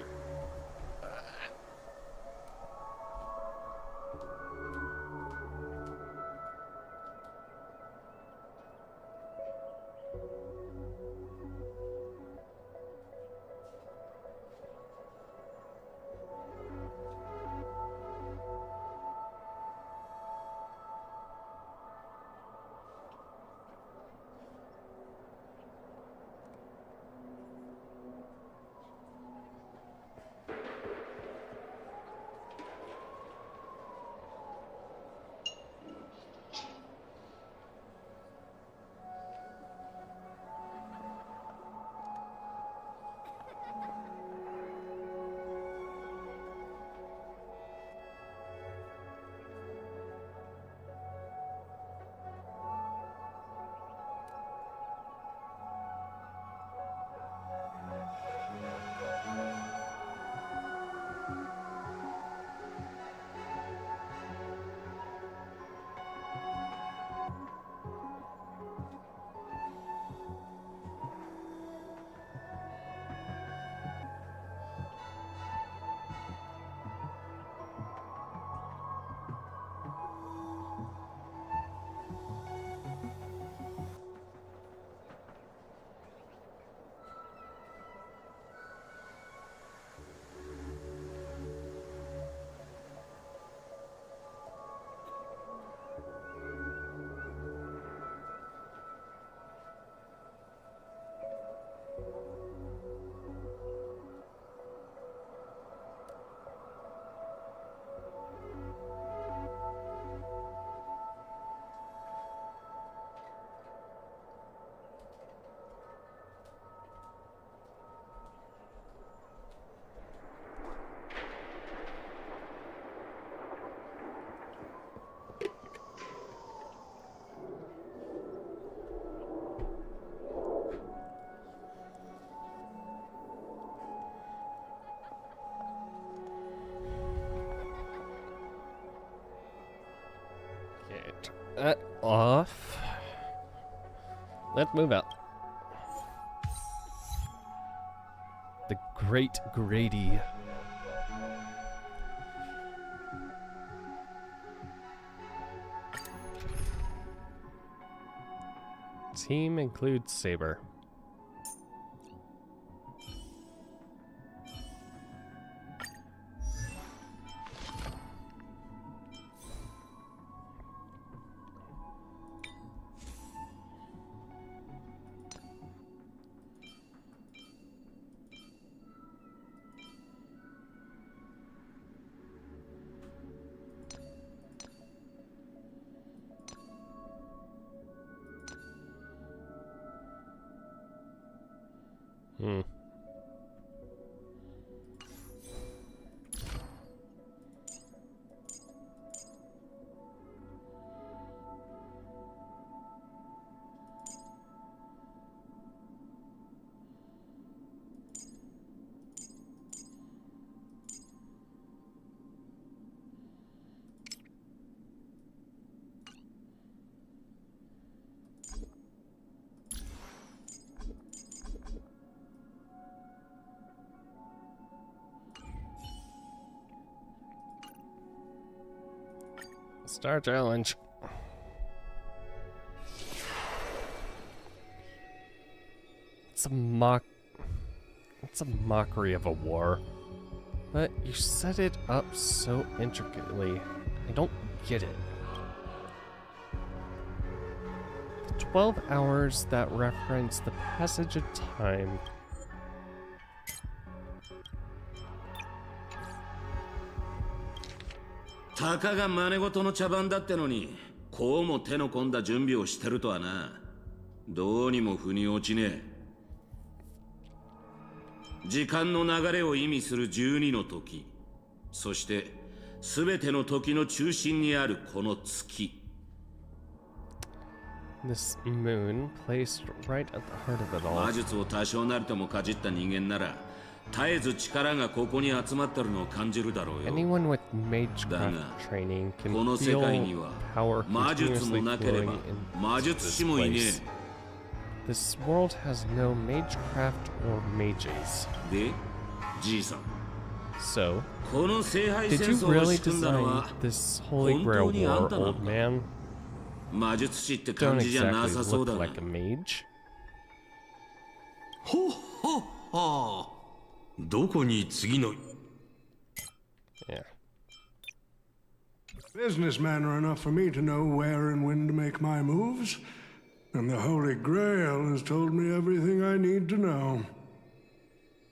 that off. Let's move out. The Great Grady. Team includes Saber. Star challenge. It's a mockery of a war. But you set it up so intricately. I don't get it. The 12 hours that reference the passage of time.たかが真似事の茶番だってのに、こうも手の込んだ準備をしてるとはな。どうにも腑に落ちねえ。時間の流れを意味する12の時、そして全ての時の中心にあるこの月。 This moon, placed right at the heart of it all. 魔術を多少なりともかじった人間なら絶えず力がここに集まってるのを感じるだろうよ。 Anyone with magecraft training can この世界に feel は power 魔術も continuously なけれ flowing ば into 魔術 this 師もいね place. This world has no magecraft or mages. え。で、じいさん。 So, この聖杯 did 戦 you 争を really 仕組んだの design は this Holy Grail 本当にあん War, たなの old man? 魔術師って Don't 感じじゃな exactly さそう look だな。 like a mage. ほっほっほ。どこに次の。 Yeah. Businessmen are enough for me to know where and when to make my moves, and the Holy Grail has told me everything I need to know.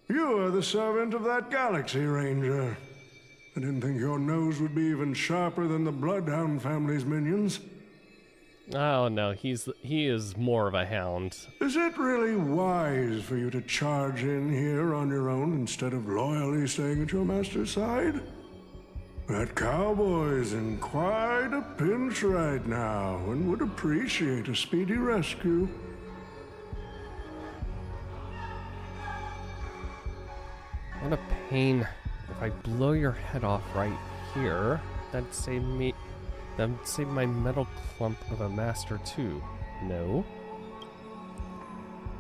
You are the servant of that Galaxy Ranger. I didn't think your nose would be even sharper than the Bloodhound family's minions. Oh no, he is more of a hound. Is it really wise for you to charge in here on your own instead of loyally staying at your master's side? That cowboy's in quite a pinch right now and would appreciate a speedy rescue. What a pain. If I blow your head off right here, that'd save my metal clump of a master too. No.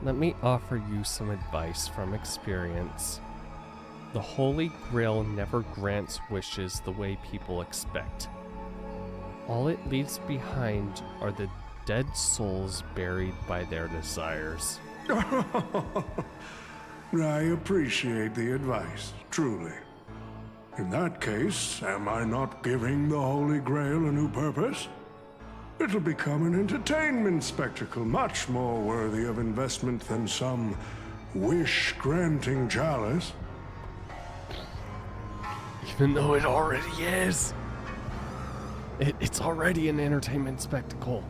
Let me offer you some advice from experience. The Holy Grail never grants wishes the way people expect. All it leaves behind are the dead souls buried by their desires. I appreciate the advice, truly. In that case, am I not giving the Holy Grail a new purpose? It'll become an entertainment spectacle much more worthy of investment than some wish-granting chalice. Even though it already is. It's already an entertainment spectacle.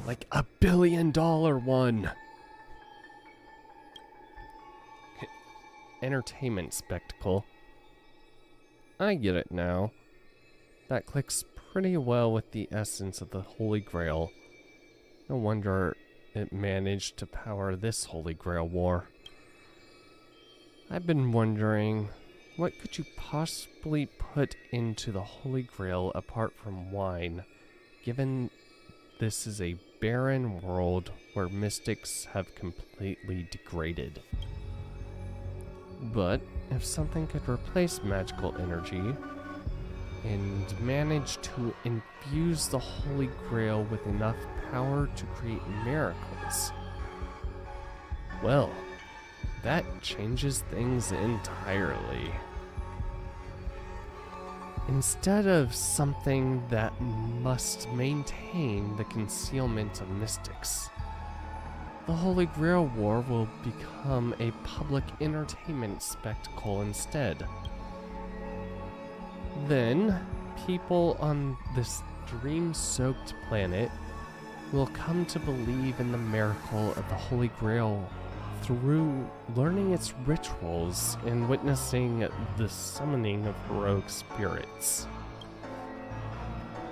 Like $1 billion one. Entertainment spectacle. I get it now. That clicks pretty well with the essence of the Holy Grail. No wonder it managed to power this Holy Grail war. I've been wondering, what could you possibly put into the Holy Grail apart from wine, given this is a barren world where mystics have completely degraded? But if something could replace magical energy and manage to infuse the Holy Grail with enough power to create miracles, well, that changes things entirely. Instead of something that must maintain the concealment of mystics, the Holy Grail War will become a public entertainment spectacle instead. Then, people on this dream-soaked planet will come to believe in the miracle of the Holy Grail through learning its rituals and witnessing the summoning of heroic spirits.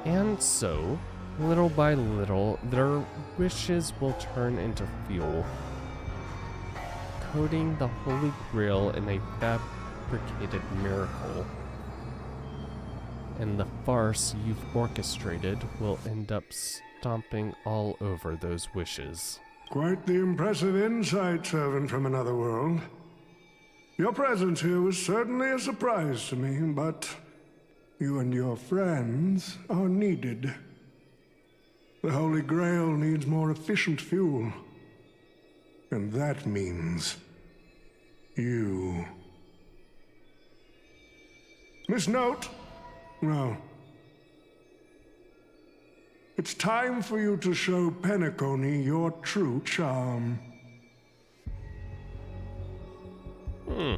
And so, little by little, their wishes will turn into fuel, coating the Holy Grail in a fabricated miracle. And the farce you've orchestrated will end up stomping all over those wishes. Quite the impressive insight, servant from another world. Your presence here was certainly a surprise to me, but you and your friends are needed. The Holy Grail needs more efficient fuel. And that means you. Miss Note? No. It's time for you to show Penacony your true charm. The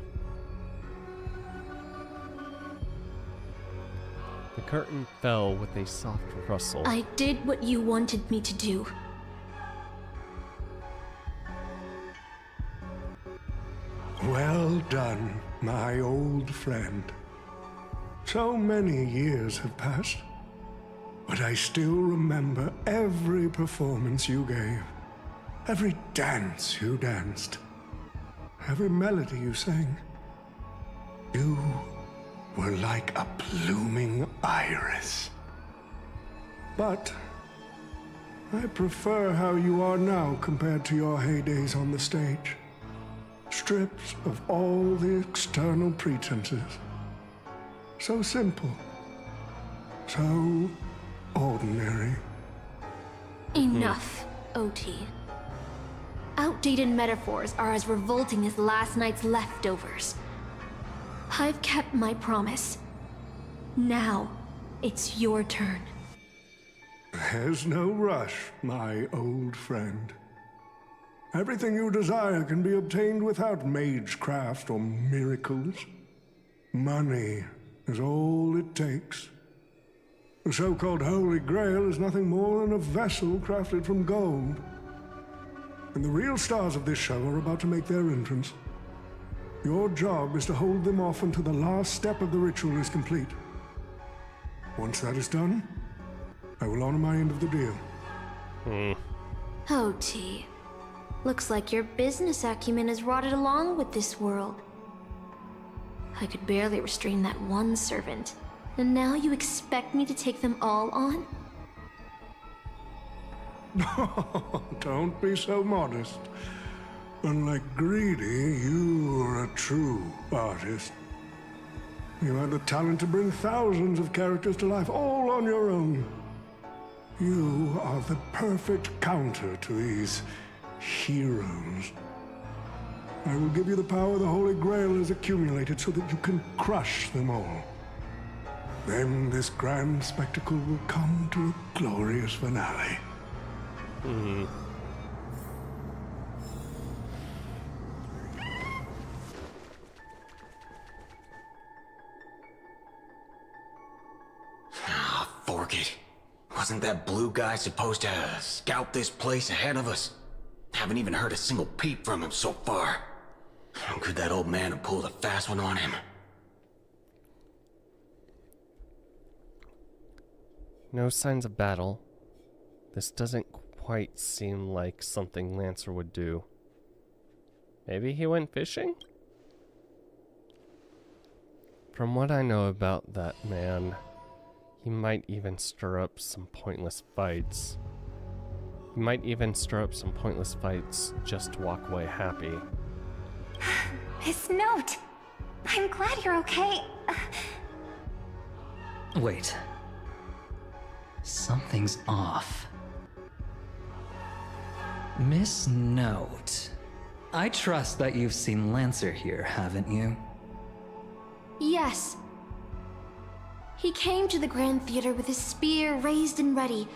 curtain fell with a soft rustle. I did what you wanted me to do. Well done, my old friend. So many years have passed, but I still remember every performance you gave, every dance you danced, every melody you sang. You were like a blooming iris. But I prefer how you are now compared to your heydays on the stage. Stripped of all the external pretenses. So simple. So ordinary. Enough, OT. Outdated metaphors are as revolting as last night's leftovers. I've kept my promise. Now, it's your turn. There's no rush, my old friend. Everything you desire can be obtained without magecraft or miracles. Money is all it takes. The so-called Holy Grail is nothing more than a vessel crafted from gold. And the real stars of this show are about to make their entrance. Your job is to hold them off until the last step of the ritual is complete. Once that is done, I will honor my end of the deal. OT. Looks like your business acumen has rotted along with this world. I could barely restrain that one servant, and now you expect me to take them all on? Don't be so modest. Unlike Greedy, you are a true artist. You have the talent to bring thousands of characters to life, all on your own. You are the perfect counter to these heroes. I will give you the power the Holy Grail has accumulated so that you can crush them all. Then this grand spectacle will come to a glorious finale. Fork it. Wasn't that blue guy supposed to scout this place ahead of us? Haven't even heard a single peep from him so far. Could that old man have pulled a fast one on him? No signs of battle. This doesn't quite seem like something Lancer would do. Maybe he went fishing? From what I know about that man, he might even stir up some pointless fights. He might even stir up some pointless fights just to walk away happy. This note! I'm glad you're okay. Wait. Something's off. Miss Note. I trust that you've seen Lancer here, haven't you? Yes. He came to the Grand Theater with his spear raised and ready,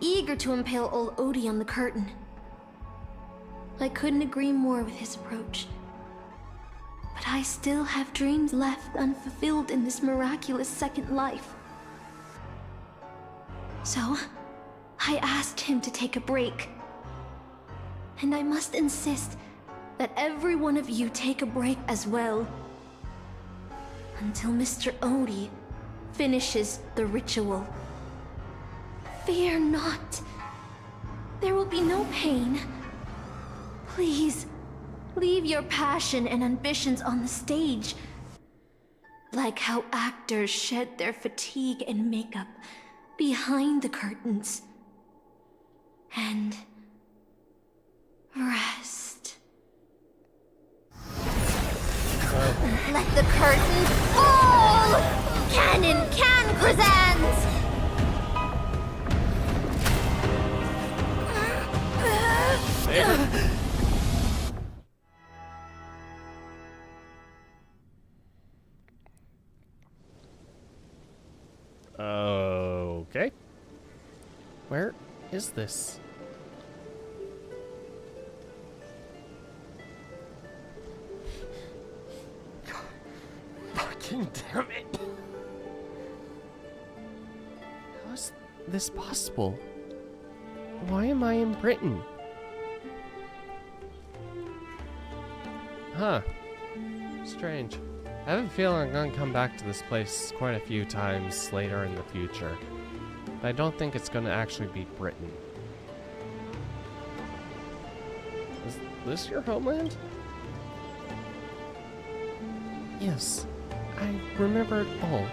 eager to impale old Odie on the curtain. I couldn't agree more with his approach. But I still have dreams left unfulfilled in this miraculous second life. So, I asked him to take a break. And I must insist that every one of you take a break as well. Until Mr. Odie finishes the ritual. Fear not. There will be no pain. Please, leave your passion and ambitions on the stage. Like how actors shed their fatigue and makeup behind the curtains. And rest. Let the curtain fall! Cannon can present! Okay. Where is this? Fucking damn it. How is this possible? Why am I in Britain? Huh. Strange. I have a feeling I'm going to come back to this place quite a few times later in the future. But I don't think it's going to actually be Britain. Is this your homeland? Yes. I remember it all.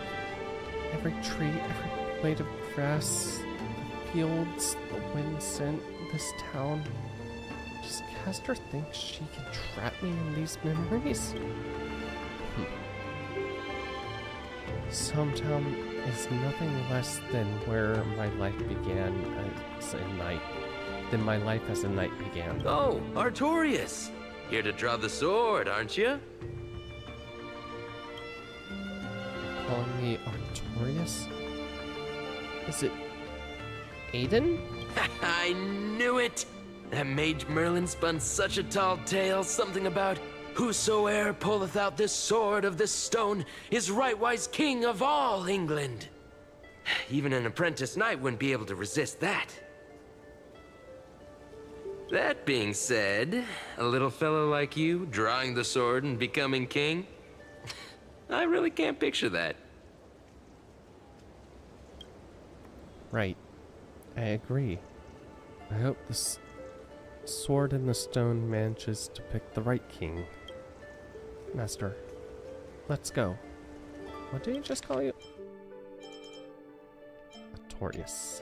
Every tree, every blade of grass, the fields, the wind sent, this town. Does Castor think she can trap me in these memories? Sometown is nothing less than where my life began as a knight. Than my life as a knight began. Oh, Artorias! Here to draw the sword, aren't you? You're calling me Artorias? Is it Aiden? I knew it! That mage Merlin spun such a tall tale, something about whosoe'er pulleth out this sword of this stone is rightwise king of all England. Even an apprentice knight wouldn't be able to resist that. That being said, a little fellow like you drawing the sword and becoming king, I really can't picture that. Right. I agree. I hope this sword in the stone manages to pick the right king. Master, let's go. What did he just call you? Artorias.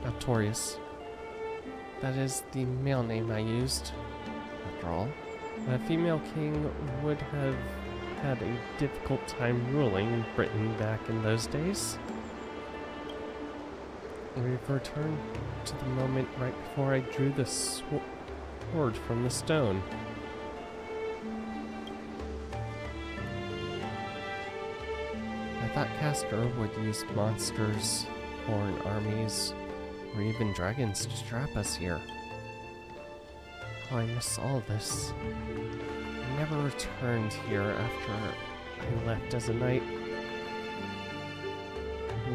Artorias. That is the male name I used, after all. A female king would have had a difficult time ruling in Britain back in those days. We've returned to the moment right before I drew the sword from the stone. I thought Castor would use monsters, foreign armies, or even dragons to trap us here. Oh, I miss all this. I never returned here after I left as a knight.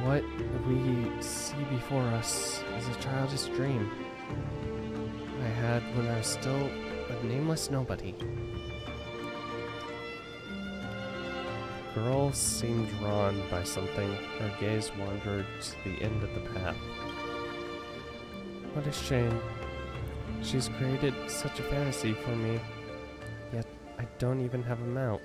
What we see before us is a childish dream I had when I was still a nameless nobody. The girl seemed drawn by something. Her gaze wandered to the end of the path. What a shame. She's created such a fantasy for me, yet I don't even have a mount.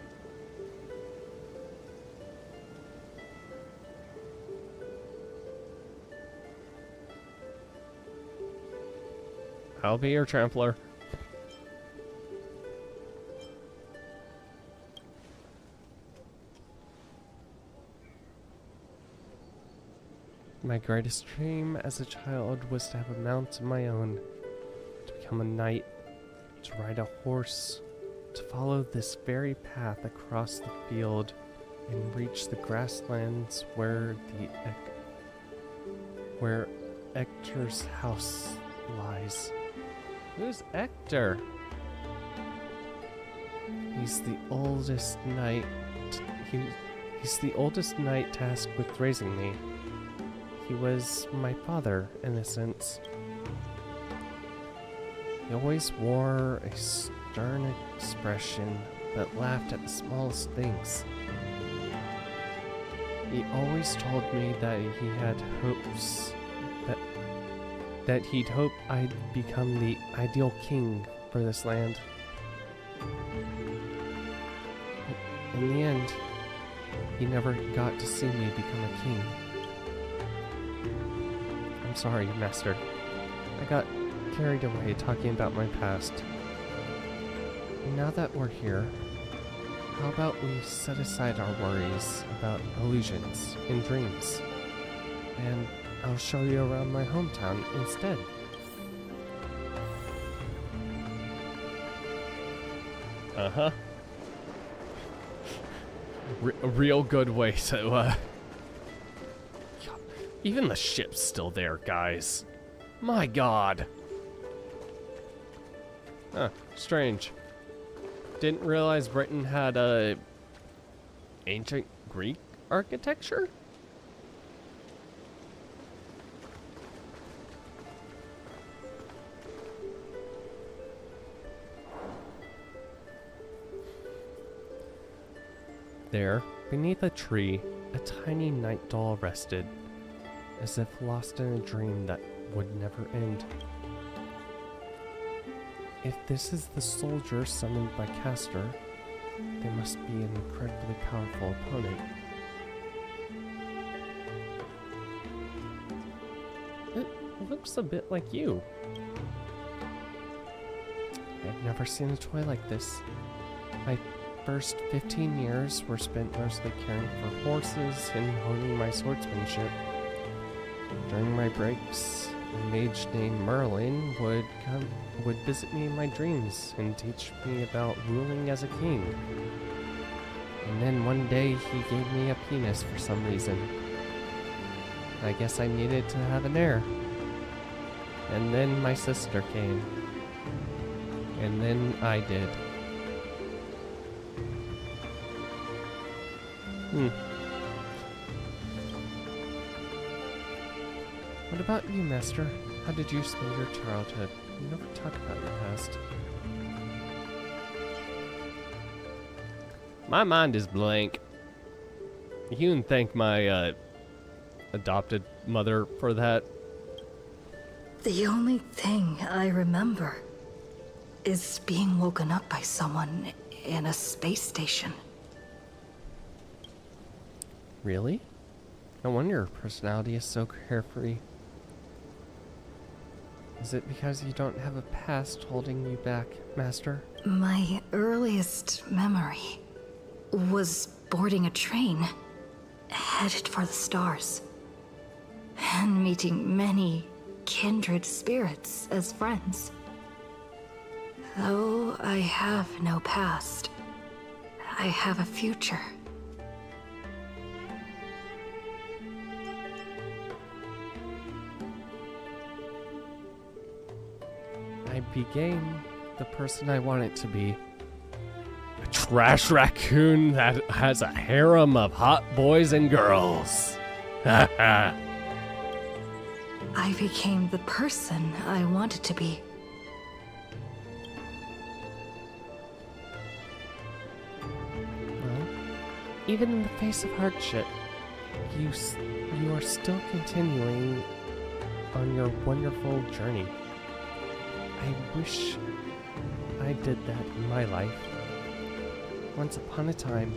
I'll be your trampler. My greatest dream as a child was to have a mount of my own, to become a knight, to ride a horse, to follow this very path across the field and reach the grasslands where Ector's house lies. Who's Ector? He's the oldest knight. He's the oldest knight tasked with raising me. He was my father, in a sense. He always wore a stern expression that laughed at the smallest things. He always told me that he had hopes that he'd hope I'd become the ideal king for this land. But in the end, he never got to see me become a king. I'm sorry, Master. I got carried away talking about my past. Now that we're here, how about we set aside our worries about illusions and dreams, and I'll show you around my hometown instead. Uh-huh. A real good way to, even the ship's still there, guys. My god. Huh, strange. Didn't realize Britain had a ancient Greek architecture? There, beneath a tree, a tiny night doll rested, as if lost in a dream that would never end. If this is the soldier summoned by Castor, they must be an incredibly powerful opponent. It looks a bit like you. I've never seen a toy like this. My first 15 years were spent mostly caring for horses and honing my swordsmanship. During my breaks, a mage named Merlin would visit me in my dreams and teach me about ruling as a king. And then one day he gave me a penis for some reason. I guess I needed to have an heir. And then my sister came. And then I did. What about you, Master? How did you spend your childhood? You never talk about your past. My mind is blank. You can thank my adopted mother for that. The only thing I remember is being woken up by someone in a space station. Really? No wonder your personality is so carefree. Is it because you don't have a past holding you back, Master? My earliest memory was boarding a train, headed for the stars, and meeting many kindred spirits as friends. Though I have no past, I have a future. I became the person I wanted to be. A trash raccoon that has a harem of hot boys and girls. I became the person I wanted to be. Well, even in the face of hardship, you are still continuing on your wonderful journey. I wish I did that in my life. Once upon a time,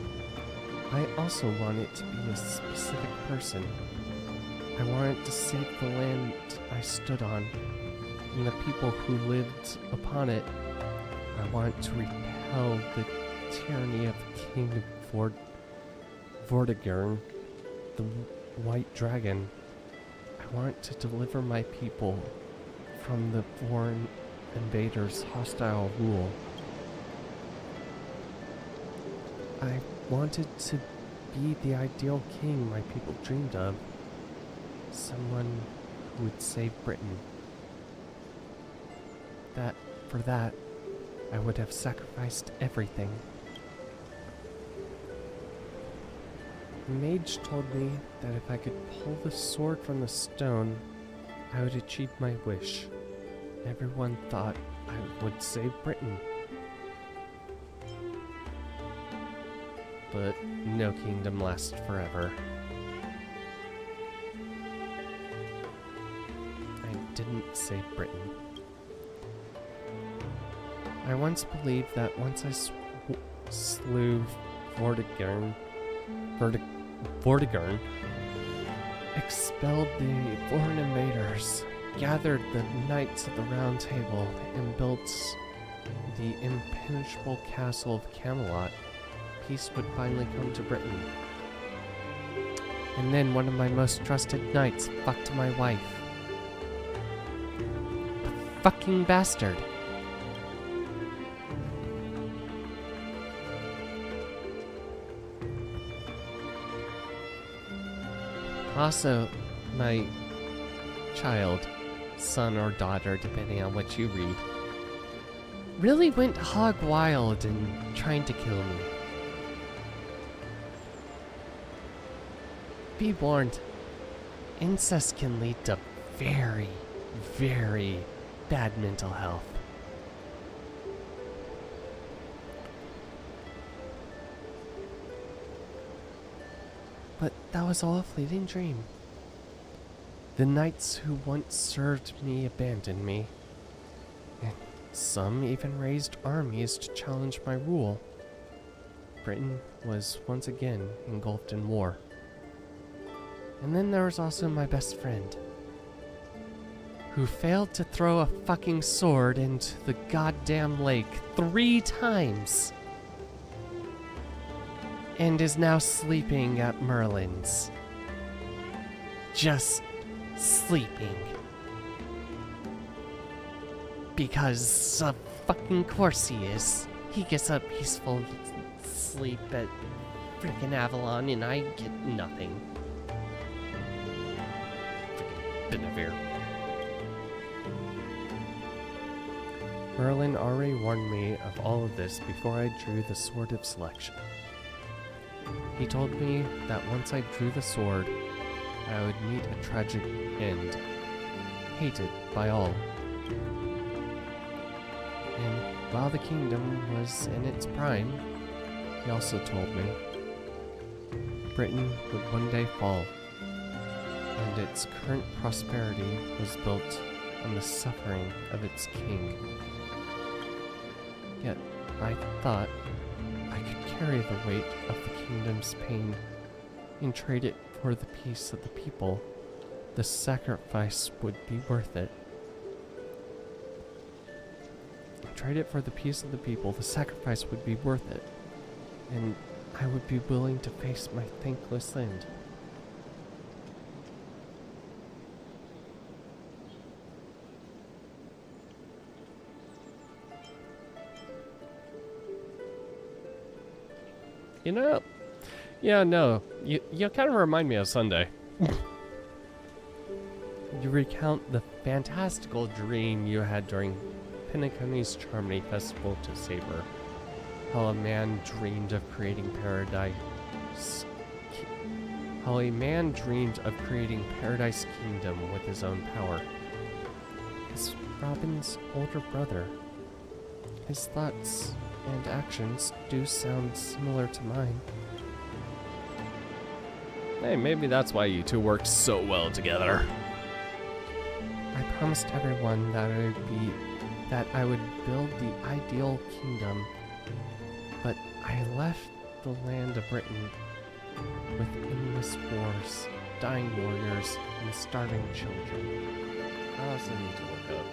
I also wanted to be a specific person. I wanted to save the land I stood on, and the people who lived upon it. I wanted to repel the tyranny of King Vortigern, the White Dragon. I wanted to deliver my people from the foreign invaders' hostile rule. I wanted to be the ideal king my people dreamed of. Someone who would save Britain. For that, I would have sacrificed everything. The mage told me that if I could pull the sword from the stone, I would achieve my wish. Everyone thought I would save Britain. But no kingdom lasts forever. I didn't save Britain. I once believed that once I slew Vortigern, expelled the foreign invaders, gathered the knights of the Round Table, and built the impenetrable castle of Camelot, peace would finally come to Britain. And then one of my most trusted knights fucked my wife. The fucking bastard. Also, my child, son or daughter, depending on what you read, really went hog wild in trying to kill me. Be warned, incest can lead to very, very bad mental health. But that was all a fleeting dream. The knights who once served me abandoned me, and some even raised armies to challenge my rule. Britain was once again engulfed in war. And then there was also my best friend, who failed to throw a fucking sword into the goddamn lake 3 times, and is now sleeping at Merlin's. Just sleeping. Because of fucking course he is. He gets a peaceful sleep at frickin' Avalon and I get nothing. Frickin' Benevere. Merlin already warned me of all of this before I drew the Sword of Selection. He told me that once I drew the sword, I would meet a tragic end, hated by all. And while the kingdom was in its prime, he also told me Britain would one day fall, and its current prosperity was built on the suffering of its king. Yet I thought I could carry the weight of the kingdom's pain and trade it for the peace of the people. The sacrifice would be worth it. Trade it for the peace of the people. The sacrifice would be worth it. And I would be willing to face my thankless end. You know, yeah, no, you kind of remind me of Sunday. You recount the fantastical dream you had during Penacony's Charmony Festival to Saber. How a man dreamed of creating paradise. How a man dreamed of creating Paradise Kingdom with his own power. As Robin's older brother, his thoughts and actions do sound similar to mine. Hey, maybe that's why you two work so well together. I promised everyone that I would build the ideal kingdom, but I left the land of Britain with endless wars, dying warriors, and starving children. I also need to look up.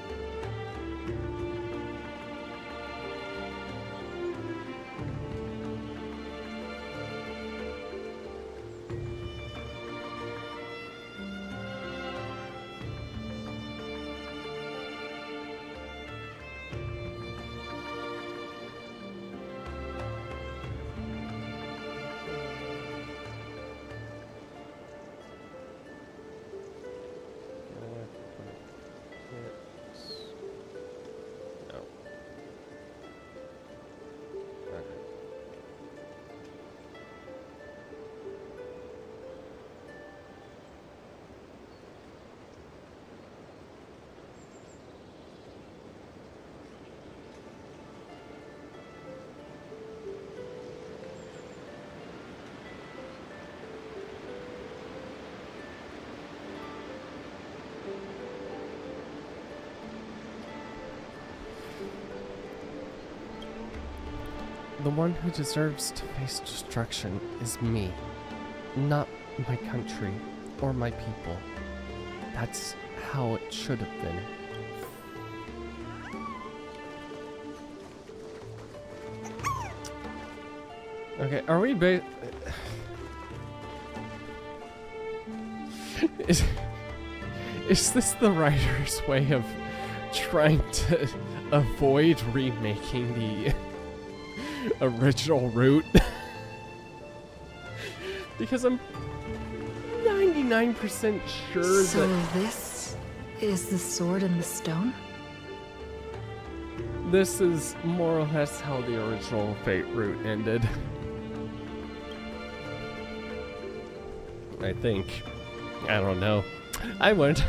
The one who deserves to face destruction is me, not my country or my people. That's how it should have been. Okay, are we is this the writer's way of trying to avoid remaking the original route? Because I'm 99% sure so that this is the sword in the stone? this is more or less how the original Fate route ended. I think. I don't know. I won't.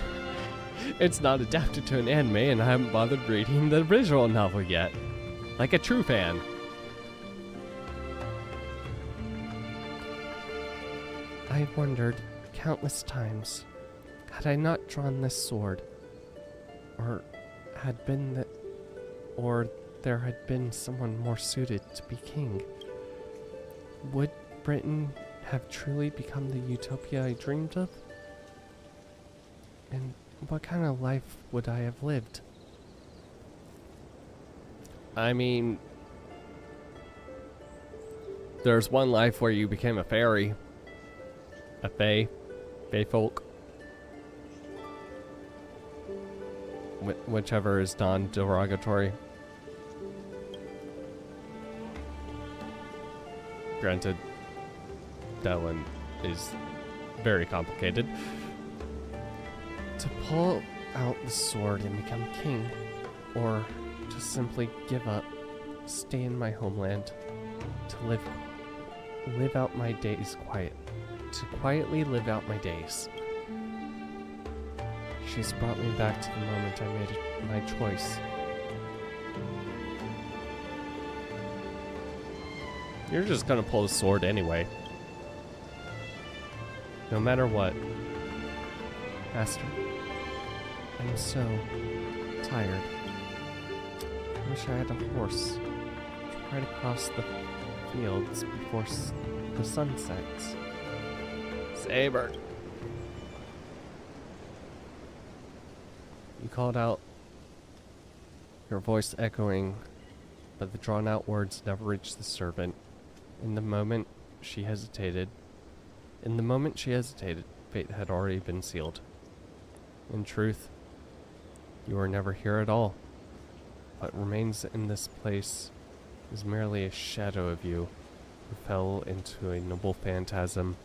It's not adapted to an anime and I haven't bothered reading the original novel yet. Like a true fan. I wondered countless times, had I not drawn this sword, or there had been someone more suited to be king, would Britain have truly become the utopia I dreamed of? And what kind of life would I have lived? I mean, there's one life where you became a fairy. A fae. Fae folk. Whichever is non-derogatory. Granted, that one is very complicated. To pull out the sword and become king, or to simply give up, stay in my homeland, to live out my days quietly live out my days. She's brought me back to the moment I made my choice. You're just gonna pull the sword anyway. No matter what. Master, I'm so tired. I wish I had a horse to ride across the fields before the sun sets. Saber! You called out, your voice echoing, but the drawn-out words never reached the servant. In the moment she hesitated, fate had already been sealed. In truth, you are never here at all. What remains in this place is merely a shadow of you who fell into a noble phantasm,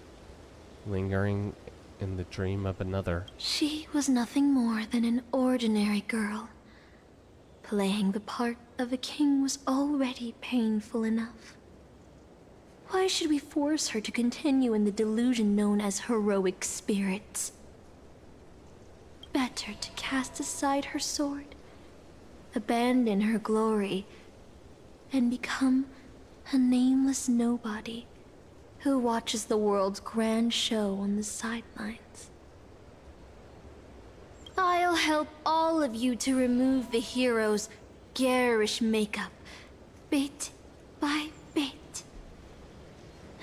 lingering in the dream of another. She was nothing more than an ordinary girl. Playing the part of a king was already painful enough. Why should we force her to continue in the delusion known as heroic spirits? Better to cast aside her sword, abandon her glory, and become a nameless nobody who watches the world's grand show on the sidelines. I'll help all of you to remove the hero's garish makeup, bit by bit,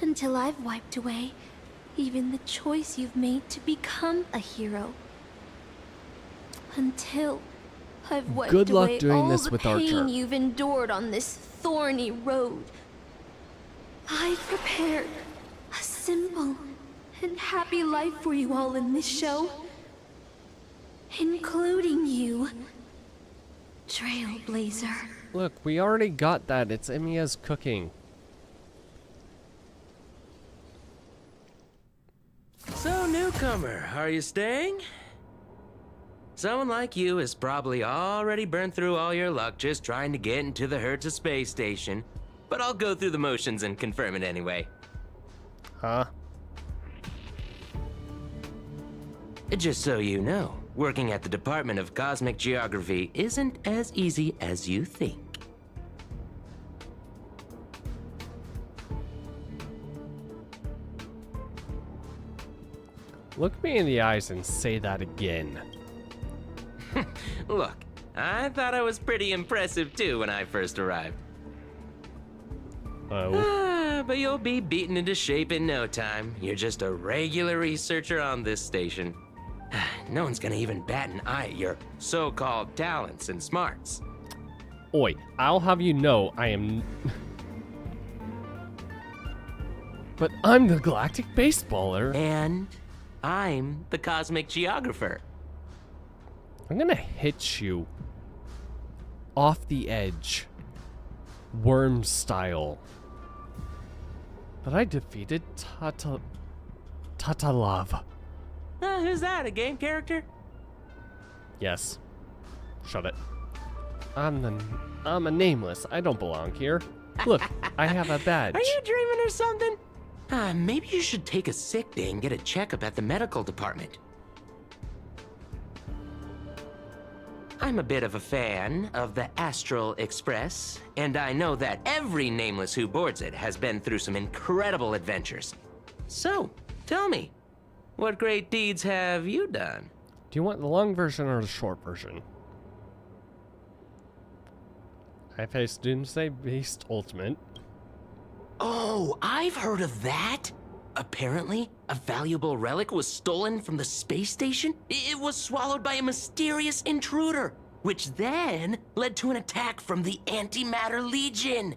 until I've wiped away even the choice you've made to become a hero. Until I've wiped Good luck away doing all this the with pain Archer. you've endured on this thorny road. I've prepared a simple and happy life for you all in this show, including you, Trailblazer. Look, we already got that. It's Emiya's cooking. So, newcomer, are you staying? Someone like you has probably already burned through all your luck just trying to get into the Hertz space station, but I'll go through the motions and confirm it anyway. Huh? Just so you know, working at the Department of Cosmic Geography isn't as easy as you think. Look me in the eyes and say that again. Look, I thought I was pretty impressive too when I first arrived. Oh. But you'll be beaten into shape in no time. You're just a regular researcher on this station. No one's gonna even bat an eye at your so-called talents and smarts. Oi, I'll have you know I am... But I'm the galactic baseballer. And I'm the cosmic geographer. I'm gonna hit you off the edge, worm style. But I defeated Tatalav. Who's that, a game character? Yes. Shut it. I'm a nameless. I don't belong here. Look, I have a badge. Are you dreaming or something? Maybe you should take a sick day and get a checkup at the medical department. I'm a bit of a fan of the Astral Express, and I know that every nameless who boards it has been through some incredible adventures. So, Tell me, what great deeds have you done? Do you want the long version or the short version? I faced Doomsday Beast Ultimate. Oh, I've heard of that. Apparently, a valuable relic was stolen from the space station. It was swallowed by a mysterious intruder, which then led to an attack from the Antimatter Legion.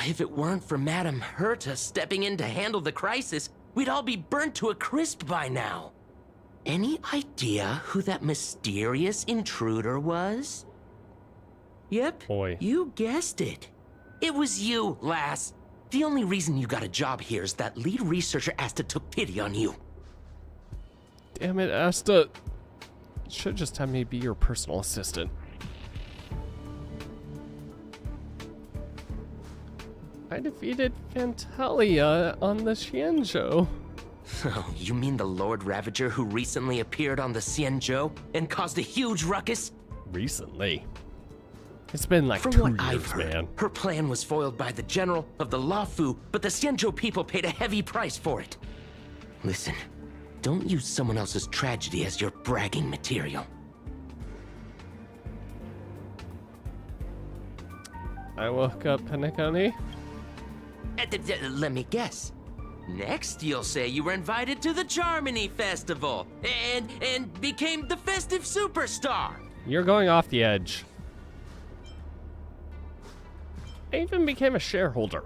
If it weren't for Madame Herta stepping in to handle the crisis, we'd all be burnt to a crisp by now. Any idea who that mysterious intruder was? Yep, boy, you guessed it. It was you, lass. The only reason you got a job here is that lead researcher Asta took pity on you. Damn it, Asta. Should just have me be your personal assistant. I defeated Fantalia on the Xianzhou. Oh, you mean the Lord Ravager who recently appeared on the Xianzhou and caused a huge ruckus? Recently? It's been like From 2 what years, I've heard, man. her plan was foiled by the general of the Luofu, but the Xianzhou people paid a heavy price for it. Listen, don't use someone else's tragedy as your bragging material. I woke up Penacony. Let me guess. Next, you'll say you were invited to the Charmony Festival and became the festive superstar. You're going off the edge. I even became a shareholder.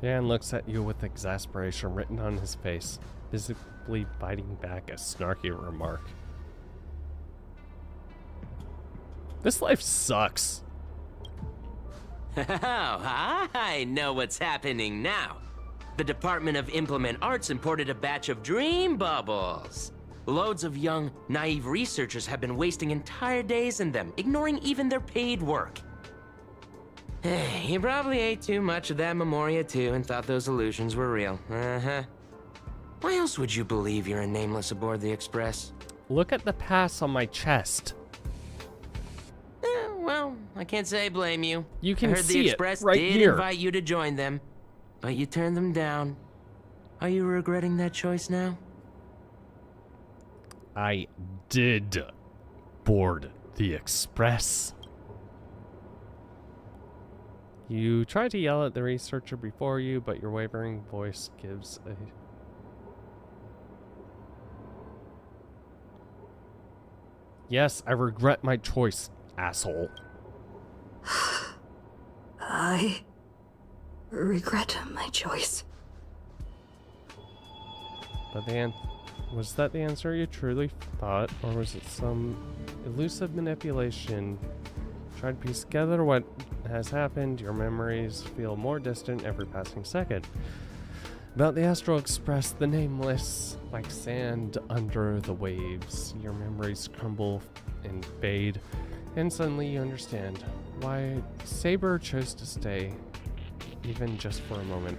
Dan looks at you with exasperation written on his face, visibly biting back a snarky remark. This life sucks. Oh, I know what's happening now. The Department of Implement Arts imported a batch of dream bubbles. Loads of young, naive researchers have been wasting entire days in them, ignoring even their paid work. You probably ate too much of that Memoria too and thought those illusions were real. Uh-huh. Why else would you believe you're a nameless aboard the Express? Look at the pass on my chest. Well, I can't say I blame you. You can I heard see the it Express right did here. invite you to join them, but you turned them down. Are you regretting that choice now? I did board the Express. You try to yell at the researcher before you, but your wavering voice gives a... Yes, I regret my choice, asshole. I regret my choice. But was that the answer you truly thought, or was it some elusive manipulation? Try to piece together what has happened. Your memories feel more distant every passing second. About the Astral Express, the nameless, like sand under the waves. Your memories crumble and fade, and suddenly you understand why Saber chose to stay, even just for a moment.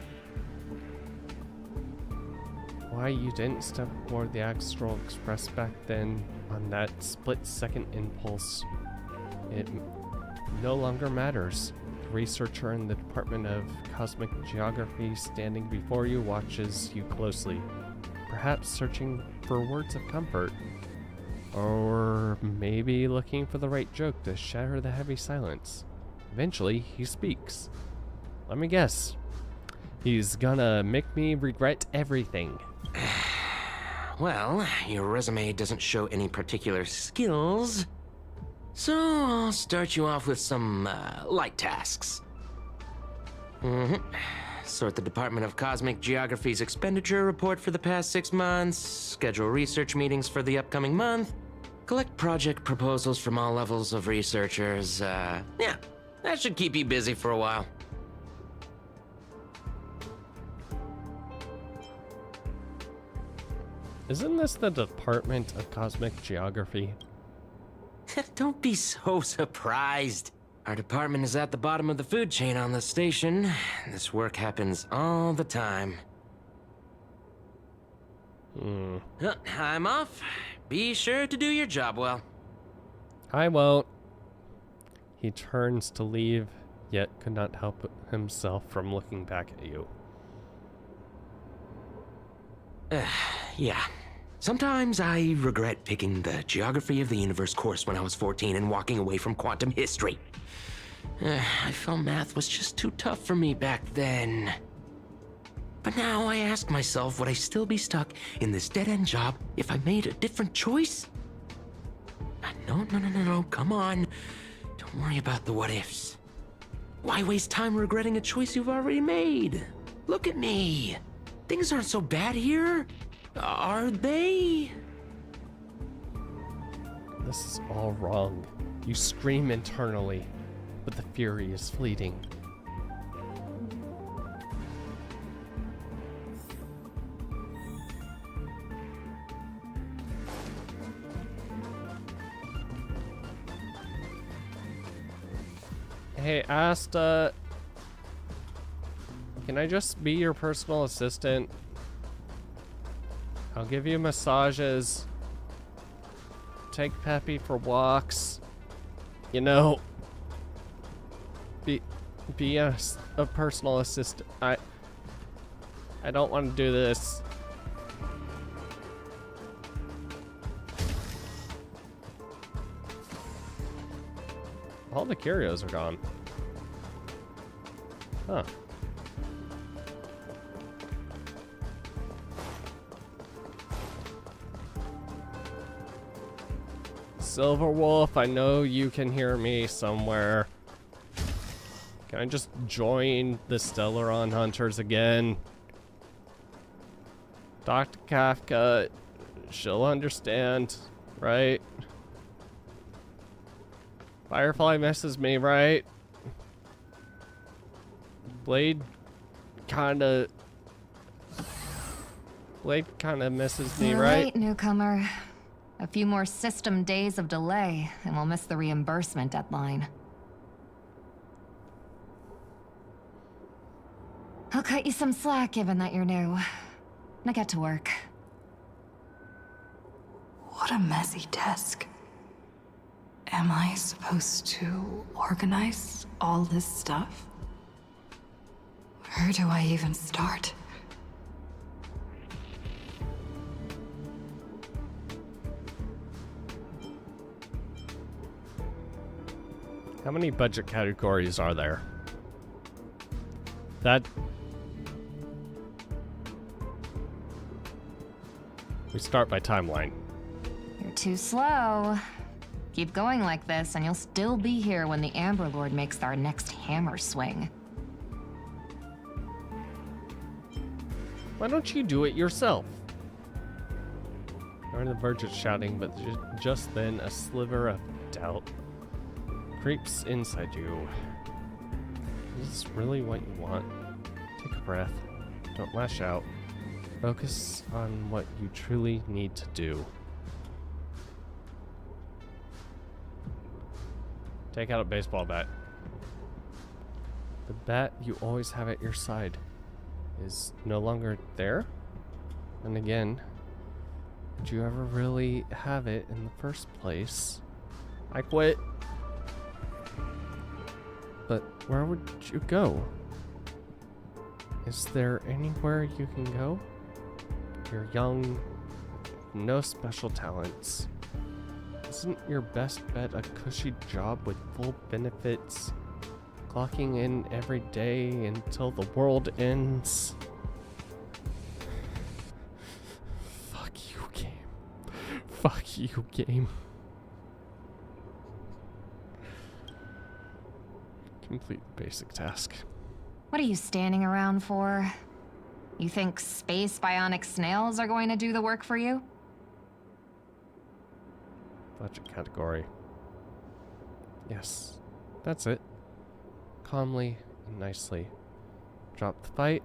Why you didn't step aboard the Astral Express back then on that split-second impulse. It no longer matters. The researcher in the Department of Cosmic Geography standing before you watches you closely, perhaps searching for words of comfort, or maybe looking for the right joke to shatter the heavy silence. Eventually, he speaks. Let me guess. He's gonna make me regret everything. Well, your resume doesn't show any particular skills, so I'll start you off with some light tasks. Sort the Department of Cosmic Geography's expenditure report for the past 6 months, schedule research meetings for the upcoming month, collect project proposals from all levels of researchers. Yeah, that should keep you busy for a while. Isn't this the Department of Cosmic Geography? Don't be so surprised. Our department is at the bottom of the food chain on the station. This work happens all the time. I'm off. Be sure to do your job well. I won't. He turns to leave, yet could not help himself from looking back at you. Yeah. Sometimes I regret picking the Geography of the Universe course when I was 14 and walking away from quantum history. I felt math was just too tough for me back then. But now I ask myself, would I still be stuck in this dead-end job if I made a different choice? No, come on. Don't worry about the what-ifs. Why waste time regretting a choice you've already made? Look at me. Things aren't so bad here, are they? This is all wrong. You scream internally, but the fury is fleeting. Hey, Asta, can I just be your personal assistant? I'll give you massages, take Peppy for walks, you know, be a personal assistant. I don't want to do this. All the curios are gone. Huh. Silver Wolf, I know you can hear me somewhere. Can I just join the Stellaron Hunters again? Dr. Kafka, she'll understand, right? Firefly misses me, right? Blade kinda misses me, You're right? late, newcomer. A few more system days of delay, and we'll miss the reimbursement deadline. I'll cut you some slack, given that you're new. Now get to work. What a messy desk. Am I supposed to organize all this stuff? Where do I even start? How many budget categories are there? We start by timeline. You're too slow. Keep going like this, and you'll still be here when the Amber Lord makes our next hammer swing. Why don't you do it yourself? You're on the verge of shouting, but just then a sliver of doubt creeps inside you. Is this really what you want? Take a breath. Don't lash out. Focus on what you truly need to do. Take out a baseball bat. The bat you always have at your side is no longer there? And again, did you ever really have it in the first place? I quit. But where would you go? Is there anywhere you can go? You're young, no special talents. Isn't your best bet a cushy job with full benefits, clocking in every day until the world ends? Fuck you, game. Fuck you, game. Complete the basic task. What are you standing around for? You think space bionic snails are going to do the work for you? Budget category. Yes, that's it. Calmly and nicely. Drop the fight.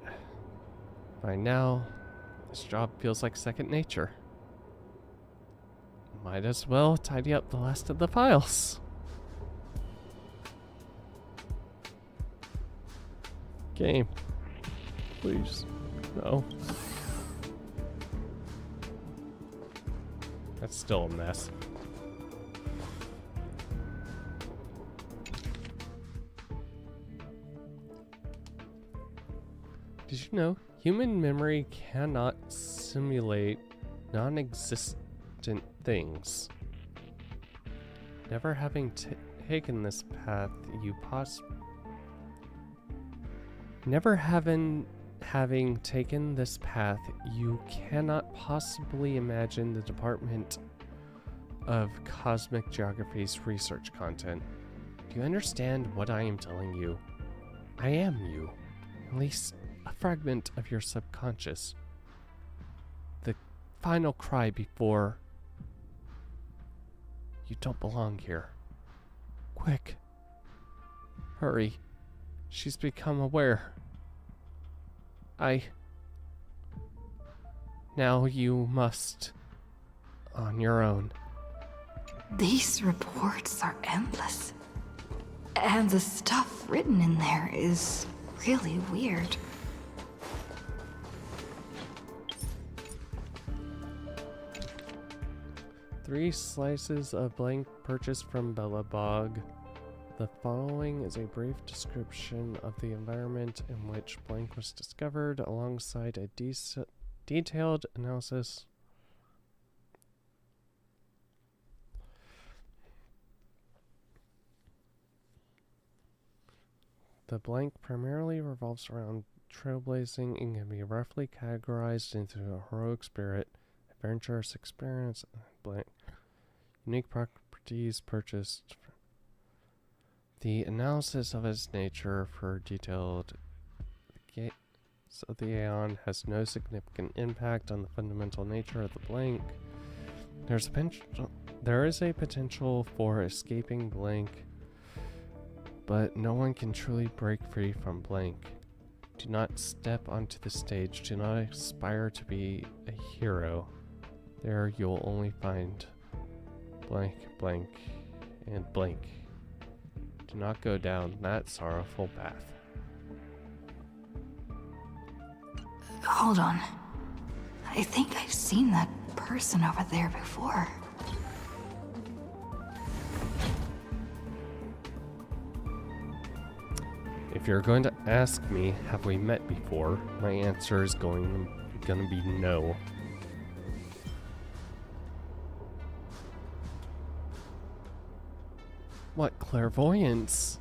By now, this job feels like second nature. Might as well tidy up the last of the files. Game. Please. No. That's still a mess. Did you know Human memory cannot simulate non-existent things. Never having taken this path, having taken this path, you cannot possibly imagine the Department of Cosmic Geography's research content. Do you understand what I am telling you? I am you, at least a fragment of your subconscious. The final cry before you don't belong here. Quick. Hurry. She's become aware. Now you must. On your own. These reports are endless. And the stuff written in there is really weird. Three slices of blank purchased from Bellabog. The following is a brief description of the environment in which blank was discovered, alongside a detailed analysis. The blank primarily revolves around trailblazing and can be roughly categorized into a heroic spirit, adventurous experience, and blank. Unique properties purchased. The analysis of its nature for detailed gates of the Aeon has no significant impact on the fundamental nature of the blank. There is a potential for escaping blank, but no one can truly break free from blank. Do not step onto the stage. Do not aspire to be a hero. There you'll only find blank, blank, and blank. Do not go down that sorrowful path. Hold on. I think I've seen that person over there before. If you're going to ask me, have we met before, my answer is gonna be no. What clairvoyance?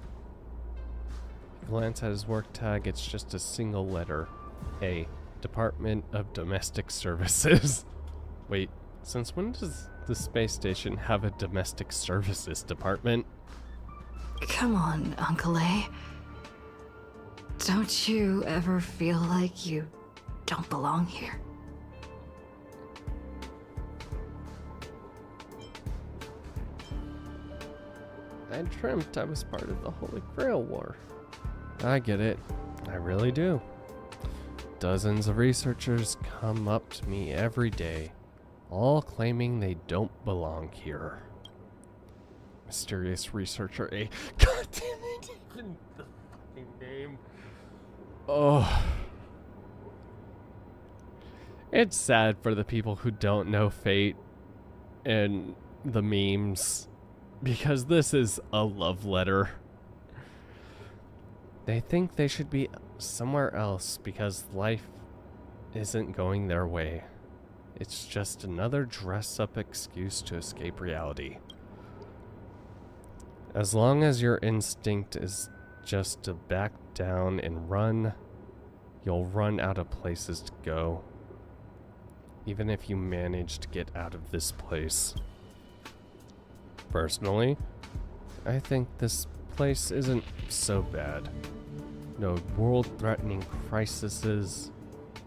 Glance at his work tag, it's just a single letter. A. Department of Domestic Services. Wait, since when does the space station have a domestic services department? Come on, Uncle A. Don't you ever feel like you don't belong here? I dreamt I was part of the Holy Grail War. I get it. I really do. Dozens of researchers come up to me every day, all claiming they don't belong here. Mysterious Researcher A. God damn it, even the fucking name. Oh. It's sad for the people who don't know Fate and the memes, because this is a love letter. They think they should be somewhere else because life isn't going their way. It's just another dress-up excuse to escape reality. As long as your instinct is just to back down and run, you'll run out of places to go. Even if you manage to get out of this place. Personally, I think this place isn't so bad. No world-threatening crises,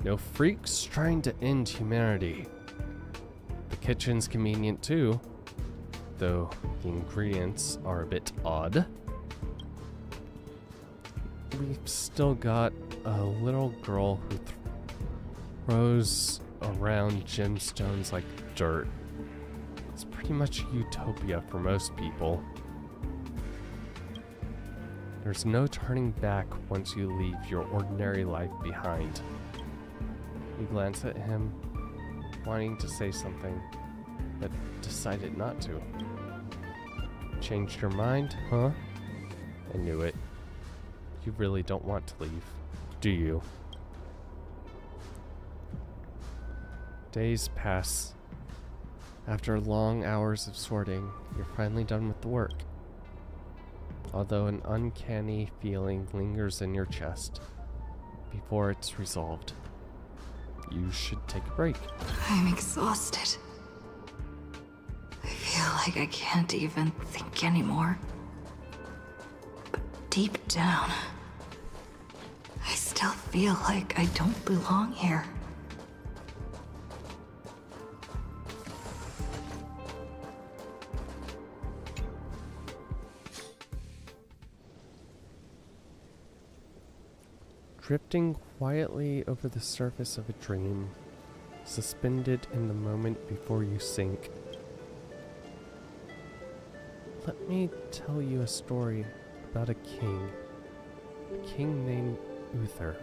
no freaks trying to end humanity. The kitchen's convenient too, though the ingredients are a bit odd. We've still got a little girl who throws around gemstones like dirt. It's pretty much utopia for most people. There's no turning back once you leave your ordinary life behind. You glance at him, wanting to say something, but decided not to. Changed your mind, huh? I knew it. You really don't want to leave, do you? Days pass. After long hours of sorting, you're finally done with the work. Although an uncanny feeling lingers in your chest before it's resolved. You should take a break. I'm exhausted. I feel like I can't even think anymore. But deep down, I still feel like I don't belong here. Drifting quietly over the surface of a dream, suspended in the moment before you sink. Let me tell you a story about a king named Uther.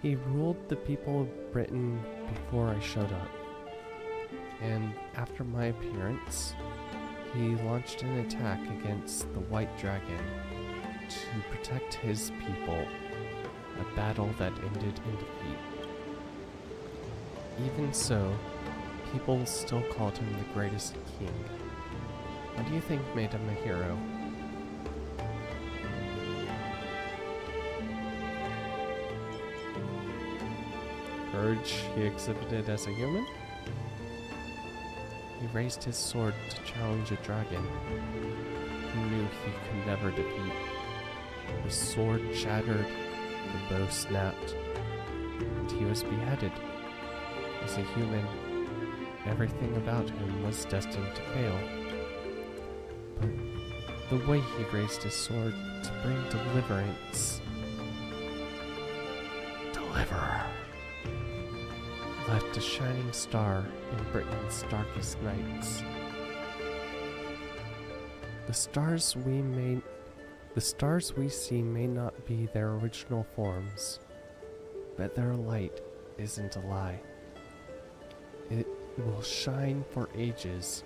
He ruled the people of Britain before I showed up, and after my appearance, he launched an attack against the White Dragon to protect his people, a battle that ended in defeat. Even so, people still called him the greatest king. What do you think made him a hero? Courage he exhibited as a human? He raised his sword to challenge a dragon he knew he could never defeat. The sword shattered, the bow snapped, and he was beheaded. As a human, everything about him was destined to fail. But the way he raised his sword to bring deliverance, Deliverer, left a shining star in Britain's darkest nights. The stars we see may not be their original forms, but their light isn't a lie. It will shine for ages,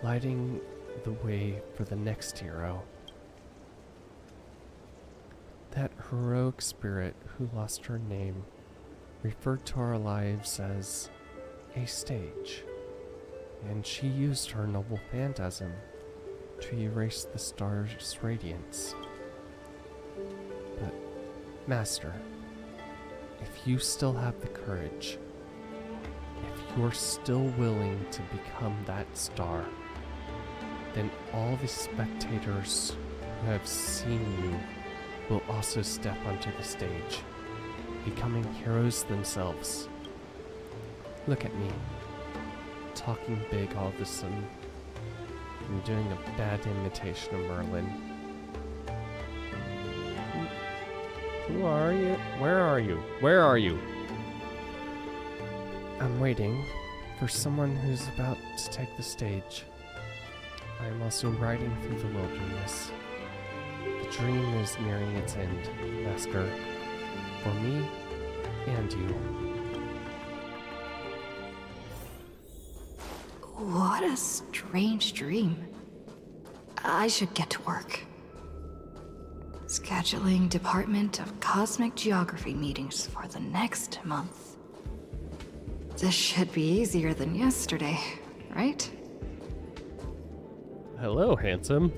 lighting the way for the next hero. That heroic spirit who lost her name referred to our lives as a stage, and she used her noble phantasm to erase the star's radiance. But, Master, if you still have the courage, if you're still willing to become that star, then all the spectators who have seen you will also step onto the stage, becoming heroes themselves. Look at me, talking big all of a sudden. I'm doing a bad imitation of Merlin. Who are you? Where are you? Where are you? I'm waiting for someone who's about to take the stage. I am also riding through the wilderness. The dream is nearing its end, Master. For me and you. What a strange dream. I should get to work. Scheduling Department of Cosmic Geography meetings for the next month. This should be easier than yesterday, right? Hello, handsome.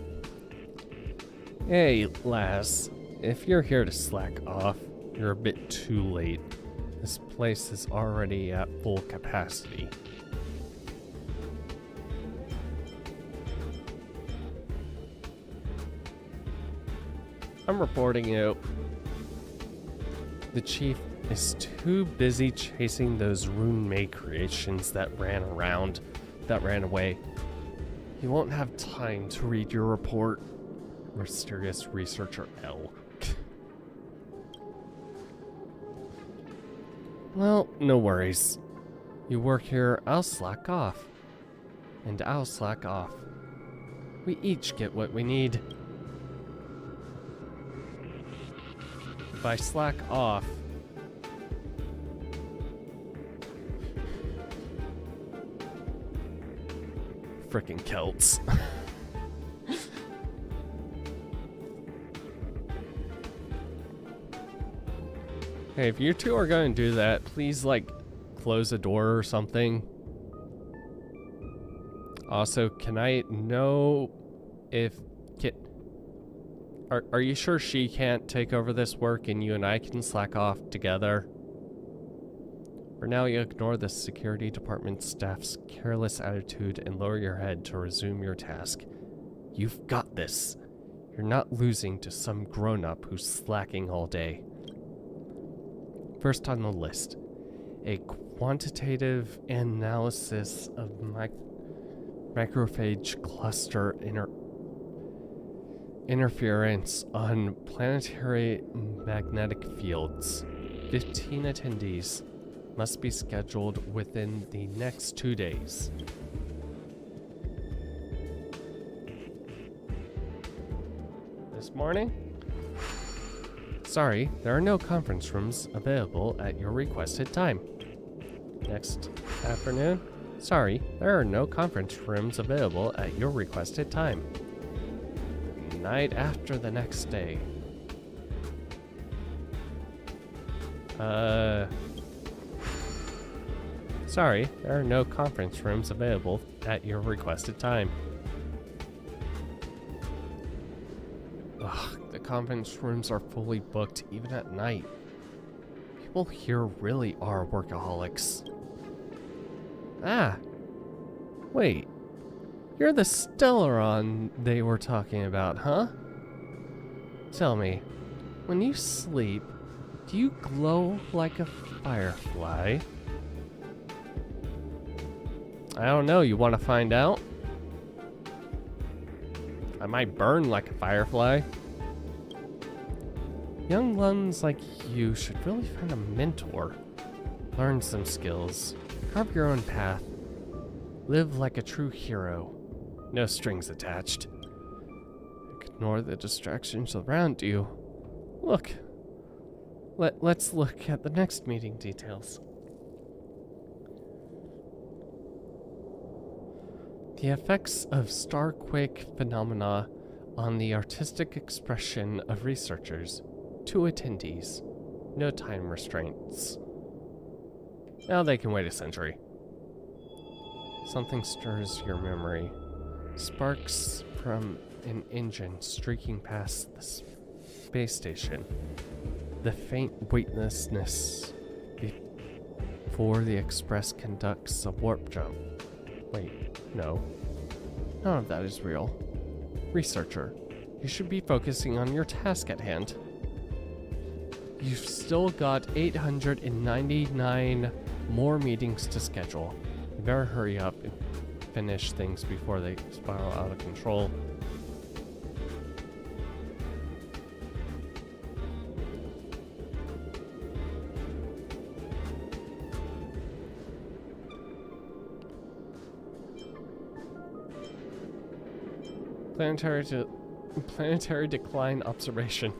Hey, lass. If you're here to slack off, you're a bit too late. This place is already at full capacity. I'm reporting you. The chief is too busy chasing those rune-made creations that ran away. He won't have time to read your report. Mysterious researcher L. Well, no worries. You work here, I'll slack off. And I'll slack off. We each get what we need. If I slack off, frickin' Celts. Hey, if you two are going to do that, please, like, close a door or something? Also, can I know if are you sure she can't take over this work and you and I can slack off together? For now, you ignore the security department staff's careless attitude and lower your head to resume your task. You've got this. You're not losing to some grown-up who's slacking all day. First on the list, a quantitative analysis of macrophage cluster interference on planetary magnetic fields. 15 attendees must be scheduled within the next 2 days. This morning? Sorry, there are no conference rooms available at your requested time. Next afternoon? Sorry, there are no conference rooms available at your requested time. The night after the next day. Sorry, there are no conference rooms available at your requested time. Ugh, the conference rooms are fully booked even at night. People here really are workaholics. Ah! Wait. You're the Stellaron they were talking about, huh? Tell me, when you sleep, do you glow like a firefly? I don't know, you want to find out? I might burn like a firefly. Young ones like you should really find a mentor. Learn some skills. Carve your own path. Live like a true hero. No strings attached. Ignore the distractions around you. Look. Let's look at the next meeting details. The effects of starquake phenomena on the artistic expression of researchers. 2 attendees. No time restraints. Now they can wait a century. Something stirs your memory. Sparks from an engine streaking past the space station. The faint weightlessness before the Express conducts a warp jump. Wait, no. None of that is real. Researcher, you should be focusing on your task at hand. You've still got 899 more meetings to schedule. You better hurry up and finish things before they spiral out of control. Planetary decline observation.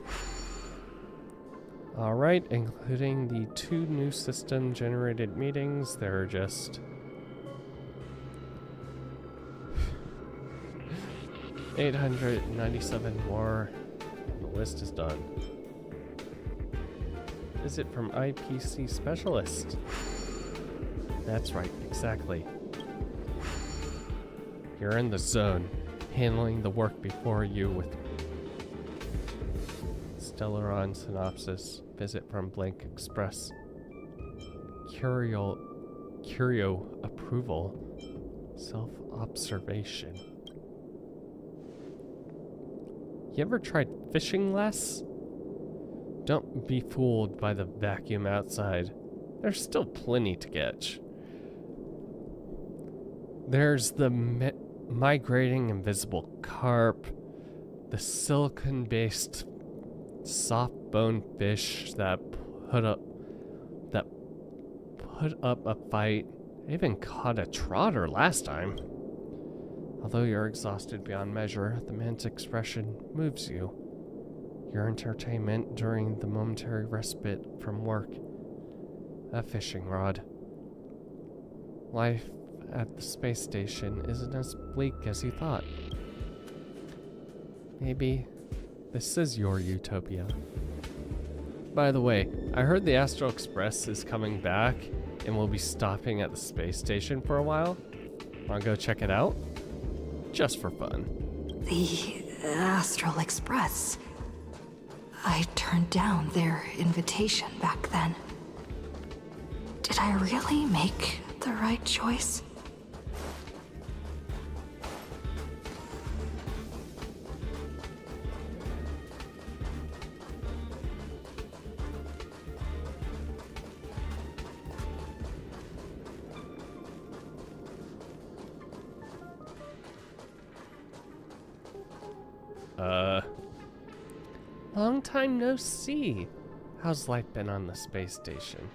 Alright, including the 2 new system generated meetings, there are just 897 more, and the list is done. Visit from IPC Specialist. That's right, exactly. You're in the zone, handling the work before you with Stellaron synopsis. Visit from Blank Express. Curio approval. Self-observation. You ever tried fishing less? Don't be fooled by the vacuum outside. There's still plenty to catch. There's the migrating invisible carp, the silicon-based soft-bone fish that put up a fight. I even caught a trotter last time. Although you're exhausted beyond measure, the man's expression moves you. Your entertainment during the momentary respite from work. A fishing rod. Life at the space station isn't as bleak as you thought. Maybe this is your utopia. By the way, I heard the Astral Express is coming back, and we'll be stopping at the space station for a while. Wanna go check it out? Just for fun. The Astral Express. I turned down their invitation back then. Did I really make the right choice? Long time no see. How's life been on the space station?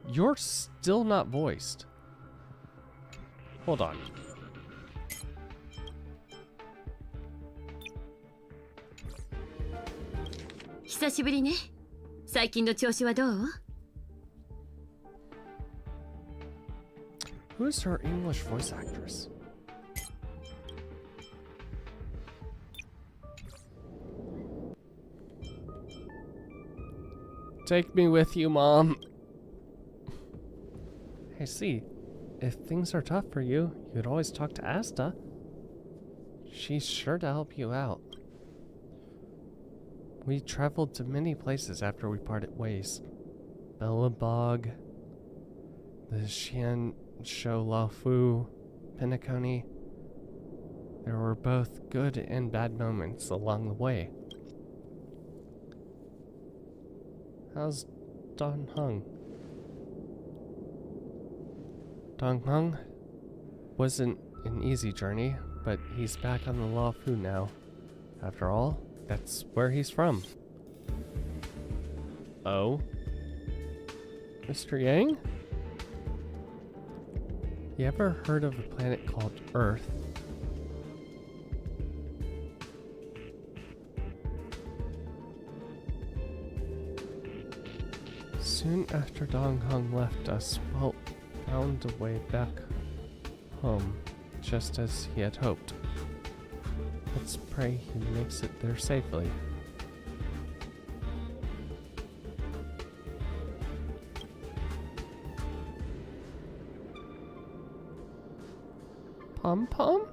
You're still not voiced. Hold on. Who's her English voice actress? Take me with you, Mom. Hey, see, if things are tough for you, you could always talk to Asta. She's sure to help you out. We traveled to many places after we parted ways. Bellabog, the Xian Shou Laofu, Penacony. There were both good and bad moments along the way. How's Dong Hung? Dong Hung wasn't an easy journey, but he's back on the Laofu now. After all, that's where he's from. Oh? Mr. Yang? You ever heard of a planet called Earth? Soon after Dong Hung left us, well, found a way back home, just as he had hoped. Let's pray he makes it there safely. Pom-pom?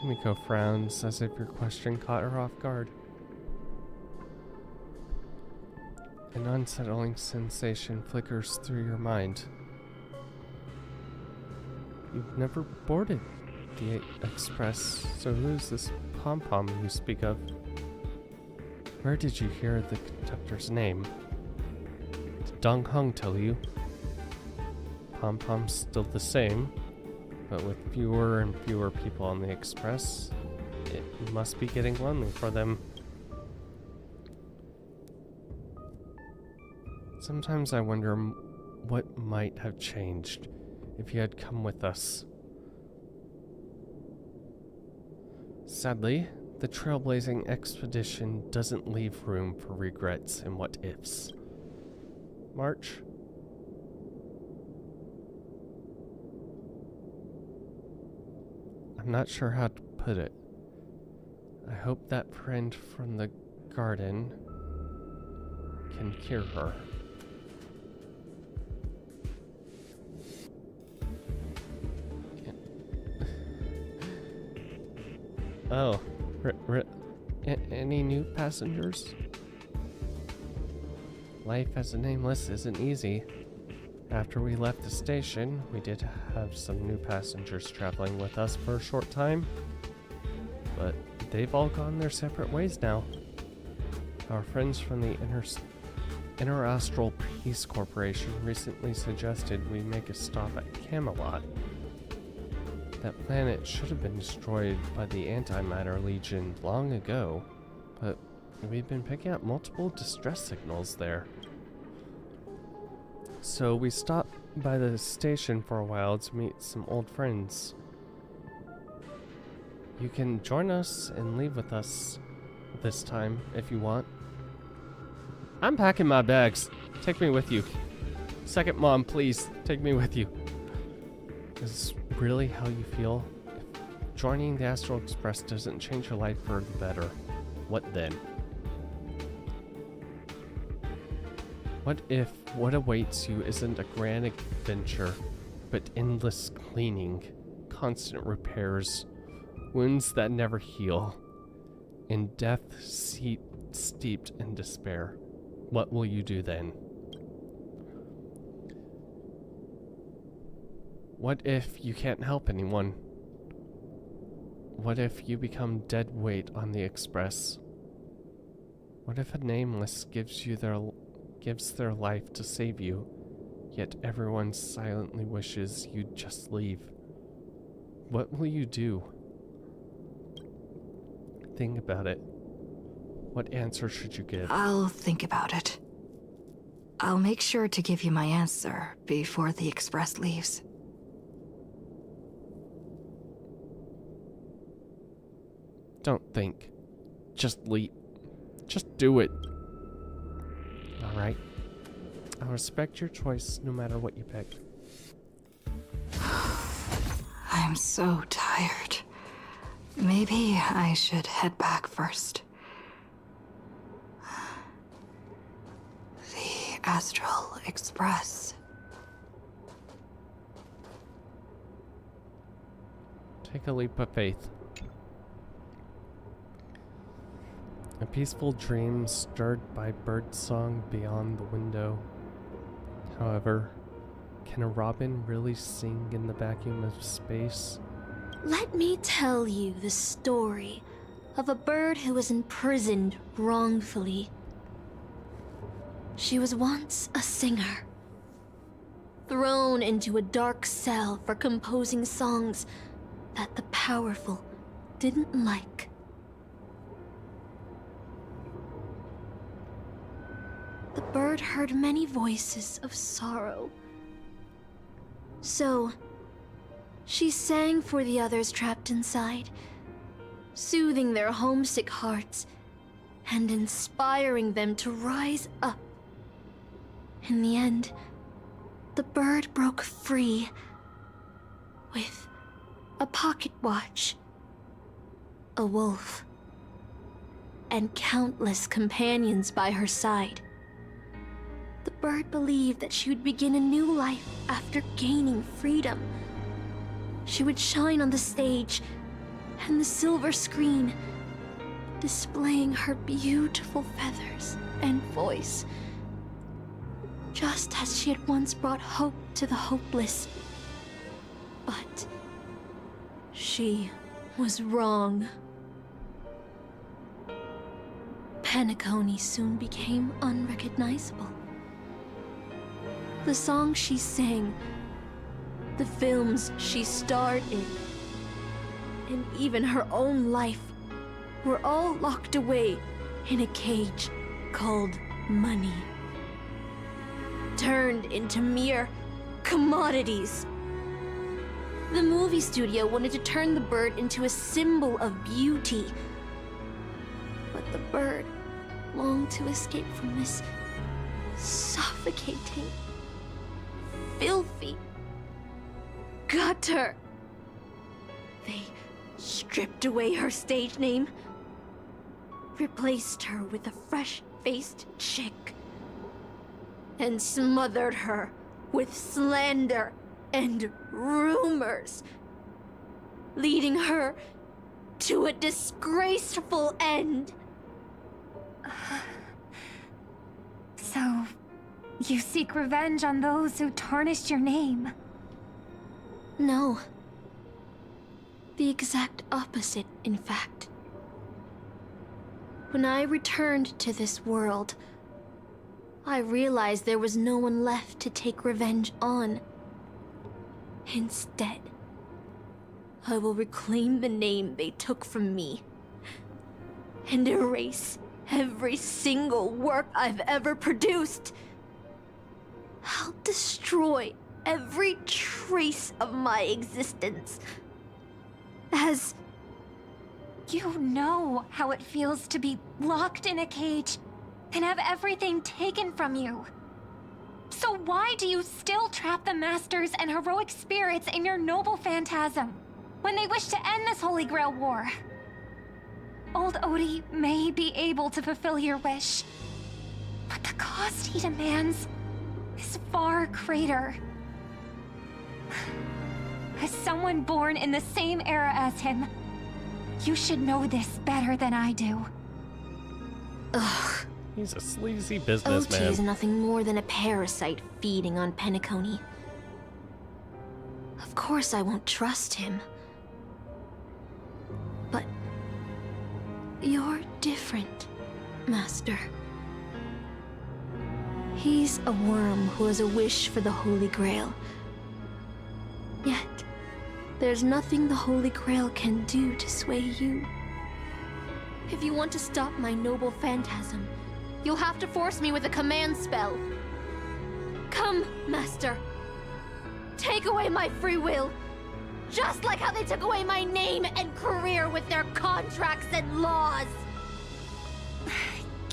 Miko frowns as if your question caught her off guard. An unsettling sensation flickers through your mind. You've never boarded the Express, so who's this pom-pom you speak of? Where did you hear the conductor's name? Did Dong Hung tell you? Pom-pom's still the same, but with fewer and fewer people on the Express, it must be getting lonely for them. Sometimes I wonder what might have changed if you had come with us. Sadly, the trailblazing expedition doesn't leave room for regrets and what-ifs. March? I'm not sure how to put it. I hope that friend from the garden can cure her. Oh, any new passengers? Life as a nameless isn't easy. After we left the station, we did have some new passengers traveling with us for a short time, but they've all gone their separate ways now. Our friends from the Interastral Peace Corporation recently suggested we make a stop at Camelot. That planet should have been destroyed by the Antimatter Legion long ago, but we've been picking up multiple distress signals there. So we stopped by the station for a while to meet some old friends. You can join us and leave with us this time if you want. I'm packing my bags. Take me with you. Second mom, please, take me with you. Is this really how you feel? If joining the Astral Express doesn't change your life for the better, what then? What if what awaits you isn't a grand adventure, but endless cleaning, constant repairs, wounds that never heal, and death steeped in despair? What will you do then? What if you can't help anyone? What if you become dead weight on the express? What if a nameless gives their life to save you, yet everyone silently wishes you'd just leave? What will you do? Think about it. What answer should you give? I'll think about it. I'll make sure to give you my answer before the express leaves. Don't think. Just leap. Just do it. Alright. I'll respect your choice no matter what you pick. I'm so tired. Maybe I should head back first. The Astral Express. Take a leap of faith. A peaceful dream stirred by birdsong beyond the window. However, can a robin really sing in the vacuum of space? Let me tell you the story of a bird who was imprisoned wrongfully. She was once a singer, thrown into a dark cell for composing songs that the powerful didn't like. The bird heard many voices of sorrow. So, she sang for the others trapped inside, soothing their homesick hearts and inspiring them to rise up. In the end, the bird broke free with a pocket watch, a wolf, and countless companions by her side. The bird believed that she would begin a new life after gaining freedom. She would shine on the stage and the silver screen, displaying her beautiful feathers and voice, just as she had once brought hope to the hopeless. But she was wrong. Penacony soon became unrecognizable. The songs she sang, the films she starred in, and even her own life were all locked away in a cage called money, turned into mere commodities. The movie studio wanted to turn the bird into a symbol of beauty, but the bird longed to escape from this suffocating, filthy gutter. They stripped away her stage name, replaced her with a fresh-faced chick, and smothered her with slander and rumors, leading her to a disgraceful end. So, you seek revenge on those who tarnished your name? No. The exact opposite, in fact. When I returned to this world, I realized there was no one left to take revenge on. Instead, I will reclaim the name they took from me and erase every single work I've ever produced. I'll destroy every trace of my existence. As you know how it feels to be locked in a cage and have everything taken from you. So why do you still trap the masters and heroic spirits in your noble phantasm when they wish to end this Holy Grail war? Old Odie may be able to fulfill your wish, But the cost he demands is far greater. As someone born in the same era as him, you should know this better than I do. Ugh. He's a sleazy OT businessman. is nothing more than a parasite feeding on Penacony. Of course I won't trust him. But you're different, Master. He's a worm who has a wish for the Holy Grail. Yet, there's nothing the Holy Grail can do to sway you. If you want to stop my noble phantasm, you'll have to force me with a command spell. Come, Master. Take away my free will. Just like how they took away my name and career with their contracts and laws.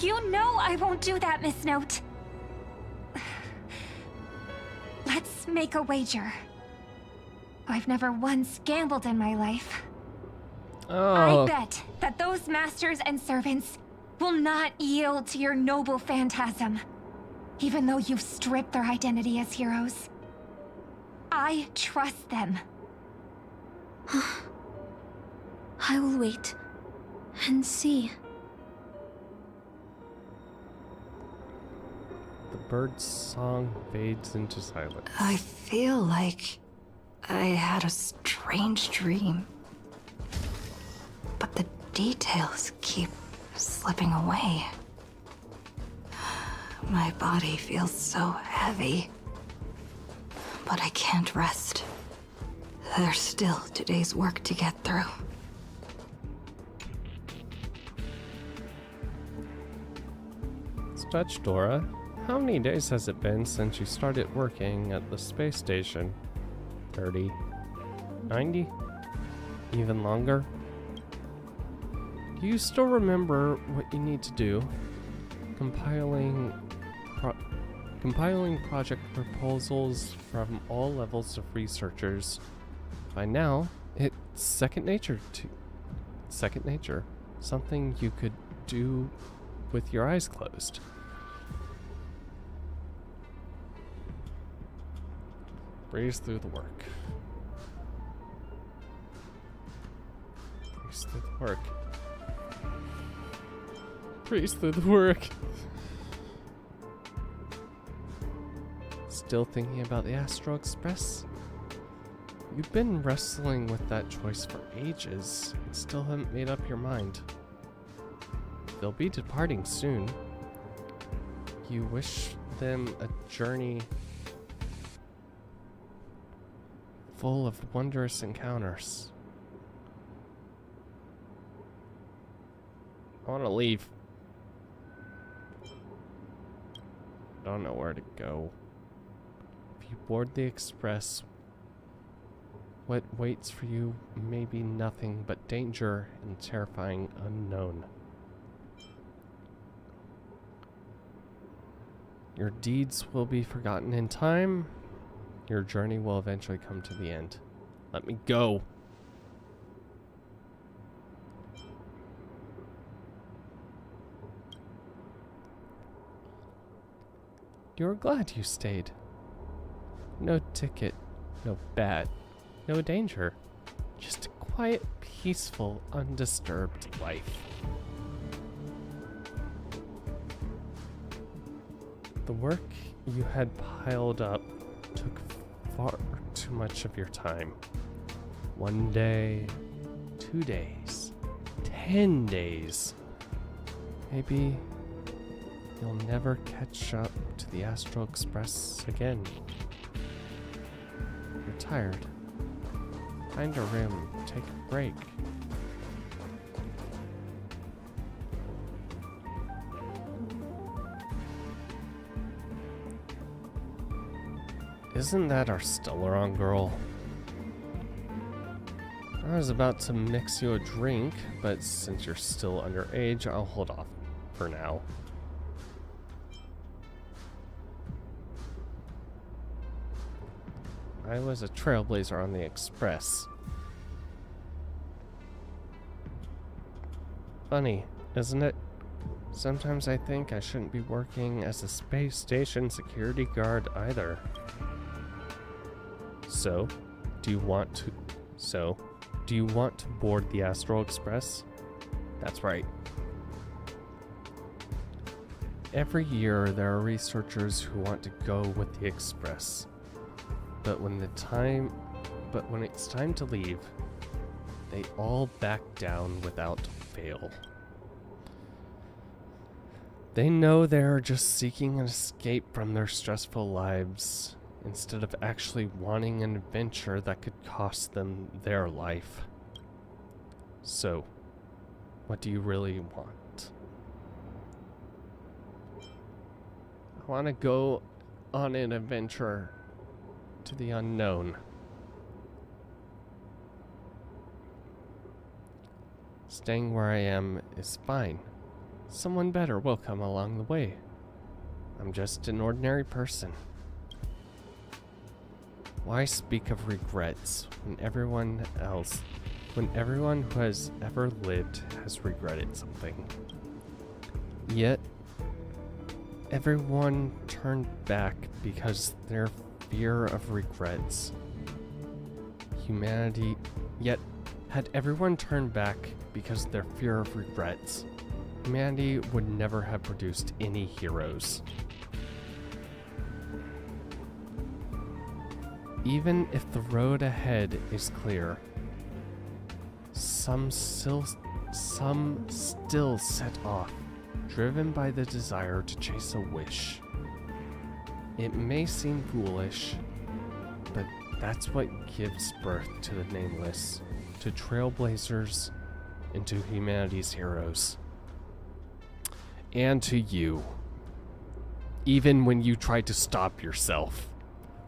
You know I won't do that, Miss Note. Let's make a wager. I've never once gambled in my life. Oh. I bet that those masters and servants will not yield to your noble phantasm, even though you've stripped their identity as heroes. I trust them. I will wait and see. The bird's song fades into silence. I feel like I had a strange dream. But the details keep slipping away. My body feels so heavy. But I can't rest. There's still today's work to get through. Stretch, Dora. How many days has it been since you started working at the space station? 30? 90? Even longer? Do you still remember what you need to do? Compiling project proposals from all levels of researchers. By now, it's second nature. Something you could do with your eyes closed. Breeze through the work. Breeze through the work. Breeze through the work. Still thinking about the Astral Express? You've been wrestling with that choice for ages, and still haven't made up your mind. They'll be departing soon. You wish them a journey full of wondrous encounters. I want to leave. Don't know where to go. If you board the express, what waits for you may be nothing but danger and terrifying unknown. Your deeds will be forgotten in time. Your journey will eventually come to the end. Let me go. You're glad you stayed. No ticket, no bat, no danger. Just a quiet, peaceful, undisturbed life. The work you had piled up took far too much of your time. 1 day, 2 days, 10 days. Maybe you'll never catch up to the Astral Express again. You're tired. Find a room, take a break. Isn't that our Stellaron girl? I was about to mix you a drink, but since you're still underage, I'll hold off for now. I was a trailblazer on the Express. Funny, isn't it? Sometimes I think I shouldn't be working as a space station security guard either. So, do you want to board the Astral Express? That's right. Every year there are researchers who want to go with the Express. But when it's time to leave, they all back down without fail. They know they're just seeking an escape from their stressful lives, instead of actually wanting an adventure that could cost them their life. So, what do you really want? I want to go on an adventure to the unknown. Staying where I am is fine. Someone better will come along the way. I'm just an ordinary person. Why speak of regrets when everyone who has ever lived has regretted something? Yet, everyone turned back because their fear of regrets. Had everyone turned back because of their fear of regrets, humanity would never have produced any heroes. Even if the road ahead is clear, some still set off, driven by the desire to chase a wish. It may seem foolish, but that's what gives birth to the nameless, to trailblazers, and to humanity's heroes. And to you. Even when you try to stop yourself.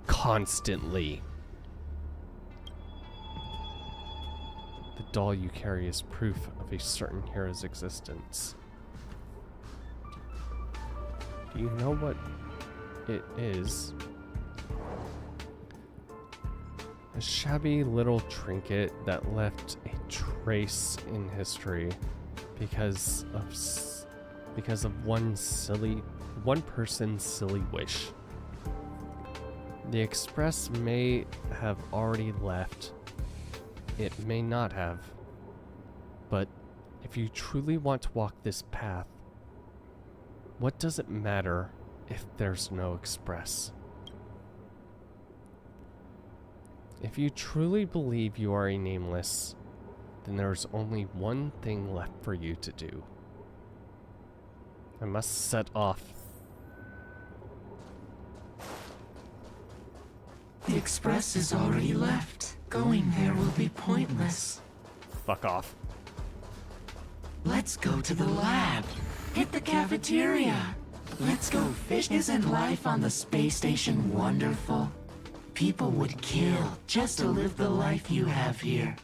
Constantly. The doll you carry is proof of a certain hero's existence. Do you know what it is? A shabby little trinket that left a trace in history because of one person's silly wish. The Express may have already left. It may not have. But if you truly want to walk this path, what does it matter if there's no Express? If you truly believe you are a nameless, then there's only one thing left for you to do. I must set off. The Express is already left. Going there will be pointless. Fuck off. Let's go to the lab. Hit the cafeteria. Let's go fish. Isn't life on the space station wonderful? People would kill just to live the life you have here.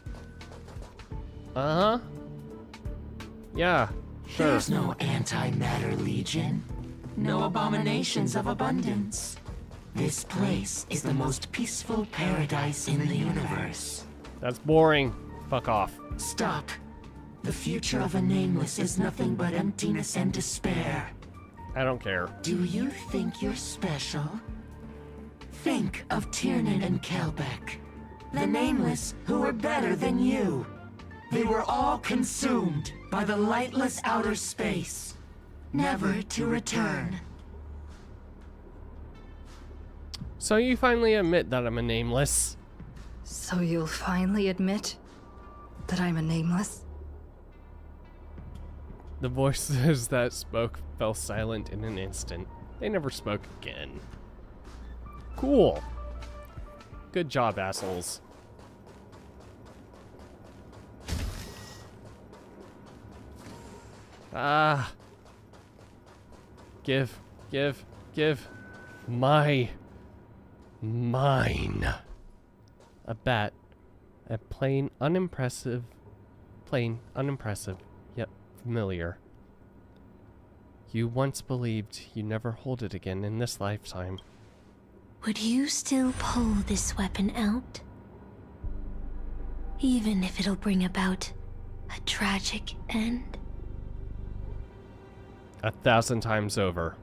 Uh-huh. Yeah, sure. There's no anti-matter legion. No abominations of abundance. This place is the most peaceful paradise in the universe. That's boring. Fuck off. Stop. The future of a nameless is nothing but emptiness and despair. I don't care. Do you think you're special? Think of Tiernan and Kelbeck, the nameless who were better than you. They were all consumed by the lightless outer space, never to return. So you finally admit that I'm a nameless? So you'll finally admit that I'm a nameless? The voices that spoke fell silent in an instant. They never spoke again. Cool. Good job, assholes. Ah. Give. Mine. A bat. A plain, unimpressive, yet familiar. You once believed you never hold it again in this lifetime. Would you still pull this weapon out? Even if it'll bring about a tragic end? 1,000 times over.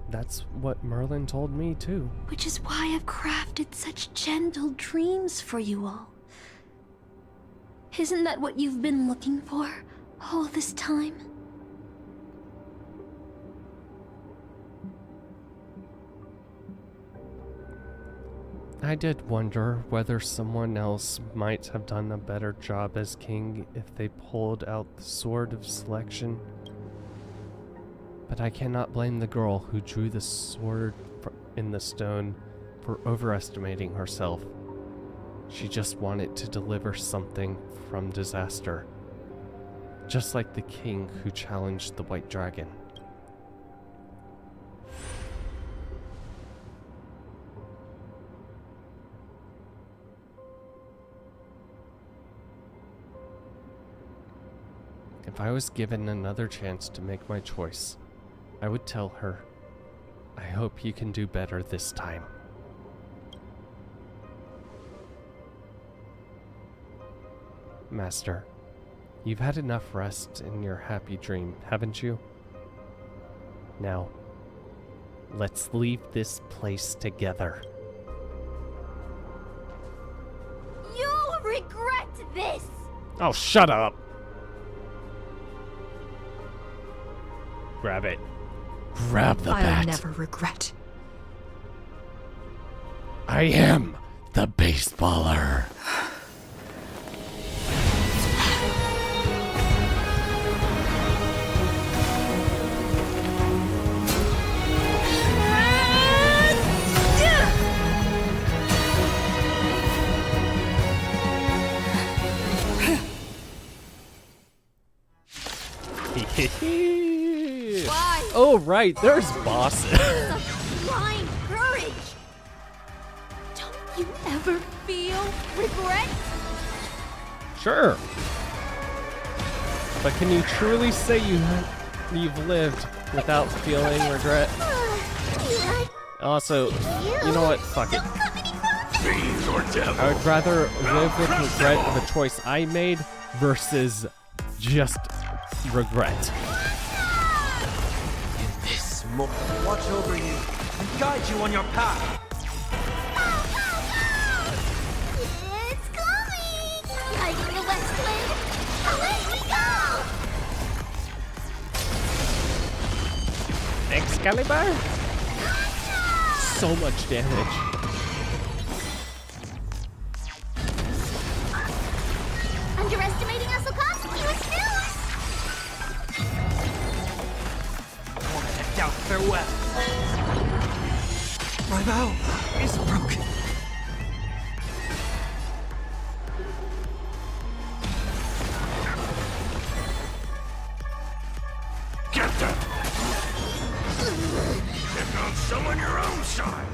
That's what Merlin told me too. Which is why I've crafted such gentle dreams for you all. Isn't that what you've been looking for all this time? I did wonder whether someone else might have done a better job as king if they pulled out the sword of selection. But I cannot blame the girl who drew the sword in the stone for overestimating herself. She just wanted to deliver something from disaster. Just like the king who challenged the white dragon. If I was given another chance to make my choice, I would tell her, I hope you can do better this time. Master, you've had enough rest in your happy dream, haven't you? Now, let's leave this place together. You'll regret this! Oh, shut up! Grab it. Grab the bat. I'll never regret. I am the baseballer. Why? Oh, right, there's bosses. Such blind courage! Don't you ever feel regret? Sure. But can you truly say you've lived without feeling regret? Also, you know what? Fuck it. I would rather live with regret of a choice I made versus just regret. Watch over you and guide you on your path. It's coming! Hiding the west wind! Away we go! Excalibur? So much damage. Underestimating us will cost you a snooze! Down, farewell. My bow is broken. Get them! Pick on someone your own side.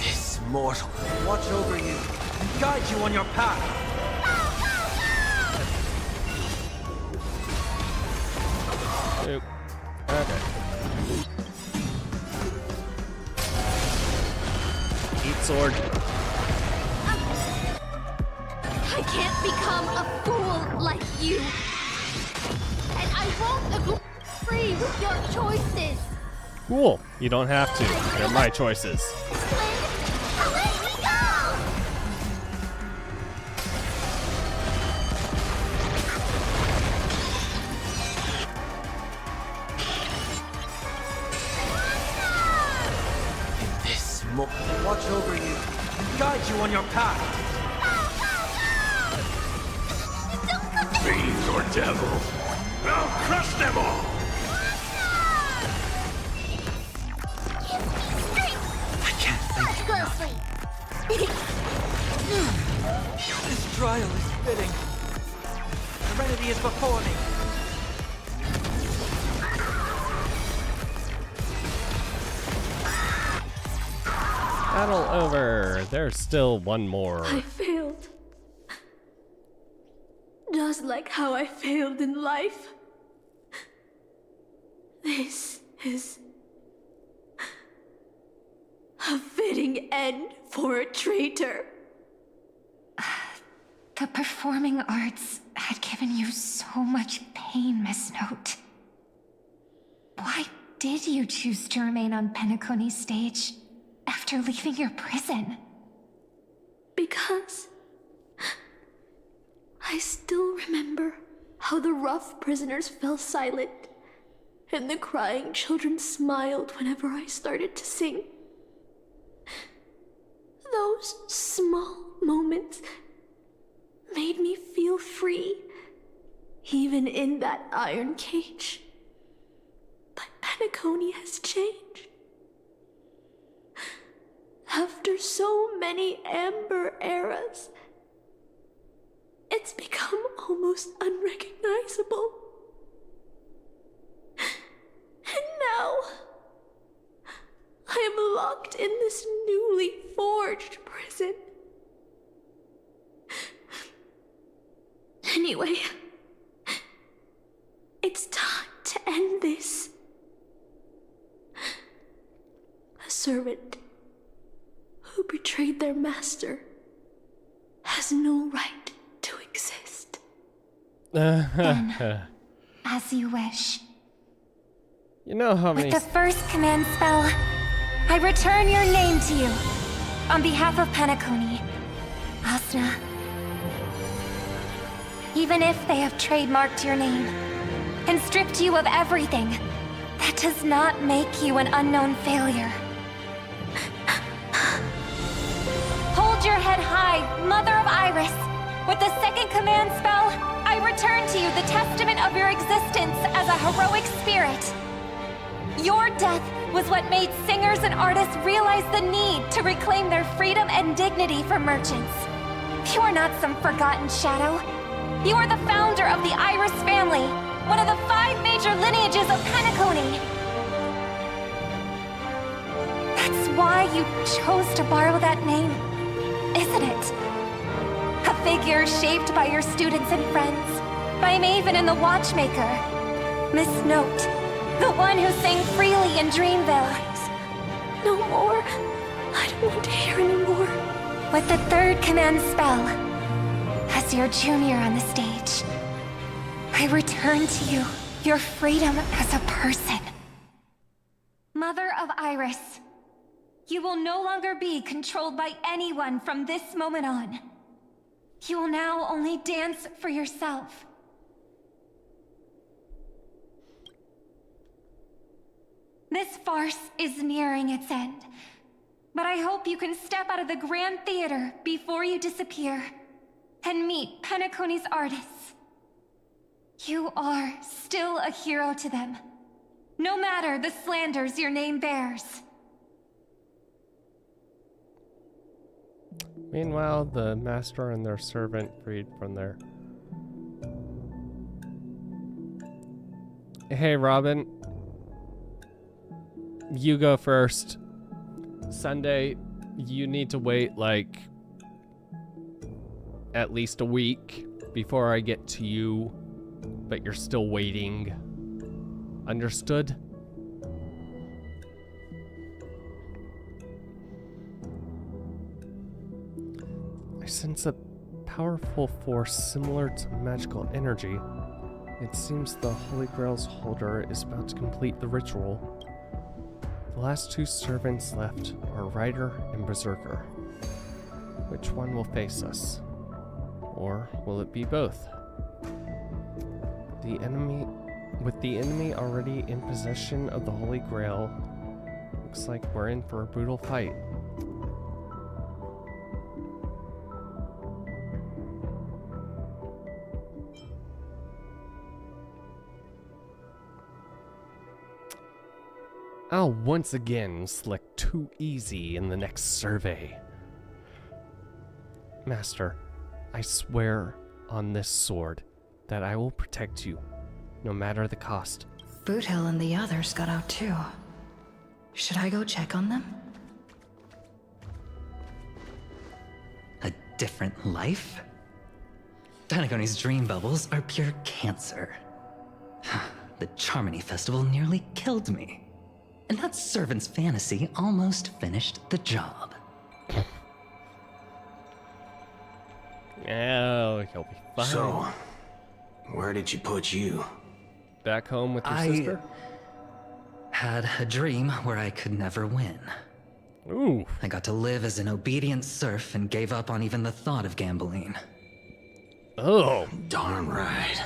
This mortal will watch over you and guide you on your path. Oop. Okay. Eat sword. I can't become a fool like you. And I won't agree with your choices. Cool. You don't have to. They're my choices. Away we go! This mortal will watch over you and guide you on your path. Fiends or devil, I'll crush them all! I can't think Closely. This trial is fitting. Serenity is before me. Battle over. There's still one more. I failed. Just like how I failed in life. A fitting end for a traitor. The performing arts had given you so much pain, Miss Note. Why did you choose to remain on Penacony's stage after leaving your prison? Because I still remember how the rough prisoners fell silent, and the crying children smiled whenever I started to sing. Those small moments made me feel free, even in that iron cage. But Penacony has changed. After so many amber eras, it's become almost unrecognizable. And now, I am locked in this newly forged prison. Anyway, it's time to end this. A servant who betrayed their master has no right to exist. Then, as you wish. You know how many... With the first command spell, I return your name to you. On behalf of Penacony, Asuna. Even if they have trademarked your name and stripped you of everything, that does not make you an unknown failure. Hold your head high, Mother of Iris. With the second command spell, I return to you the testament of your existence as a heroic spirit. Your death was what made singers and artists realize the need to reclaim their freedom and dignity for merchants. You are not some forgotten shadow. You are the founder of the Iris family, one of the 5 major lineages of Penacony. That's why you chose to borrow that name, isn't it? A figure shaped by your students and friends, by Maven and the Watchmaker, Miss Note, the one who sang freely in Dreamville. No more. I don't want to hear anymore. With the third command spell, as your junior on the stage, I return to you your freedom as a person. Mother of Iris, you will no longer be controlled by anyone from this moment on. You will now only dance for yourself. This farce is nearing its end, but I hope you can step out of the Grand Theater before you disappear and meet Penacony's artists. You are still a hero to them, no matter the slanders your name bears. Meanwhile, the master and their servant freed from their... Hey, Robin. You go first. Sunday, you need to wait, like, at least a week before I get to you, but you're still waiting. Understood? I sense a powerful force similar to magical energy. It seems the Holy Grail's holder is about to complete the ritual. The last 2 servants left are Rider and Berserker. Which one will face us? Or will it be both? With the enemy already in possession of the Holy Grail, looks like we're in for a brutal fight. I'll once again select too easy in the next survey. Master, I swear on this sword that I will protect you, no matter the cost. Boothill and the others got out too. Should I go check on them? A different life? Penacony's dream bubbles are pure cancer. The Charmony Festival nearly killed me. And that servant's fantasy almost finished the job. Oh, you'll be fine. So, where did she put you? Back home with your sister? Had a dream where I could never win. Ooh. I got to live as an obedient serf and gave up on even the thought of gambling. Oh. Darn right.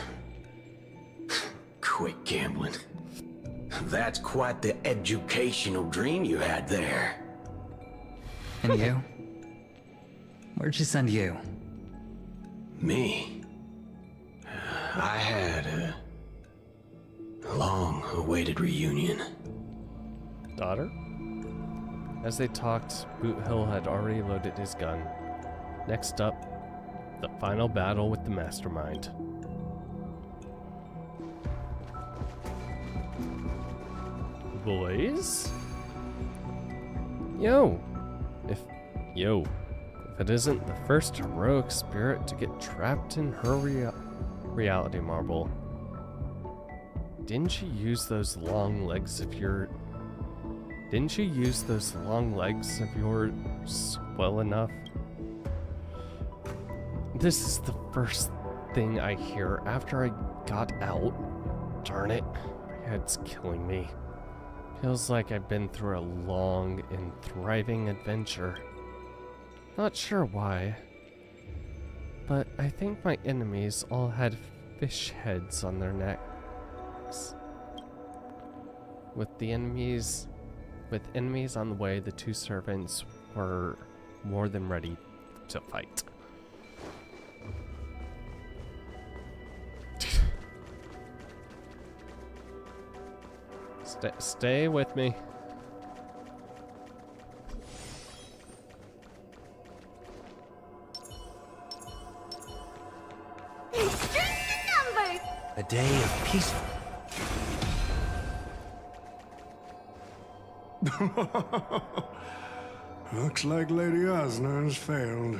Quit gambling. That's quite the educational dream you had there. And you? Where'd she send you? Me? I had a long-awaited reunion. Daughter? As they talked, Boothill had already loaded his gun. Next up, the final battle with the mastermind. Boys? If it isn't the first heroic spirit to get trapped in her reality marble. Didn't you use those long legs of yours well enough? This is the first thing I hear after I got out. Darn it, my head's killing me. Feels like I've been through a long and thriving adventure. Not sure why, but I think my enemies all had fish heads on their necks. With enemies on the way, the two servants were more than ready to fight. Stay with me. A day of peace. Looks like Lady Osner has failed.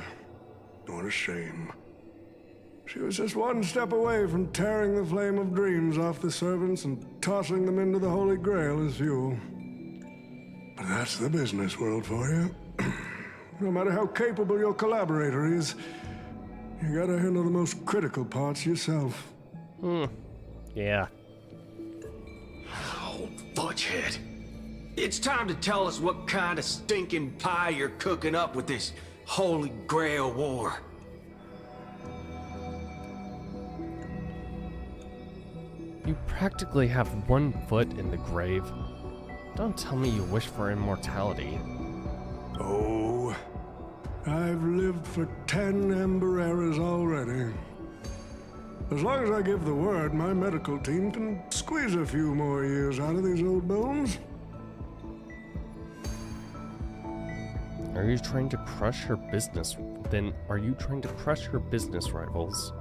What a shame. She was just one step away from tearing the flame of dreams off the servants and tossing them into the Holy Grail as fuel. But that's the business world for you. No matter how capable your collaborator is, you gotta handle the most critical parts yourself. Yeah. Oh, fudgehead. It's time to tell us what kind of stinking pie you're cooking up with this Holy Grail war. You practically have one foot in the grave. Don't tell me you wish for immortality. Oh, I've lived for 10 Ember Eras already. As long as I give the word, my medical team can squeeze a few more years out of these old bones. Are you trying to crush her business? Then are you trying to crush her business rivals?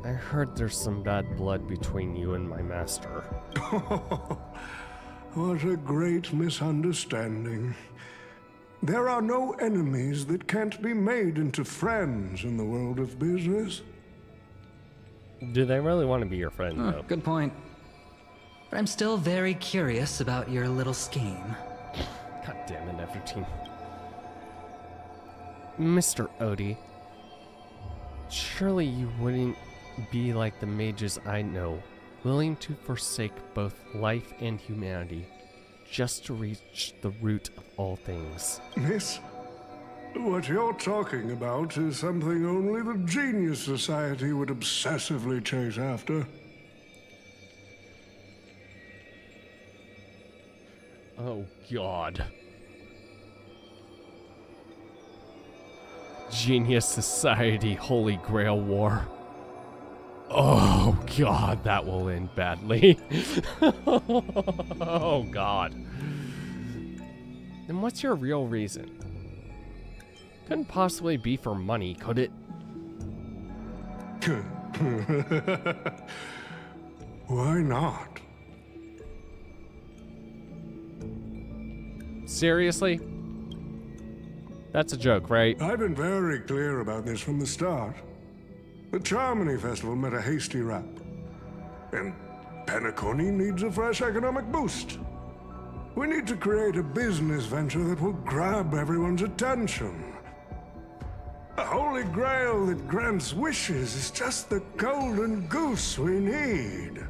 I heard there's some bad blood between you and my master. What a great misunderstanding. There are no enemies that can't be made into friends in the world of business. Do they really want to be your friend, though? Good point. But I'm still very curious about your little scheme. God damn it, Everton. Mr. Odie, surely you wouldn't be like the mages I know, willing to forsake both life and humanity, just to reach the root of all things. Miss, what you're talking about is something only the Genius Society would obsessively chase after. Oh, God. Genius Society Holy Grail War. Oh, God, that will end badly. Oh, God. Then what's your real reason? Couldn't possibly be for money, could it? Why not? Seriously? That's a joke, right? I've been very clear about this from the start. The Charmony Festival met a hasty wrap. And Penacony needs a fresh economic boost. We need to create a business venture that will grab everyone's attention. A holy grail that grants wishes is just the golden goose we need.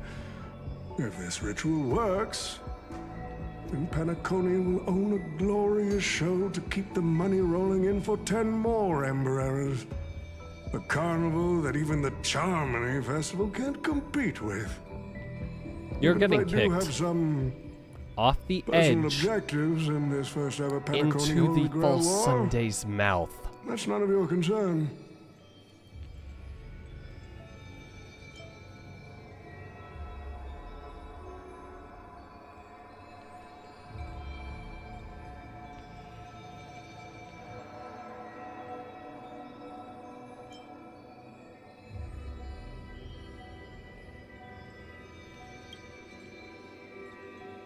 If this ritual works, then Penacony will own a glorious show to keep the money rolling in for 10 more Ember Errors. A carnival that even the Charmony Festival can't compete with. You're getting kicked. I do have kicked some off the personal edge objectives in this first ever Penacony into Holy the Grail false War. Sunday's mouth. That's none of your concern.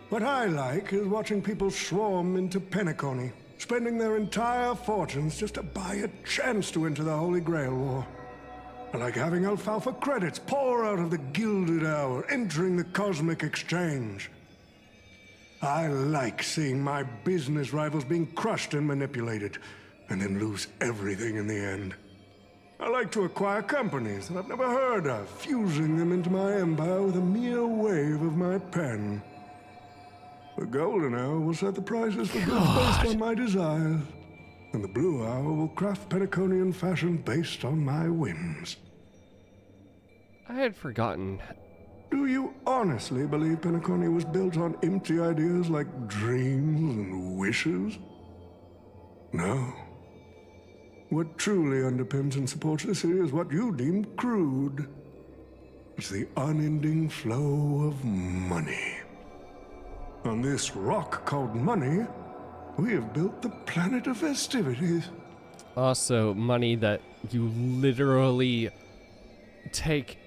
What I like is watching people swarm into Penacony, spending their entire fortunes just to buy a chance to enter the Holy Grail War. I like having alfalfa credits pour out of the Gilded Hour, entering the Cosmic Exchange. I like seeing my business rivals being crushed and manipulated, and then lose everything in the end. I like to acquire companies that I've never heard of, fusing them into my empire with a mere wave of my pen. The Golden Hour will set the prices for goods based on my desires, and the Blue Hour will craft Penaconian fashion based on my whims. I had forgotten. Do you honestly believe Penacony was built on empty ideas like dreams and wishes? No. What truly underpins and supports this city is what you deem crude. It's the unending flow of money. On this rock called money, we have built the planet of festivities. Also, money that you literally take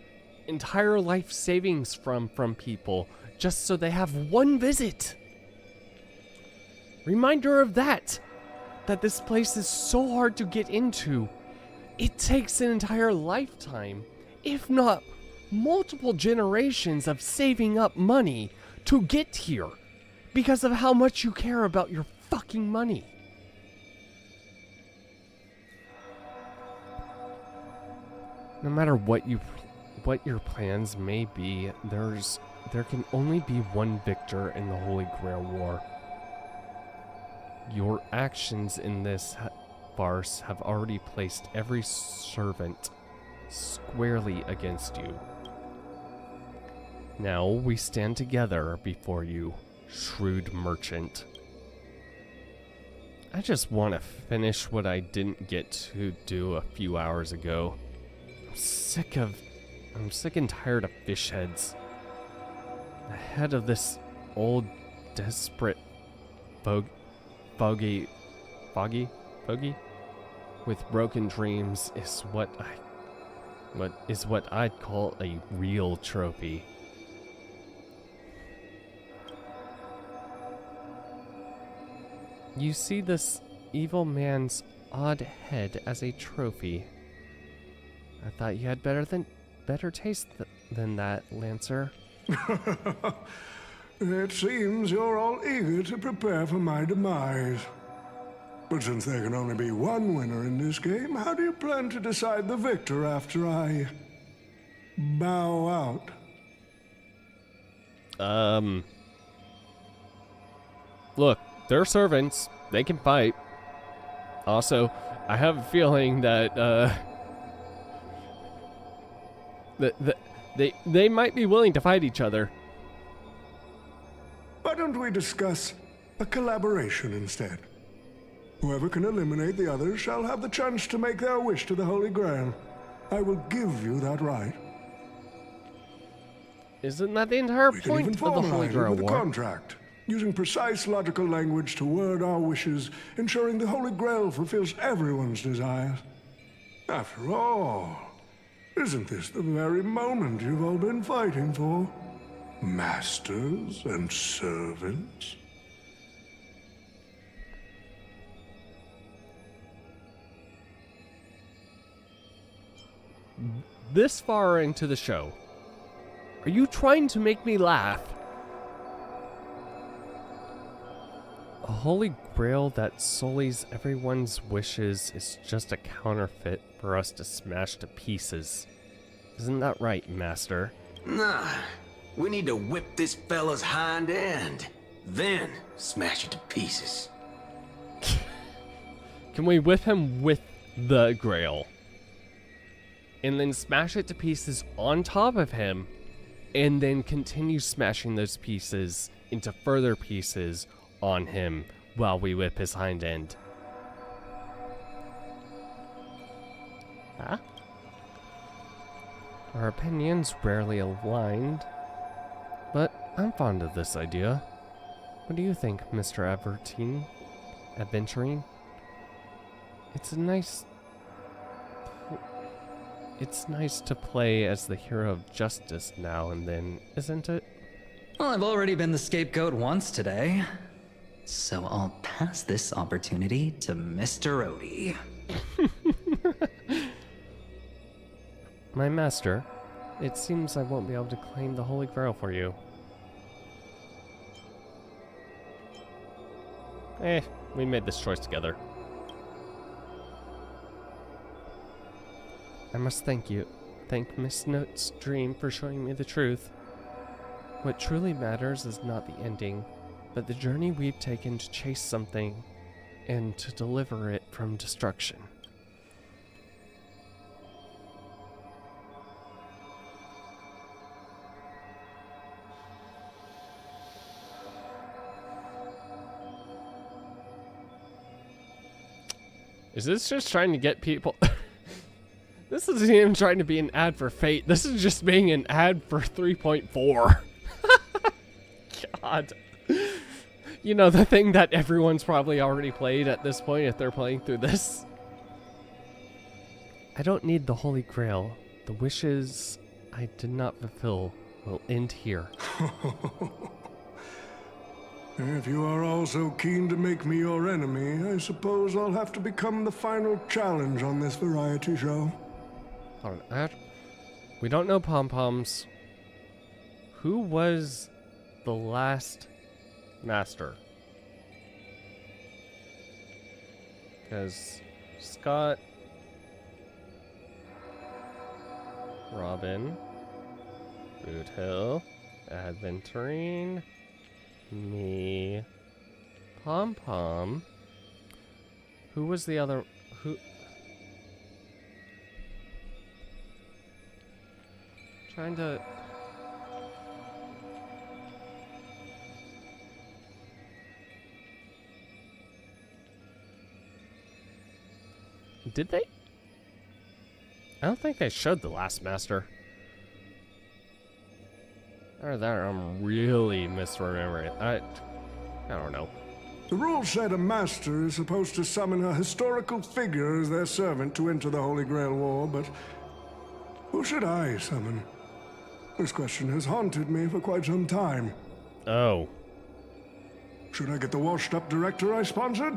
entire life savings from people just so they have one visit. Reminder of that this place is so hard to get into. It takes an entire lifetime, if not multiple generations of saving up money to get here. Because of how much you care about your fucking money. No matter what your plans may be, there can only be one victor in the Holy Grail War. Your actions in this farce have already placed every servant squarely against you. Now we stand together before you, shrewd merchant. I just want to finish what I didn't get to do a few hours ago. I'm sick and tired of fish heads. The head of this old, desperate foggy with broken dreams is what I'd call a real trophy. You see this evil man's odd head as a trophy. I thought you had better taste than that, Lancer. It seems you're all eager to prepare for my demise. But since there can only be one winner in this game, how do you plan to decide the victor after I bow out? Look, they're servants. They can fight. Also, I have a feeling that, they might be willing to fight each other. Why don't we discuss a collaboration instead? Whoever can eliminate the others shall have the chance to make their wish to the Holy Grail. I will give you that right. Isn't that the entire point of the Holy Grail with a War? Contract, using precise logical language to word our wishes, ensuring the Holy Grail fulfills everyone's desires. After all, isn't this the very moment you've all been fighting for? Masters and servants? This far into the show, are you trying to make me laugh? Holy Grail that sullies everyone's wishes is just a counterfeit for us to smash to pieces. Isn't that right, Master? Nah, we need to whip this fella's hind end, then smash it to pieces. Can we whip him with the Grail? And then smash it to pieces on top of him, and then continue smashing those pieces into further pieces on him while we whip his hind end. Huh? Our opinions rarely aligned, but I'm fond of this idea. What do you think, Mr. Adventuring? It's nice to play as the hero of justice now and then, isn't it? Well, I've already been the scapegoat once today, so I'll pass this opportunity to Mr. Odie. My master, it seems I won't be able to claim the Holy Grail for you. We made this choice together. I must thank Miss Note's dream for showing me the truth. What truly matters is not the ending, but the journey we've taken to chase something and to deliver it from destruction. Is this just trying to get people... This isn't even trying to be an ad for Fate. This is just being an ad for 3.4. God. You know, the thing that everyone's probably already played at this point if they're playing through this. I don't need the Holy Grail. The wishes I did not fulfill will end here. If you are all so keen to make me your enemy, I suppose I'll have to become the final challenge on this variety show. Hold on. We don't know pom-poms. Who was the last master? Because Scott, Robin, Boot Hill, Adventuring, me, Pom-Pom. Who was the other? Who? Trying to. Did they? I don't think they showed the last master. Or that I'm really misremembering. I don't know. The rules said a master is supposed to summon a historical figure as their servant to enter the Holy Grail War, but who should I summon? This question has haunted me for quite some time. Oh. Should I get the washed-up director I sponsored?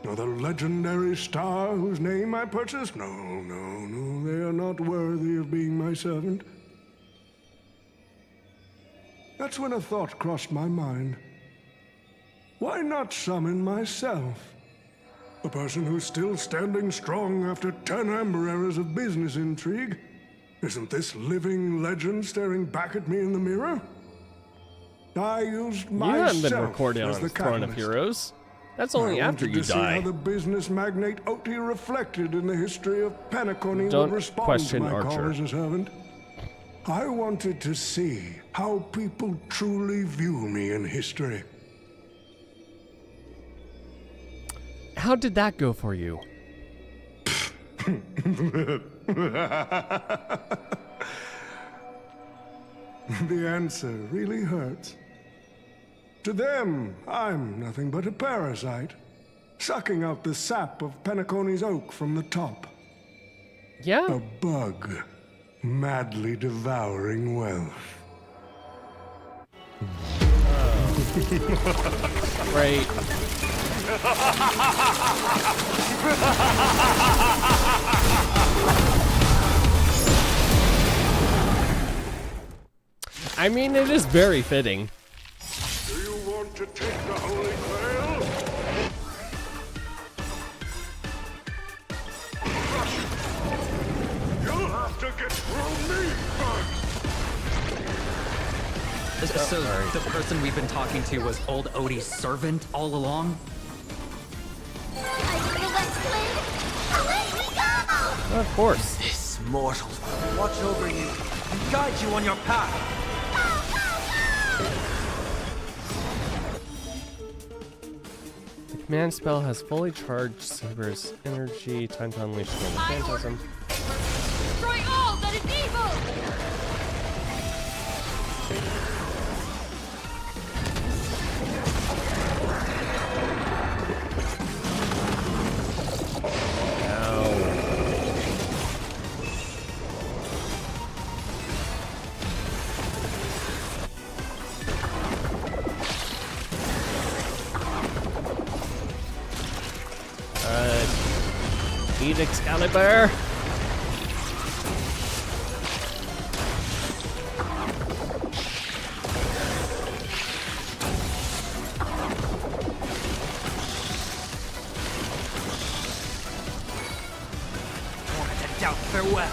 Or the legendary star whose name I purchased? No, they are not worthy of being my servant. That's when a thought crossed my mind. Why not summon myself? A person who's still standing strong after 10 amber eras of business intrigue? Isn't this living legend staring back at me in the mirror? I used myself. You haven't been recording on the Throne of Heroes. That's only after you die. See how the business magnate Oti reflected in the history of Penacony would respond to my call as a servant. I wanted to see how people truly view me in history. How did that go for you? The answer really hurts. To them, I'm nothing but a parasite, sucking out the sap of Penacony's oak from the top. Yeah? A bug, madly devouring wealth. Great. I mean, it is very fitting. Do you want to take the Holy Grail? to get through me first! So the person we've been talking to was old Odie's servant all along? Of course. This mortal will watch over you and guide you on your path. The command spell has fully charged Saber's energy, time to unleash the phantasm. Destroy all that is evil! Eat Excalibur! Wanted to doubt farewell.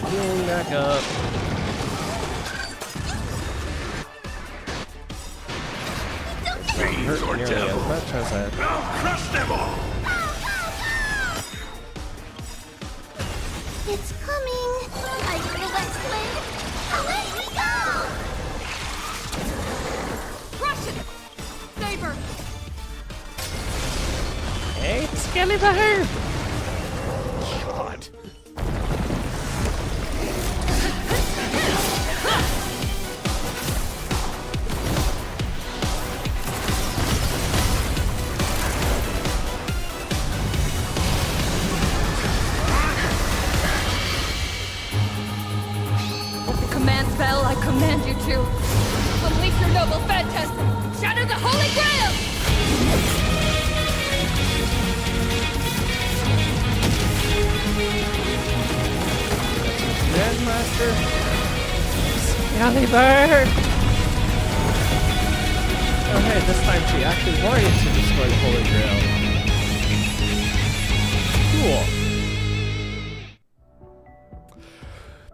Healing back up. Fiends or devils, I'll crush them all! It's coming. I feel that flame. Away we go! Crush it! Saber! Hey, Excalibur! God. Command spell, I command you to unleash your noble phantasm! Shatter the Holy Grail! Grandmaster! Excalibur! Oh hey, this time she actually wanted to destroy the Holy Grail. Cool.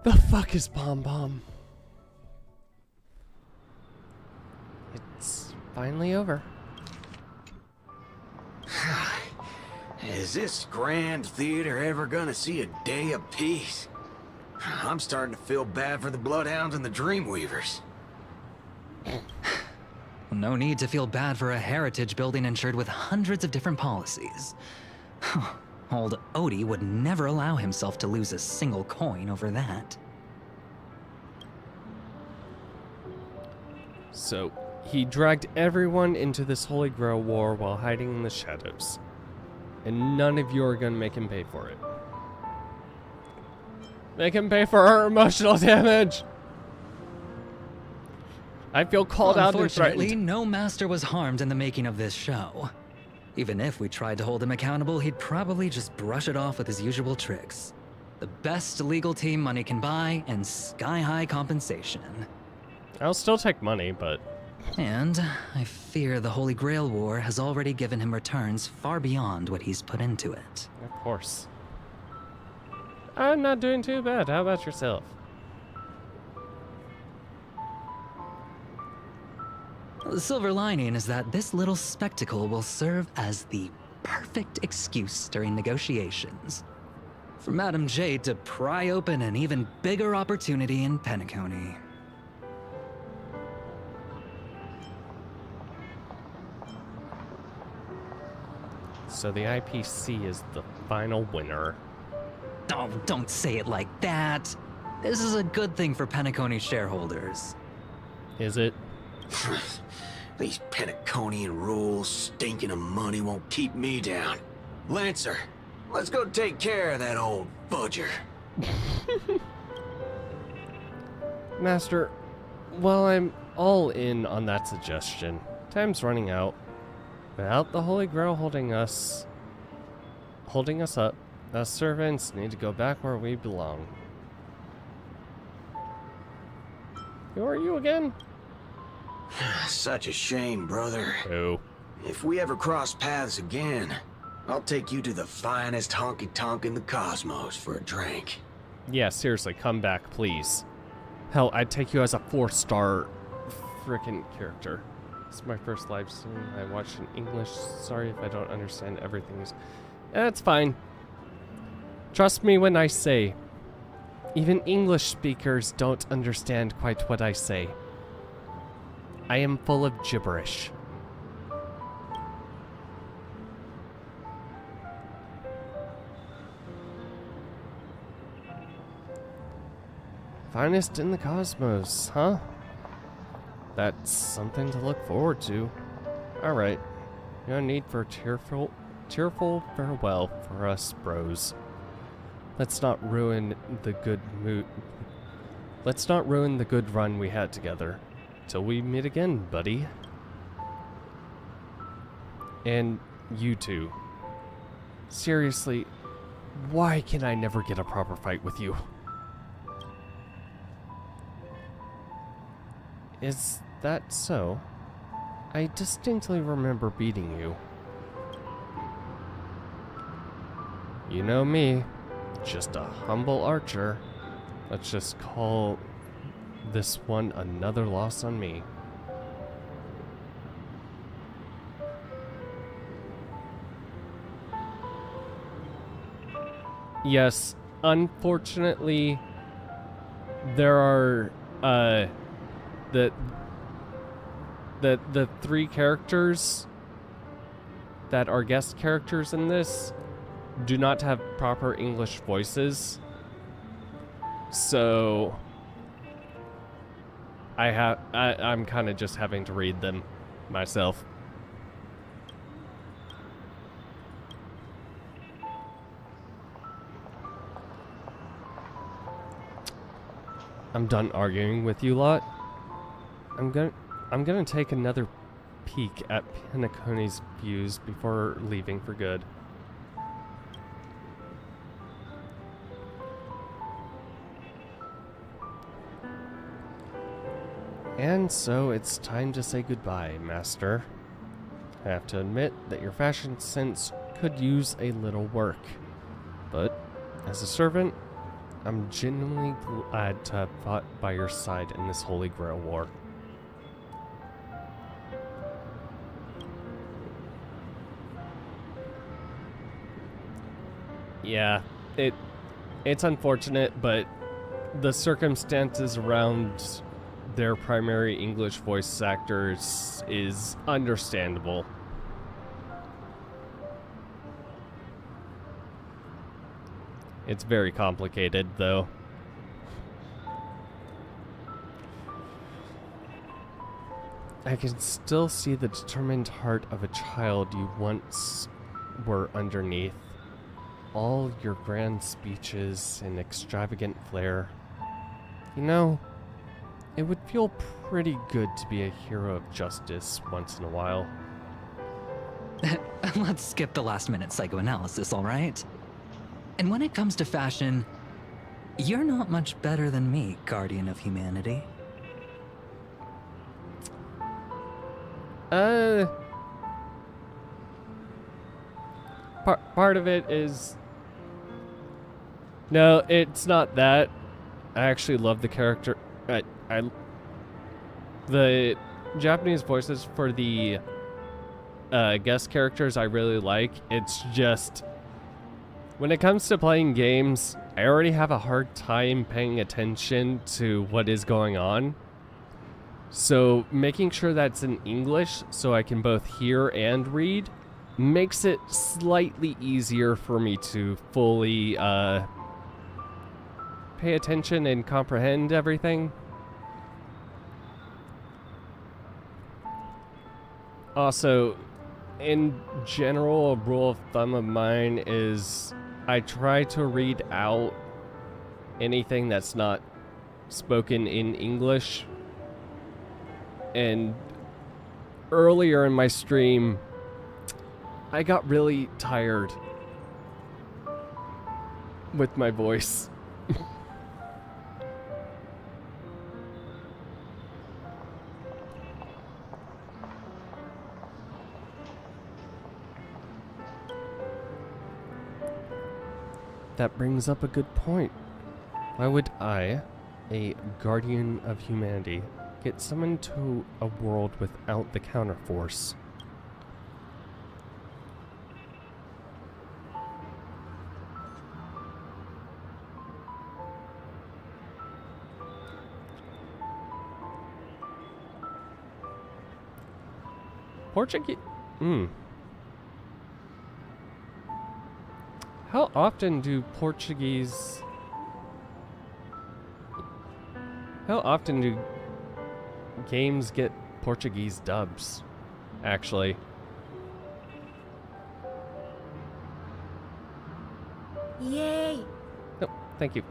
The fuck is Bomb Bomb? It's finally over. Is this grand theater ever gonna see a day of peace? I'm starting to feel bad for the Bloodhounds and the Dreamweavers. No need to feel bad for a heritage building insured with hundreds of different policies. Old Odie would never allow himself to lose a single coin over that. So, he dragged everyone into this Holy Grail war while hiding in the shadows. And none of you are gonna make him pay for it. Make him pay for our emotional damage! I feel called out and threatened. Unfortunately, no master was harmed in the making of this show. Even if we tried to hold him accountable, he'd probably just brush it off with his usual tricks. The best legal team money can buy, and sky-high compensation. I'll still take money, but... And I fear the Holy Grail War has already given him returns far beyond what he's put into it. Of course. I'm not doing too bad. How about yourself? The silver lining is that this little spectacle will serve as the perfect excuse during negotiations for Madame Jade to pry open an even bigger opportunity in Penacony. So the IPC is the final winner. Oh, don't say it like that. This is a good thing for Penacony shareholders. Is it? These Penaconian rules, stinking of money, won't keep me down. Lancer, let's go take care of that old fudger. Master, well, I'm all in on that suggestion. Time's running out. Without the Holy Grail holding us up, us servants need to go back where we belong. Who are you again? Such a shame, brother. Oh. If we ever cross paths again, I'll take you to the finest honky-tonk in the cosmos for a drink. Yeah, seriously, come back, please. Hell, I'd take you as a 4-star frickin' character. This is my first live stream. I watched in English. Sorry if I don't understand everything. That's fine. Trust me when I say, even English speakers don't understand quite what I say. I am full of gibberish. Finest in the cosmos, huh? That's something to look forward to. Alright. No need for a tearful farewell for us, bros. Let's not ruin the good mood. Let's not ruin the good run we had together. Till we meet again, buddy. And you two. Seriously, why can I never get a proper fight with you? Is that so? I distinctly remember beating you. You know me, just a humble archer. Let's just call this one another loss on me. Yes, unfortunately, there are, the 3 characters that are guest characters in this do not have proper English voices. So I'm kind of just having to read them myself. I'm done arguing with you lot. I'm gonna take another peek at Pinnacone's views before leaving for good. And so it's time to say goodbye, Master. I have to admit that your fashion sense could use a little work. But as a servant, I'm genuinely glad to have fought by your side in this Holy Grail war. Yeah, it's unfortunate, but the circumstances around their primary English voice actors is understandable. It's very complicated, though. I can still see the determined heart of a child you once were underneath. All your grand speeches and extravagant flair. You know, it would feel pretty good to be a hero of justice once in a while. Let's skip the last-minute psychoanalysis, all right? And when it comes to fashion, you're not much better than me, Guardian of Humanity. Part of it is... No, it's not that. I actually love the character. The Japanese voices for the guest characters I really like. It's just... when it comes to playing games, I already have a hard time paying attention to what is going on. So making sure that's in English so I can both hear and read makes it slightly easier for me to fully pay attention and comprehend everything. Also, in general, a rule of thumb of mine is I try to read out anything that's not spoken in English. And earlier in my stream, I got really tired with my voice. that brings up a good point. Why would I, a guardian of humanity, get summoned to a world without the counterforce? Portuguese? How often do games get Portuguese dubs, actually? Yay! Oh, thank you.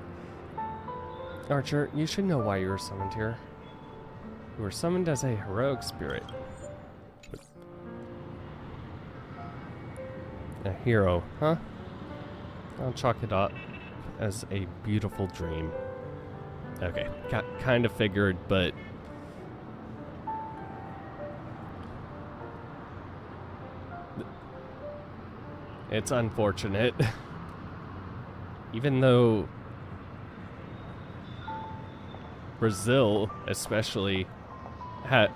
Archer, you should know why you were summoned here. You were summoned as a heroic spirit. A hero, huh? I'll chalk it up as a beautiful dream. Okay, kind of figured, but it's unfortunate. Even though Brazil, especially, had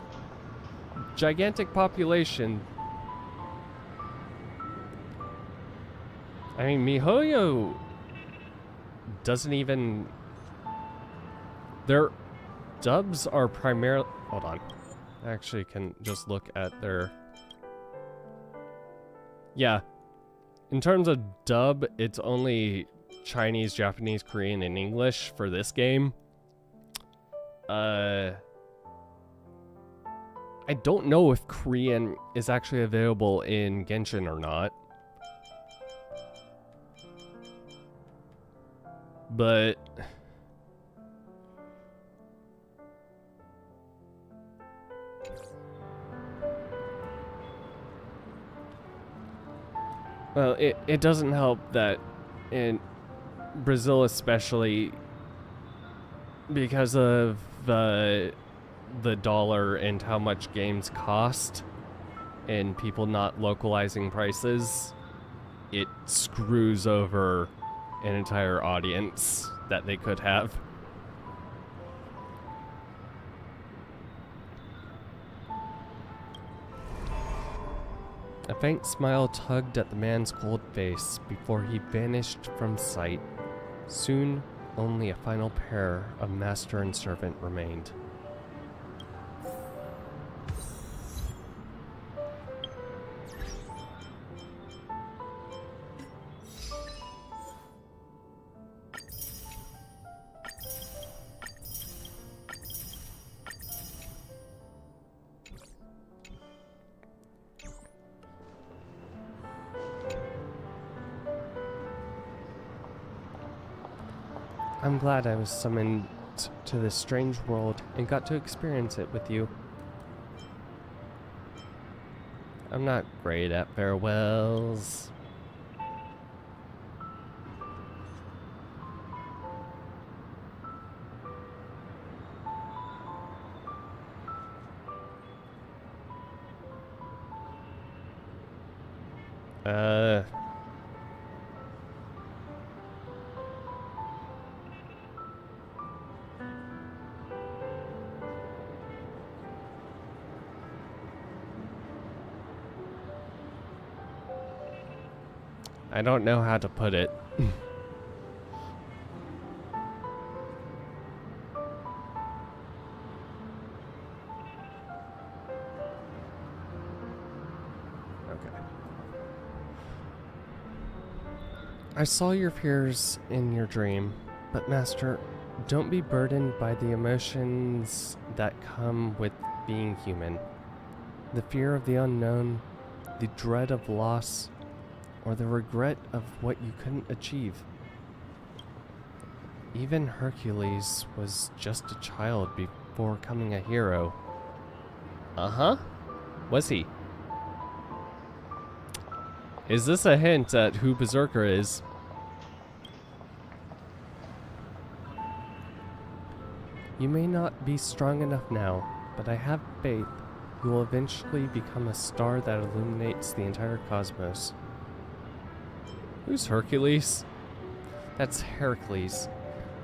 gigantic population. I mean, MiHoYo doesn't even... Their dubs are primarily... Hold on. I actually can just look at their... Yeah. In terms of dub, it's only Chinese, Japanese, Korean, and English for this game. I don't know if Korean is actually available in Genshin or not. But well, it doesn't help that in Brazil, especially because of the dollar and how much games cost and people not localizing prices, it screws over an entire audience that they could have. A faint smile tugged at the man's cold face before he vanished from sight. Soon, only a final pair of master and servant remained. I'm glad I was summoned to this strange world and got to experience it with you. I'm not great at farewells. I don't know how to put it. I saw your fears in your dream, but Master, don't be burdened by the emotions that come with being human. The fear of the unknown, the dread of loss, or the regret of what you couldn't achieve. Even Hercules was just a child before becoming a hero. Uh-huh. Was he? Is this a hint at who Berserker is? You may not be strong enough now, but I have faith you will eventually become a star that illuminates the entire cosmos. Who's Hercules? That's Heracles.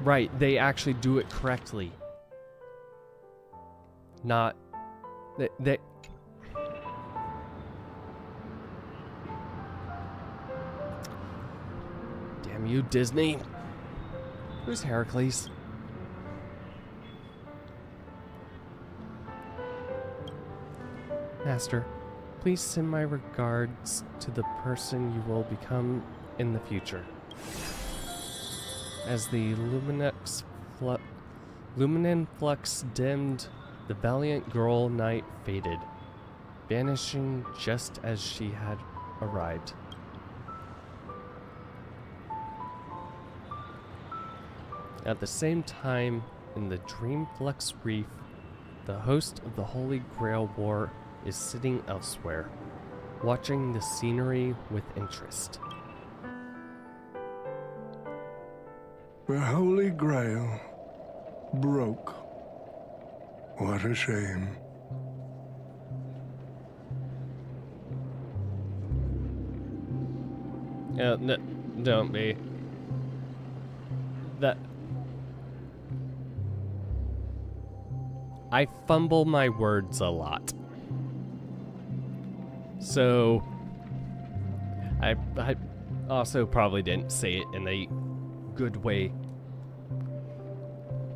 Right, they actually do it correctly. Not... They... Damn you, Disney. Who's Heracles? Master, please send my regards to the person you will become in the future. As the Luminen flux dimmed, the valiant girl night faded, vanishing just as she had arrived. At the same time, in the Dreamflux Reef, the host of the Holy Grail War is sitting elsewhere, watching the scenery with interest. The Holy Grail broke. What a shame. Don't be. That... I fumble my words a lot. So... I also probably didn't say it in a good way.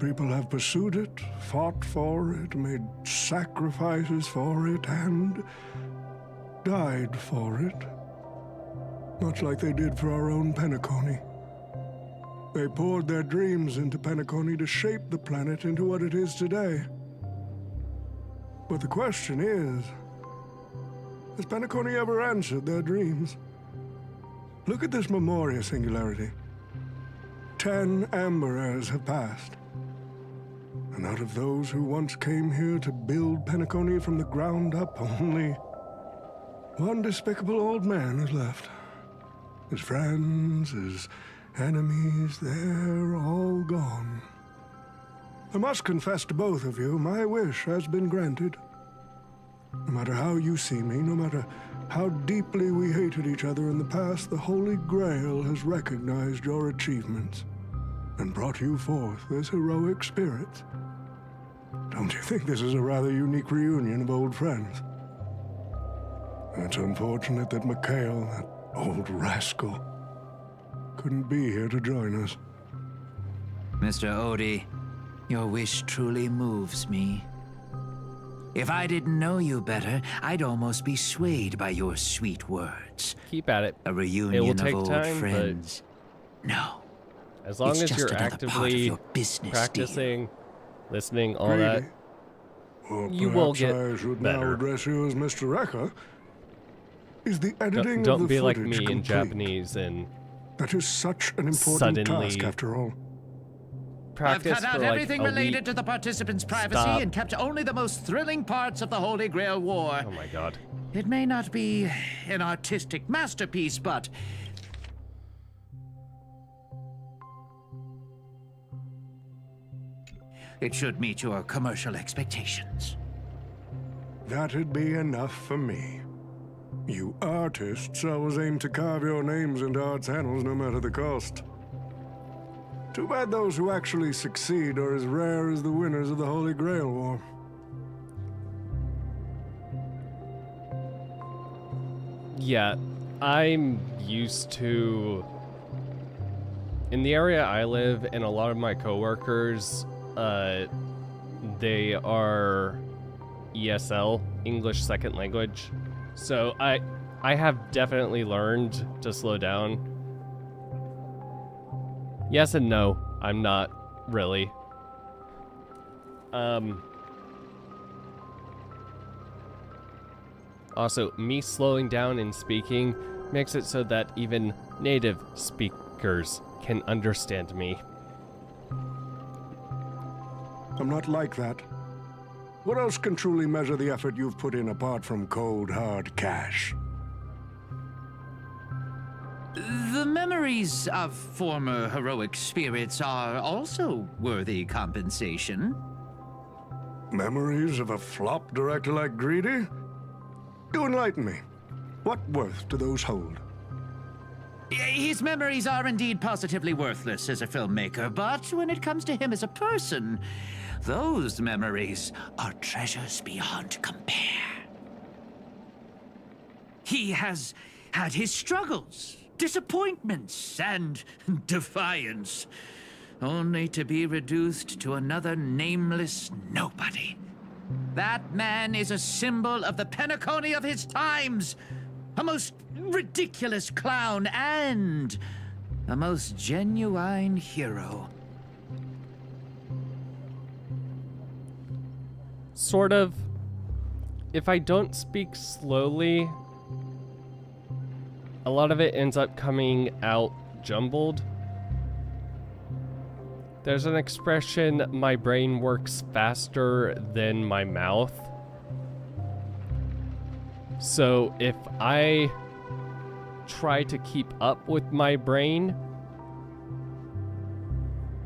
People have pursued it, fought for it, made sacrifices for it, and died for it. Much like they did for our own Penacony. They poured their dreams into Penacony to shape the planet into what it is today. But the question is, has Penacony ever answered their dreams? Look at this Memoria singularity. 10 Amber Heirs have passed. And out of those who once came here to build Penacony from the ground up, only one despicable old man is left. His friends, his enemies, they're all gone. I must confess to both of you, my wish has been granted. No matter how you see me, no matter how deeply we hated each other in the past, the Holy Grail has recognized your achievements and brought you forth as heroic spirits. Don't you think this is a rather unique reunion of old friends? It's unfortunate that Mikhail, that old rascal, couldn't be here to join us. Mr. Odie, your wish truly moves me. If I didn't know you better, I'd almost be swayed by your sweet words. Keep at it. A reunion it will take of old time, friends. No. As long as you're actively practicing, listening, all that, well, you will get I should better. now address you as Mr. Rekka. Is the editing don't of the be like footage me complete? in Japanese and that is such an important task, after all. I've cut out for everything like related to the participants' privacy Stop. and kept only the most thrilling parts of the Holy Grail War. Oh my god. It may not be an artistic masterpiece, but it should meet your commercial expectations. That'd be enough for me. You artists always aim to carve your names into art's annals no matter the cost. Too bad those who actually succeed are as rare as the winners of the Holy Grail War. Yeah, I'm used to... In the area I live, and a lot of my coworkers, they are ESL, English Second Language. So I have definitely learned to slow down. Yes and no, I'm not really. Also, me slowing down and speaking makes it so that even native speakers can understand me. I'm not like that. What else can truly measure the effort you've put in apart from cold, hard cash? The memories of former heroic spirits are also worthy compensation. Memories of a flop director like Greedy? Do enlighten me. What worth do those hold? His memories are indeed positively worthless as a filmmaker, but when it comes to him as a person, those memories are treasures beyond compare. He has had his struggles, disappointments, and defiance, only to be reduced to another nameless nobody. That man is a symbol of the Penacony of his times, a most ridiculous clown and a most genuine hero. Sort of. If I don't speak slowly, a lot of it ends up coming out jumbled. There's an expression, my brain works faster than my mouth. So if I try to keep up with my brain...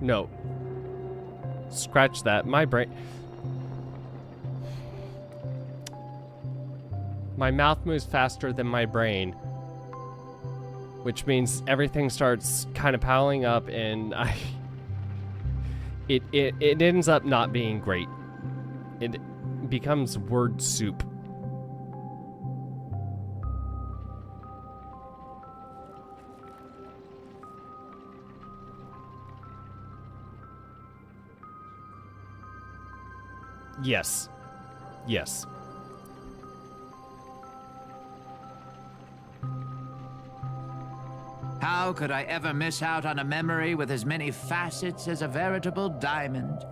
No. Scratch that. My brain... My mouth moves faster than my brain. Which means everything starts kind of piling up and It ends up not being great. It becomes word soup. Yes. Yes. How could I ever miss out on a memory with as many facets as a veritable diamond?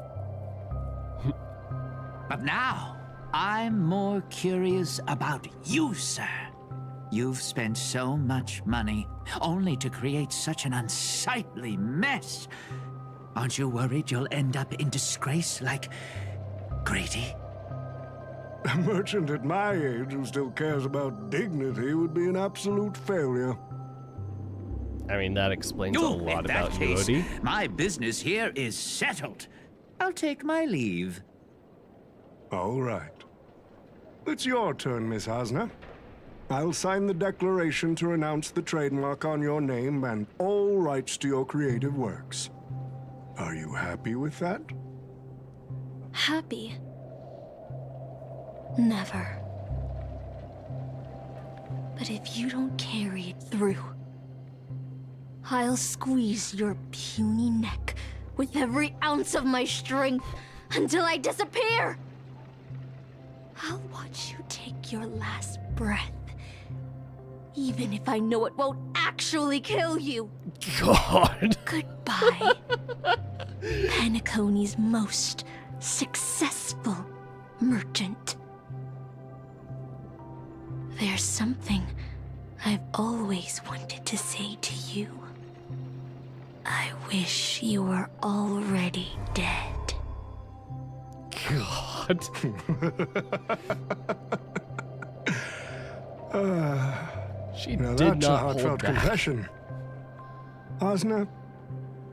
But now, I'm more curious about you, sir. You've spent so much money, only to create such an unsightly mess. Aren't you worried you'll end up in disgrace like Grady? A merchant at my age who still cares about dignity would be an absolute failure. I mean, that explains a lot about you, Odie. My business here is settled. I'll take my leave. All right. It's your turn, Miss Osner. I'll sign the declaration to renounce the trademark on your name and all rights to your creative works. Are you happy with that? Happy? Never. But if you don't carry it through, I'll squeeze your puny neck with every ounce of my strength until I disappear! I'll watch you take your last breath, even if I know it won't actually kill you. God. Goodbye, Penacony's most successful merchant. There's something I've always wanted to say to you. I wish you were already dead. God. She now did that's a not heartfelt hold back. confession. Osner,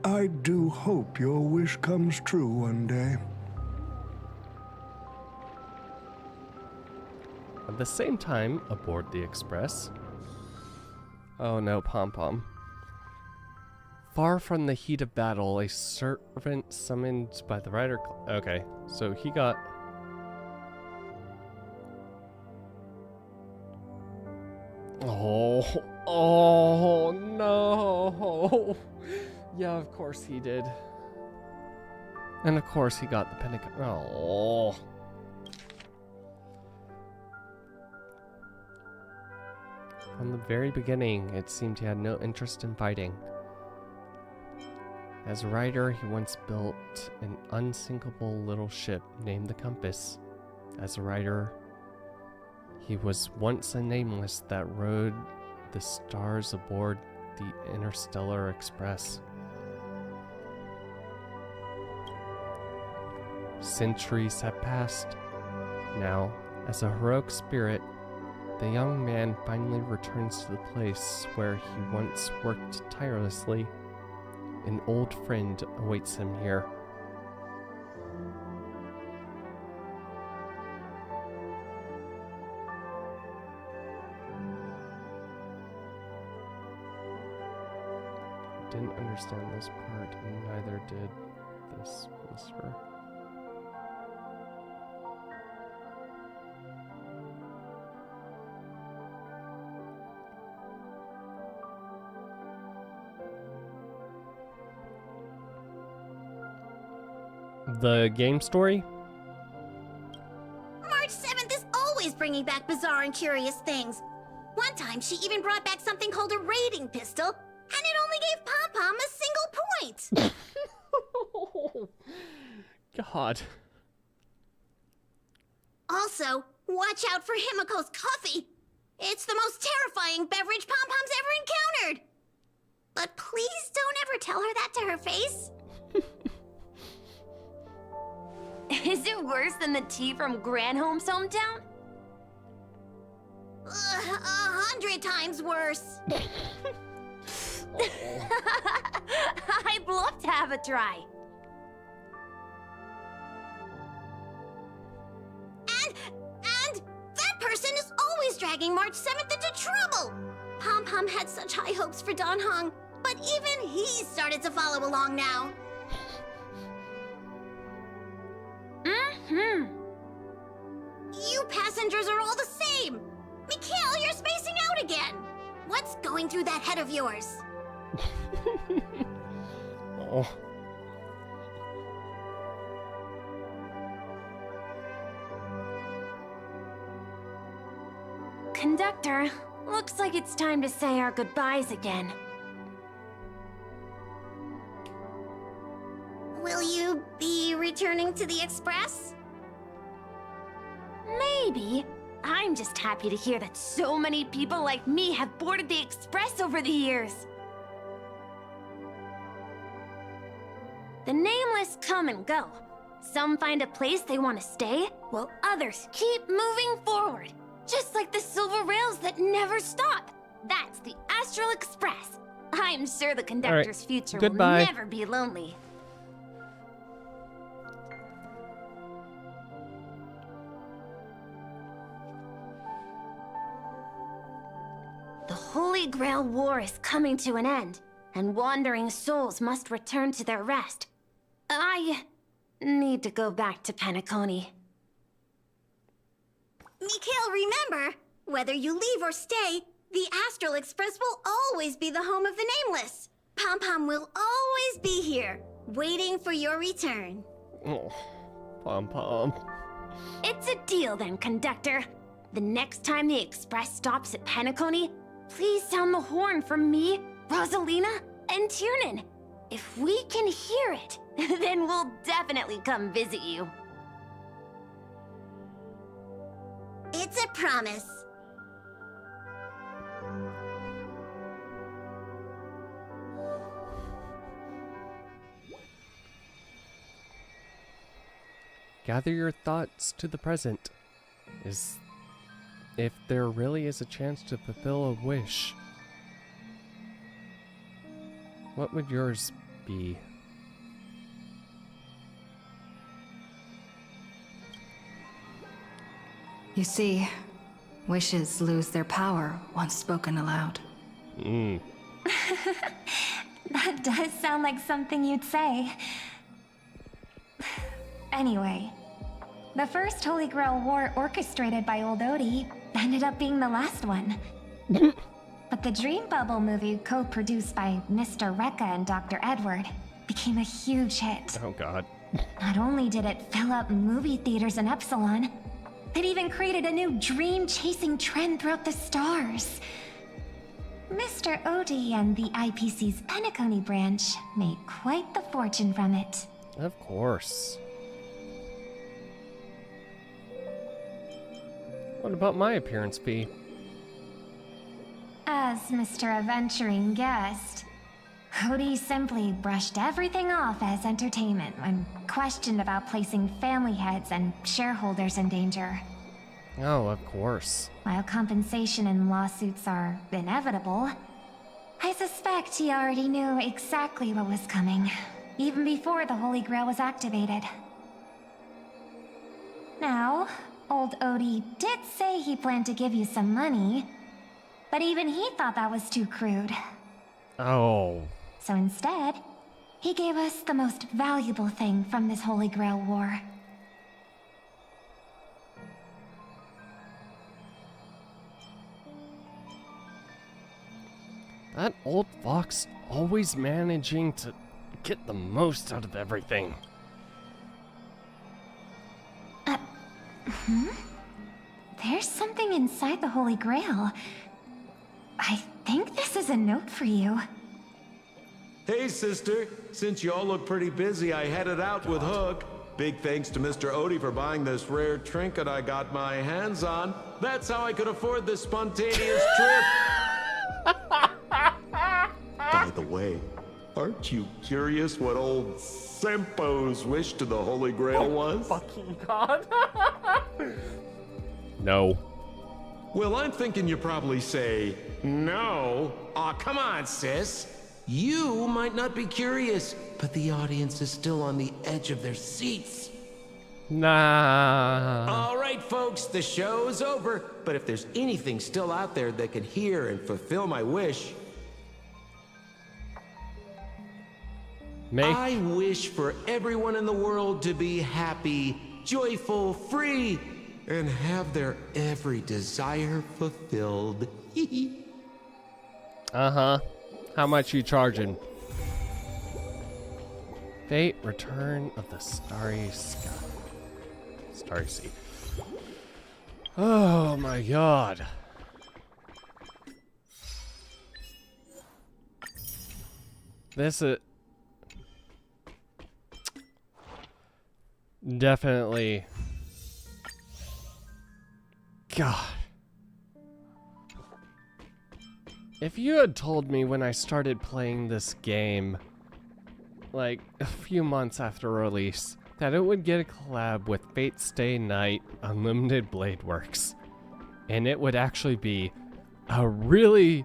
I do hope your wish comes true one day. At the same time, aboard the Express... Oh no, Pom-Pom. Far from the heat of battle, a servant summoned by the rider... Okay, so he got... Oh no! Yeah, of course he did. And of course he got the Pentagon... Oh... From the very beginning, it seemed he had no interest in fighting. As a rider, he once built an unsinkable little ship named the Compass. As a rider, he was once a nameless that rode the stars aboard the Interstellar Express. Centuries have passed. Now, as a heroic spirit, the young man finally returns to the place where he once worked tirelessly. An old friend awaits him here. understand this part, and neither did this whisper. The game story? March 7th is always bringing back bizarre and curious things. One time, she even brought back something called a raiding pistol, and it only gave Pom-Pom a single point. God. Also, watch out for Himiko's coffee. It's the most terrifying beverage Pom-Pom's ever encountered. But please don't ever tell her that to her face. Is it worse than the tea from Granholm's hometown? 100 times worse. I'd love to have a try. And that person is always dragging March 7th into trouble. Pom-Pom had such high hopes for Don Hong, but even he started to follow along now. You passengers are all the same. Mikhail, you're spacing out again. What's going through that head of yours? Oh. Conductor, looks like it's time to say our goodbyes again. Will you be returning to the Express? Maybe. I'm just happy to hear that so many people like me have boarded the Express over the years. The nameless come and go. Some find a place they want to stay, while others keep moving forward. Just like the silver rails that never stop. That's the Astral Express. I'm sure the conductor's future will never be lonely. The Holy Grail War is coming to an end, and wandering souls must return to their rest. I need to go back to Penacony. Mikhail, remember, whether you leave or stay, the Astral Express will always be the home of the Nameless. Pom-Pom will always be here, waiting for your return. Oh, Pom-Pom. It's a deal then, conductor. The next time the Express stops at Penacony, please sound the horn for me, Rosalina, and Tiernan. If we can hear it, then we'll definitely come visit you. It's a promise. Gather your thoughts to the present. If there really is a chance to fulfill a wish, what would yours be? You see, wishes lose their power once spoken aloud. That does sound like something you'd say. Anyway, the first Holy Grail War orchestrated by Old Odie ended up being the last one. But the Dream Bubble movie, co-produced by Mr. Rekka and Dr. Edward, became a huge hit. Oh god. Not only did it fill up movie theaters in Epsilon, it even created a new dream-chasing trend throughout the stars. Mr. Odie and the IPC's Penacony branch made quite the fortune from it. Of course. What about my appearance fee? As Mr. Adventuring guest, Odie simply brushed everything off as entertainment when questioned about placing family heads and shareholders in danger. Oh, of course. While compensation and lawsuits are inevitable, I suspect he already knew exactly what was coming, even before the Holy Grail was activated. Now, old Odie did say he planned to give you some money, but even he thought that was too crude. Oh. So instead, he gave us the most valuable thing from this Holy Grail war. That old fox always managing to get the most out of everything. There's something inside the Holy Grail. I think this is a note for you. Hey, sister. Since y'all look pretty busy, I headed out with Hook. Big thanks to Mr. Odie for buying this rare trinket I got my hands on. That's how I could afford this spontaneous trip. By the way, aren't you curious what old Sempo's wish to the Holy Grail was? Fucking God. No. Well, I'm thinking you probably say, no. Aw, come on, sis. You might not be curious, but the audience is still on the edge of their seats. Nah. All right, folks, the show's over. But if there's anything still out there that can hear and fulfill my wish, I wish for everyone in the world to be happy, joyful, free, and have their every desire fulfilled. Uh-huh. How much you charging? Fate, Return of the Starry Sky. Starry Sea. Oh my god. This is... definitely... God. If you had told me when I started playing this game, like a few months after release, that it would get a collab with Fate Stay Night Unlimited Blade Works, and it would actually be a really,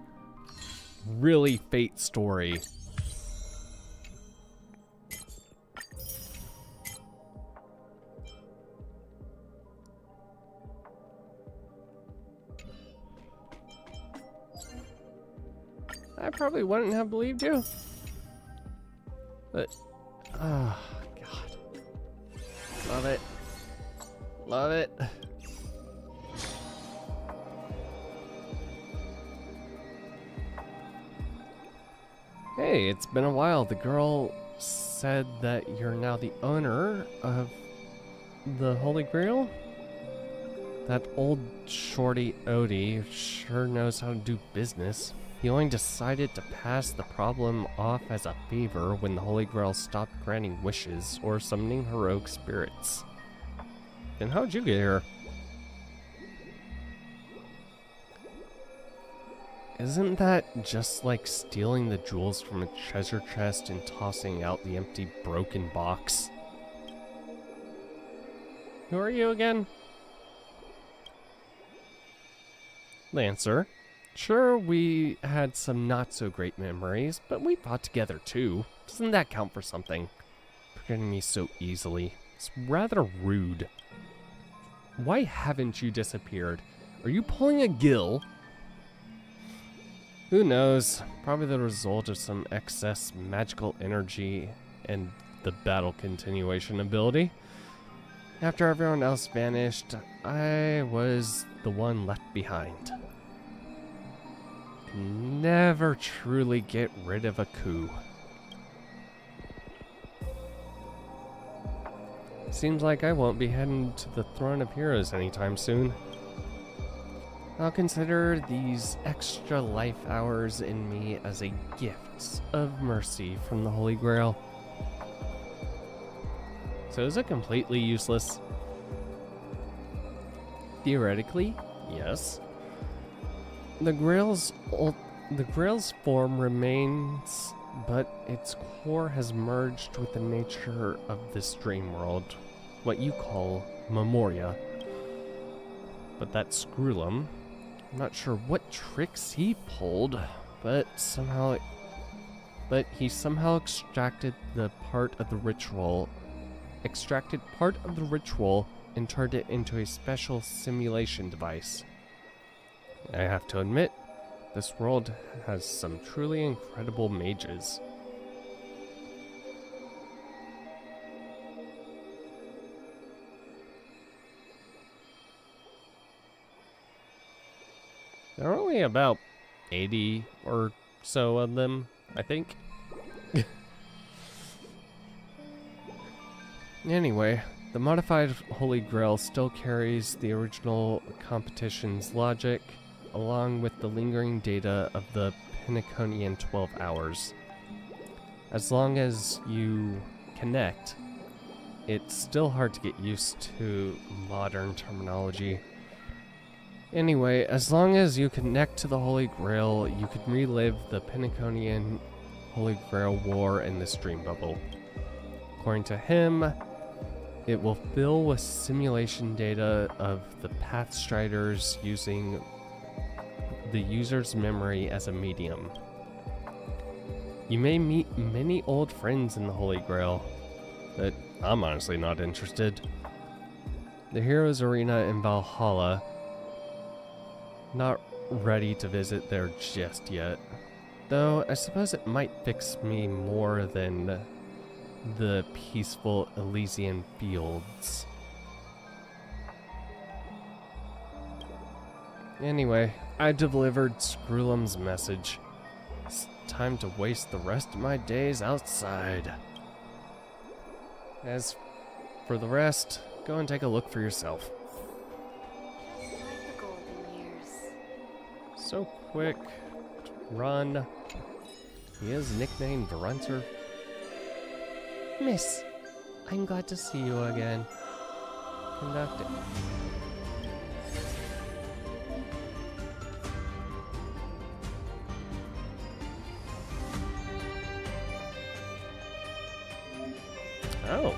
really Fate story. I probably wouldn't have believed you. But, oh, God. Love it. Love it. Hey, it's been a while. The girl said that you're now the owner of the Holy Grail? That old shorty Odie sure knows how to do business. He only decided to pass the problem off as a favor when the Holy Grail stopped granting wishes or summoning heroic spirits. Then how'd you get here? Isn't that just like stealing the jewels from a treasure chest and tossing out the empty broken box? Who are you again? Lancer. Sure, we had some not-so-great memories, but we fought together too. Doesn't that count for something? Forgetting me so easily. It's rather rude. Why haven't you disappeared? Are you pulling a Gil? Who knows? Probably the result of some excess magical energy and the battle continuation ability. After everyone else vanished, I was the one left behind. Never truly get rid of a coup. Seems like I won't be heading to the Throne of Heroes anytime soon. I'll consider these extra life hours in me as a gift of mercy from the Holy Grail. So is it completely useless? Theoretically, yes. The Grail's form remains, but its core has merged with the nature of this dream world, what you call Memoria. But that Screwlum, I'm not sure what tricks he pulled, but he somehow extracted part of the ritual and turned it into a special simulation device. I have to admit, this world has some truly incredible mages. There are only about 80 or so of them, I think. Anyway, the modified Holy Grail still carries the original competition's logic, along with the lingering data of the Piniconian 12 hours. As long as you connect, it's still hard to get used to modern terminology. Anyway, as long as you connect to the Holy Grail, you can relive the Piniconian Holy Grail War in this dream bubble. According to him, it will fill with simulation data of the Pathstriders using the user's memory as a medium. You may meet many old friends in the Holy Grail, but I'm honestly not interested. The Heroes Arena in Valhalla, not ready to visit there just yet. Though I suppose it might fix me more than the peaceful Elysian fields. Anyway, I delivered Screwlum's message. It's time to waste the rest of my days outside. As for the rest, go and take a look for yourself. Just like the golden years. So quick to run. He is nicknamed Grunter. Miss, I'm glad to see you again. Conduct it. Oh.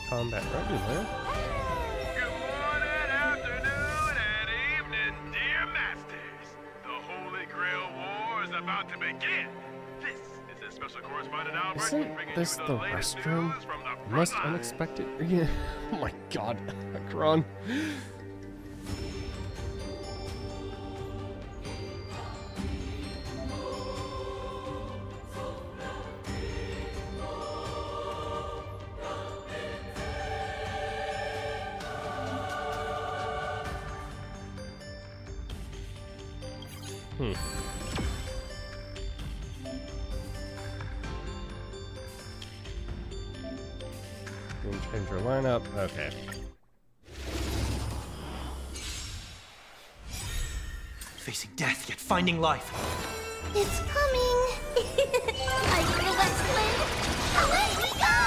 Combat regular. Good morning, afternoon, and evening, dear masters. The Holy Grail War is about to begin. This is a special correspondent Albert Isn't bringing this you the latest restroom? news from the Most front lines. unexpected. Yeah. Oh my god, Akron. Didn't change your lineup. Okay. Facing death, yet finding life. It's coming! I feel what's wind! Away we go!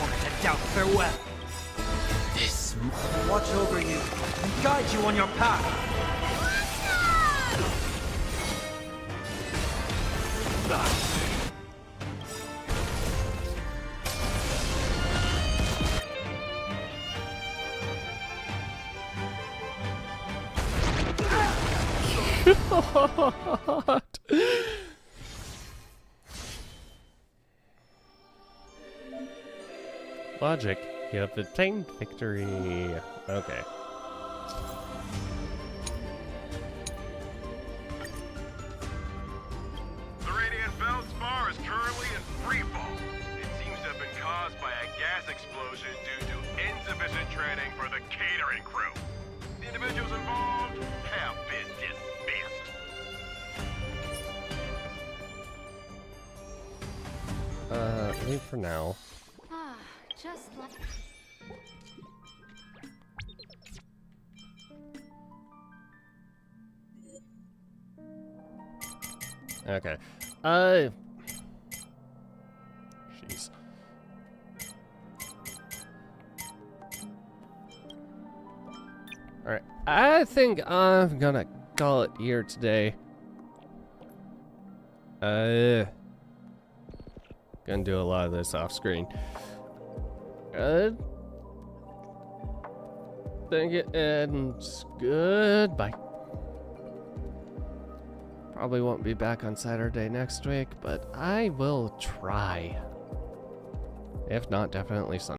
Moment and doubt, farewell. This will watch over you and guide you on your path. Logic. You have obtained victory. Okay. The radiant feldspar is currently in freefall. It seems to have been caused by a gas explosion due to insufficient training for the catering crew. The individuals involved have been dismissed. Leave for now. Ah, just like... Okay. Jeez. Alright. I think I'm gonna call it here today. Gonna do a lot of this off screen. Thank you and goodbye. Probably won't be back on Saturday next week, but I will try. If not, definitely Sunday.